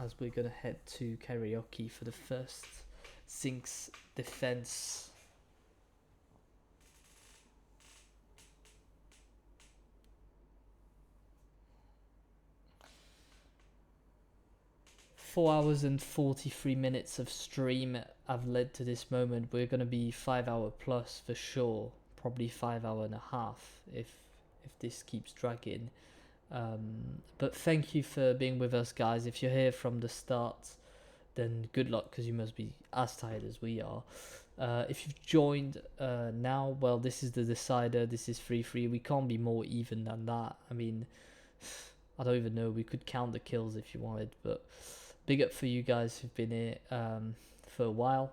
Speaker 3: as we're going to head to karaoke for the first Zinx defense. Four hours and 43 minutes of stream have led to this moment. We're going to be 5 hour plus for sure, probably 5 hour and a half if this keeps dragging. But thank you for being with us, guys. If you're here from the start, then good luck, because you must be as tired as we are. If you've joined now, well, this is the decider. This is 3-3. We can't be more even than that. I mean, I don't even know. We could count the kills if you wanted, but big up for you guys who've been here for a while.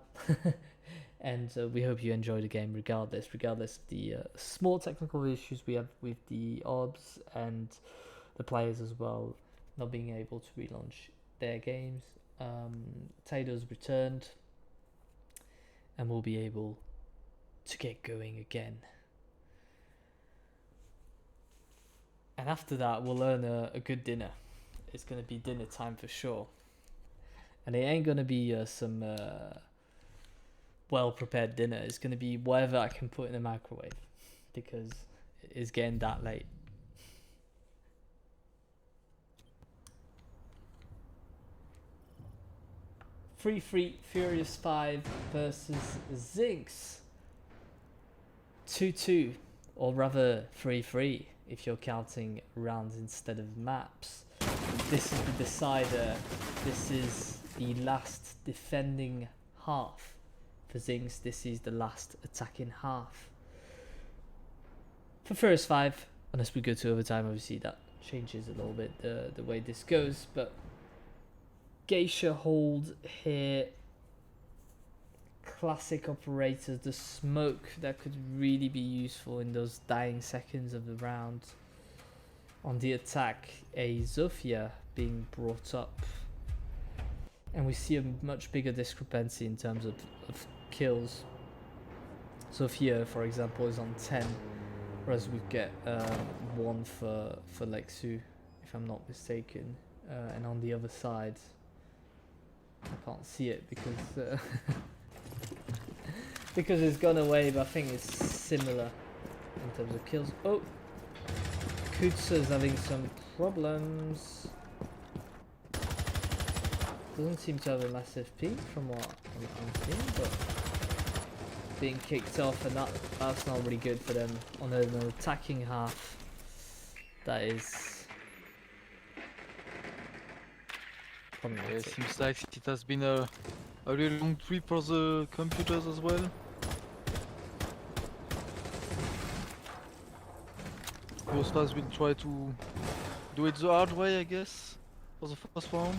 Speaker 3: And we hope you enjoy the game regardless of the small technical issues we have with the orbs and the players as well not being able to relaunch their games. Tado's returned and we'll be able to get going again. And after that, we'll earn a good dinner. It's going to be dinner time for sure. And it ain't going to be some well-prepared dinner. It's going to be whatever I can put in the microwave, because it's getting that late. Free Furious 5 versus ZinX. 2-2, or rather 3-3 if you're counting rounds instead of maps. This is the decider. This is the last defending half for ZinX. This is the last attacking half for Furious 5, unless we go to overtime. Obviously that changes a little bit the way this goes, but Geisha hold here. Classic operators, the smoke that could really be useful in those dying seconds of the round. On the attack, a Zofia being brought up, and we see a much bigger discrepancy in terms of kills. Zofia, for example, is on 10, whereas we get 1 for Lexu, if I'm not mistaken. And on the other side, I can't see it because because it's gone away, but I think it's similar in terms of kills. Oh, Kutsa's having some problems. Doesn't seem to have a massive peak from what I'm seeing, but being kicked off, and that's not really good for them on an attacking half. That is problematic.
Speaker 4: It seems like it has been a really long trip for the computers as well. Those guys will try to do it the hard way, I guess, for the first round.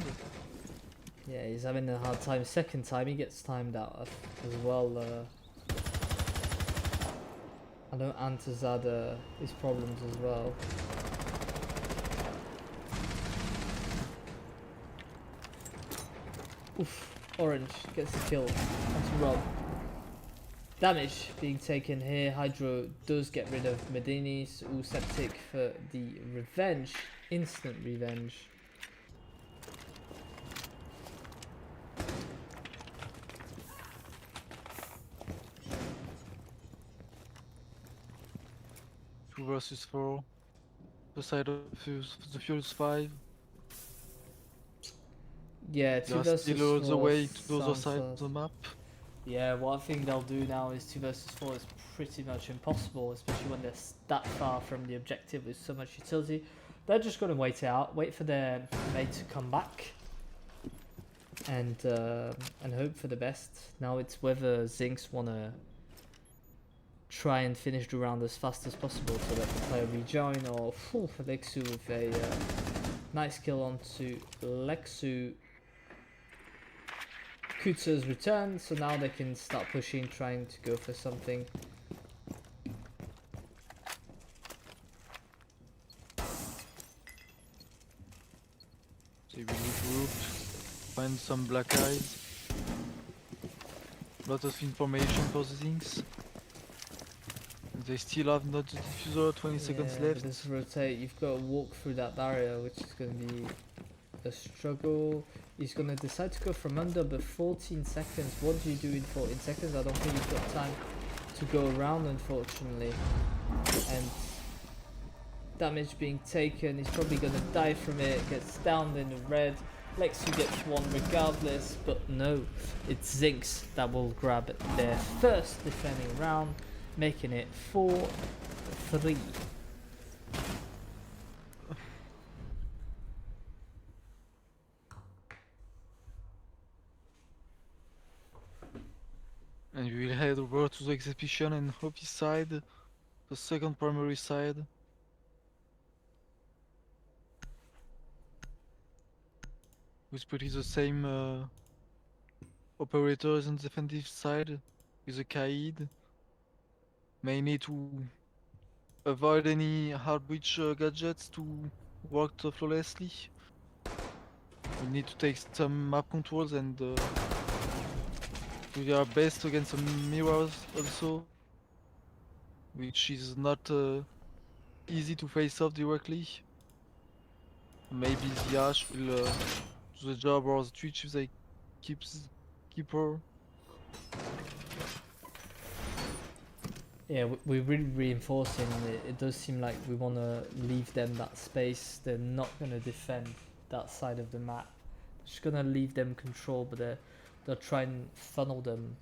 Speaker 3: Yeah, he's having a hard time. Second time he gets timed out as well. I know Anta's had his problems as well. Oof, Orange gets the kill onto Rob. Damage being taken here. Hydro does get rid of Medinis. Septic for the revenge. Instant revenge.
Speaker 4: Two versus 4. The side of the Furious 5.
Speaker 3: Yeah, 2 versus 4.
Speaker 4: Still the way to the other side
Speaker 3: sounds
Speaker 4: of the map.
Speaker 3: Yeah, what I think they'll do now is 2 versus 4 is pretty much impossible, especially when they're that far from the objective with so much utility. They're just going to wait it out, wait for their mate to come back, and hope for the best. Now it's whether ZinX want to try and finish the round as fast as possible so that the player rejoin, or for Lexu with a nice kill onto Lexu. Kutsa's returned, so now they can start pushing, trying to go for something.
Speaker 4: So we regroup, find some black eyes. Lot of information for the things. They still have not the diffuser, 20 seconds left.
Speaker 3: This rotate, you've got to walk through that barrier, which is going to be a struggle. He's going to decide to go from under, but 14 seconds. What do you do in 14 seconds? I don't think you've got time to go around, unfortunately. And damage being taken. He's probably going to die from it. Gets downed in the red. Lexu gets one regardless, but no. It's ZinX that will grab their first defending round, making it 4-3.
Speaker 4: And we will head over to the exhibition and office side, the second primary side. With pretty the same operators on the defensive side, with a Kaid, mainly to avoid any hard breach gadgets to work flawlessly. We need to take some map controls and do our best against some mirrors also, which is not easy to face off directly. Maybe the Ash will do the job, or the Twitch if they keep her.
Speaker 3: Yeah, we're really reinforcing it. It does seem like we want to leave them that space. They're not going to defend that side of the map. They're just going to leave them control, but they'll try and funnel them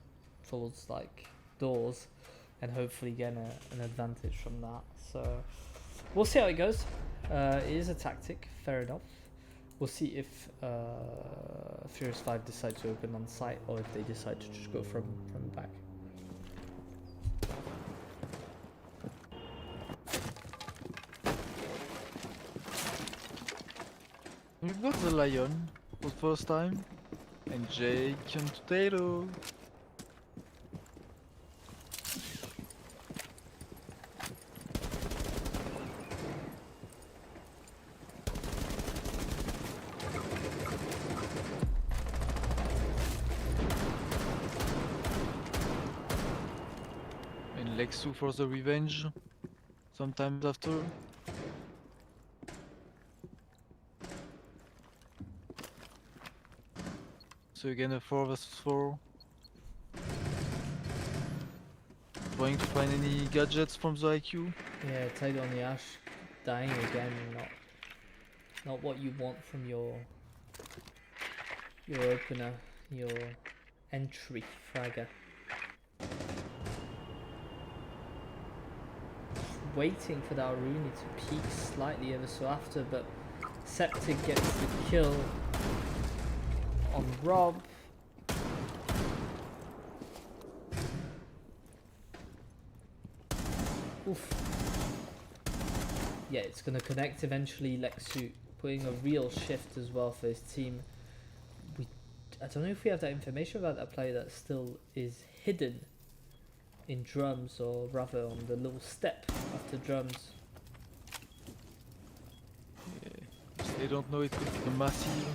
Speaker 3: towards like doors and hopefully get an advantage from that. So we'll see how it goes. It is a tactic, fair enough. We'll see if Furious 5 decide to open on site or if they decide to just go from the back.
Speaker 4: We've got the Lion for the first time, and Jake and Potato. And Lexu for the revenge, sometimes after. So again a 4 versus 4. Trying to find any gadgets from the IQ.
Speaker 3: Yeah, tied on the Ash, dying again. Not what you want from your opener, your entry fragger. Waiting for that Rooney to peek slightly ever so after, but Septic gets the kill on Rob. Oof. Yeah, it's gonna connect eventually. Lexu putting a real shift as well for his team. I don't know if we have that information about that player that still is hidden in drums, or rather on the little step after drums.
Speaker 4: Yeah. If they don't know, it could be massive.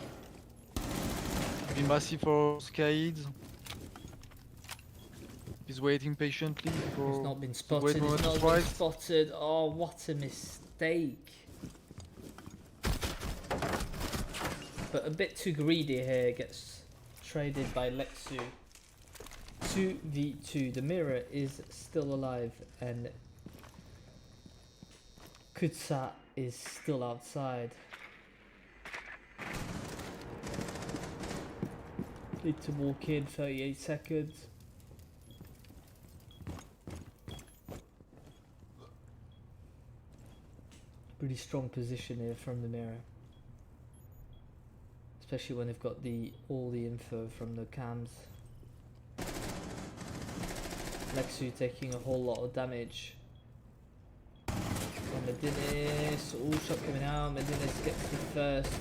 Speaker 4: Be massive for Skyid. He's waiting patiently for.
Speaker 3: He's not been
Speaker 4: the
Speaker 3: spotted.
Speaker 4: wait
Speaker 3: He's
Speaker 4: moment to
Speaker 3: not been
Speaker 4: strike.
Speaker 3: spotted. Oh, what a mistake! But a bit too greedy here. Gets traded by Lexu. 2v2. The mirror is still alive, and Kutsa is still outside. Need to walk in. 38 seconds. Pretty strong position here from the mirror, especially when they've got all the info from the cams. Lexu taking a whole lot of damage from Medinis. All shot coming out. Medinis gets the first.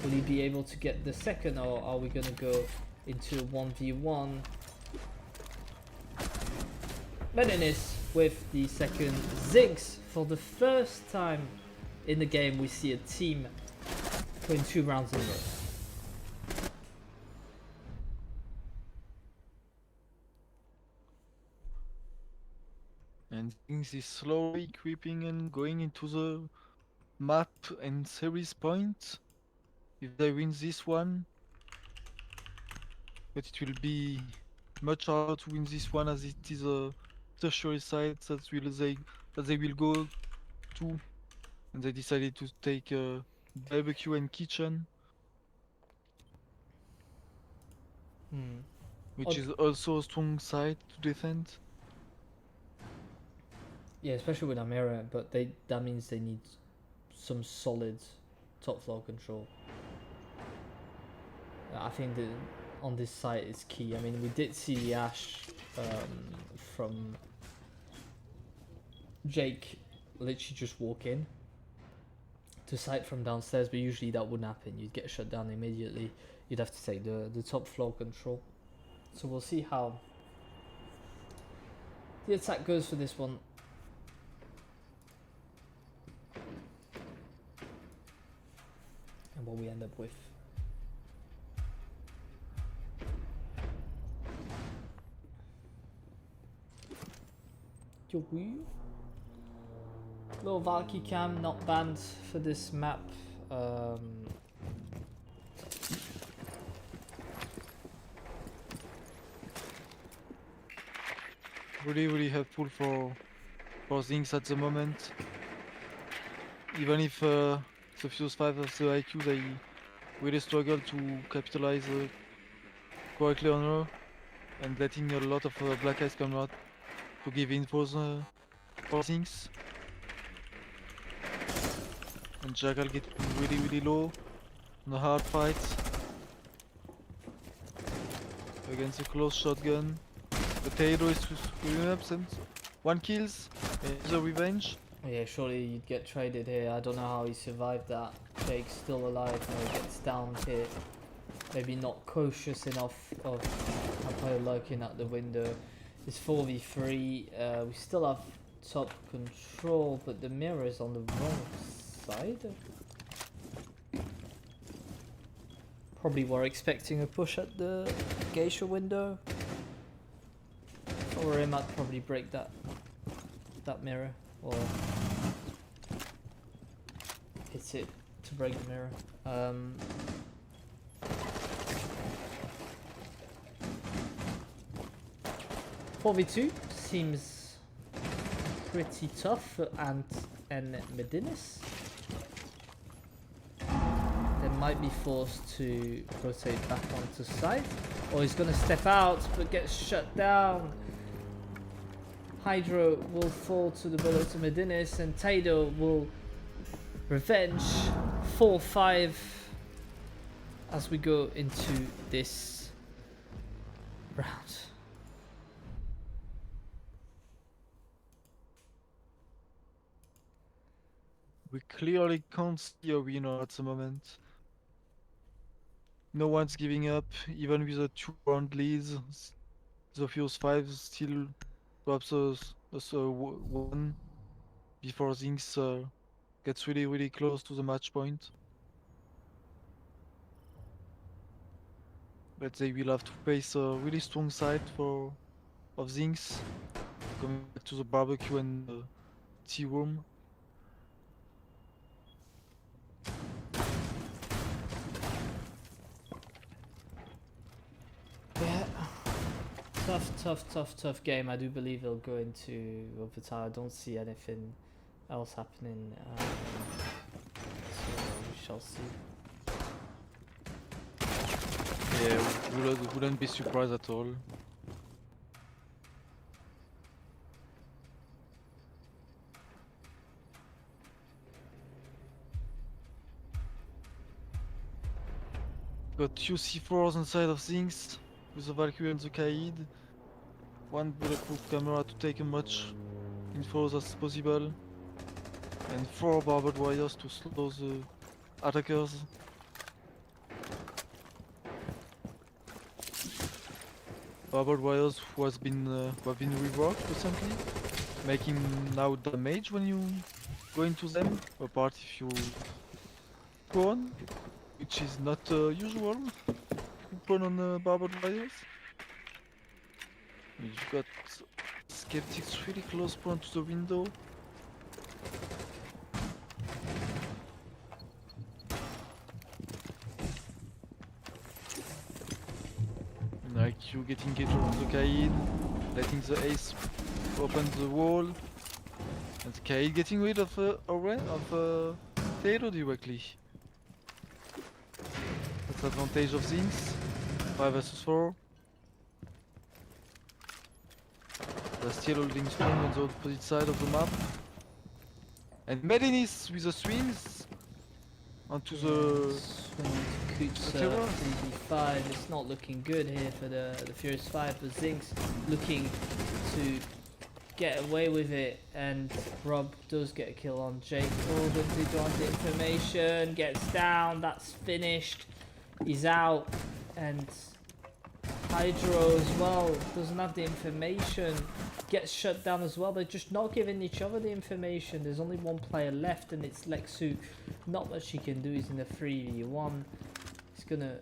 Speaker 3: Will he be able to get the second, or are we going to go into a 1v1? Medinis with the second. ZinX, for the first time in the game, we see a team putting 2 rounds in a row.
Speaker 4: And things is slowly creeping and going into the map and series point. If they win this one, but it will be much harder to win this one, as it is a tertiary site that they will go to, and they decided to take barbecue and kitchen, which is also a strong site to defend.
Speaker 3: Yeah, especially with Amira, but that means they need some solid top floor control. I think that on this site is key. I mean, we did see the Ash from Jake literally just walk in to site from downstairs, but usually that wouldn't happen. You'd get shut down immediately. You'd have to take the top floor control. So we'll see how the attack goes for this one. And what we end up with. Little Valky cam not banned for this map.
Speaker 4: Really helpful for ZinX at the moment. Even if the Fuse 5 has the IQ, they really struggle to capitalize correctly on her, and letting a lot of Black Eyes come out to give infos for ZinX. And Jackal getting really low on a hard fight against a close shotgun. Potato is screwing up and 1 kills, the revenge.
Speaker 3: Yeah, surely you'd get traded here. I don't know how he survived that. Jake's still alive when he gets down here. Maybe not cautious enough of a player lurking at the window. It's 4v3. We still have top control, but the mirror is on the wrong side. Probably were expecting a push at the geisha window. Or him, I'd probably break that mirror, or hit it to break the mirror. 4v2 seems pretty tough for Ant and Medinis. They might be forced to rotate back onto site, or he's gonna step out but gets shut down. Hydro will fall to the bullet to Medinis, and Tado will revenge 4-5 as we go into this round.
Speaker 4: We clearly can't see a winner at the moment. No one's giving up, even with a 2-round lead. The Fuse 5 still perhaps one before things gets really close to the match point. But they will have to face a really strong side of ZinX, coming back to the barbecue and tea room.
Speaker 3: Yeah, tough game. I do believe they'll go into overtime. I don't see anything else happening, so we shall see.
Speaker 4: Yeah, wouldn't be surprised at all. Got 2 C4s on side of things, with the Valkyrie and the Kaid. 1 bulletproof camera to take as much info as possible. And 4 barbed wires to slow the attackers. Barbed wires who have been reworked recently, making now damage when you go into them, apart if you prone, which is not usual to prone on barbed wires. You've got skeptics really close prone to the window. Like you getting hit on the Kaid, letting the ace open the wall, and the Kaid getting rid of Taylor directly. That's the advantage of ZinX. 5 vs 4. They're still holding strong on the opposite side of the map. And Medinis with the swings onto the
Speaker 3: Kutsa
Speaker 4: Terror.
Speaker 3: 3v5. It's not looking good here for the Furious 5, but ZinX looking to get away with it, and Rob does get a kill on Jake. Gordon did want the information, gets down, that's finished. He's out, and Hydro as well doesn't have the information, gets shut down as well. They're just not giving each other the information. There's only one player left, and it's Lexu. Not much he can do. He's in a 3v1. He's gonna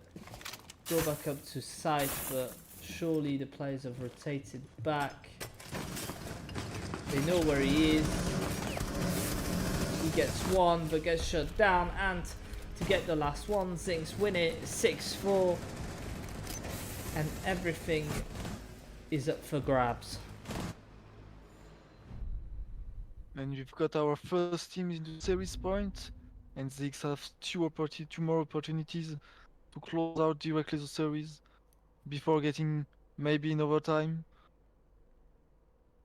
Speaker 3: go back up to site, but surely the players have rotated back. They know where he is. He gets one, but gets shut down, and to get the last one, ZinX win it 6-4. And everything is up for grabs.
Speaker 4: And we've got our first team into series point, and ZinX have two more opportunities to close out directly the series before getting maybe in overtime.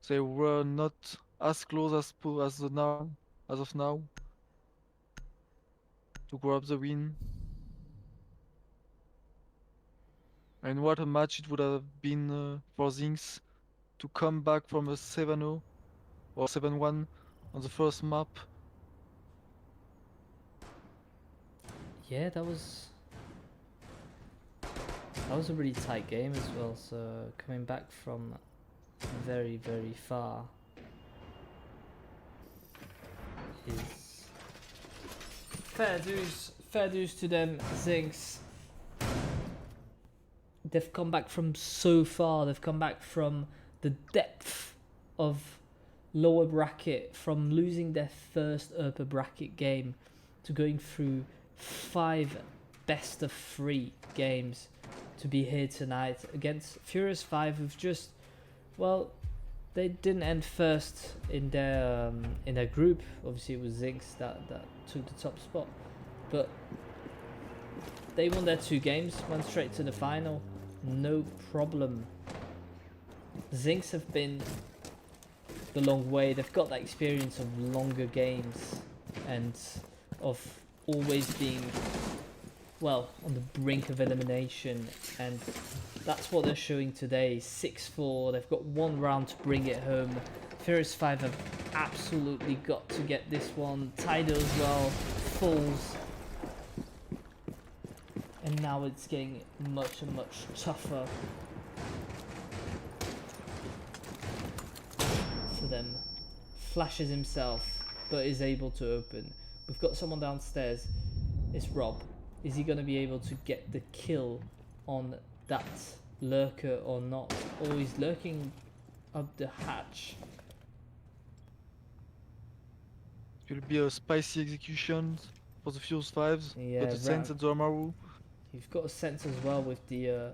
Speaker 4: They were not as close as of now to grab the win. And what a match it would have been for ZinX to come back from a 7-0 or 7-1 on the first map.
Speaker 3: Yeah, that was a really tight game as well. So coming back from very, very far is fair dues. Fair dues to them, ZinX. They've come back from so far. They've come back from the depth of lower bracket, from losing their first upper bracket game to going through 5 best of 3 games to be here tonight against Furious 5, who've just, well, they didn't end first in their group. Obviously it was ZinX that took the top spot, but they won their 2 games, went straight to the final, no problem. ZinX have been the long way. They've got that experience of longer games and of always being, well, on the brink of elimination, and that's what they're showing today. 6-4. They've got 1 round to bring it home. Furious 5 have absolutely got to get this one. Tidal as well falls, and now it's getting much and much tougher for them. Flashes himself, but is able to open. We've got someone downstairs. It's Rob. Is he going to be able to get the kill on that lurker or not? Or he's lurking up the hatch.
Speaker 4: It will be a spicy execution for the Furious 5s.
Speaker 3: Yeah,
Speaker 4: Got the Sense and the Amaru.
Speaker 3: You've got a sense as well with the...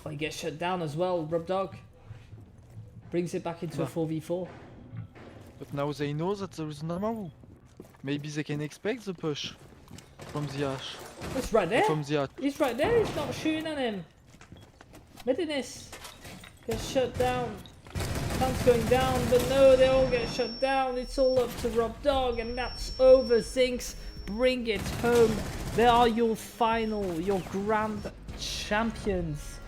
Speaker 3: Oh, he gets shut down as well, Rob Dog. Brings it back into a 4v4.
Speaker 4: But now they know that there is an Amaru. Maybe they can expect the push from the Ash.
Speaker 3: It's right there.
Speaker 4: From the Ash.
Speaker 3: He's right there. He's not shooting at him. Midiness gets shut down. Tan's going down, but no, they all get shut down. It's all up to Rob Dog, and that's over. ZinX, bring it home. They are your final, your grand champions.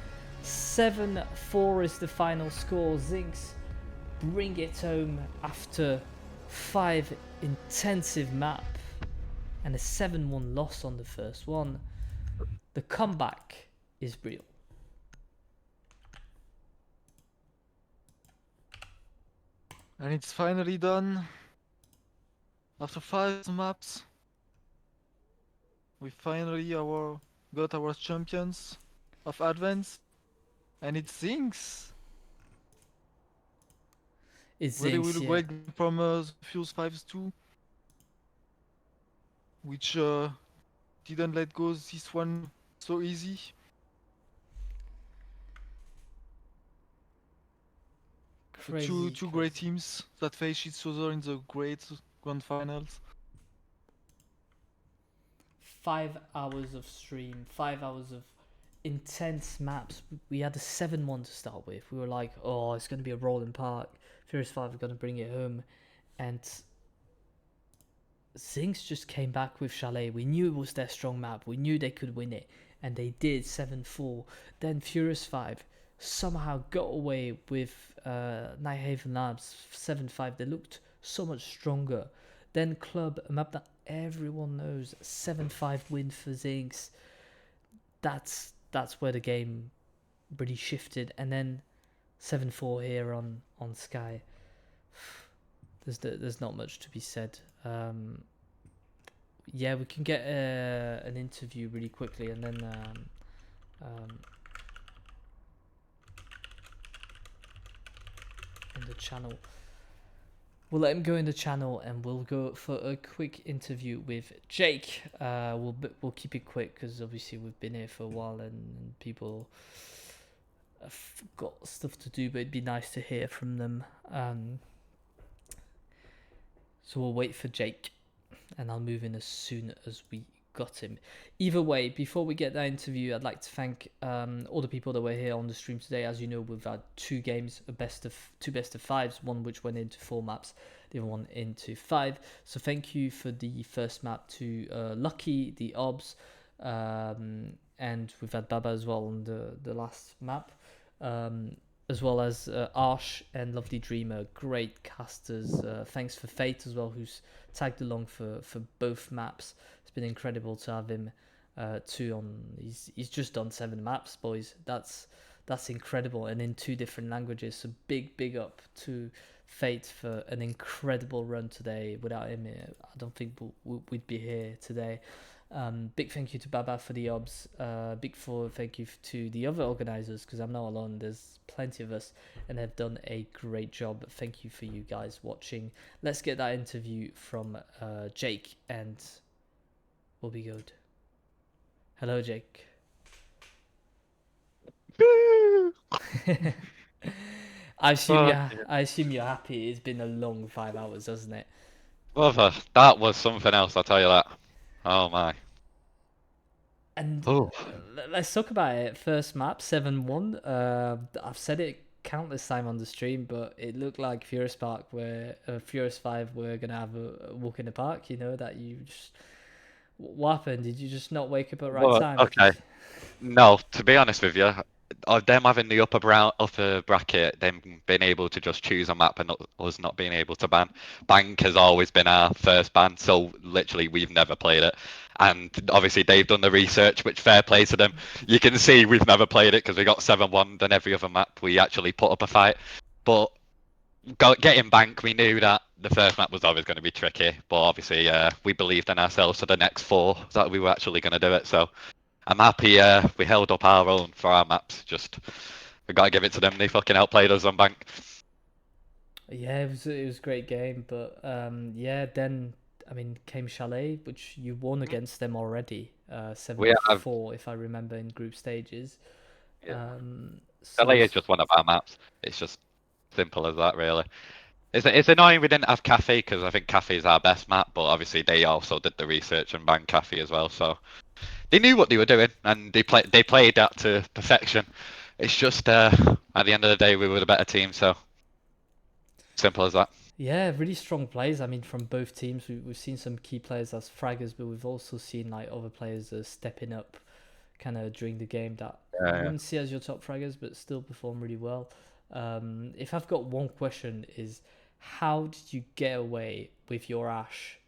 Speaker 3: 7-4 is the final score. ZinX bring it home after 5 intensive map and a 7-1 loss on the first one. The comeback is real.
Speaker 4: And it's finally done. After 5 maps, we finally got our champions of Advance, and it's ZinX.
Speaker 3: It's
Speaker 4: Really,
Speaker 3: ZinX,
Speaker 4: really
Speaker 3: yeah.
Speaker 4: great from the Fuse 5s too, which didn't let go this one so easy.
Speaker 3: Crazy,
Speaker 4: Two great teams that face each other in the great grand finals.
Speaker 3: 5 hours of stream, 5 hours of intense maps. We had a 7-1 to start with. We were like, oh, it's going to be a rolling park. Furious 5 are going to bring it home. And ZinX just came back with Chalet. We knew it was their strong map. We knew they could win it, and they did 7-4. Then Furious 5 somehow got away with Nighthaven Labs 7-5. They looked so much stronger. Then Club, a map that everyone knows, 7-5 win for ZinX. That's where the game really shifted, and then 7-4 here on Sky. There's not much to be said. Yeah, we can get an interview really quickly, and then in the channel. We'll let him go in the channel, and we'll go for a quick interview with Jake. We'll keep it quick because obviously we've been here for a while and people have got stuff to do, but it'd be nice to hear from them. So we'll wait for Jake, and I'll move in as soon as we got him. Either way, before we get that interview, I'd like to thank all the people that were here on the stream today. As you know, we've had two games, two best of fives, one which went into 4 maps, the other one into 5. So thank you for the first map to Lucky, the Obs, and we've had Baba as well on the last map, as well as Arsh and Lovely Dreamer, great casters. Thanks for Fate as well, who's tagged along for both maps. It's been incredible to have him too on. He's just done 7 maps, boys. That's incredible, and in 2 different languages. So big up to Fate for an incredible run today. Without him, I don't think we'd be here today. Big thank you to Baba for the obs. Thank you to the other organizers, because I'm not alone. There's plenty of us, and they've done a great job. Thank you for you guys watching. Let's get that interview from Jake, and we'll be good. Hello, Jake. I assume you're happy. It's been a long 5 hours, hasn't it?
Speaker 6: Brother, that was something else, I'll tell you that. Oh my.
Speaker 3: And
Speaker 6: Oh.
Speaker 3: let's talk about it. First map, 7-1. I've said it countless time on the stream, but it looked like Furious 5 were gonna have a walk in the park. You know that you just. What happened? Did you just not wake up at the right time?
Speaker 6: Okay. No, to be honest with you, them having the upper bracket, them being able to just choose a map and us not being able to ban. Bank has always been our first ban, so literally we've never played it. And obviously they've done the research, which fair play to them. You can see we've never played it because we got 7-1, then every other map we actually put up a fight. But getting Bank, we knew that the first map was always going to be tricky, but obviously we believed in ourselves for the next 4 that we were actually going to do it. So I'm happy we held up our own for our maps. Just we got to give it to them. They fucking outplayed us on Bank.
Speaker 3: Yeah, it was a great game, but yeah, then I mean came Chalet, which you won against them already, 7-4 if I remember in group stages.
Speaker 6: Yeah.
Speaker 3: So
Speaker 6: Chalet is just one of our maps. It's just simple as that, really. It's annoying we didn't have Cafe, because I think Cafe is our best map, but obviously they also did the research and banned Cafe as well, so they knew what they were doing and they played that to perfection. It's just at the end of the day we were the better team, so simple as that.
Speaker 3: Yeah, really strong players. I mean, from both teams, we've seen some key players as fraggers, but we've also seen like other players stepping up, kind of during the game that you wouldn't see as your top fraggers, but still perform really well. If I've got one question, is how did you get away with your Ash?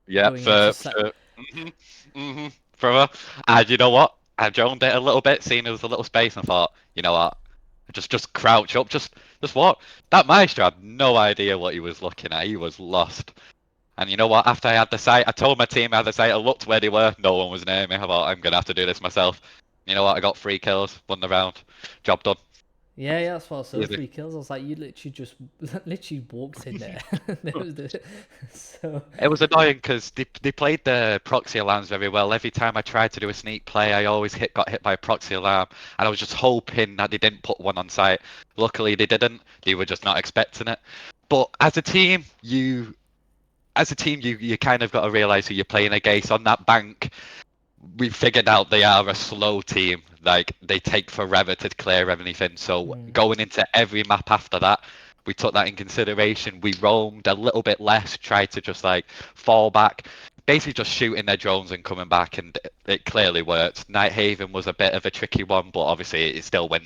Speaker 6: Yeah, brother. And you know what? I droned it a little bit, seeing there was a little space, and I thought, you know what? Just crouch up, just what? That Maestro had no idea what he was looking at. He was lost. And you know what? After I had the sight, I told my team I had the sight. I looked where they were. No one was near me. I thought, I'm gonna have to do this myself. You know what? I got 3 kills, won the round. Job done.
Speaker 3: Yeah, that's what I saw.
Speaker 6: Easy.
Speaker 3: 3 kills. I was like, you literally walked in there. So
Speaker 6: It was annoying because they played the proxy alarms very well. Every time I tried to do a sneak play, I always got hit by a proxy alarm, and I was just hoping that they didn't put one on site. Luckily, they didn't. They were just not expecting it. But as a team, you kind of got to realize who you're playing against. On that Bank, we figured out they are a slow team. Like, they take forever to clear everything. So going into every map after that, we took that in consideration. We roamed a little bit less, tried to just like fall back, basically just shooting their drones and coming back, and it clearly worked. Nighthaven was a bit of a tricky one, but obviously it still went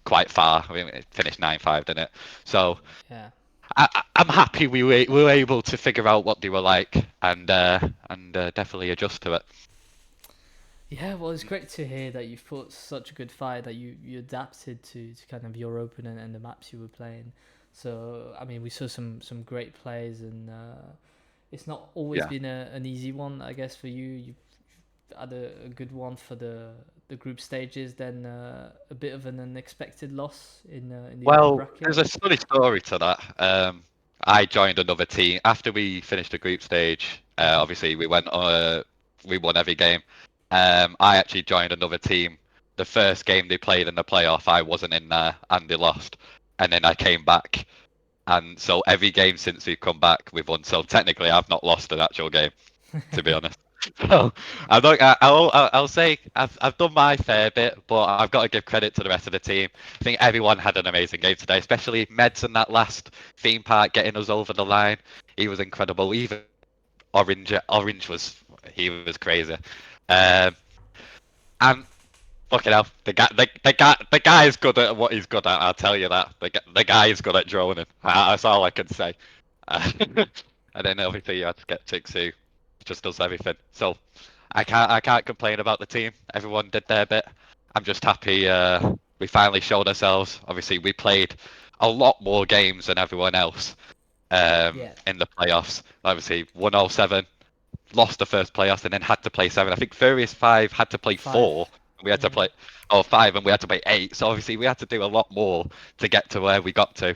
Speaker 6: quite far. I mean, it finished 9-5, didn't it? So
Speaker 3: Yeah.
Speaker 6: I'm happy we were able to figure out what they were like and definitely adjust to it.
Speaker 3: Yeah, well, it's great to hear that you've put such a good fight that you adapted to kind of your open and the maps you were playing. So, I mean, we saw some great plays, and it's not always
Speaker 6: Yeah.
Speaker 3: been an easy one, I guess, for you. You've had a good one for the group stages, then a bit of an unexpected loss in the upper
Speaker 6: Well, there's
Speaker 3: bracket.
Speaker 6: a funny story to that. I joined another team after we finished the group stage. Obviously, we won every game. I actually joined another team. The first game they played in the playoff, I wasn't in there, and they lost. And then I came back, and so every game since we've come back, we've won. So technically, I've not lost an actual game, to be honest. So I'm not, I'll say I've done my fair bit, but I've got to give credit to the rest of the team. I think everyone had an amazing game today, especially Meds in that last theme park getting us over the line. He was incredible. Even Orange was crazy. Um, and fucking hell, the guy is good at what he's good at. I'll tell you that. The guy is good at droning. That's all I can say. And then obviously you had to get Chicks who just does everything. So I can't complain about the team. Everyone did their bit. I'm just happy we finally showed ourselves. Obviously we played a lot more games than everyone else
Speaker 3: Yeah,
Speaker 6: in the playoffs. Obviously 107, lost the first playoffs and then had to play 7. I think Furious 5 had to play
Speaker 3: five.
Speaker 6: 4. We had to
Speaker 3: Yeah.
Speaker 6: play 5 and we had to play 8. So obviously we had to do a lot more to get to where we got to.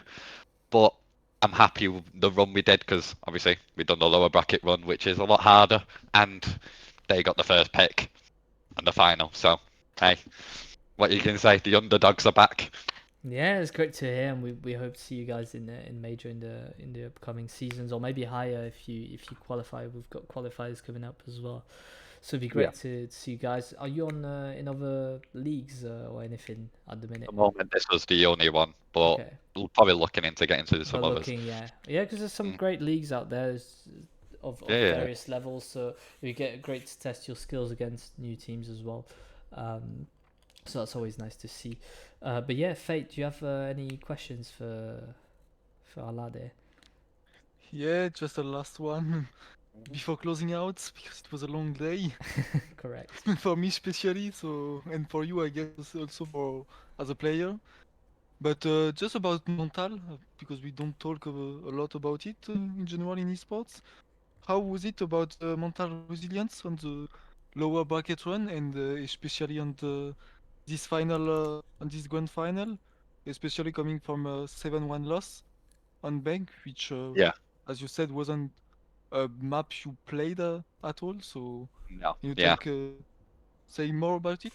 Speaker 6: But I'm happy with the run we did because obviously we've done the lower bracket run, which is a lot harder, and they got the first pick and the final. So hey, what you can say? The underdogs are back.
Speaker 3: Yeah, it's great to hear, and we hope to see you guys in major in the upcoming seasons, or maybe higher if you qualify. We've got qualifiers coming up as well, so it'd be
Speaker 6: Yeah.
Speaker 3: great to see you guys. Are you on in other leagues or anything at the
Speaker 6: At
Speaker 3: minute?
Speaker 6: the moment, this was the only one, but
Speaker 3: Okay,
Speaker 6: we're probably looking into getting to some
Speaker 3: but
Speaker 6: others.
Speaker 3: looking, yeah, because there's some
Speaker 6: Mm.
Speaker 3: great leagues out there of
Speaker 6: Yeah.
Speaker 3: various levels, so you get great to test your skills against new teams as well. Um, so that's always nice to see. But yeah, Fate, do you have any questions for our lad here?
Speaker 4: Yeah, just a last one before closing out because it was a long day
Speaker 3: Correct.
Speaker 4: for me especially. So and for you, I guess also for as a player. But just about mental, because we don't talk a lot about it in general in esports. How was it about mental resilience on the lower bracket run and especially on this final on this grand final, especially coming from a 7-1 loss on bank, which
Speaker 6: Yeah.
Speaker 4: as you said wasn't a map you played at all. So
Speaker 6: No.
Speaker 4: can you
Speaker 6: Yeah.
Speaker 4: talk say more about it?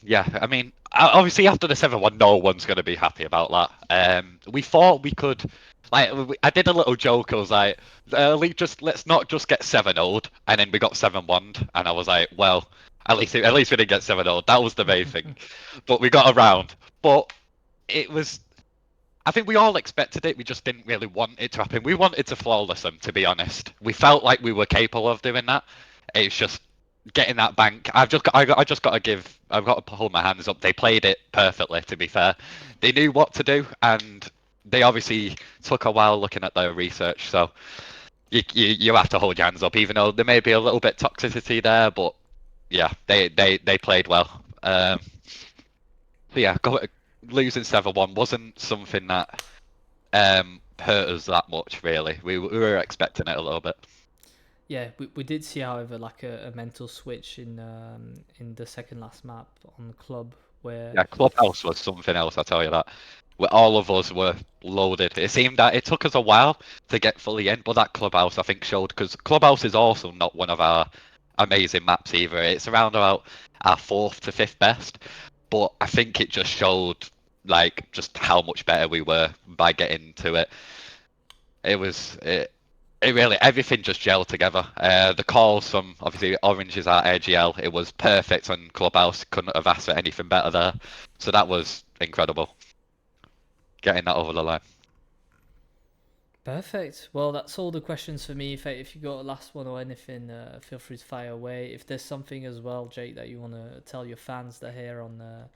Speaker 6: Yeah, I mean, obviously after the 7-1, no one's going to be happy about that. We thought we could, like, I did a little joke. I was like, let's not just get 7-0'd, and then we got 7-1, and I was like, well, at least we didn't get 7-0. That was the main thing, but we got around. But it was, I think we all expected it. We just didn't really want it to happen. We wanted to flawless them, to be honest. We felt like we were capable of doing that. It's just getting that bank. I just got to give. I've got to hold my hands up. They played it perfectly. To be fair, they knew what to do, and they obviously took a while looking at their research. So you have to hold your hands up, even though there may be a little bit toxicity there. But yeah, they played well. But yeah, losing 7-1 wasn't something that hurt us that much. Really, we were expecting it a little bit.
Speaker 3: Yeah, we did see, however, like a mental switch in the second last map on the club where
Speaker 6: Yeah, Clubhouse was something else, I tell you that. Where all of us were loaded. It seemed that it took us a while to get fully in, but that Clubhouse I think showed because Clubhouse is also not one of our amazing maps either. It's around about our 4th to 5th best, but I think it just showed like just how much better we were by getting to it. It really everything just gelled together. The calls from obviously Orange is our AGL. It was perfect on Clubhouse. Couldn't have asked for anything better there. So that was incredible. getting that over the line.
Speaker 3: Perfect. Well, that's all the questions for me. If you got a last one or anything, feel free to fire away. If there's something as well, Jake, that you want to tell your fans that are here on the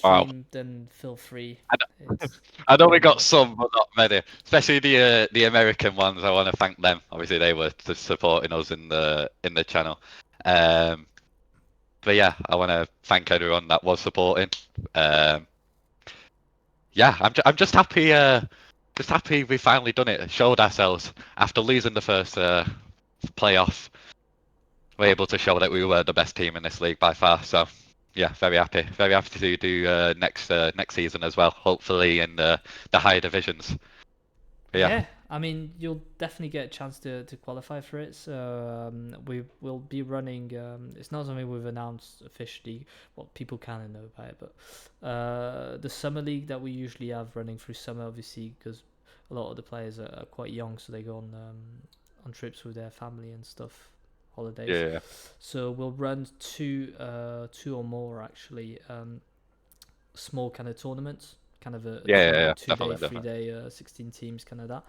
Speaker 6: Wow.
Speaker 3: stream, then feel free.
Speaker 6: I know we got some, but not many. Especially the American ones. I want to thank them. Obviously, they were supporting us in the channel. But yeah, I want to thank everyone that was supporting. Yeah, I'm just happy. Just happy we finally done it. Showed ourselves after losing the first playoff. We're able to show that we were the best team in this league by far. So yeah, very happy. Very happy to do next season as well. Hopefully in the higher divisions. But yeah.
Speaker 3: I mean, you'll definitely get a chance to qualify for it. So we will be running. It's not something we've announced officially. Well, people kind of know about it, but the summer league that we usually have running through summer, obviously, because a lot of the players are quite young, so they go on trips with their family and stuff, holidays.
Speaker 6: Yeah.
Speaker 3: So we'll run two or more actually, small kind of tournaments, kind of a
Speaker 6: Yeah.
Speaker 3: 2 day, 3 day, 16 teams, kind of that.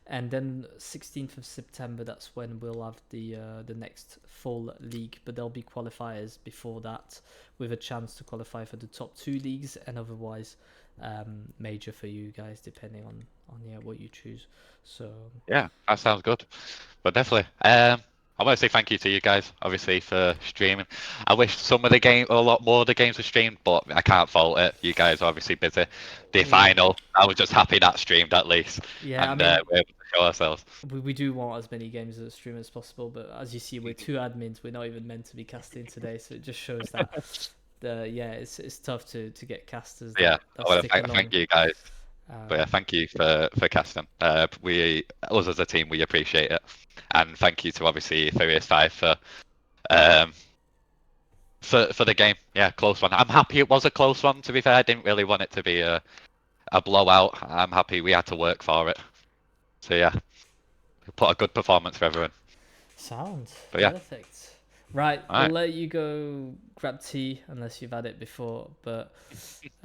Speaker 3: And then 16th of September, that's when we'll have the next full league, but there'll be qualifiers before that with a chance to qualify for the top 2 leagues, and otherwise major for you guys, depending on what you choose. So
Speaker 6: Yeah, that sounds good. But definitely. I want to say thank you to you guys, obviously, for streaming. I wish some of a lot more of the games were streamed, but I can't fault it. You guys are obviously busy. The final, I was just happy that streamed at least.
Speaker 3: Yeah,
Speaker 6: and
Speaker 3: I mean,
Speaker 6: we're able to show ourselves.
Speaker 3: we do want as many games as stream as possible, but as you see, we're 2 admins. We're not even meant to be casting today, so it just shows that it's tough to get casters.
Speaker 6: Yeah,
Speaker 3: that
Speaker 6: I want
Speaker 3: stick
Speaker 6: to
Speaker 3: along.
Speaker 6: thank you guys. But yeah, thank you for casting. Us as a team, we appreciate it, and thank you to obviously Furious 5 for the game. Yeah, close one. I'm happy it was a close one. To be fair, I didn't really want it to be a blowout. I'm happy we had to work for it. So yeah, we put a good performance for everyone.
Speaker 3: Sounds
Speaker 6: But yeah.
Speaker 3: perfect. Right,
Speaker 6: All
Speaker 3: we'll
Speaker 6: right.
Speaker 3: let you go grab tea unless you've had it before, but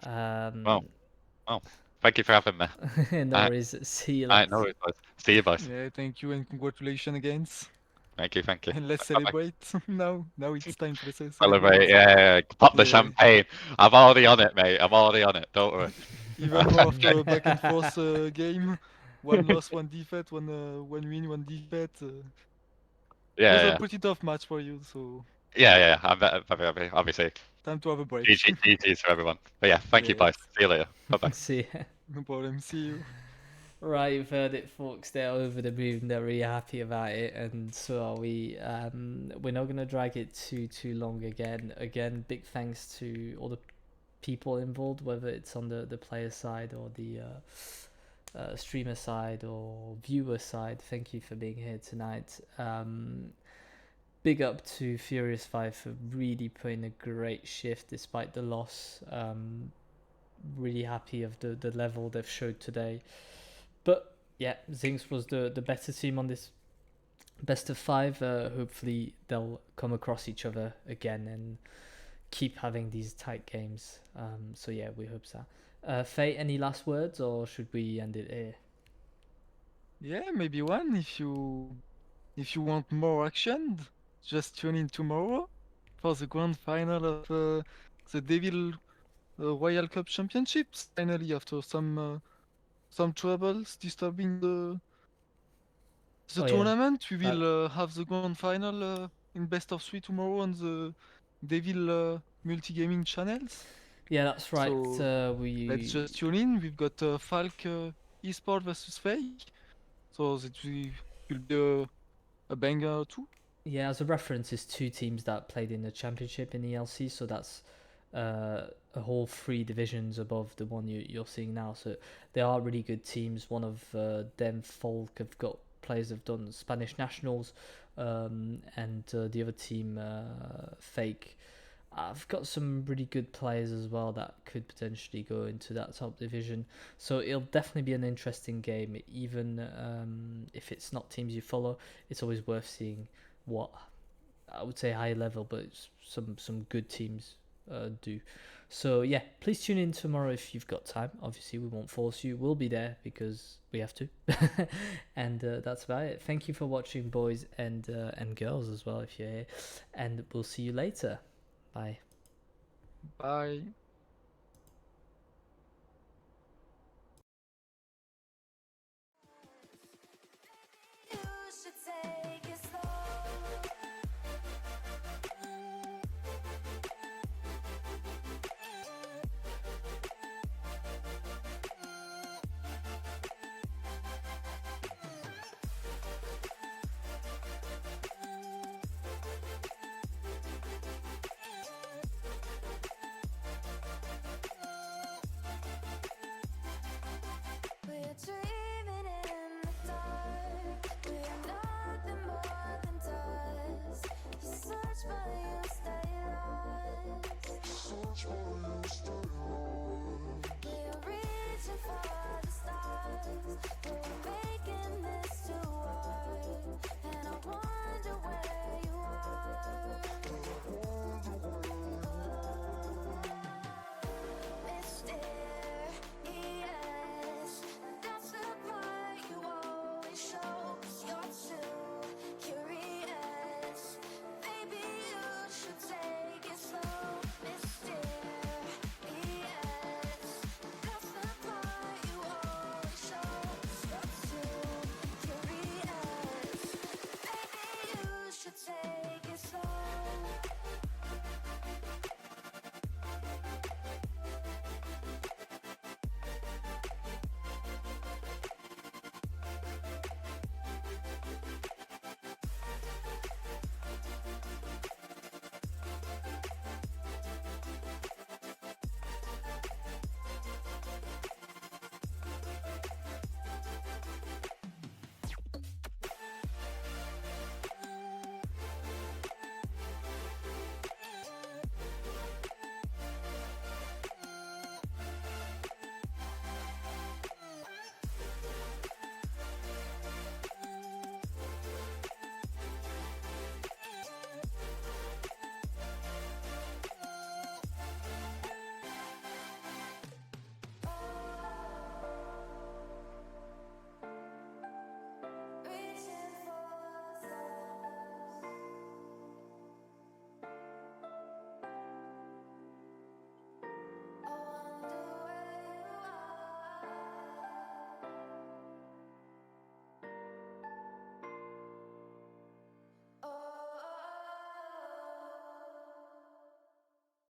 Speaker 6: Well, thank you for having me.
Speaker 3: no
Speaker 6: All right.
Speaker 3: worries. See you
Speaker 6: All
Speaker 3: later.
Speaker 6: right, no worries, boys. See you, boys.
Speaker 4: Yeah, thank you and congratulations again.
Speaker 6: Thank you.
Speaker 4: And let's
Speaker 6: Bye-bye.
Speaker 4: celebrate now. Now it's time to celebrate.
Speaker 6: Celebrate, yeah. Pop the
Speaker 4: Yeah.
Speaker 6: champagne. I'm already on it, mate. I'm already on it. Don't worry.
Speaker 4: Even more after a back and forth game. One loss, one defeat, one win, one defeat. It was a
Speaker 6: Yeah.
Speaker 4: pretty tough match for you, so
Speaker 6: Yeah. I'm very happy, obviously.
Speaker 4: time to have a break.
Speaker 6: GG's for everyone. But yeah, thank you,
Speaker 4: Yes.
Speaker 6: boys. See you later. Bye-bye.
Speaker 3: See ya.
Speaker 4: No problem. See you.
Speaker 3: Right, you've heard it, folks. They're over the moon. They're really happy about it, and so are we. We're not gonna drag it too long again. Again, big thanks to all the people involved, whether it's on the player side or the streamer side or viewer side. Thank you for being here tonight. Big up to Furious 5 for really putting a great shift despite the loss. Really happy of the level they've showed today. But yeah, ZinX was the better team on this best of 5. Hopefully they'll come across each other again and keep having these tight games. So yeah, we hope so. Faye, any last words, or should we end it here?
Speaker 4: Yeah, maybe one. If you want more action, just tune in tomorrow for the grand final of the Devil Royal Cup Championships. Finally, after some troubles disturbing the
Speaker 3: Oh, yeah.
Speaker 4: tournament, we will have the grand final in best of 3 tomorrow on the Devil multi-gaming channels.
Speaker 3: Yeah, that's right.
Speaker 4: So let's just tune in. We've got Falk Esports versus Fake, so it will be a banger too.
Speaker 3: Yeah, as a reference, it's 2 teams that played in the championship in ELC, so that's a whole 3 divisions above the one you're seeing now. So they are really good teams. One of them, Folk, have got players have done Spanish nationals, and the other team, Fake, I've got some really good players as well that could potentially go into that top division. So it'll definitely be an interesting game, even if it's not teams you follow. It's always worth seeing what I would say high level, but some good teams do. So yeah, please tune in tomorrow if you've got time. Obviously, we won't force you. We'll be there because we have to. And that's about it. Thank you for watching, boys and girls as well, if you're here. And we'll see you later. Bye.
Speaker 4: Bye.
Speaker 1: You should say